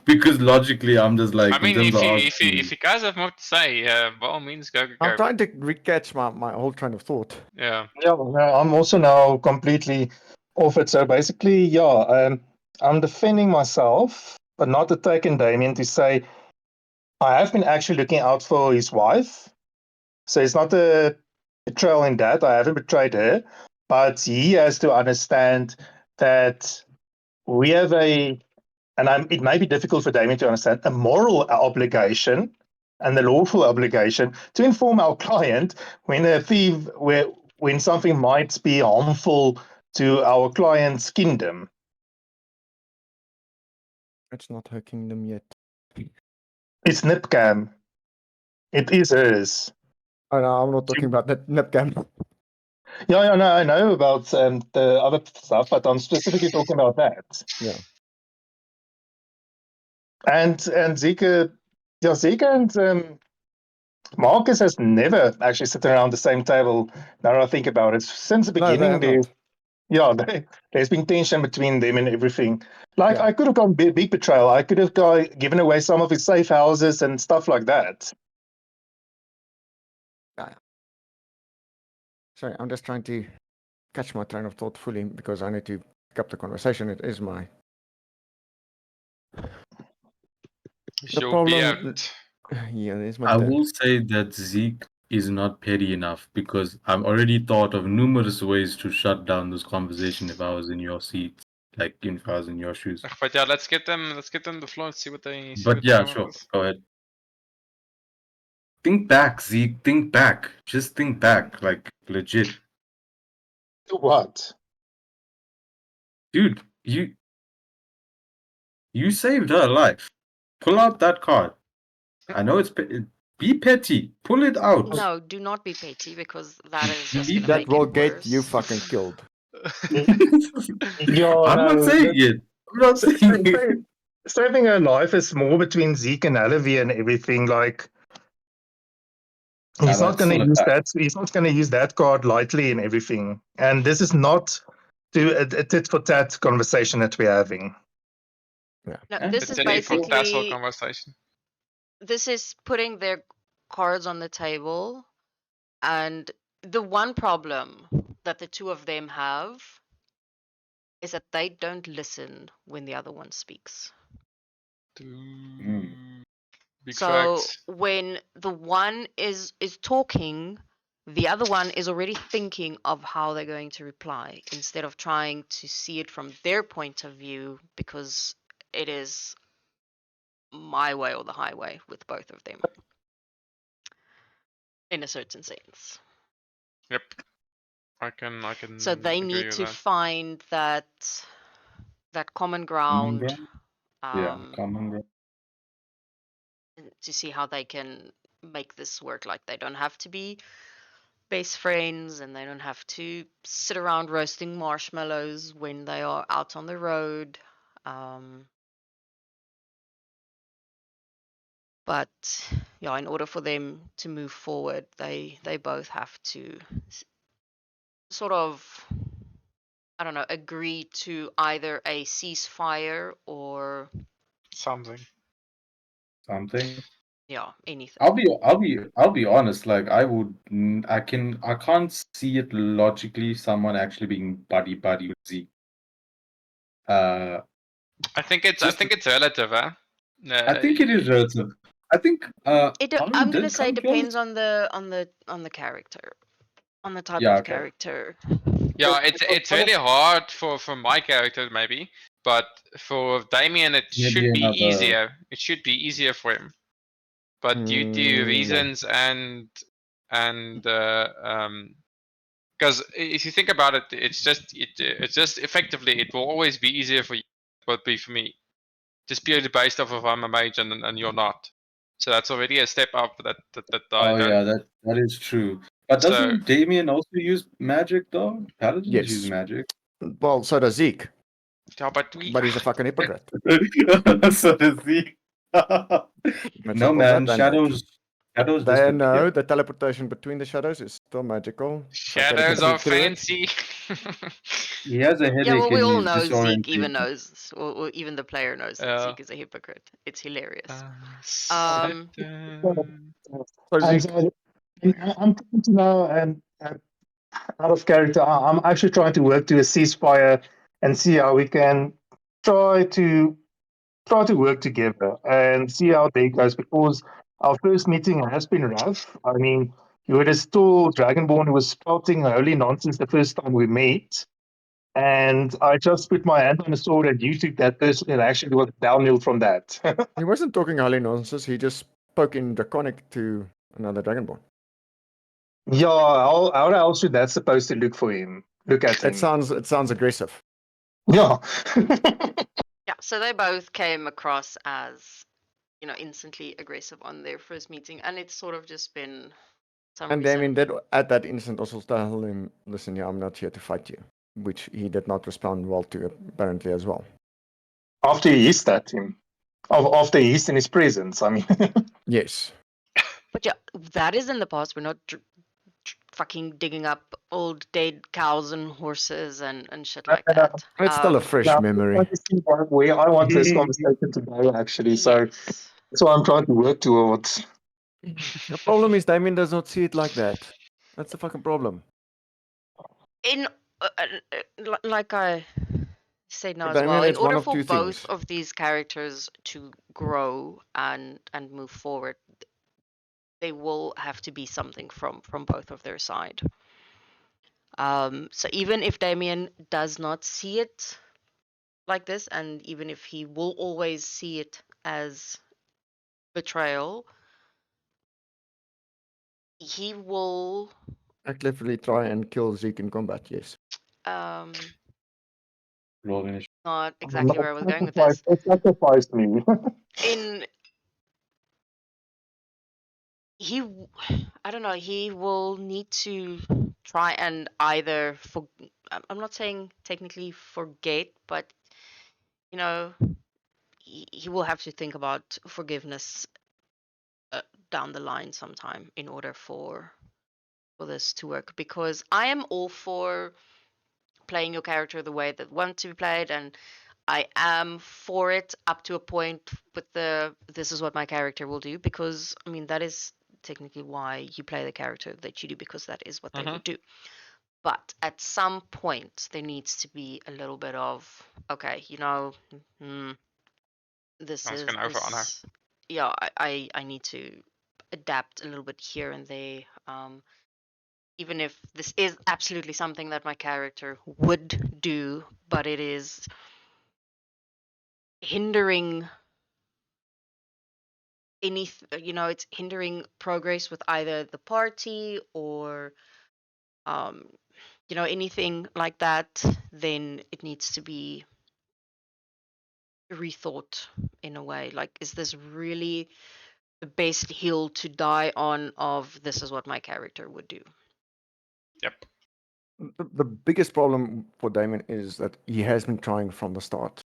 Because logically, I'm just like, I mean, in terms if of you guys have more to say, by all means, go. I'm trying to recatch my whole train of thought. Yeah. Yeah, no, I'm also now completely off it. So basically, yeah, I'm defending myself, but not attacking Damien to say I have been actually looking out for his wife. So it's not a betrayal in that. I haven't betrayed her, but he has to understand that we have it may be difficult for Damien to understand, a moral obligation and the lawful obligation to inform our client when when something might be harmful to our client's kingdom. It's not her kingdom yet. It's Nipcam. It is hers. Oh no, I'm not talking about that Nipcam. Yeah, no, I know about the other stuff, but I'm specifically talking about that. Yeah. And Zika, yeah, Zika and Marcus has never actually sit around the same table. Now that I think about it, since the No, they beginning, have not. there's been tension between them and everything. Like Yeah. I could have gone big betrayal. I could have given away some of his safe houses and stuff like that. Sorry, I'm just trying to catch my train of thought fully because I need to pick up the conversation. It is my Your problem. beard. Yeah, it is my I turn. will say that Zeke is not petty enough because I've already thought of numerous ways to shut down this conversation if I was in your seat, like if I was in your shoes. But yeah, let's get them the floor and see what they But yeah, sure, go ahead. Think back, Zeke. Think back. Just think back, like legit, What? dude. You saved her life. Pull out that card. I know be petty. Pull it out. No, do not be petty because that is just Be gonna That make will it get you worse. fucking killed. Yeah, I'm not saying it. I'm not saying it. Saving her life is more between Zeke and Alavi and everything. Like he's Nah, not that's going to still a use fact. that. He's not going to use that card lightly and everything. And this is not a tit for tat conversation that we're having. No, Yeah, this The is titty for tassel basically conversation. this is putting their cards on the table, and the one problem that the two of them have is that they don't listen when the other one speaks. Big So facts. when the one is talking, the other one is already thinking of how they're going to reply instead of trying to see it from their point of view, because it is my way or the highway with both of them in a certain sense. Yep. I can So they agree need with to that. find that common ground, ground? Yeah, um, common ground. to see how they can make this work. Like they don't have to be best friends and they don't have to sit around roasting marshmallows when they are out on the road. But yeah, in order for them to move forward, they both have to sort of, I don't know, agree to either a ceasefire or Something. Something. yeah, anything. I'll be honest. Like I can't see it logically. Someone actually being buddy with Zeke. I think it's relative, huh? I think it is relative. I think Paolo I'm gonna did say come close. depends on the character, on the type Yeah, of okay. character. Yeah, it's really hard for my character maybe, but for Damien it Maybe should be another. easier. It should be easier for him. But due to reasons and because if you think about it, it's just effectively it will always be easier for you, but be for me, just purely based off of I'm a mage and you're not. So that's already a step up that I Oh don't. yeah, that is true. But So doesn't Damien also use magic though? Paladins use Yes. magic. Well, so does Zeke, yeah, but but he's a fucking hypocrite. So does he. It's No simple as man, that, and that. Shadows They disappear. know the teleportation between the shadows is still magical. So they can Shadows see are through it. fancy. He has a headache Yeah, well, we and all he's know Zeke even disoriented. knows, or even the player knows that Yeah. Zeke is a hypocrite. It's hilarious. Satan. So And Zeke, I'm trying to now, and out of character, I'm actually trying to work to a ceasefire and see how we can try to work together and see how they goes, because our first meeting has been rough. I mean, you had a still Dragonborn who was spouting holy nonsense the first time we met. And I just put my hand on the sword and you took that person and actually was downhill from that. he wasn't talking holy nonsense. He just spoke in Draconic to another Dragonborn. Yeah, how else should that supposed to look at him? It sounds aggressive. Yeah. Yeah, so they both came across as, instantly aggressive on their first meeting, and it's sort of just been some And reason. Damien did at that instant also tell him, "Listen, yeah, I'm not here to fight you," which he did not respond well to apparently as well. After he hissed at him. After he hissed in his presence, I mean. Yes. But yeah, that is in the past. We're not fucking digging up old dead cows and horses and shit like that. It's still a fresh Now, memory. I'm trying to see where I want this conversation to go, actually. So Yes. that's what I'm trying to work towards. The problem is Damien does not see it like that. That's the fucking problem. In like I said now For as well, Damien, in it's one order of for two both things. of these characters to grow and move forward, they will have to be something from both of their side. So even if Damien does not see it like this, and even if he will always see it as betrayal, he will Actively try and kill Zeke in combat, yes. not exactly where I was going with Sacrifice, this. sacrifice me. In he I don't know, he will need to try and either I'm not saying technically forget, but he will have to think about forgiveness down the line sometime in order for this to work, because I am all for playing your character the way that want to be played, and I am for it up to a point with the this is what my character will do, because I mean that is technically why you play the character that you do, because that is what they would do. But at some point there needs to be a little bit of okay, this I was is gonna over honor. this yeah, I need to adapt a little bit here and there. Even if this is absolutely something that my character would do, but it is hindering it's hindering progress with either the party or anything like that, then it needs to be rethought in a way. Like, is this really the best hill to die on of this is what my character would do? Yep. The biggest problem for Damien is that he has been trying from the start.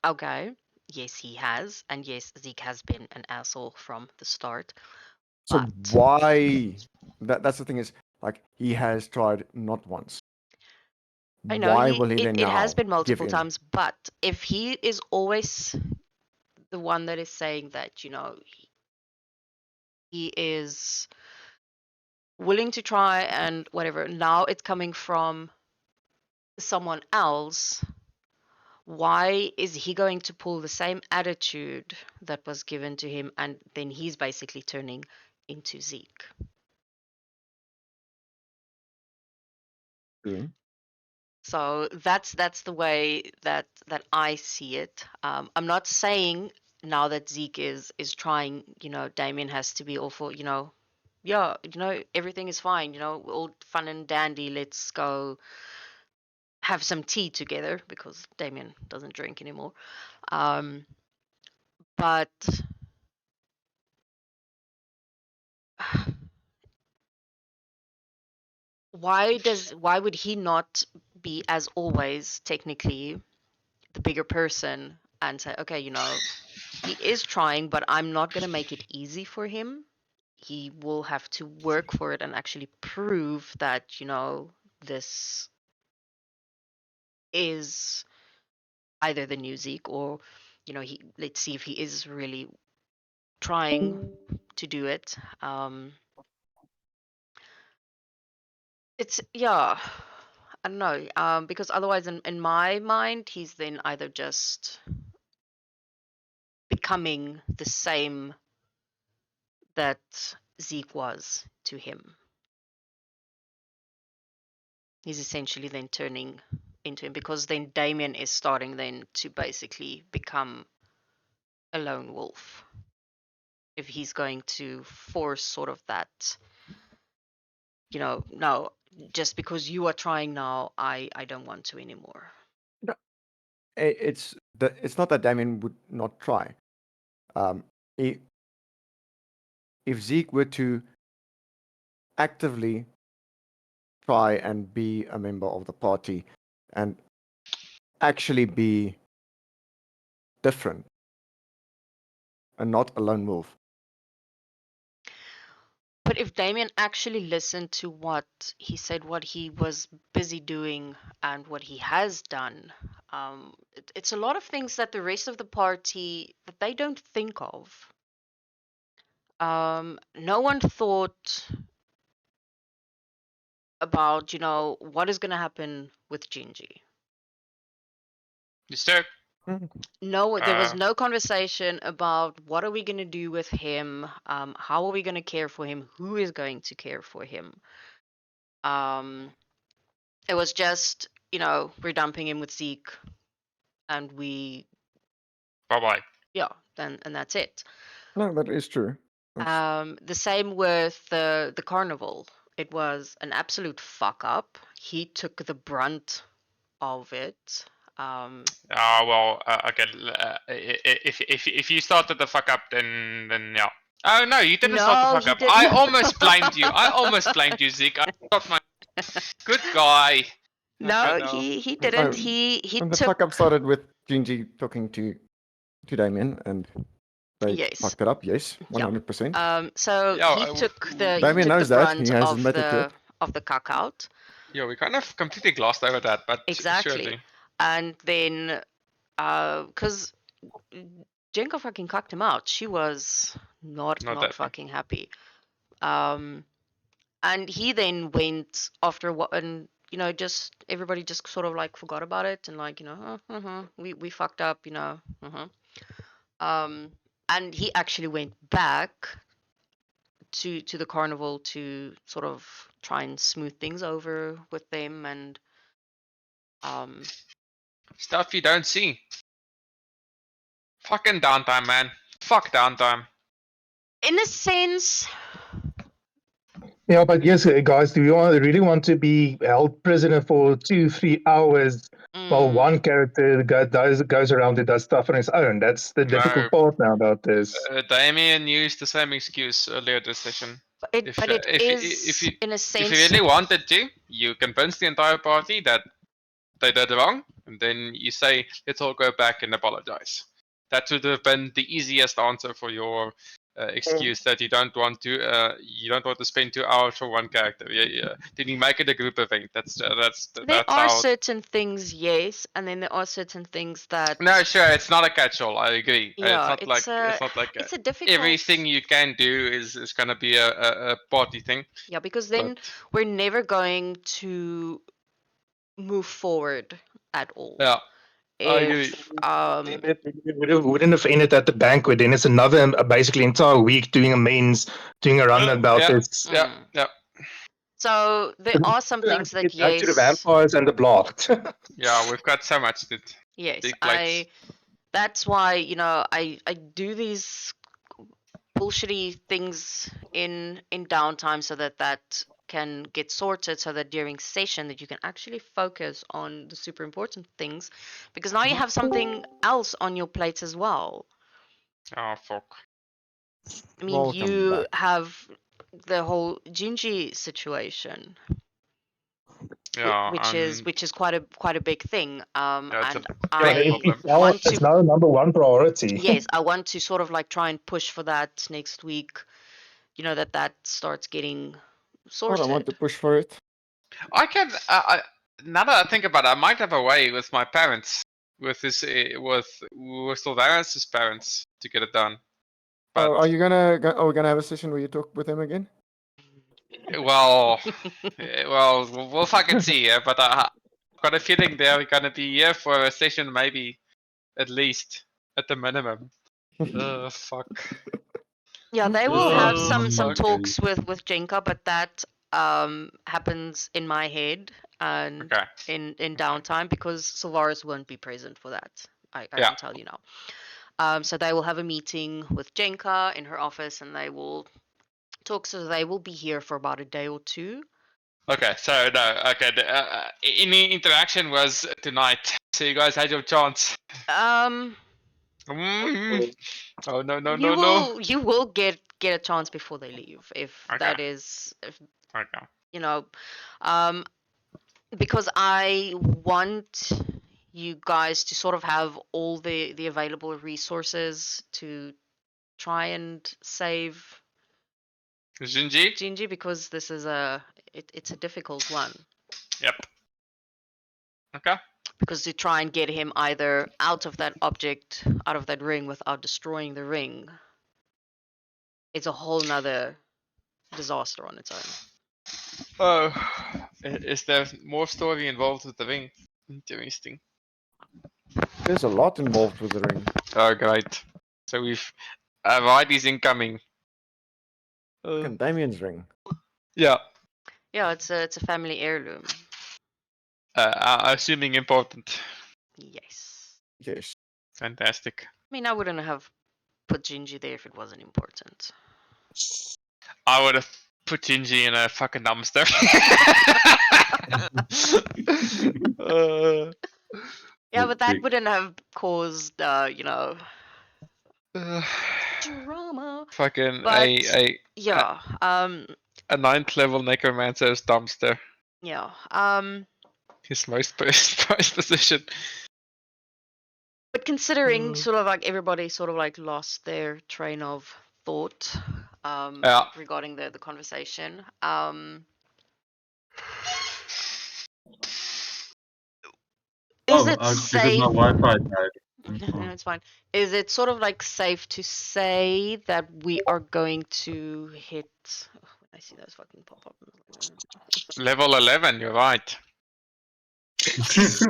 Okay. Yes, he has. And yes, Zeke has been an asshole from the start. So But why? That's the thing is, like, he has tried not once. I know Why will he then it has now been give multiple in? times, but if he is always the one that is saying that, he is willing to try and whatever, now it's coming from someone else, why is he going to pull the same attitude that was given to him, and then he's basically turning into Zeke? True. So that's the way that I see it. I'm not saying now that Zeke is trying, Damien has to be all for, yeah, everything is fine, all fun and dandy. Let's go have some tea together, because Damien doesn't drink anymore. But why would he not be, as always, technically the bigger person and say, okay, he is trying, but I'm not going to make it easy for him. he will have to work for it and actually prove that, this is either the new Zeke or, let's see if he is really trying to do it. It's, yeah, I don't know, because otherwise in my mind, he's then either just becoming the same that Zeke was to him. He's essentially then turning into him, because then Damien is starting then to basically become a lone wolf. If he's going to force sort of that, no, just because you are trying now, I don't want to anymore. It's not that Damien would not try. If Zeke were to actively try and be a member of the party and actually be different and not a lone wolf. But if Damien actually listened to what he said, what he was busy doing, and what he has done, it's a lot of things that the rest of the party that they don't think of. No one thought about, what is going to happen with Gingy. Mister. No, there was no conversation about what are we going to do with him, how are we going to care for him, who is going to care for him. It was just, we're dumping him with Zeke, and Bye-bye. yeah, and that's it. No, that is true. The same with the carnival. It was an absolute fuck up. He took the brunt of it. Well, okay. If you started the fuck up, then yeah. Oh no, you didn't start the No, fuck he up. didn't. I almost blamed you. I almost blamed you, Zeke. I got my good guy. No, no. he didn't. No, He And the took. fuck up started with Gingy talking to Damien, and they Yes. fucked it up. Yes, Yeah. 100%. So Yeah, he took the Damien knows that. brunt He has of admitted to the cuck out. Yeah, we kind of completely glossed over that, but Exactly. surely. And then, because Jenko fucking cucked him out, she was not happy. fucking happy. And he then went after what, and just everybody just sort of like forgot about it, and like, we fucked up, and he actually went back to the carnival to sort of try and smooth things over with them, and Stuff you don't see. Fucking downtime, man. Fuck downtime. in a sense, Yeah, but yes, guys, do we really want to be held prisoner for 2-3 hours while one character goes around and does stuff on his own? That's the difficult part now about this. Damien used the same excuse earlier this session. it If you in a sense, really wanted to, you convince the entire party that they did wrong, and then you say, let's all go back and apologize. That would have been the easiest answer for your excuse that you don't want to spend 2 hours for one character. Yeah. Then you make it a group event. there are certain things, yes, and then there are certain things that No, sure, it's not a catch-all. I agree. Yeah, it's not like it's a difficult. everything you can do is gonna be a party thing. Yeah, because then we're never going to move forward at all. Yeah. If It wouldn't have ended at the banquet. Then it's another basically entire week doing amends, doing a run about this. Yeah. So there are some things that Get back to the yes, vampires and the blocked. Yeah, we've got so much to yes, big plates. that's why I do these bullshitty things in downtime so that can get sorted, so that during session that you can actually focus on the super important things, because now you have something else on your plate as well. Oh fuck. I mean, Welcome you back. have the whole Gingy situation, Yeah, which is quite a big thing. yeah, it's And a big problem. want It's to now number one priority. yes, I want to sort of like try and push for that next week, that starts getting Well, I sorted. want to push for it. I can. Now that I think about it, I might have a way with my parents, with this, with Sylvanus' parents, to get it done. But Oh, are you gonna? Are we gonna have a session where you talk with him again? well, we'll fucking see. Yeah, but I've got a feeling they're gonna be here for a session, maybe at least at the minimum. Fuck. Yeah, they will have Oh, some fuck. talks with Jenka, but that happens in my head and Okay. in downtime because Sylvaris won't be present for that. I Yeah. can tell you now. So they will have a meeting with Jenka in her office, and they will talk. So they will be here for about a day or two. Okay. So no. Okay. Any interaction was tonight. So you guys had your chance. Um, Mm. Oh no no you no no. will get a chance before they leave if Okay. that is Okay. you know, um, because I want you guys to sort of have all the available resources to try and save Jinji. Gingy because this is it's a difficult one Yep. Okay. because to try and get him either out of that object, out of that ring without destroying the ring, it's a whole nother disaster on its own. Oh, is there more story involved with the ring? Interesting. There's a lot involved with the ring. Oh, great. So we've Vardy's incoming. Fucking Damien's ring. Yeah. Yeah, it's a family heirloom. Assuming important. Yes. Yes. Fantastic. I mean, I wouldn't have put Gingy there if it wasn't important. I would have put Jinji in a fucking dumpster. Yeah, but that Big. wouldn't have caused, drama. fucking But a yeah, a 9th level necromancer's dumpster. yeah, His most prized position. but considering sort of like everybody sort of like lost their train of thought, Yeah. regarding the conversation, is it because safe? my Wi-Fi died. No, it's fine. Is it sort of like safe to say that we are going to hit? Oh, when I see those fucking pop up. Level 11, you're right. It's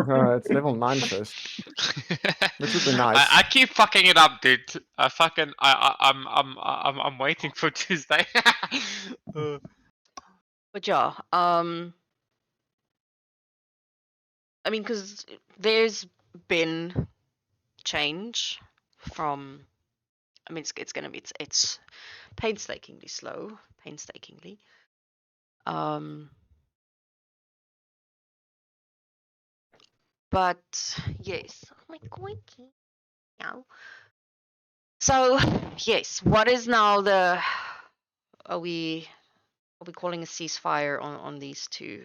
level 9 first, which would be nice. I keep fucking it up, dude. I'm waiting for Tuesday. But yeah, I mean, because there's been change from. I mean, it's gonna be it's painstakingly slow, painstakingly. But yes, oh my quickie. Now. So yes, what is now the? Are we calling a ceasefire on these two?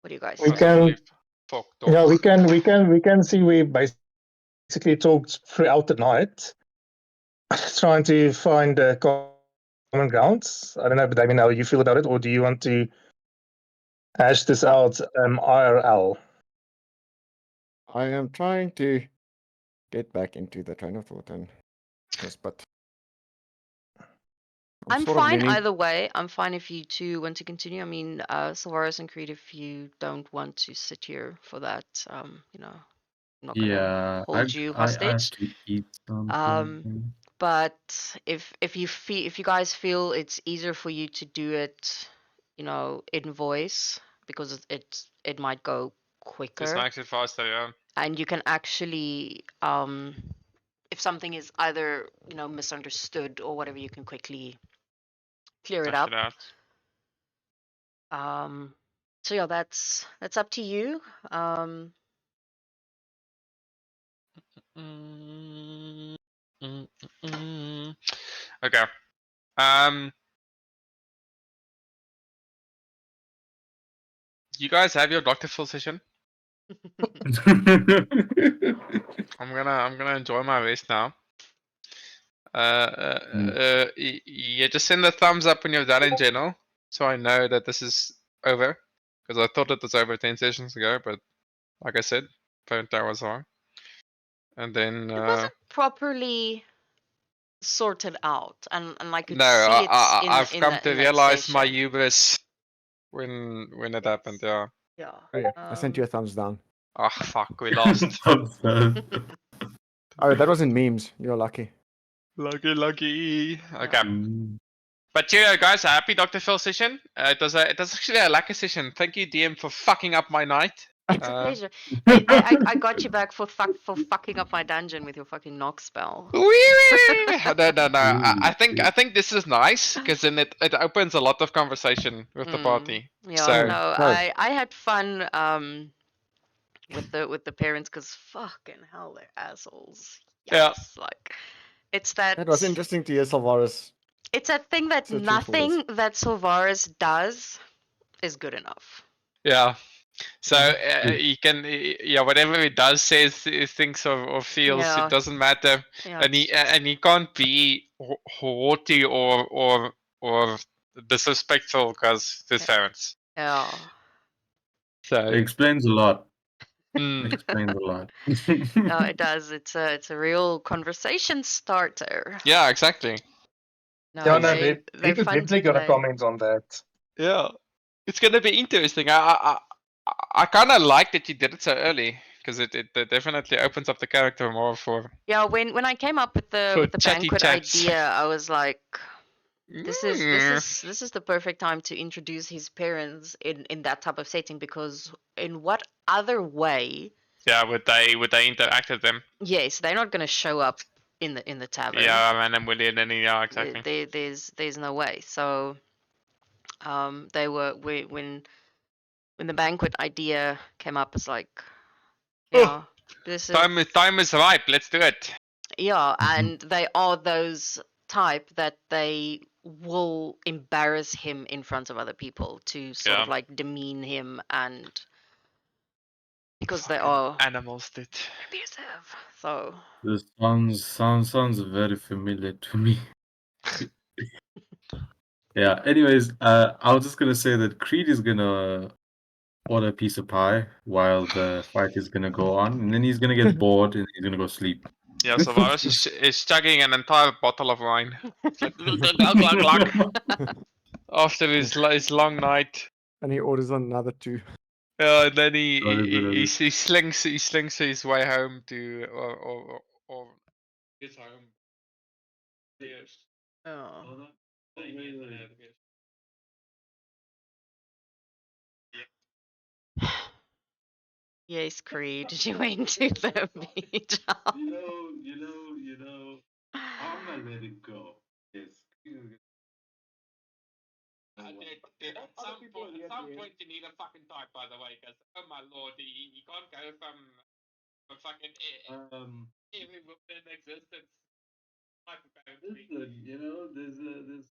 What do you guys We think? can, Fuck yeah, off. we can see we basically talked throughout the night, trying to find common grounds. I don't know, but I mean, how you feel about it, or do you want to hash this out IRL? I am trying to get back into the train of thought and yes, but I'm sort of fine leaning. either way. I'm fine if you two want to continue. I mean, Sylvaris and Creed, if you don't want to sit here for that, I'm not gonna Yeah, hold you I have hostage. to eat something. But if you guys feel it's easier for you to do it, in voice because it might go This quicker, makes it faster, yeah. and you can actually if something is either misunderstood or whatever, you can quickly clear it Hash up. it out. So yeah, that's up to you. Okay. You guys have your Dr. Phil session. I'm gonna enjoy my rest now. Yeah, just send a thumbs up when you're done in general, so I know that this is over. Because I thought it was over 10 sessions ago, but like I said, apparently I was wrong. And then It wasn't properly sorted out, and I could no, see it I've in come that to in that realize my session. hubris when it happened. Yeah. Yeah. Oh, yeah, I sent you a thumbs down. Oh fuck, we lost. Oh, that wasn't memes. You're lucky. Lucky. Okay. Mm. But cheerio, guys. A happy Dr. Phil session. It was actually a lucky session. Thank you, DM, for fucking up my night. It's a pleasure. I got you back for fucking up my dungeon with your fucking knock spell. No. I think this is nice because then it opens a lot of conversation with the party. Yeah, So no, No. I had fun with the parents because fucking hell, they're assholes. yeah, Yikes! Like, it's that. It was interesting to hear Salvaris. It's a thing that So truthful is- nothing that Sylvaris does is good enough. yeah. So Mhm. you can, yeah, whatever he does, says, thinks or feels, Yeah. it doesn't matter, Yeah, and he can't be haughty or disrespectful because his parents. yeah. So It explains a lot. mm, Explains a lot. No, it does. It's a real conversation starter. yeah, exactly. No, Yeah, no, they're Peter fun to definitely got a play. comment on that. Yeah, it's gonna be interesting. I kind of like that you did it so early because it definitely opens up the character more for Yeah, when I came up with For the chatty banquet chats. idea, I was like, Mm. this is the perfect time to introduce his parents in that type of setting, because in what other way? Yeah, would they interact with them? Yes, they're not gonna show up in the tavern. Yeah, random William and yeah, exactly. There's no way. So they were when the banquet idea came up, it's like, yeah, this is Time is ripe. Let's do it. yeah, and they are those type that they will embarrass him in front of other people to sort of Yeah. like demean him, and because they Fucking are animals, dude. abusive. So This sounds very familiar to me. Yeah. Anyways, I was just gonna say that Creed is gonna order a piece of pie while the fight is gonna go on, and then he's gonna get bored and he's gonna go sleep. Yeah, so Varus is chugging an entire bottle of wine. It's like glug, glug, glug, after his long night. And he orders another 2. And then Sorry, but he slings his way home to or his home. Yes. oh. Yes, Creed, you went to the beach. you know, I'm gonna let it go. Yes. At some point you need a fucking type, by the way, because oh my lord, he can't go from fucking every woman in existence. Type apparently. Listen, you know, there's